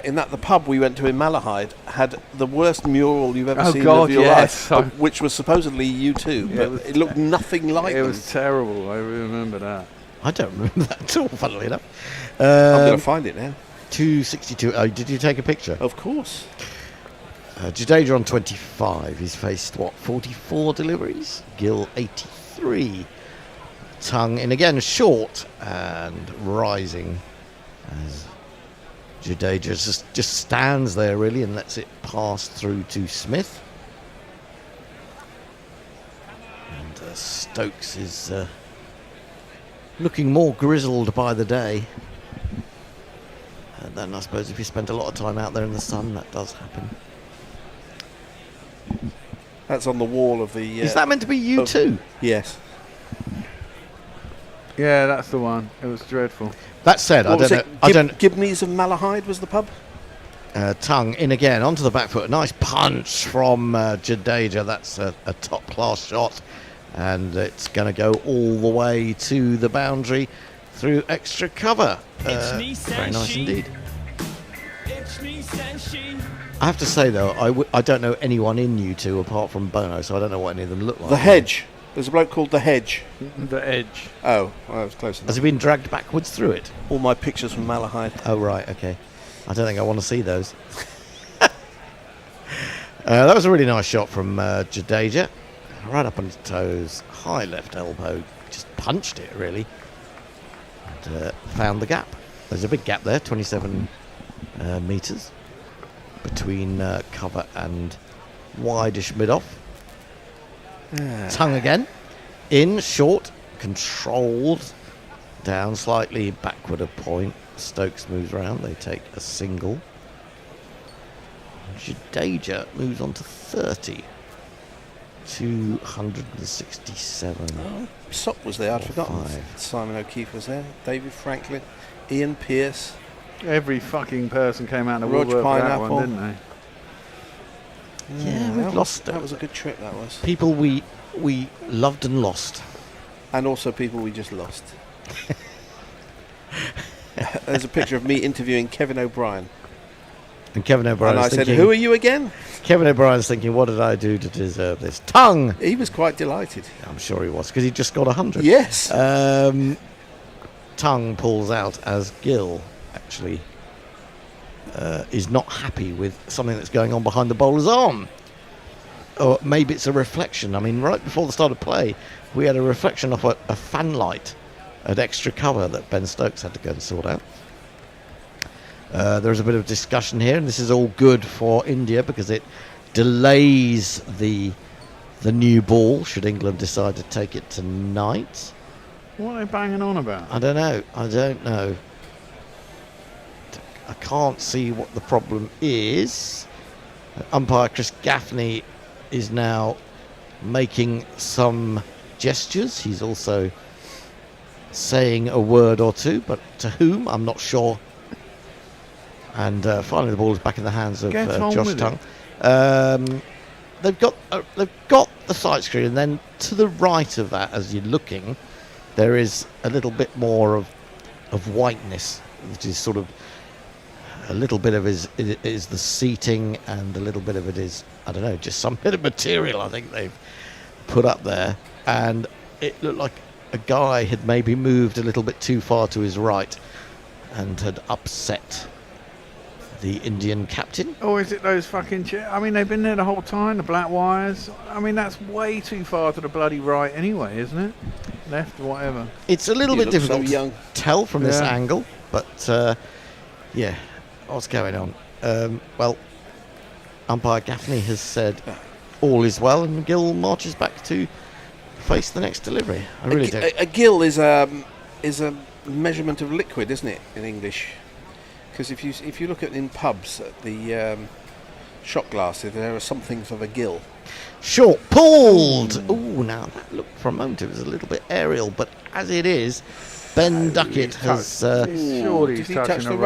In that the pub we went to in Malahide had the worst mural you've ever seen of your life, which was supposedly U2, but it looked nothing like them. It was terrible. I remember that. I don't remember that at all, funnily enough. I'm going to find it now. 262. Oh, did you take a picture? Of course. Jadeja on 25. He's faced, 44 deliveries? Gill 83. Tongue in again, short and rising as Jadeja just stands there really and lets it pass through to Smith. And Stokes is looking more grizzled by the day. And then I suppose if you spent a lot of time out there in the sun, that does happen. That's on the wall of the... is that meant to be U2? Yes. Yeah, that's the one. It was dreadful. That said, I don't know. Gibney's of Malahide was the pub? Tongue in again, onto the back foot. Nice punch from Jadeja. That's a top-class shot. And it's going to go all the way to the boundary through extra cover. Very nice indeed. I have to say, though, I don't know anyone in U2 apart from Bono, so I don't know what any of them look like. The Hedge. There's a bloke called The Hedge. The Edge. Oh, well, I was close enough. Has he been dragged backwards through it? All my pictures from Malahide. Oh, right, okay. I don't think I want to see those. That was a really nice shot from Jadeja. Right up on his toes. High left elbow. Just punched it, really. And found the gap. There's a big gap there, 27 metres between cover and wideish mid-off. Tongue again. In, short, controlled. Down slightly, backward a point. Stokes moves round. They take a single. Jadeja moves on to 30. 267. Oh, Sock was there, I'd forgotten. Simon O'Keefe was there. David Franklin. Ian Pearce. Every fucking person came out in the Roger woodwork for that Pineapple. one, didn't they? Yeah, we've lost. That was a good trip, that was. People we loved and lost. And also people we just lost. There's a picture of me interviewing Kevin O'Brien. And Kevin O'Brien. And I said, "Who are you again?" Kevin O'Brien's thinking, "What did I do to deserve this?" Tongue. He was quite delighted. I'm sure he was because he just got 100. Yes. Tongue pulls out as Gill actually is not happy with something that's going on behind the bowler's arm. Or maybe it's a reflection. I mean, right before the start of play, we had a reflection off a fan light at extra cover that Ben Stokes had to go and sort out. There's a bit of discussion here, and this is all good for India because it delays the new ball should England decide to take it tonight. What are they banging on about? I don't know. I can't see what the problem is. Umpire Chris Gaffney is now making some gestures. He's also saying a word or two, but to whom, I'm not sure. And finally the ball is back in the hands of Josh Tongue. They've got the sight screen, and then to the right of that, as you're looking, there is a little bit more of whiteness, which is sort of a little bit of it is the seating, and a little bit of it is, I don't know, just some bit of material I think they've put up there. And it looked like a guy had maybe moved a little bit too far to his right and had upset the Indian captain. Or is it those fucking chairs? I mean, they've been there the whole time, the black wires. I mean, that's way too far to the bloody right anyway, isn't it? Left, whatever. It's a little bit difficult to tell from this angle, but yeah, what's going on? Well, umpire Gaffney has said all is well, and Gill marches back to face the next delivery. I really do. A gill is a measurement of liquid, isn't it, in English? Because if you look at in pubs at the shot glasses, there are some things of a gill. Short pulled. Ooh, now that looked for a moment it was a little bit aerial, but as it is, Ben Duckett has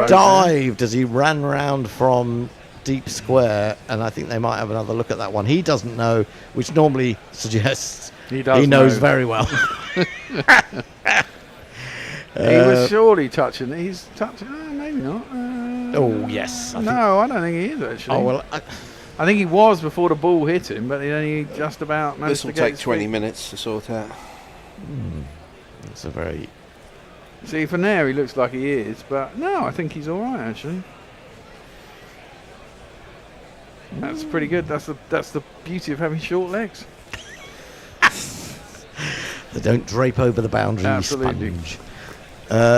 dived as he ran round from deep square, and I think they might have another look at that one. He doesn't know, which normally suggests he knows very well. He was surely touching. He's touching. Maybe not. Oh yes. I don't think he is actually. Oh well. I think he was before the ball hit him, but he just about managed to get. This will take 20 minutes to sort out. It's a very. See, from there he looks like he is, but no, I think he's all right actually. That's pretty good. That's the beauty of having short legs. They don't drape over the boundary. Absolutely. Sponge.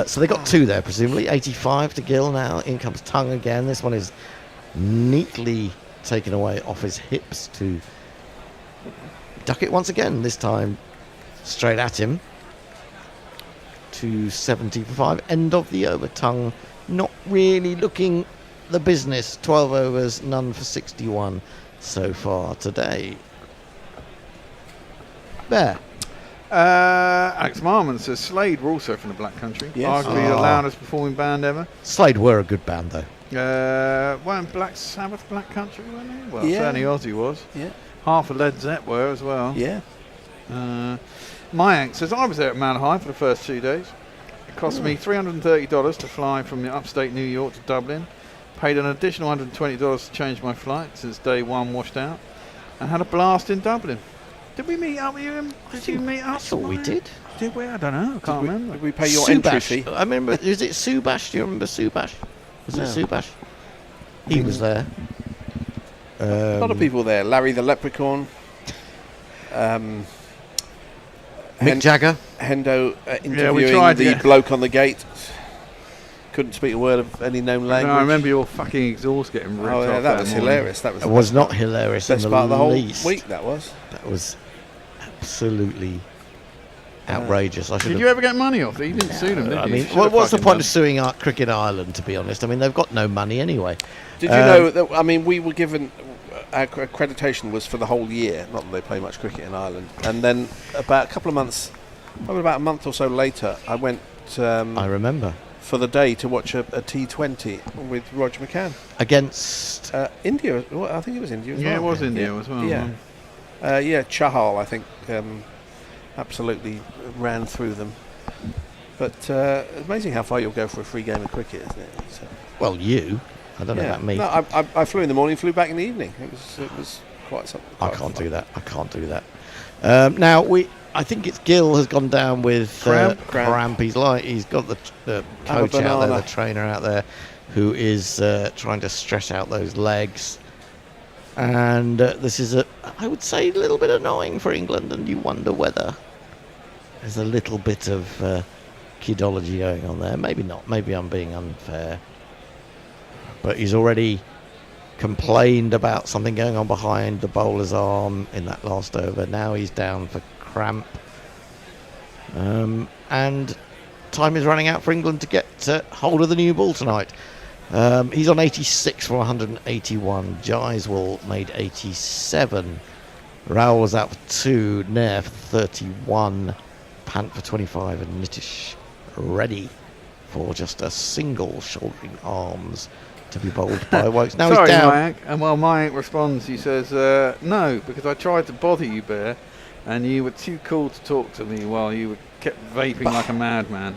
So they got two there, presumably. 85 to Gill now. In comes Tongue again. This one is neatly taken away off his hips to Duckett once again. This time straight at him. 270 for 5. End of the over. Tongue not really looking the business. 12 overs, none for 61 so far today. There. Alex Marmon says Slade were also from the Black Country. Yes. Arguably the loudest performing band ever. Slade were a good band though. Weren't Black Sabbath Black Country, weren't they? Well, yeah. certainly Ozzy was. Yeah. Half of Led Zepp were as well. Yeah. Mayank says, I was there at Mount High for the first 2 days. It cost me $330 to fly from the upstate New York to Dublin. Paid an additional $120 to change my flight since day one washed out. And had a blast in Dublin. Did we meet up with you? Did you meet us? I thought we did. Did we? I don't know. I can't remember. Did we pay your entry fee? I remember. Is it Subash? Do you remember Subash? Was it Subash? He was there. A lot of people there. Larry the Leprechaun. Mick Jagger. Hendo interviewing the bloke on the gate. Couldn't speak a word of any known language. No, I remember your fucking exhaust getting ripped off. That was hilarious. That was not hilarious. Best part of the whole week. That was absolutely outrageous. Did you ever get money off it? You didn't sue them, did you? I mean, what's the point of suing Cricket Ireland? To be honest, I mean they've got no money anyway. Did you know that? I mean, we were given our accreditation was for the whole year. Not that they play much cricket in Ireland. And then about a couple of months, probably about a month or so later, I went. I remember. For the day to watch a T20 with Roger McCann against India. I think it was India as well. Yeah, it was India as well. Yeah, Chahal, I think, absolutely ran through them. But it's amazing how far you'll go for a free game of cricket, isn't it? So. Well, I don't know about me. No, I flew in the morning, flew back in the evening. It was quite something. I can't do that. Now I think it's Gill has gone down with cramp. He's got the coach out there, the trainer out there, who is trying to stretch out those legs. And this is I would say, a little bit annoying for England, and you wonder whether there's a little bit of kidology going on there. Maybe not. Maybe I'm being unfair. But he's already complained about something going on behind the bowler's arm in that last over. Now he's down for cramp. And time is running out for England to get hold of the new ball tonight. He's on 86 from 181. Jaiswal made 87 Rao was out for 2, Nair for 31, Pant for 25, and Nitish ready for just a single shouldering arms to be bowled by Wokes. Now Sorry, he's down. Mayank. And while Mayank responds, he says, no, because I tried to bother you, Bear, and you were too cool to talk to me while you kept vaping like a madman.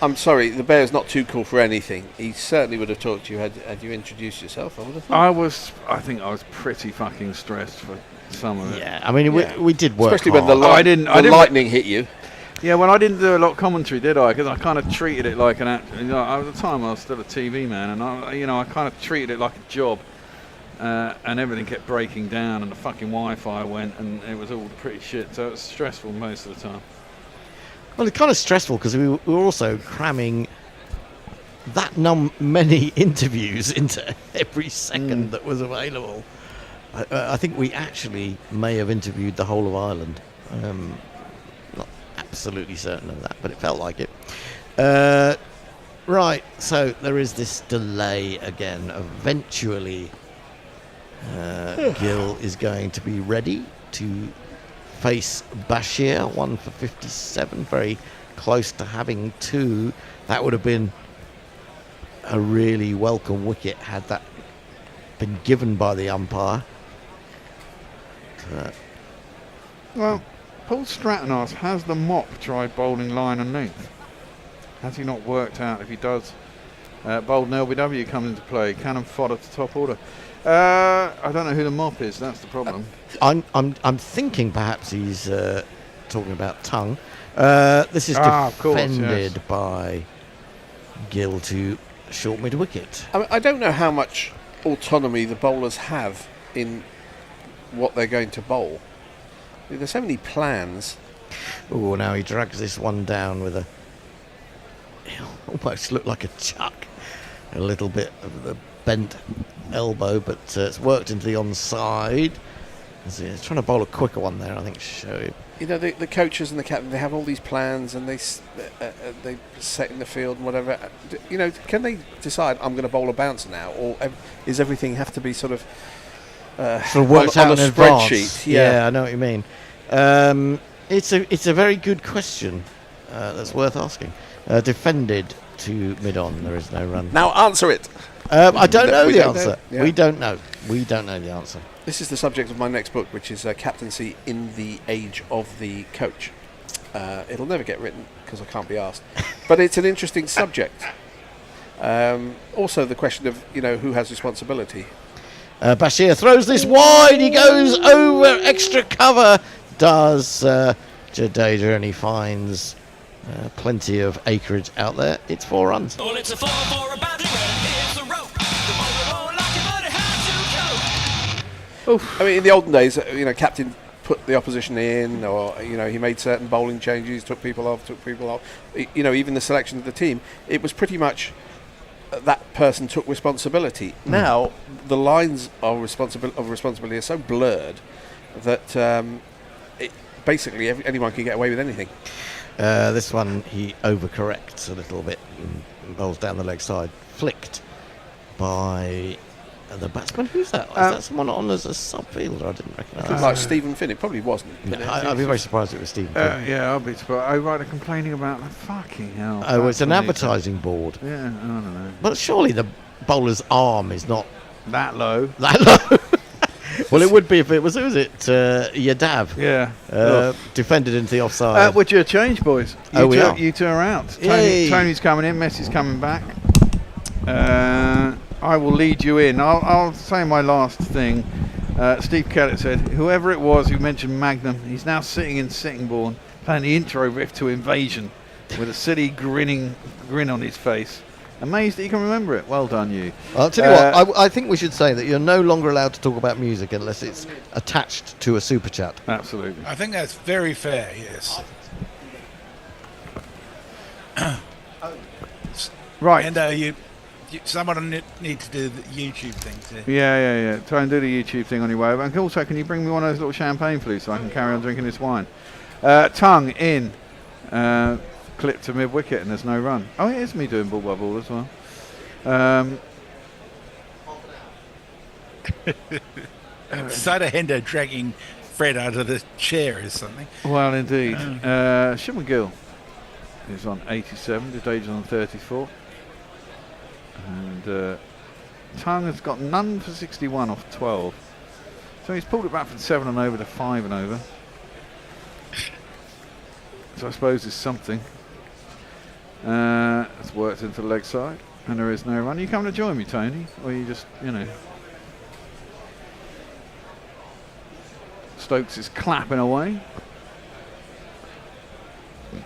I'm sorry, the Bear's not too cool for anything. He certainly would have talked to you had you introduced yourself, I would have thought. I think I was pretty fucking stressed for some of it. Yeah, I mean, we did work Especially when hard. the lightning hit you. Yeah, well, I didn't do a lot of commentary, did I? Because I kind of treated it like an act. You know, at the time, I was still a TV man, and I kind of treated it like a job. And everything kept breaking down, and the fucking Wi-Fi went, and it was all pretty shit. So it was stressful most of the time. Well, it's kind of stressful because we were also cramming that many interviews into every second that was available. I think we actually may have interviewed the whole of Ireland. Not absolutely certain of that, but it felt like it. Right, so there is this delay again. Eventually, Gill is going to be ready to face Bashir, 1 for 57, very close to having 2. That would have been a really welcome wicket had that been given by the umpire. Well, Paul Stratton asks, has the mop tried bowling line and length? Has he not worked out if he does? Bowled an LBW comes into play. Cannon fodder to top order. I don't know who the mop is. That's the problem. I'm thinking perhaps he's talking about Tongue. This is defended by Gill to short mid wicket. I don't know how much autonomy the bowlers have in what they're going to bowl. There's so many plans. Oh, now he drags this one down with it almost looked like a chuck. A little bit of the bent elbow, but it's worked into the onside. He's trying to bowl a quicker one there, I think. You know, the coaches and the captain, they have all these plans and they set in the field and whatever. You know, can they decide, I'm going to bowl a bouncer now? Or is everything have to be sort of worked out on a in spreadsheet? Advance. Yeah, I know what you mean. It's a very good question that's worth asking. Defended to mid-on, there is no run. Now answer it. I don't know We the don't answer. know. Yeah. We don't know. We don't know the answer. This is the subject of my next book, which is Captaincy in the Age of the Coach. It'll never get written because I can't be asked. But it's an interesting subject. Also the question of, who has responsibility. Bashir throws this wide. He goes over extra cover. Does Jadeja, and he finds plenty of acreage out there. It's 4 runs. Well, it's a 4 for a boundary when it's a rope. The bowler won't like it, but it has to go. I mean, in the olden days, captain put the opposition in, or he made certain bowling changes, took people off. Even the selection of the team, it was pretty much that person took responsibility. Now the lines of responsibility are so blurred that basically anyone can get away with anything. This one he overcorrects a little bit and bowls down the leg side, flicked by the batsman. Who's that? Is that someone on as a subfielder? I didn't recognise. Like Stephen Finn. It probably wasn't. I'd be very surprised if it was Stephen Finn. Yeah, I'll be surprised. Oh, right, they're complaining about the fucking hell. Oh, it's an advertising board. Yeah, I don't know. But surely the bowler's arm is not that low. That low. Well, it would be if it was. Who was it? Yadav. Yeah. Defended into the offside. Would you change, boys? We are. You two are out. Yay. Tony's coming in. Messi's coming back. I will lead you in. I'll say my last thing. Steve Kellett said, whoever it was who mentioned Magnum, he's now sitting in Sittingbourne playing the intro riff to Invasion with a silly grin on his face. Amazed that you can remember it. Well done, you. I'll tell you what, I think we should say that you're no longer allowed to talk about music unless it's attached to a super chat. Absolutely. I think that's very fair, yes. Right. And someone need to do the YouTube thing too. Yeah. Try and do the YouTube thing on your way. And also, can you bring me one of those little champagne flutes so I can carry on drinking this wine? Tongue in. Clip to mid wicket and there's no run. Oh, it is me doing ball by ball as well. Sada Hendo dragging Fred out of the chair or something. Well, indeed. Shipman Gill is on 87. Jadeja's on 34. And Tongue has got none for 61 off 12. So he's pulled it back from 7 and over to 5 and over. So I suppose it's something. It's worked into the leg side. And there is no run. You come to join me, Tony? Or you just, Stokes is clapping away.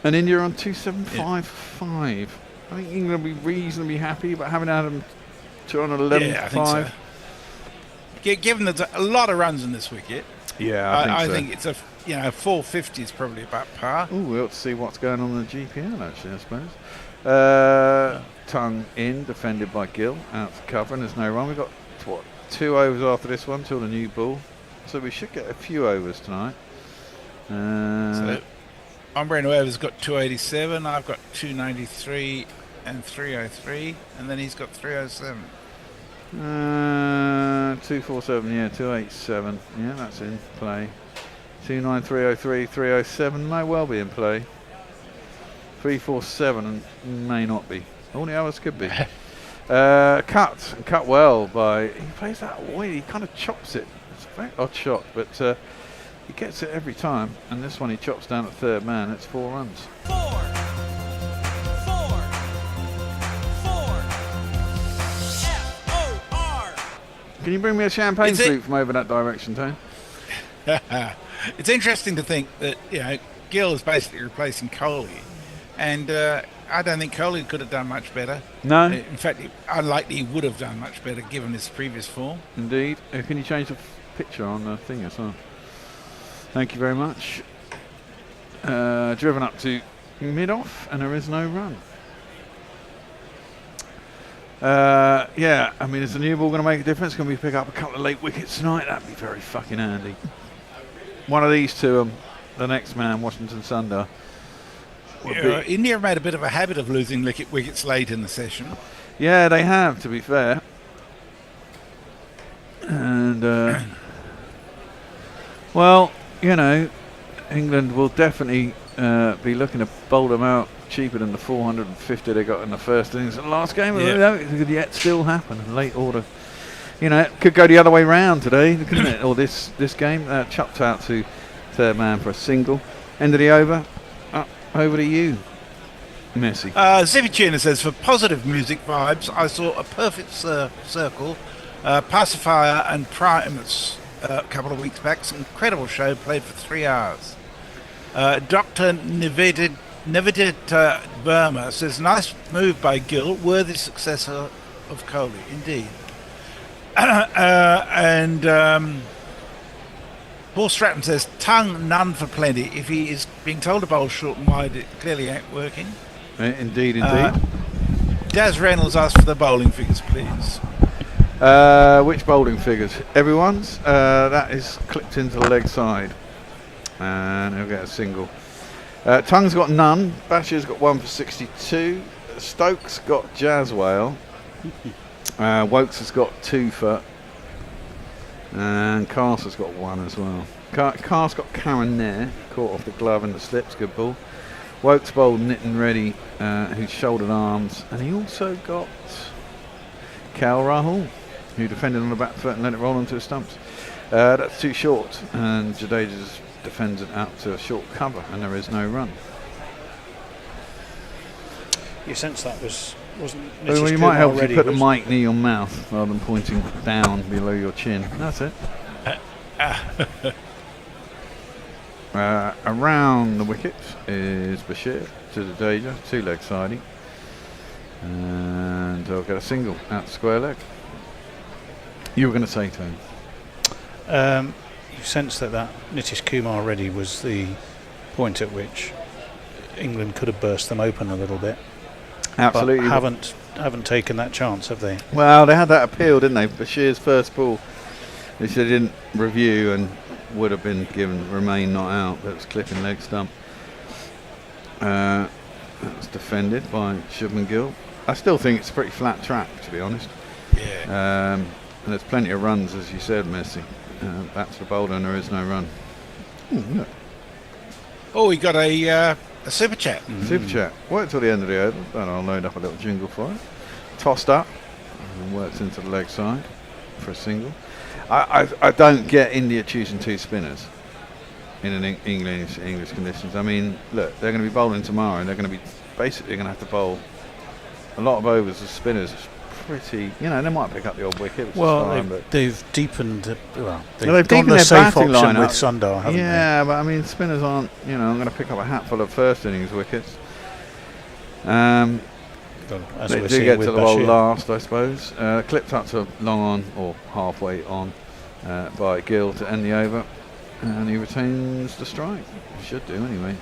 And India on 2.755. I think England will be reasonably happy about having had them 211.5. Yeah, I think so. Given there's a lot of runs in this wicket, I think it's a 450 is probably about par. Oh, we ought to see what's going on in the GPL actually, I suppose. Tongue in, defended by Gill, out for cover, and there's no run. We've got 2 overs after this one till the new ball, so we should get a few overs tonight. So Ombre Nueva's got 287. I've got 293 and 303, and then he's got 307. 247, 287, that's in play. 29303, 307 may well be in play. 347 and may not be. All the others could be. Cut well by. He plays that way. He kind of chops it. It's a very odd shot, but he gets it every time. And this one he chops down at third man. It's 4 runs. Can you bring me a champagne flute from over that direction, Tone? It's interesting to think that Gill is basically replacing Coley, and I don't think Coley could have done much better. No. In fact, unlikely he would have done much better given his previous form. Indeed. Can you change the picture on the thing as well? Thank you very much. Driven up to mid-off, and there is no run. I mean, is the new ball going to make a difference? Can we pick up a couple of late wickets tonight? That'd be very fucking handy. One of these two, the next man, Washington Sundar. India have made a bit of a habit of losing wickets late in the session. Yeah, they have, to be fair. And, England will definitely be looking to bowl them out cheaper than the 450 they got in the first innings of the last game. It could yet still happen in late order. It could go the other way round today, couldn't it? Or this game, chopped out to third man for a single. End of the over. Over to you, Messi. Zivichina says, for positive music vibes, I saw a perfect circle, Pacifier and Primus a couple of weeks back. It's an incredible show, played for 3 hours. Dr. Nivedit Burma says, nice move by Gill, worthy successor of Kohli, indeed. Paul Stratton says, Tongue none for plenty. If he is being told to bowl short and wide, it clearly ain't working. Indeed. Daz Reynolds asked for the bowling figures, please. Which bowling figures? Everyone's. That is clipped into the leg side. And he'll get a single. Tongue's got none. Bashir's got 1 for 62. Stokes got Jaswale. Wokes has got 2 for. And Cars has got 1 as well. Cars got Karen there. Caught off the glove and the slips. Good ball. Wokes bowled Nitin Reddy, who's shouldered arms. And he also got Cal Rahul, who defended on the back foot and let it roll onto the stumps. That's too short. And Jadeja just defends it out to a short cover. And there is no run. You sense that wasn't. Well, you might help if you put the mic near your mouth rather than pointing down below your chin. That's it. Around the wicket is Bashir to Jadeja, 2 leg siding. And I'll get a single out square leg. You were going to say, Tony? You sense that Nitish Kumar Reddy was the point at which England could have burst them open a little bit. Absolutely. But haven't taken that chance, have they? Well, they had that appeal, didn't they? Bashir's first ball, which they didn't review and would have been given remain not out. That was clipping leg stump. That was defended by Shubman Gill. I still think it's a pretty flat track, to be honest. Yeah. And there's plenty of runs, as you said, Messi. Back to the bowler and there is no run. Look. Oh, we got a super chat. Super chat. Wait till the end of the over, and I'll load up a little jingle for it. Tossed up and works into the leg side for a single. I don't get India choosing 2 spinners in an English conditions. I mean, look, they're going to be bowling tomorrow, and they're going to be basically going to have to bowl a lot of overs as spinners. Pretty, they might pick up the old wicket. Which is fine, but they've deepened. They've deepened gone the their safe batting option lineup with Sundar, haven't yeah, but I mean, spinners aren't. I'm going to pick up a hatful of first innings wickets. As they we're do seeing get with to the bowl Bashir. last, I suppose. Clipped up to long on or halfway on by Gill to end the over, and he retains the strike. He should do anyway.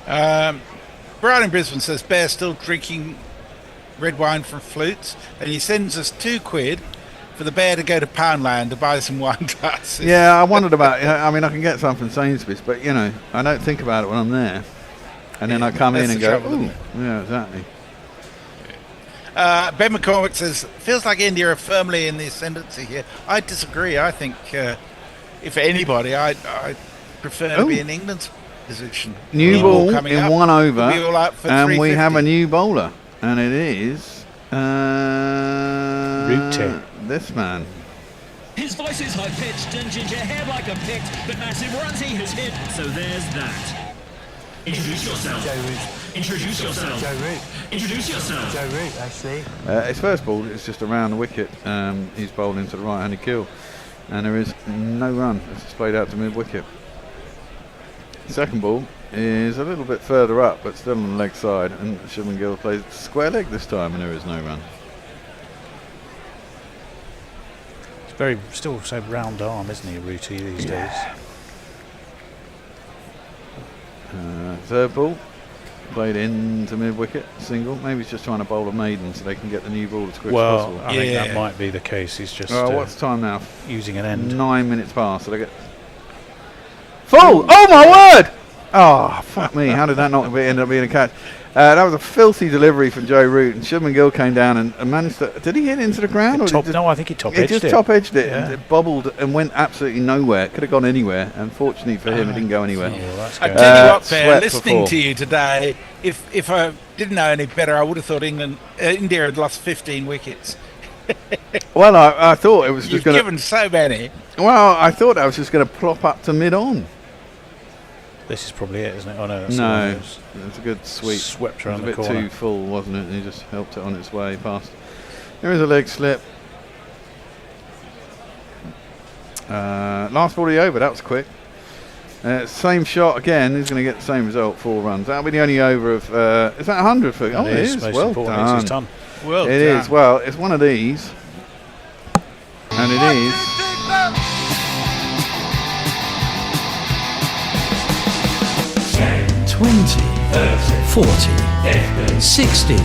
Brian in Brisbane says Bear's still drinking red wine from flutes, and he sends us £2 for the Bear to go to Poundland to buy some wine glasses. Yeah, I wondered about it. I mean, I can get some from Sainsbury's, but I don't think about it when I'm there, and then I come in and go, ooh, yeah, exactly. Ben McCormick says, feels like India are firmly in the ascendancy here. I disagree. I think if anybody, I prefer to be in England's position. New ball in up. 1 over, We'll be all out for and we 350. have a new bowler, and it is this man. His voice is high-pitched and ginger hair like a pict, but massive runs he has hit, so there's that. Introduce yourself. Joe Root. Introduce yourself. Joe Root. Introduce yourself. Joe Root, actually. His first ball is just around the wicket. He's bowled into the right-handed kill, and there is no run. It's played out to mid-wicket. Second ball is a little bit further up, but still on the leg side, and Shubman Gill plays square leg this time, and there is no run. It's still so round arm, isn't he, Rooty, these days? Third ball played into mid-wicket, single. Maybe he's just trying to bowl a maiden so they can get the new ball as quick as possible. I think that might be the case. He's just what's the time now? Using an end. 9 minutes past. Did I get full? Oh my word! Oh, fuck me. How did that not end up being a catch? That was a filthy delivery from Joe Root, and Shubman Gill came down and managed to... Did he hit into the ground? No, I think he top-edged it. He just top-edged it. Yeah. And it bobbled and went absolutely nowhere. Could have gone anywhere. Unfortunately for him, it didn't go anywhere. I tell you what, Bear, listening to you today, if I didn't know any better, I would have thought India had lost 15 wickets. Well, I thought it was just going to... You've given so many. Well, I thought I was just going to plop up to mid-on. This is probably it, isn't it? Oh, no, that's no, it was a good sweep. Swept around the corner. It was a bit too full, wasn't it? And he just helped it on its way past. There is a leg slip. Last ball of the over, that was quick. Same shot again, he's going to get the same result, 4 runs. That'll be the only over of, is that 100 for? Oh, it is. Well done. Well done. It is. Well, it's one of these. And it is. 20, 40, 60, 80,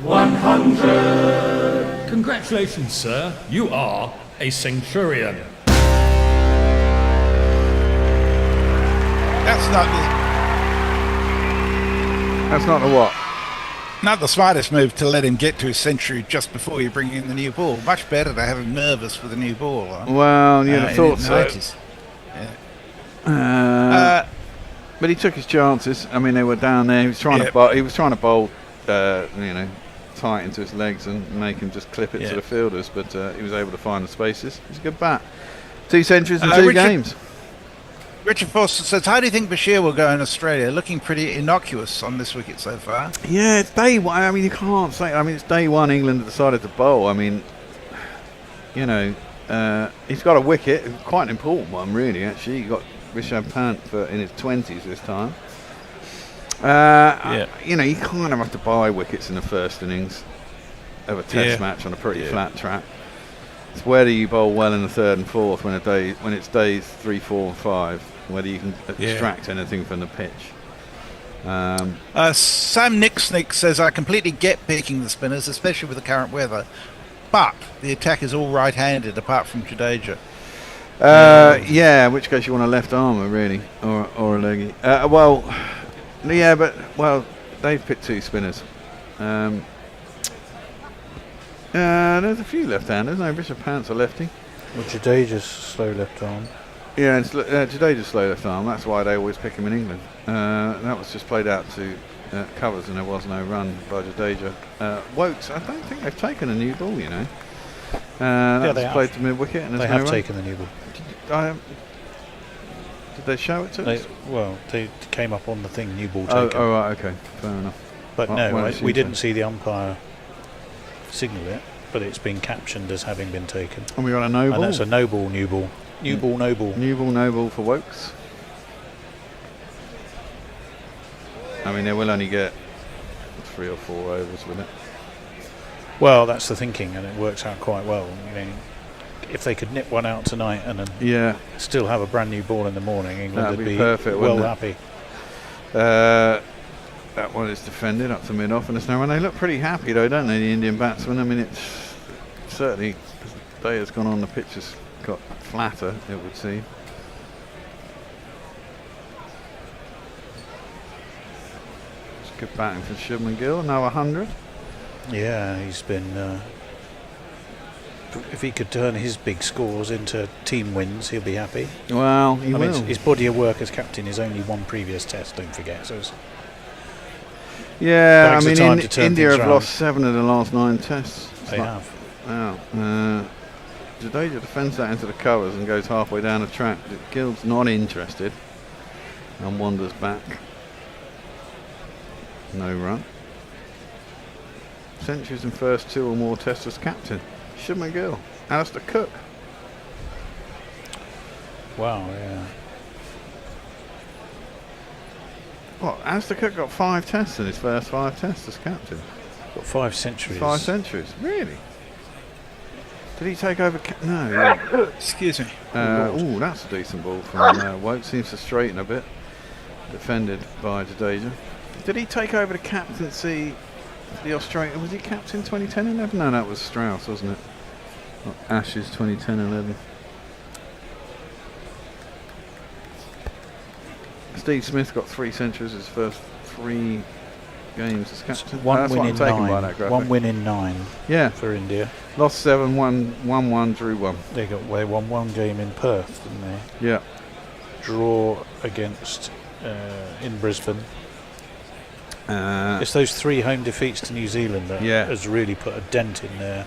100. Congratulations, sir. You are a centurion. That's not the what? Not the smartest move to let him get to his century just before you bring in the new ball. Much better to have him nervous with the new ball. Well, you'd have thought so. But he took his chances. I mean, they were down there. He was trying to bowl. He was trying to bowl, tight into his legs and make him just clip it to the fielders. But he was able to find the spaces. He's a good bat. 2 centuries in 2 games. Richard Foster says, "How do you think Bashir will go in Australia? Looking pretty innocuous on this wicket so far." Yeah, it's day one. I mean, you can't say. I mean, it's day one. England decided to bowl. I mean, he's got a wicket, quite an important one, really. Actually, he got Rishabh Pant in his 20s this time. You kind of have to buy wickets in the first innings of a test match on a pretty flat track. It's whether you bowl well in the third and fourth when it's days 3, 4, and 5, whether you can extract anything from the pitch. Sam Nicksnick says, "I completely get picking the spinners, especially with the current weather, but the attack is all right-handed apart from Jadeja." In which case you want a left armour really, or a leggy. They've picked 2 spinners. There's a few left-handers. No, Bishop Pant's a lefty. Well, Jadeja's slow left arm. Yeah, and Jadeja's slow left arm. That's why they always pick him in England. That was just played out to covers, and there was no run by Jadeja. Wokes, I don't think they've taken a new ball, you know. Yeah, they played to mid wicket, and they there's have no run. taken the new ball. Did they show it to us? Well, they came up on the thing, new ball Oh, taken. oh, right, okay, fair enough. But Well, no, well, it we seems didn't so. see the umpire signal it, but it's been captioned as having been taken. And we got a no ball. And that's a no ball, new ball. New ball, no ball. New ball, no ball for Wokes. I mean, they will only get 3 or 4 overs with it. Well, that's the thinking, and it works out quite well. You know, if they could nip one out tonight and then still have a brand new ball in the morning, England That'd would be be perfect, well wouldn't it? happy. That one is defended up to mid-off, and it's now. And they look pretty happy, though, don't they, the Indian batsmen? I mean, it's certainly, as the day has gone on, the pitch has got flatter, it would seem. It's good batting from Shubman Gill, now 100. Yeah, he's been. If he could turn his big scores into team wins, he'll be happy. Well, he will. His body of work as captain is only one previous test, don't forget. So it's Yeah, I takes the time mean, to turn India things have round. lost 7 of the last 9 tests. They have. Wow. Jadeja defends that into the covers and goes halfway down the track. Gill's not interested and wanders back. No run. Centuries in first 2 or more tests as captain. Shubman Gill. Alistair Cook. Wow, yeah. What? Alistair Cook got 5 tests in his first 5 tests as captain. Got 5 centuries. 5 centuries. Really? Did he take over? No. Excuse me. Oh, that's a decent ball from Woke. Seems to straighten a bit. Defended by Jadeja. Did he take over the captaincy? The Australian, was he captain 2010-11? No, that was Strauss, wasn't it? Not Ashes 2010-11. Steve Smith got 3 centuries his first 3 games as captain. One That's win what I'm in taken 9. by that graphic. 1 win in 9. Yeah. For India. Lost 7, won 1, drew 1. They won 1 game in Perth, didn't they? Yeah. Draw against in Brisbane. It's those 3 home defeats to New Zealand that has really put a dent in their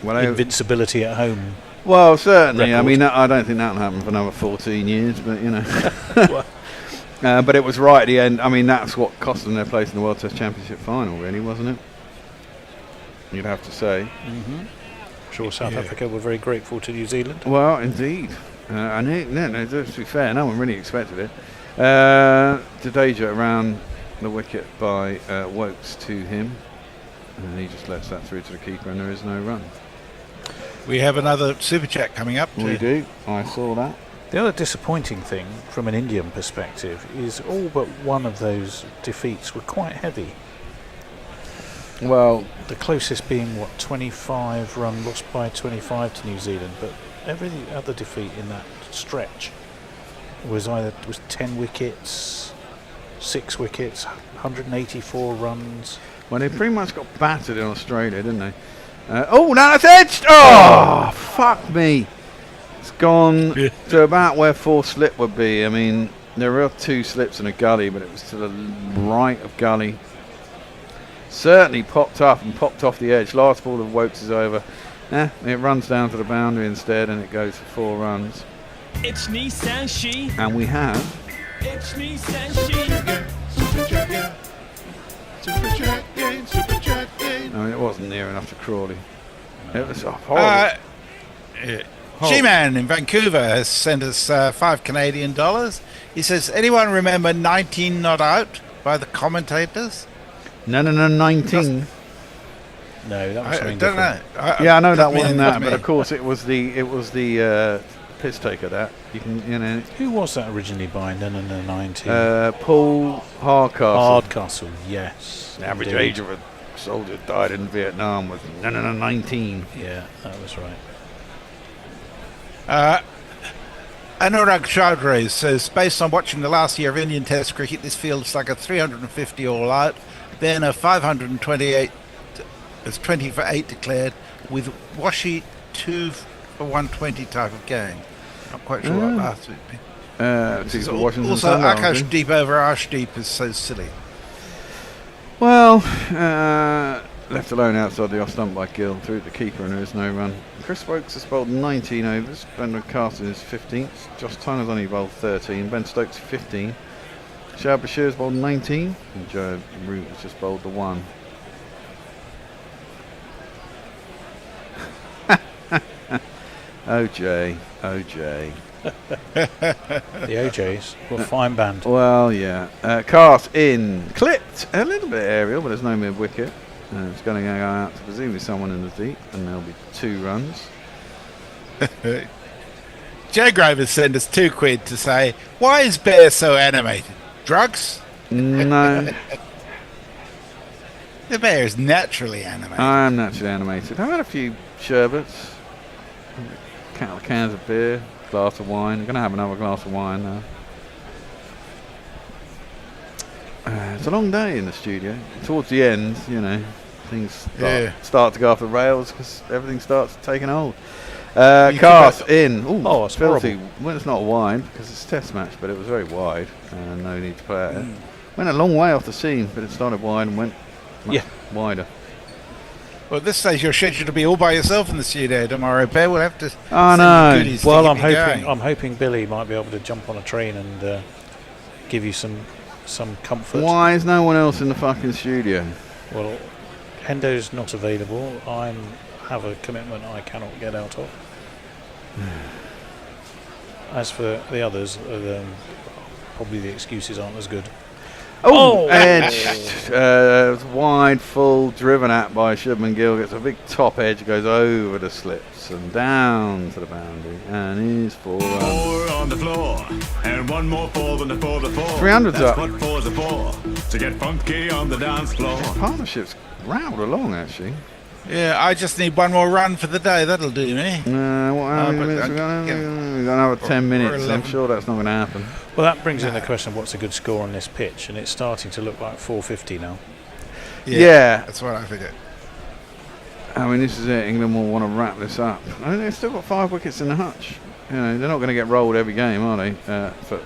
invincibility at home. Well, certainly. record. I mean, I don't think that'll happen for another 14 years, but you know. But it was right at the end. I mean, that's what cost them their place in the World Test Championship final, really, wasn't it? You'd have to say. Mm-hmm. I'm sure South Africa were very grateful to New Zealand. Well, indeed. And to be fair, no one really expected it. Jadeja around the wicket by Wokes to him. And he just lets that through to the keeper, and there is no run. We have another super chat coming up. We do. I saw that. The other disappointing thing from an Indian perspective is all but one of those defeats were quite heavy. Well, the closest being 25 run lost by 25 to New Zealand, but every other defeat in that stretch was 10 wickets, 6 wickets, 184 runs. Well, they pretty much got battered in Australia, didn't they? Oh, now it's edged! Oh, fuck me. It's gone to about where 4 slip would be. I mean, there were 2 slips and a gully, but it was to the right of gully. Certainly popped up and popped off the edge. Last ball of Wokes is over. It runs down to the boundary instead, and it goes for 4 runs. It's Nissan She. And we have... It's Nissan She. Super chat game, super chat game. I mean, it wasn't near enough to Crawley. It was horrible. G-Man in Vancouver has sent us $5 Canadian. He says, anyone remember 19 not out by the commentators? No, 19. No, that was I something don't different. know. Yeah, I know that me, wasn't not that, me. but of course it was the piss taker that you can, you know. Who was that originally by? No, 19. Paul Hardcastle. Hardcastle, yes. The average indeed. age of a soldier died in Vietnam was 19. Yeah, that was right. Anurag Chaudhary says, based on watching the last year of Indian Test cricket, this feels like a 350 all out, then a 528, it's 20 for 8 declared, with Washi 2 a 120 type of game. Not quite sure what last would be. Also, Akash Deep over Arsh Deep is so silly. Well, left alone outside the off stump by Gill, through the keeper, and there is no run. Chris Wokes has bowled 19 overs. Brendan Carson is 15th. Josh Tyner's only bowled 13. Ben Stokes 15. Shah Bashir's bowled 19. And Joe Root has just bowled the 1. OJ. The OJs were a fine band. Well, yeah. Cast in. Clipped. A little bit aerial, but there's no mid wicket. It's going to go out to presumably someone in the deep, and there'll be 2 runs. Joe Grover sent us £2 to say, why is Bear so animated? Drugs? No. The bear is naturally animated. I am naturally animated. I've had a few sherbets, a couple of cans of beer, glass of wine. I'm going to have another glass of wine now. It's a long day in the studio. Towards the end, you know, things start to go off the rails because everything starts taking hold. Cast in. Ooh, it's filthy. horrible. Well, it's not wide because it's a test match, but it was very wide. No need to play at it. Went a long way off the seam, but it started wide and went much wider. Well, at this stage, you're scheduled to be all by yourself in the studio tomorrow, Bear. We'll have to. Oh no! Well, I'm hoping Billy might be able to jump on a train and give you some comfort. Why is no one else in the fucking studio? Well, Hendo's not available. I have a commitment I cannot get out of. As for the others, probably the excuses aren't as good. Edged. Wide, full, driven at by Shubman Gill. Gets a big top edge, goes over the slips and down to the boundary, and is 4 runs. 4 on the floor, and 1 more 4 than the 4 before. 300's That's up. what 4's are for, to get funky on the dance floor. Partnership's round along, actually. Yeah, I just need 1 more run for the day. That'll do me. How many minutes we got? We've got another 10 minutes. I'm sure that's not going to happen. Well, that brings in the question: what's a good score on this pitch? And it's starting to look like 450 now. Yeah, that's what I figured. I mean, this is it. England will want to wrap this up. I mean, they've still got 5 wickets in the hutch. You know, they're not going to get rolled every game, are they? For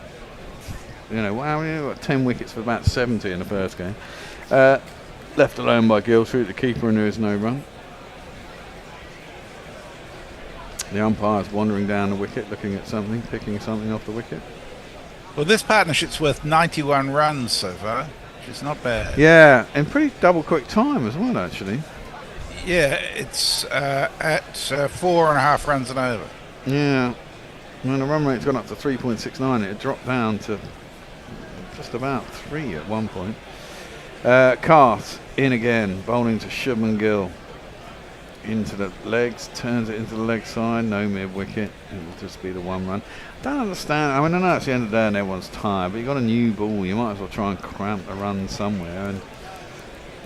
you know, well, they've got 10 wickets for about 70 in the first game. Left alone by Gill, through the keeper, and there is no run. The umpire's wandering down the wicket, looking at something, picking something off the wicket. Well, this partnership's worth 91 runs so far, which is not bad. Yeah, and pretty double quick time as well, actually. Yeah, it's at 4.5 runs and over. Yeah. When the run rate's gone up to 3.69, it dropped down to just about 3 at one point. Cart in again, bowling to Shubman Gill. Into the legs, turns it into the leg side, no mid wicket. It will just be the 1 run. Don't understand. I mean, I know it's the end of the day and everyone's tired, but you've got a new ball. You might as well try and cramp a run somewhere. And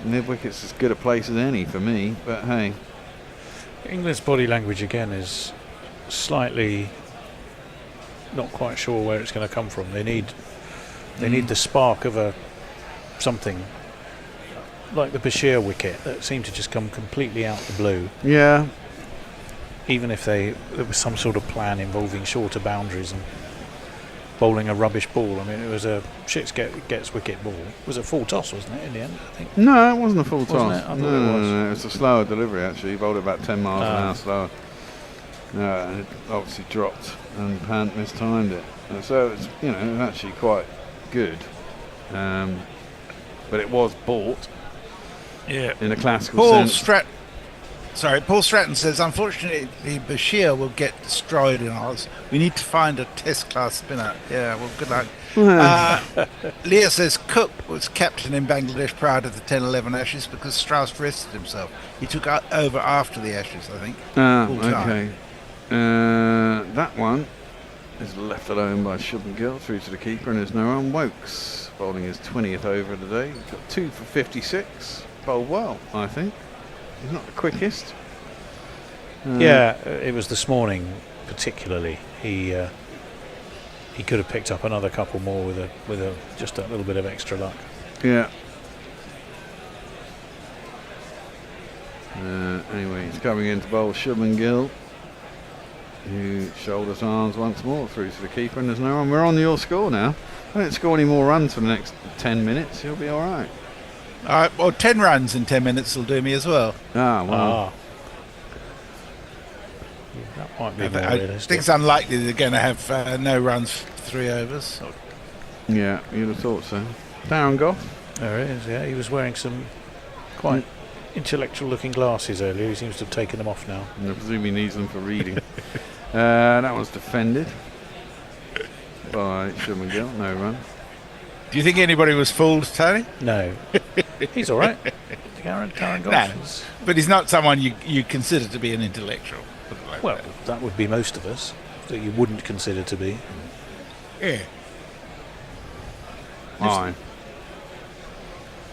mid wicket's as good a place as any for me. But hey, England's body language again is slightly not quite sure where it's going to come from. They need the spark of something. Like the Bashir wicket that seemed to just come completely out the blue. Yeah. Even if there was some sort of plan involving shorter boundaries and bowling a rubbish ball. I mean, it was a shits gets wicket ball. It was a full toss, wasn't it, in the end, I think? No, it wasn't a full toss. Wasn't it? I thought it was. No, it was a slower delivery, actually. He bowled it about 10 miles an hour slower. And it obviously dropped, and Pant mistimed it. And so it's, you know, actually quite good. But it was bought. Yeah. In a classical sense. Paul Stratton says, unfortunately, Bashir will get destroyed in Oz. We need to find a test class spinner. Yeah, well, good luck. Leah says, Cook was captain in Bangladesh prior to the 10-11 Ashes because Strauss rested himself. He took over after the Ashes, I think. Okay. That one is left alone by Shubman Gill, through to the keeper, and there's no run. Wokes bowling his 20th over of the day. He's got 2 for 56. Bowled well, I think. He's not the quickest. Yeah, it was this morning particularly. He could have picked up another couple more with just a little bit of extra luck. Yeah. Anyway, he's coming in to bowl Shubman Gill. who shoulders arms once more through to the keeper, and there's no run. We're on your score now. I don't score any more runs for the next 10 minutes. You'll be all right. All right, well, 10 runs in 10 minutes will do me as well. Ah, well. That might be more I realistic. think it's unlikely they're going to have no runs for 3 overs. Yeah, you'd have thought so. Darren Goff. There it is, yeah. He was wearing some quite intellectual-looking glasses earlier. He seems to have taken them off now. I presume he needs them for reading. That was defended by Schumann-Gill. No run. Do you think anybody was fooled, Tony? No. He's all right. Darren Goff. No, but he's not someone you consider to be an intellectual. Well, that would be most of us that you wouldn't consider to be. Yeah. Fine.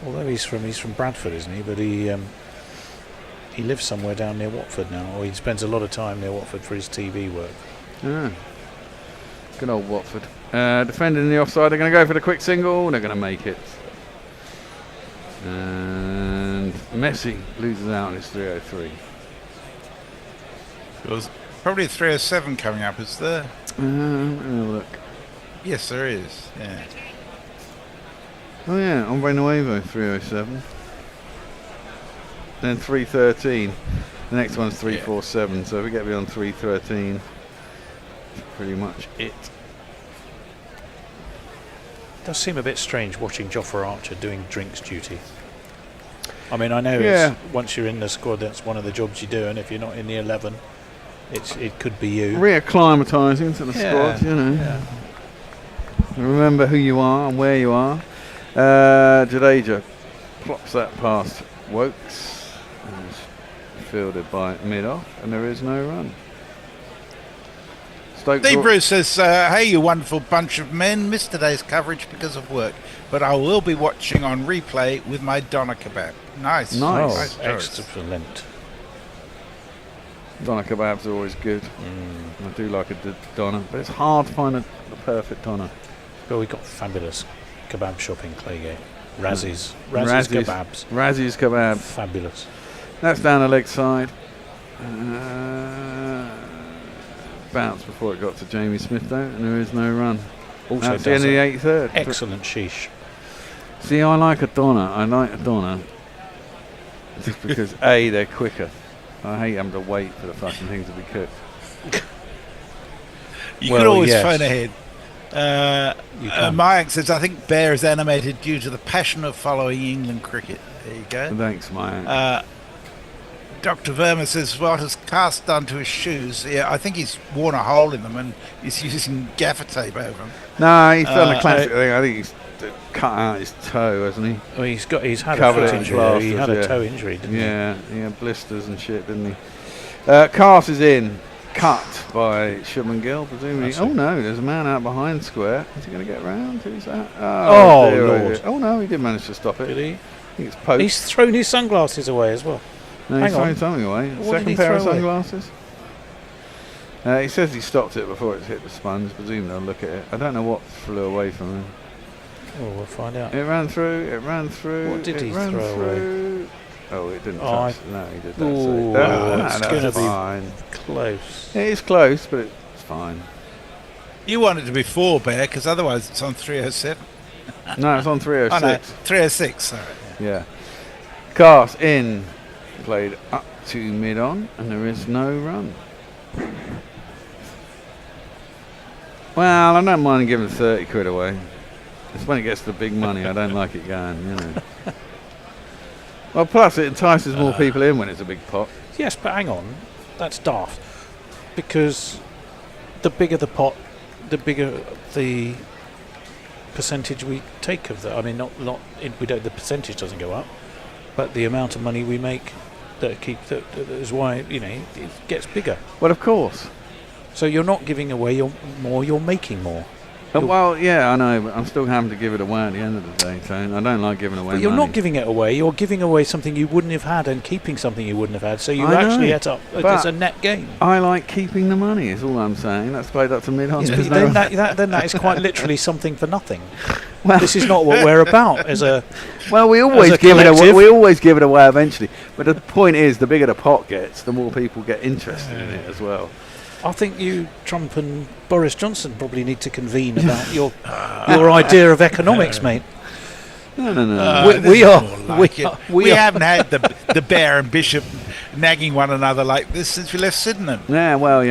Although he's from Bradford, isn't he? But he lives somewhere down near Watford now, or he spends a lot of time near Watford for his TV work. Yeah. Good old Watford. Defending the offside, they're going to go for the quick single. They're going to make it. And Messi loses out on his 303. There's probably a 307 coming up, is there? Let me have a look. Yes, there is. Yeah. Oh yeah, Hombre Nuevo 307. Then 313. The next one's 347. So if we get beyond 313, that's pretty much it. It does seem a bit strange watching Jofra Archer doing drinks duty. I mean, I know it's, once you're in the squad, that's one of the jobs you do, and if you're not in the 11, it could be you. Reacclimatising to the squad, you know. Yeah. Remember who you are and where you are. Jadeja plops that past Wokes, and is fielded by mid-off, and there is no run. Steve Bruce says, hey, you wonderful bunch of men, missed today's coverage because of work, but I will be watching on replay with my doner kebab. Nice. Nice. Excellent. Doner kebabs are always good. I do like a doner, but it's hard to find the perfect doner. Well, we've got fabulous kebab shop in Claygate. Razzies kebabs. Razzies kebab. Fabulous. That's down the leg side. Bounce before it got to Jamie Smith though, and there is no run. Also that's the end of the 8th. Excellent sheesh. See, I like a doner. Just because A, they're quicker. I hate having to wait for the fucking thing to be cooked. You could always phone ahead. Mike says, I think Bear is animated due to the passion of following England cricket. There you go. Thanks, Mike. Dr. Verma says, what has Cast done to his shoes? Yeah, I think he's worn a hole in them and he's using gaffer tape over them. No, he's done a classic thing. I think he's cut out his toe, hasn't he? Well, he's had a foot injury. He had a toe injury, didn't he? Yeah, he had blisters and shit, didn't he? Cast is in. Cut by Schumann-Gill, presumably. Oh no, there's a man out behind square. Is he going to get round? Who's that? Oh, Lord. Oh no, he did manage to stop it. Did he? I think it's Pope. He's thrown his sunglasses away as well. No, he's thrown something away. Second pair of sunglasses. He says he stopped it before it hit the sponge. Presumably they'll look at it. I don't know what flew away from him. Oh, we'll find out. It ran through. What did he throw away? Oh, it didn't touch. No, he did that. Ooh, That's going to fine. be close. It is close, but it's fine. You want it to be 4, Bear, because otherwise it's on 307. No, it's on 306. Oh, no, 306, sorry. Yeah. Cast in. Played up to mid-on, and there is no run. Well, I don't mind giving 30 quid away. It's when it gets the big money, I don't like it going, you know. Well, plus it entices more people in when it's a big pot. Yes, but hang on. That's daft. Because the bigger the pot, the bigger the percentage we take of that. I mean, the percentage doesn't go up, but the amount of money we make that is why, you know, it gets bigger. Well, of course. So you're not giving away more, you're making more. Well, yeah, I know, but I'm still having to give it away at the end of the day, so I don't like giving away But you're money. not giving it away, you're giving away something you wouldn't have had and keeping something you wouldn't have had, so you actually end up, it's a net gain. I like keeping the money, is all I'm saying. That's played up to mid-on. Yes, but then that is quite literally something for nothing. Well, this is not what we're about as a Well, we always give it away. We always give it away eventually. But the point is, the bigger the pot gets, the more people get interested in it as well. I think you, Trump and Boris Johnson, probably need to convene about your idea of economics, mate. No. We haven't had the Bear and Bishop nagging one another like this since we left Sydenham. Yeah, well,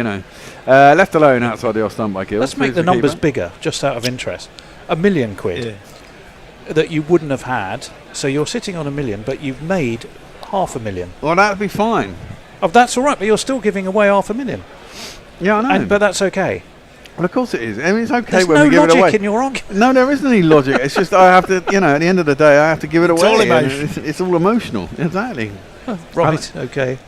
left alone outside the off stump by Gill. Let's make the numbers bigger, just out of interest. £1 million that you wouldn't have had. So you're sitting on £1 million, but you've made $500,000. Well, that'd be fine. Oh, that's all right, but you're still giving away $500,000. Yeah, I know. But that's okay. Well, of course it is. I mean, it's okay There's when no we give it away. logic in your argument. No, there isn't any logic. It's just I have to, at the end of the day, I have to give it away. All emotion. It's all emotional. Exactly. Right. Okay.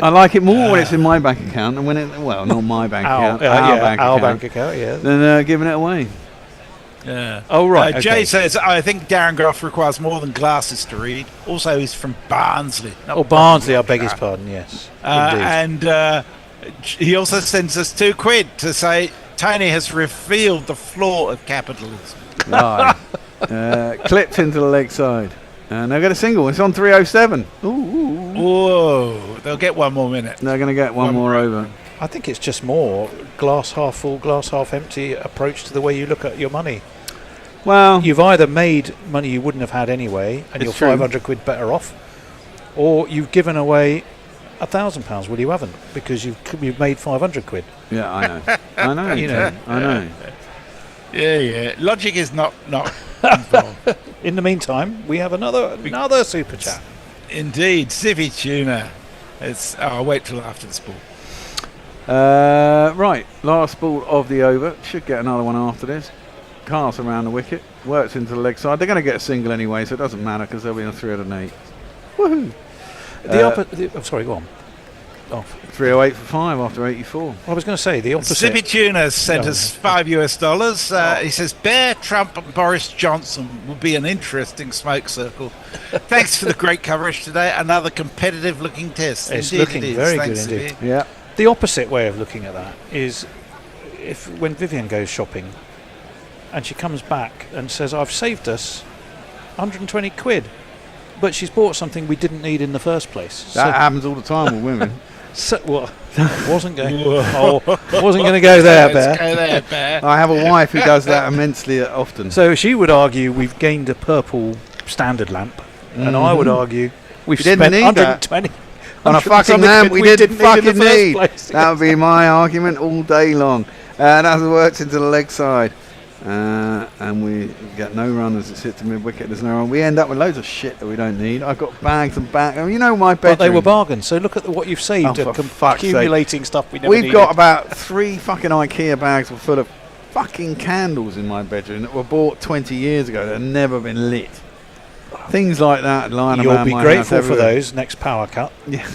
I like it more when it's in my bank account and when not my bank account, our bank account, yeah. Than giving it away. Yeah. Oh, right. Jay says, I think Darren Groff requires more than glasses to read. Also, he's from Barnsley. Barnsley, I beg his pardon, yes. And he also sends us £2 to say Tony has revealed the flaw of capitalism. Right. Clipped into the leg side. And they'll get a single. It's on 307. Ooh. Whoa. They'll get one more minute. They're going to get one more over. I think it's just more glass half full, glass half empty approach to the way you look at your money. Well, you've either made money you wouldn't have had anyway, and you're true. £500 better off, or you've given away £1,000. Well, you haven't, because you've made £500. Yeah, I know. I know. I know. Yeah. Logic is not involved. In the meantime, we have another super chat. Indeed, Civvy Tuna. I'll wait till after the sport. Right, last ball of the over. Should get another one after this. Cast around the wicket, works into the leg side. They're going to get a single anyway, so it doesn't matter because they'll be on 308. Woohoo! Sorry, go on. 308 for 5 after 84. I was going to say the opposite. Zippy Tuna sent us $5. He says Bear, Trump, and Boris Johnson will be an interesting smoke circle. Thanks for the great coverage today. Another competitive-looking test. It's Indeed looking it is. very Thanks, good indeed. Zippy. Yeah. The opposite way of looking at that is when Vivian goes shopping and she comes back and says, "I've saved us £120," but she's bought something we didn't need in the first place. That happens all the time with women. Wasn't going to go there, Bear. I have a wife who does that immensely often. So she would argue we've gained a purple standard lamp, and I would argue we've spent £120 on a fucking lamp we didn't fucking need. That would be my argument all day long. That works into the leg side. And we get no run as it's hit to mid-wicket. There's no run. We end up with loads of shit that we don't need. I've got bags and bags. I mean, my bedroom. But they were bargains. So look at what you've saved. Accumulating stuff we never needed. We've got about 3 fucking IKEA bags full of fucking candles in my bedroom that were bought 20 years ago that have never been lit. Things like that lying around my house. You'll be grateful for those next power cut. Yeah.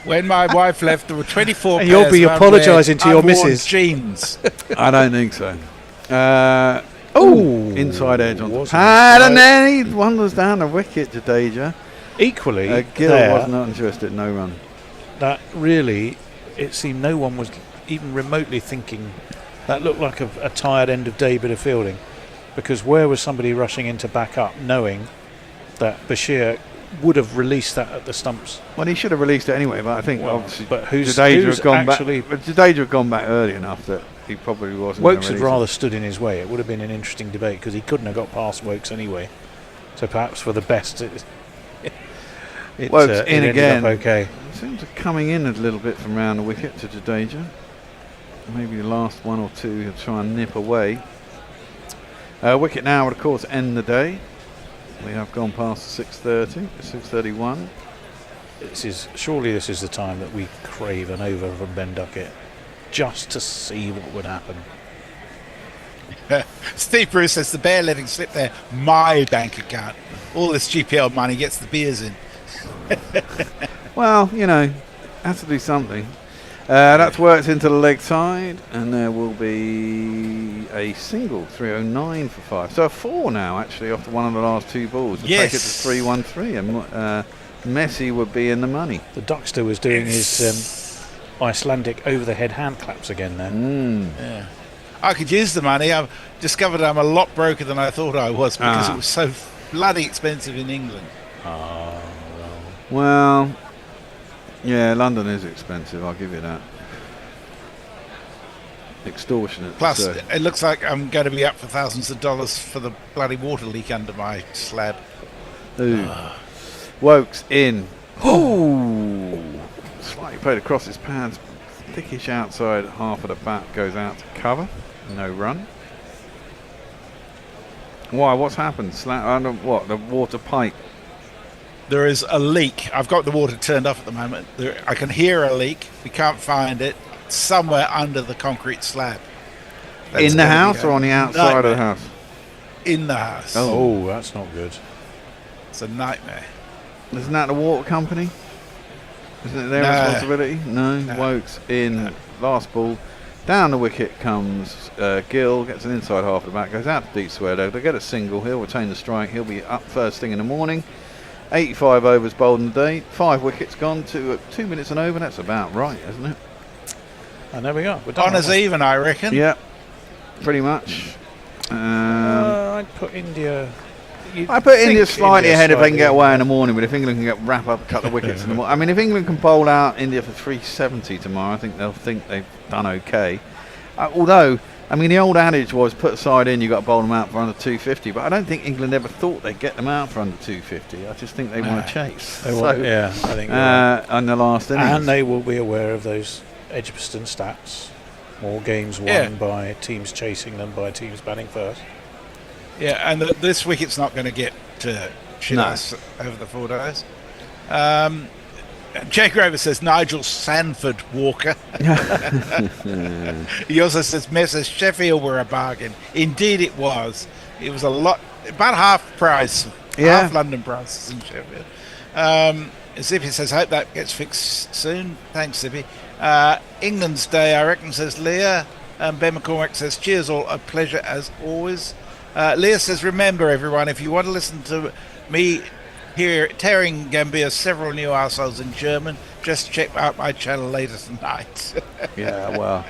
When my wife left, there were 24 and you'll be apologising to your unworn missus. Jeans. I don't think so. Inside edge on the pad, and then he wanders down the wicket, Jadeja. Equally, Gill was not interested, no run. That really, it seemed no one was even remotely thinking that looked like a tired end of day bit of fielding, because where was somebody rushing in to back up knowing that Bashir would have released that at the stumps? Well, he should have released it anyway, but I think obviously Jadeja had gone back early enough that he probably wasn't. Wokes had rather stood in his way. It would have been an interesting debate because he couldn't have got past Wokes anyway. So perhaps for the best, Wokes in again. Okay. Seems to be coming in a little bit from round the wicket to Jadeja. Maybe the last one or two he'll try and nip away. Wicket now would of course end the day. We have gone past 6:30, 6:31. Surely this is the time that we crave an over from Ben Duckett, just to see what would happen. Steve Bruce says the Bear letting slip there, my bank account. All this GPL money gets the beers in. Well, has to do something. That's worked into the leg side, and there will be a single, 309 for 5. So a 4 now, actually, after one of the last 2 balls. We'll take it to 313, and Messi would be in the money. The Duckster was doing his Icelandic over-the-head hand claps again there. Yeah. I could use the money. I've discovered I'm a lot broker than I thought I was because it was so bloody expensive in England. Well, yeah, London is expensive, I'll give you that. extortionate. Plus, so. it looks like I'm going to be up for thousands of dollars for the bloody water leak under my slab. Ooh. Wokes in. Ooh. Slightly played across his pads. Thickish outside half of the bat goes out to cover. No run. Why? What's happened? What? The water pipe. There is a leak. I've got the water turned off at the moment. I can hear a leak. We can't find it. It's somewhere under the concrete slab. In the house or on the outside of the house? In the house. Oh, that's not good. It's a nightmare. Isn't that the water company? Isn't it their responsibility? No. Wokes in. Last ball. Down the wicket comes Gill, gets an inside half of the bat, goes out to deep square leg. They'll get a single, he'll retain the strike, he'll be up first thing in the morning. 85 overs bowled in the day, 5 wickets gone to 2 minutes and over. That's about right, isn't it? And there we are. We're done. Honours even, I reckon. Yeah, pretty much. I'd put India. I put India slightly ahead if they can get away in the morning, but if England can wrap up a couple of wickets in the morning. I mean, if England can bowl out India for 370 tomorrow, I think they'll think they've done okay. Although, I mean, the old adage was put a side in, you got to bowl them out for under 250, but I don't think England ever thought they'd get them out for under 250. I just think they want to chase. I think on the last innings. And they will be aware of those Edgbaston stats. More games won by teams chasing than by teams batting first. Yeah, and this wicket's not going to get to shit us over the 4 days. Jake Grover says Nigel Sanford Walker. He also says Messrs Sheffield were a bargain. Indeed it was. It was a lot, about half price, half London prices in Sheffield. Zippy says, hope that gets fixed soon. Thanks, Zippy. England's Day, I reckon, says Leah. Ben McCormack says, cheers all, a pleasure as always. Leah says, remember everyone, if you want to listen to me here tearing Gambia several new arseholes in German, just check out my channel later tonight. Yeah, well,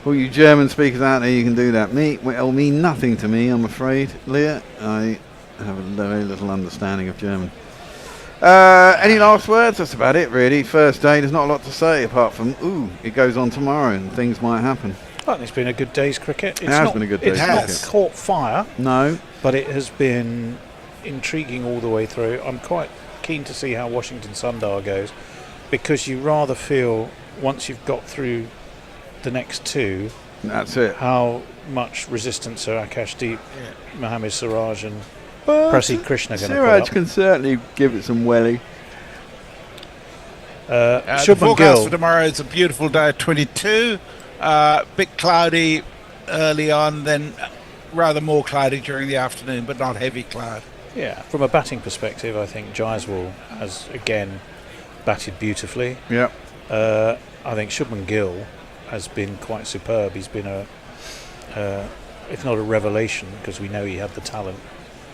you German speakers out there, you can do that. It'll mean nothing to me, I'm afraid, Leah. I have a very little understanding of German. Any last words? That's about it, really. First day, there's not a lot to say apart from, it goes on tomorrow and things might happen. I think it's been a good day's cricket. It has been a good day's cricket. It has caught fire. No. But it has been intriguing all the way through. I'm quite keen to see how Washington Sundar goes, because you rather feel once you've got through the next 2, that's it. How much resistance are Akashdeep, Mohammad Siraj and Prasid Krishna going to put up? Siraj can certainly give it some welly. The forecast for tomorrow is a beautiful day of 22. Bit cloudy early on, then rather more cloudy during the afternoon, but not heavy cloud. Yeah, from a batting perspective, I think Jaiswal has again batted beautifully. Yeah. I think Shubman Gill has been quite superb. He's been if not a revelation, because we know he had the talent.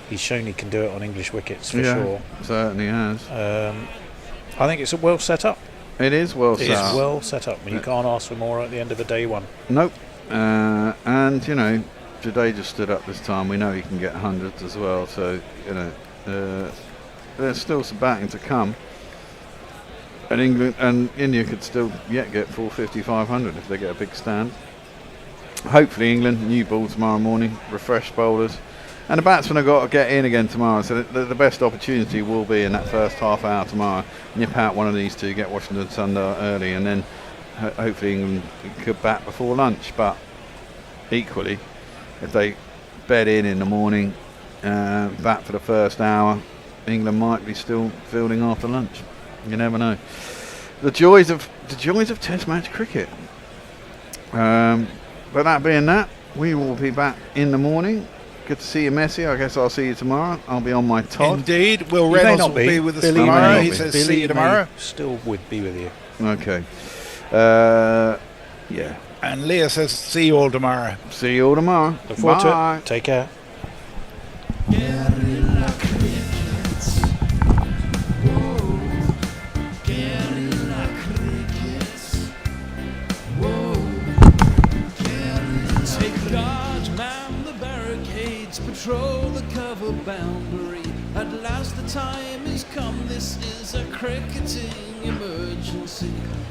He's shown he can do it on English wickets for sure. Certainly has. I think it's well set up. It is well set up. It is well set up. You can't ask for more at the end of a day one. Nope. And you know, Jadeja stood up this time. We know he can get hundreds as well. So you know, there's still some batting to come. And England and India could still yet get 450, 500 if they get a big stand. Hopefully England, new ball tomorrow morning, refreshed bowlers. And the batsmen have got to get in again tomorrow, so the best opportunity will be in that first half hour tomorrow. Nip out one of these two, get Washington Sundar early, and then hopefully England could bat before lunch. But equally, if they bed in the morning, bat for the first hour, England might be still fielding after lunch. You never know. The joys of Test match cricket. But that being that, we will be back in the morning. Good to see you, Messi. I guess I'll see you tomorrow. I'll be on my Todd. Indeed. Will Reynolds will be with us tomorrow. He says see you tomorrow. Still would be with you. Okay. Yeah. And Leah says see you all tomorrow. See you all tomorrow. Look forward to it. Take care. Patrol the cover boundary, At last the time is come, this is a cricketing emergency.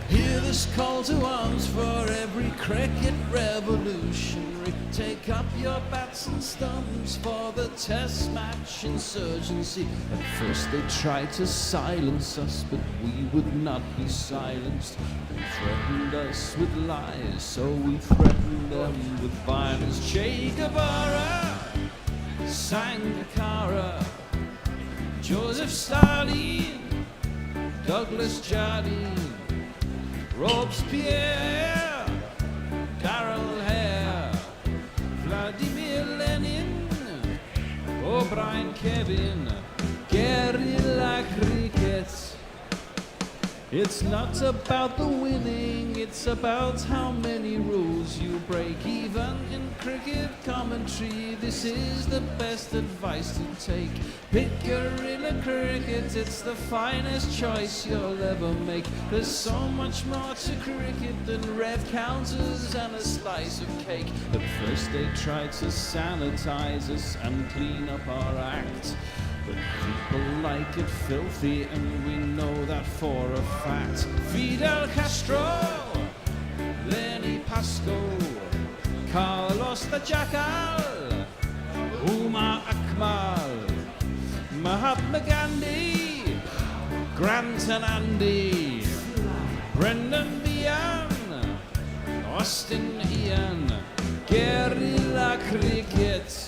Hear this call to arms for every cricket revolutionary. Take up your bats and stumps for the test match insurgency. At first they tried to silence us, but we would not be silenced. They threatened us with lies, so we threatened them with violence. Che Guevara, Sangakkara, Joseph Stalin, Douglas Jardine, Robespierre, Darrell Hare, Vladimir Lenin, O'Brien Kevin, guerrilla cricket. It's not about the winning, it's about how many rules you break. Even in cricket commentary, this is the best advice to take. Pick guerrilla cricket, it's the finest choice you'll ever make. There's so much more to cricket than red counters and a slice of cake. At first they tried to sanitize us and clean up our act. But people like it filthy, and we know that for a fact. Fidel Castro, Lenny Pasco, Carlos the Jackal, Umar Akmal, Mahatma Gandhi, Grant and Andy, Brendan Behan, Austin Ian, guerrilla cricket.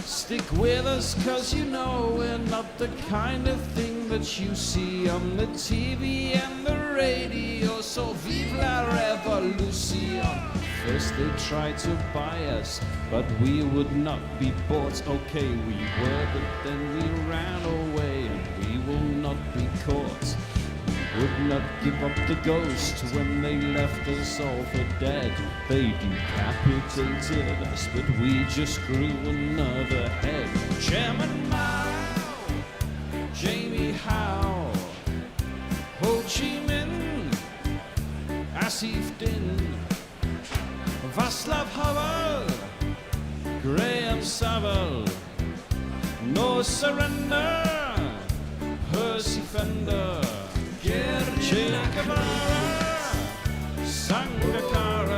Stick with us, cause you know we're not the kind of thing that you see on the TV and the radio. So vive la revolution. First they tried to buy us, but we would not be bought. Okay, we were, but then we ran away, and we will not be caught. Would not give up the ghost when they left us all for dead. They decapitated us, but we just grew another head. Chairman Mao, Jamie Howe, Ho Chi Minh, Asif Din, Václav Havel, Graham Saville, No Surrender, Percy Fender, Che Guevara, Sangakkara,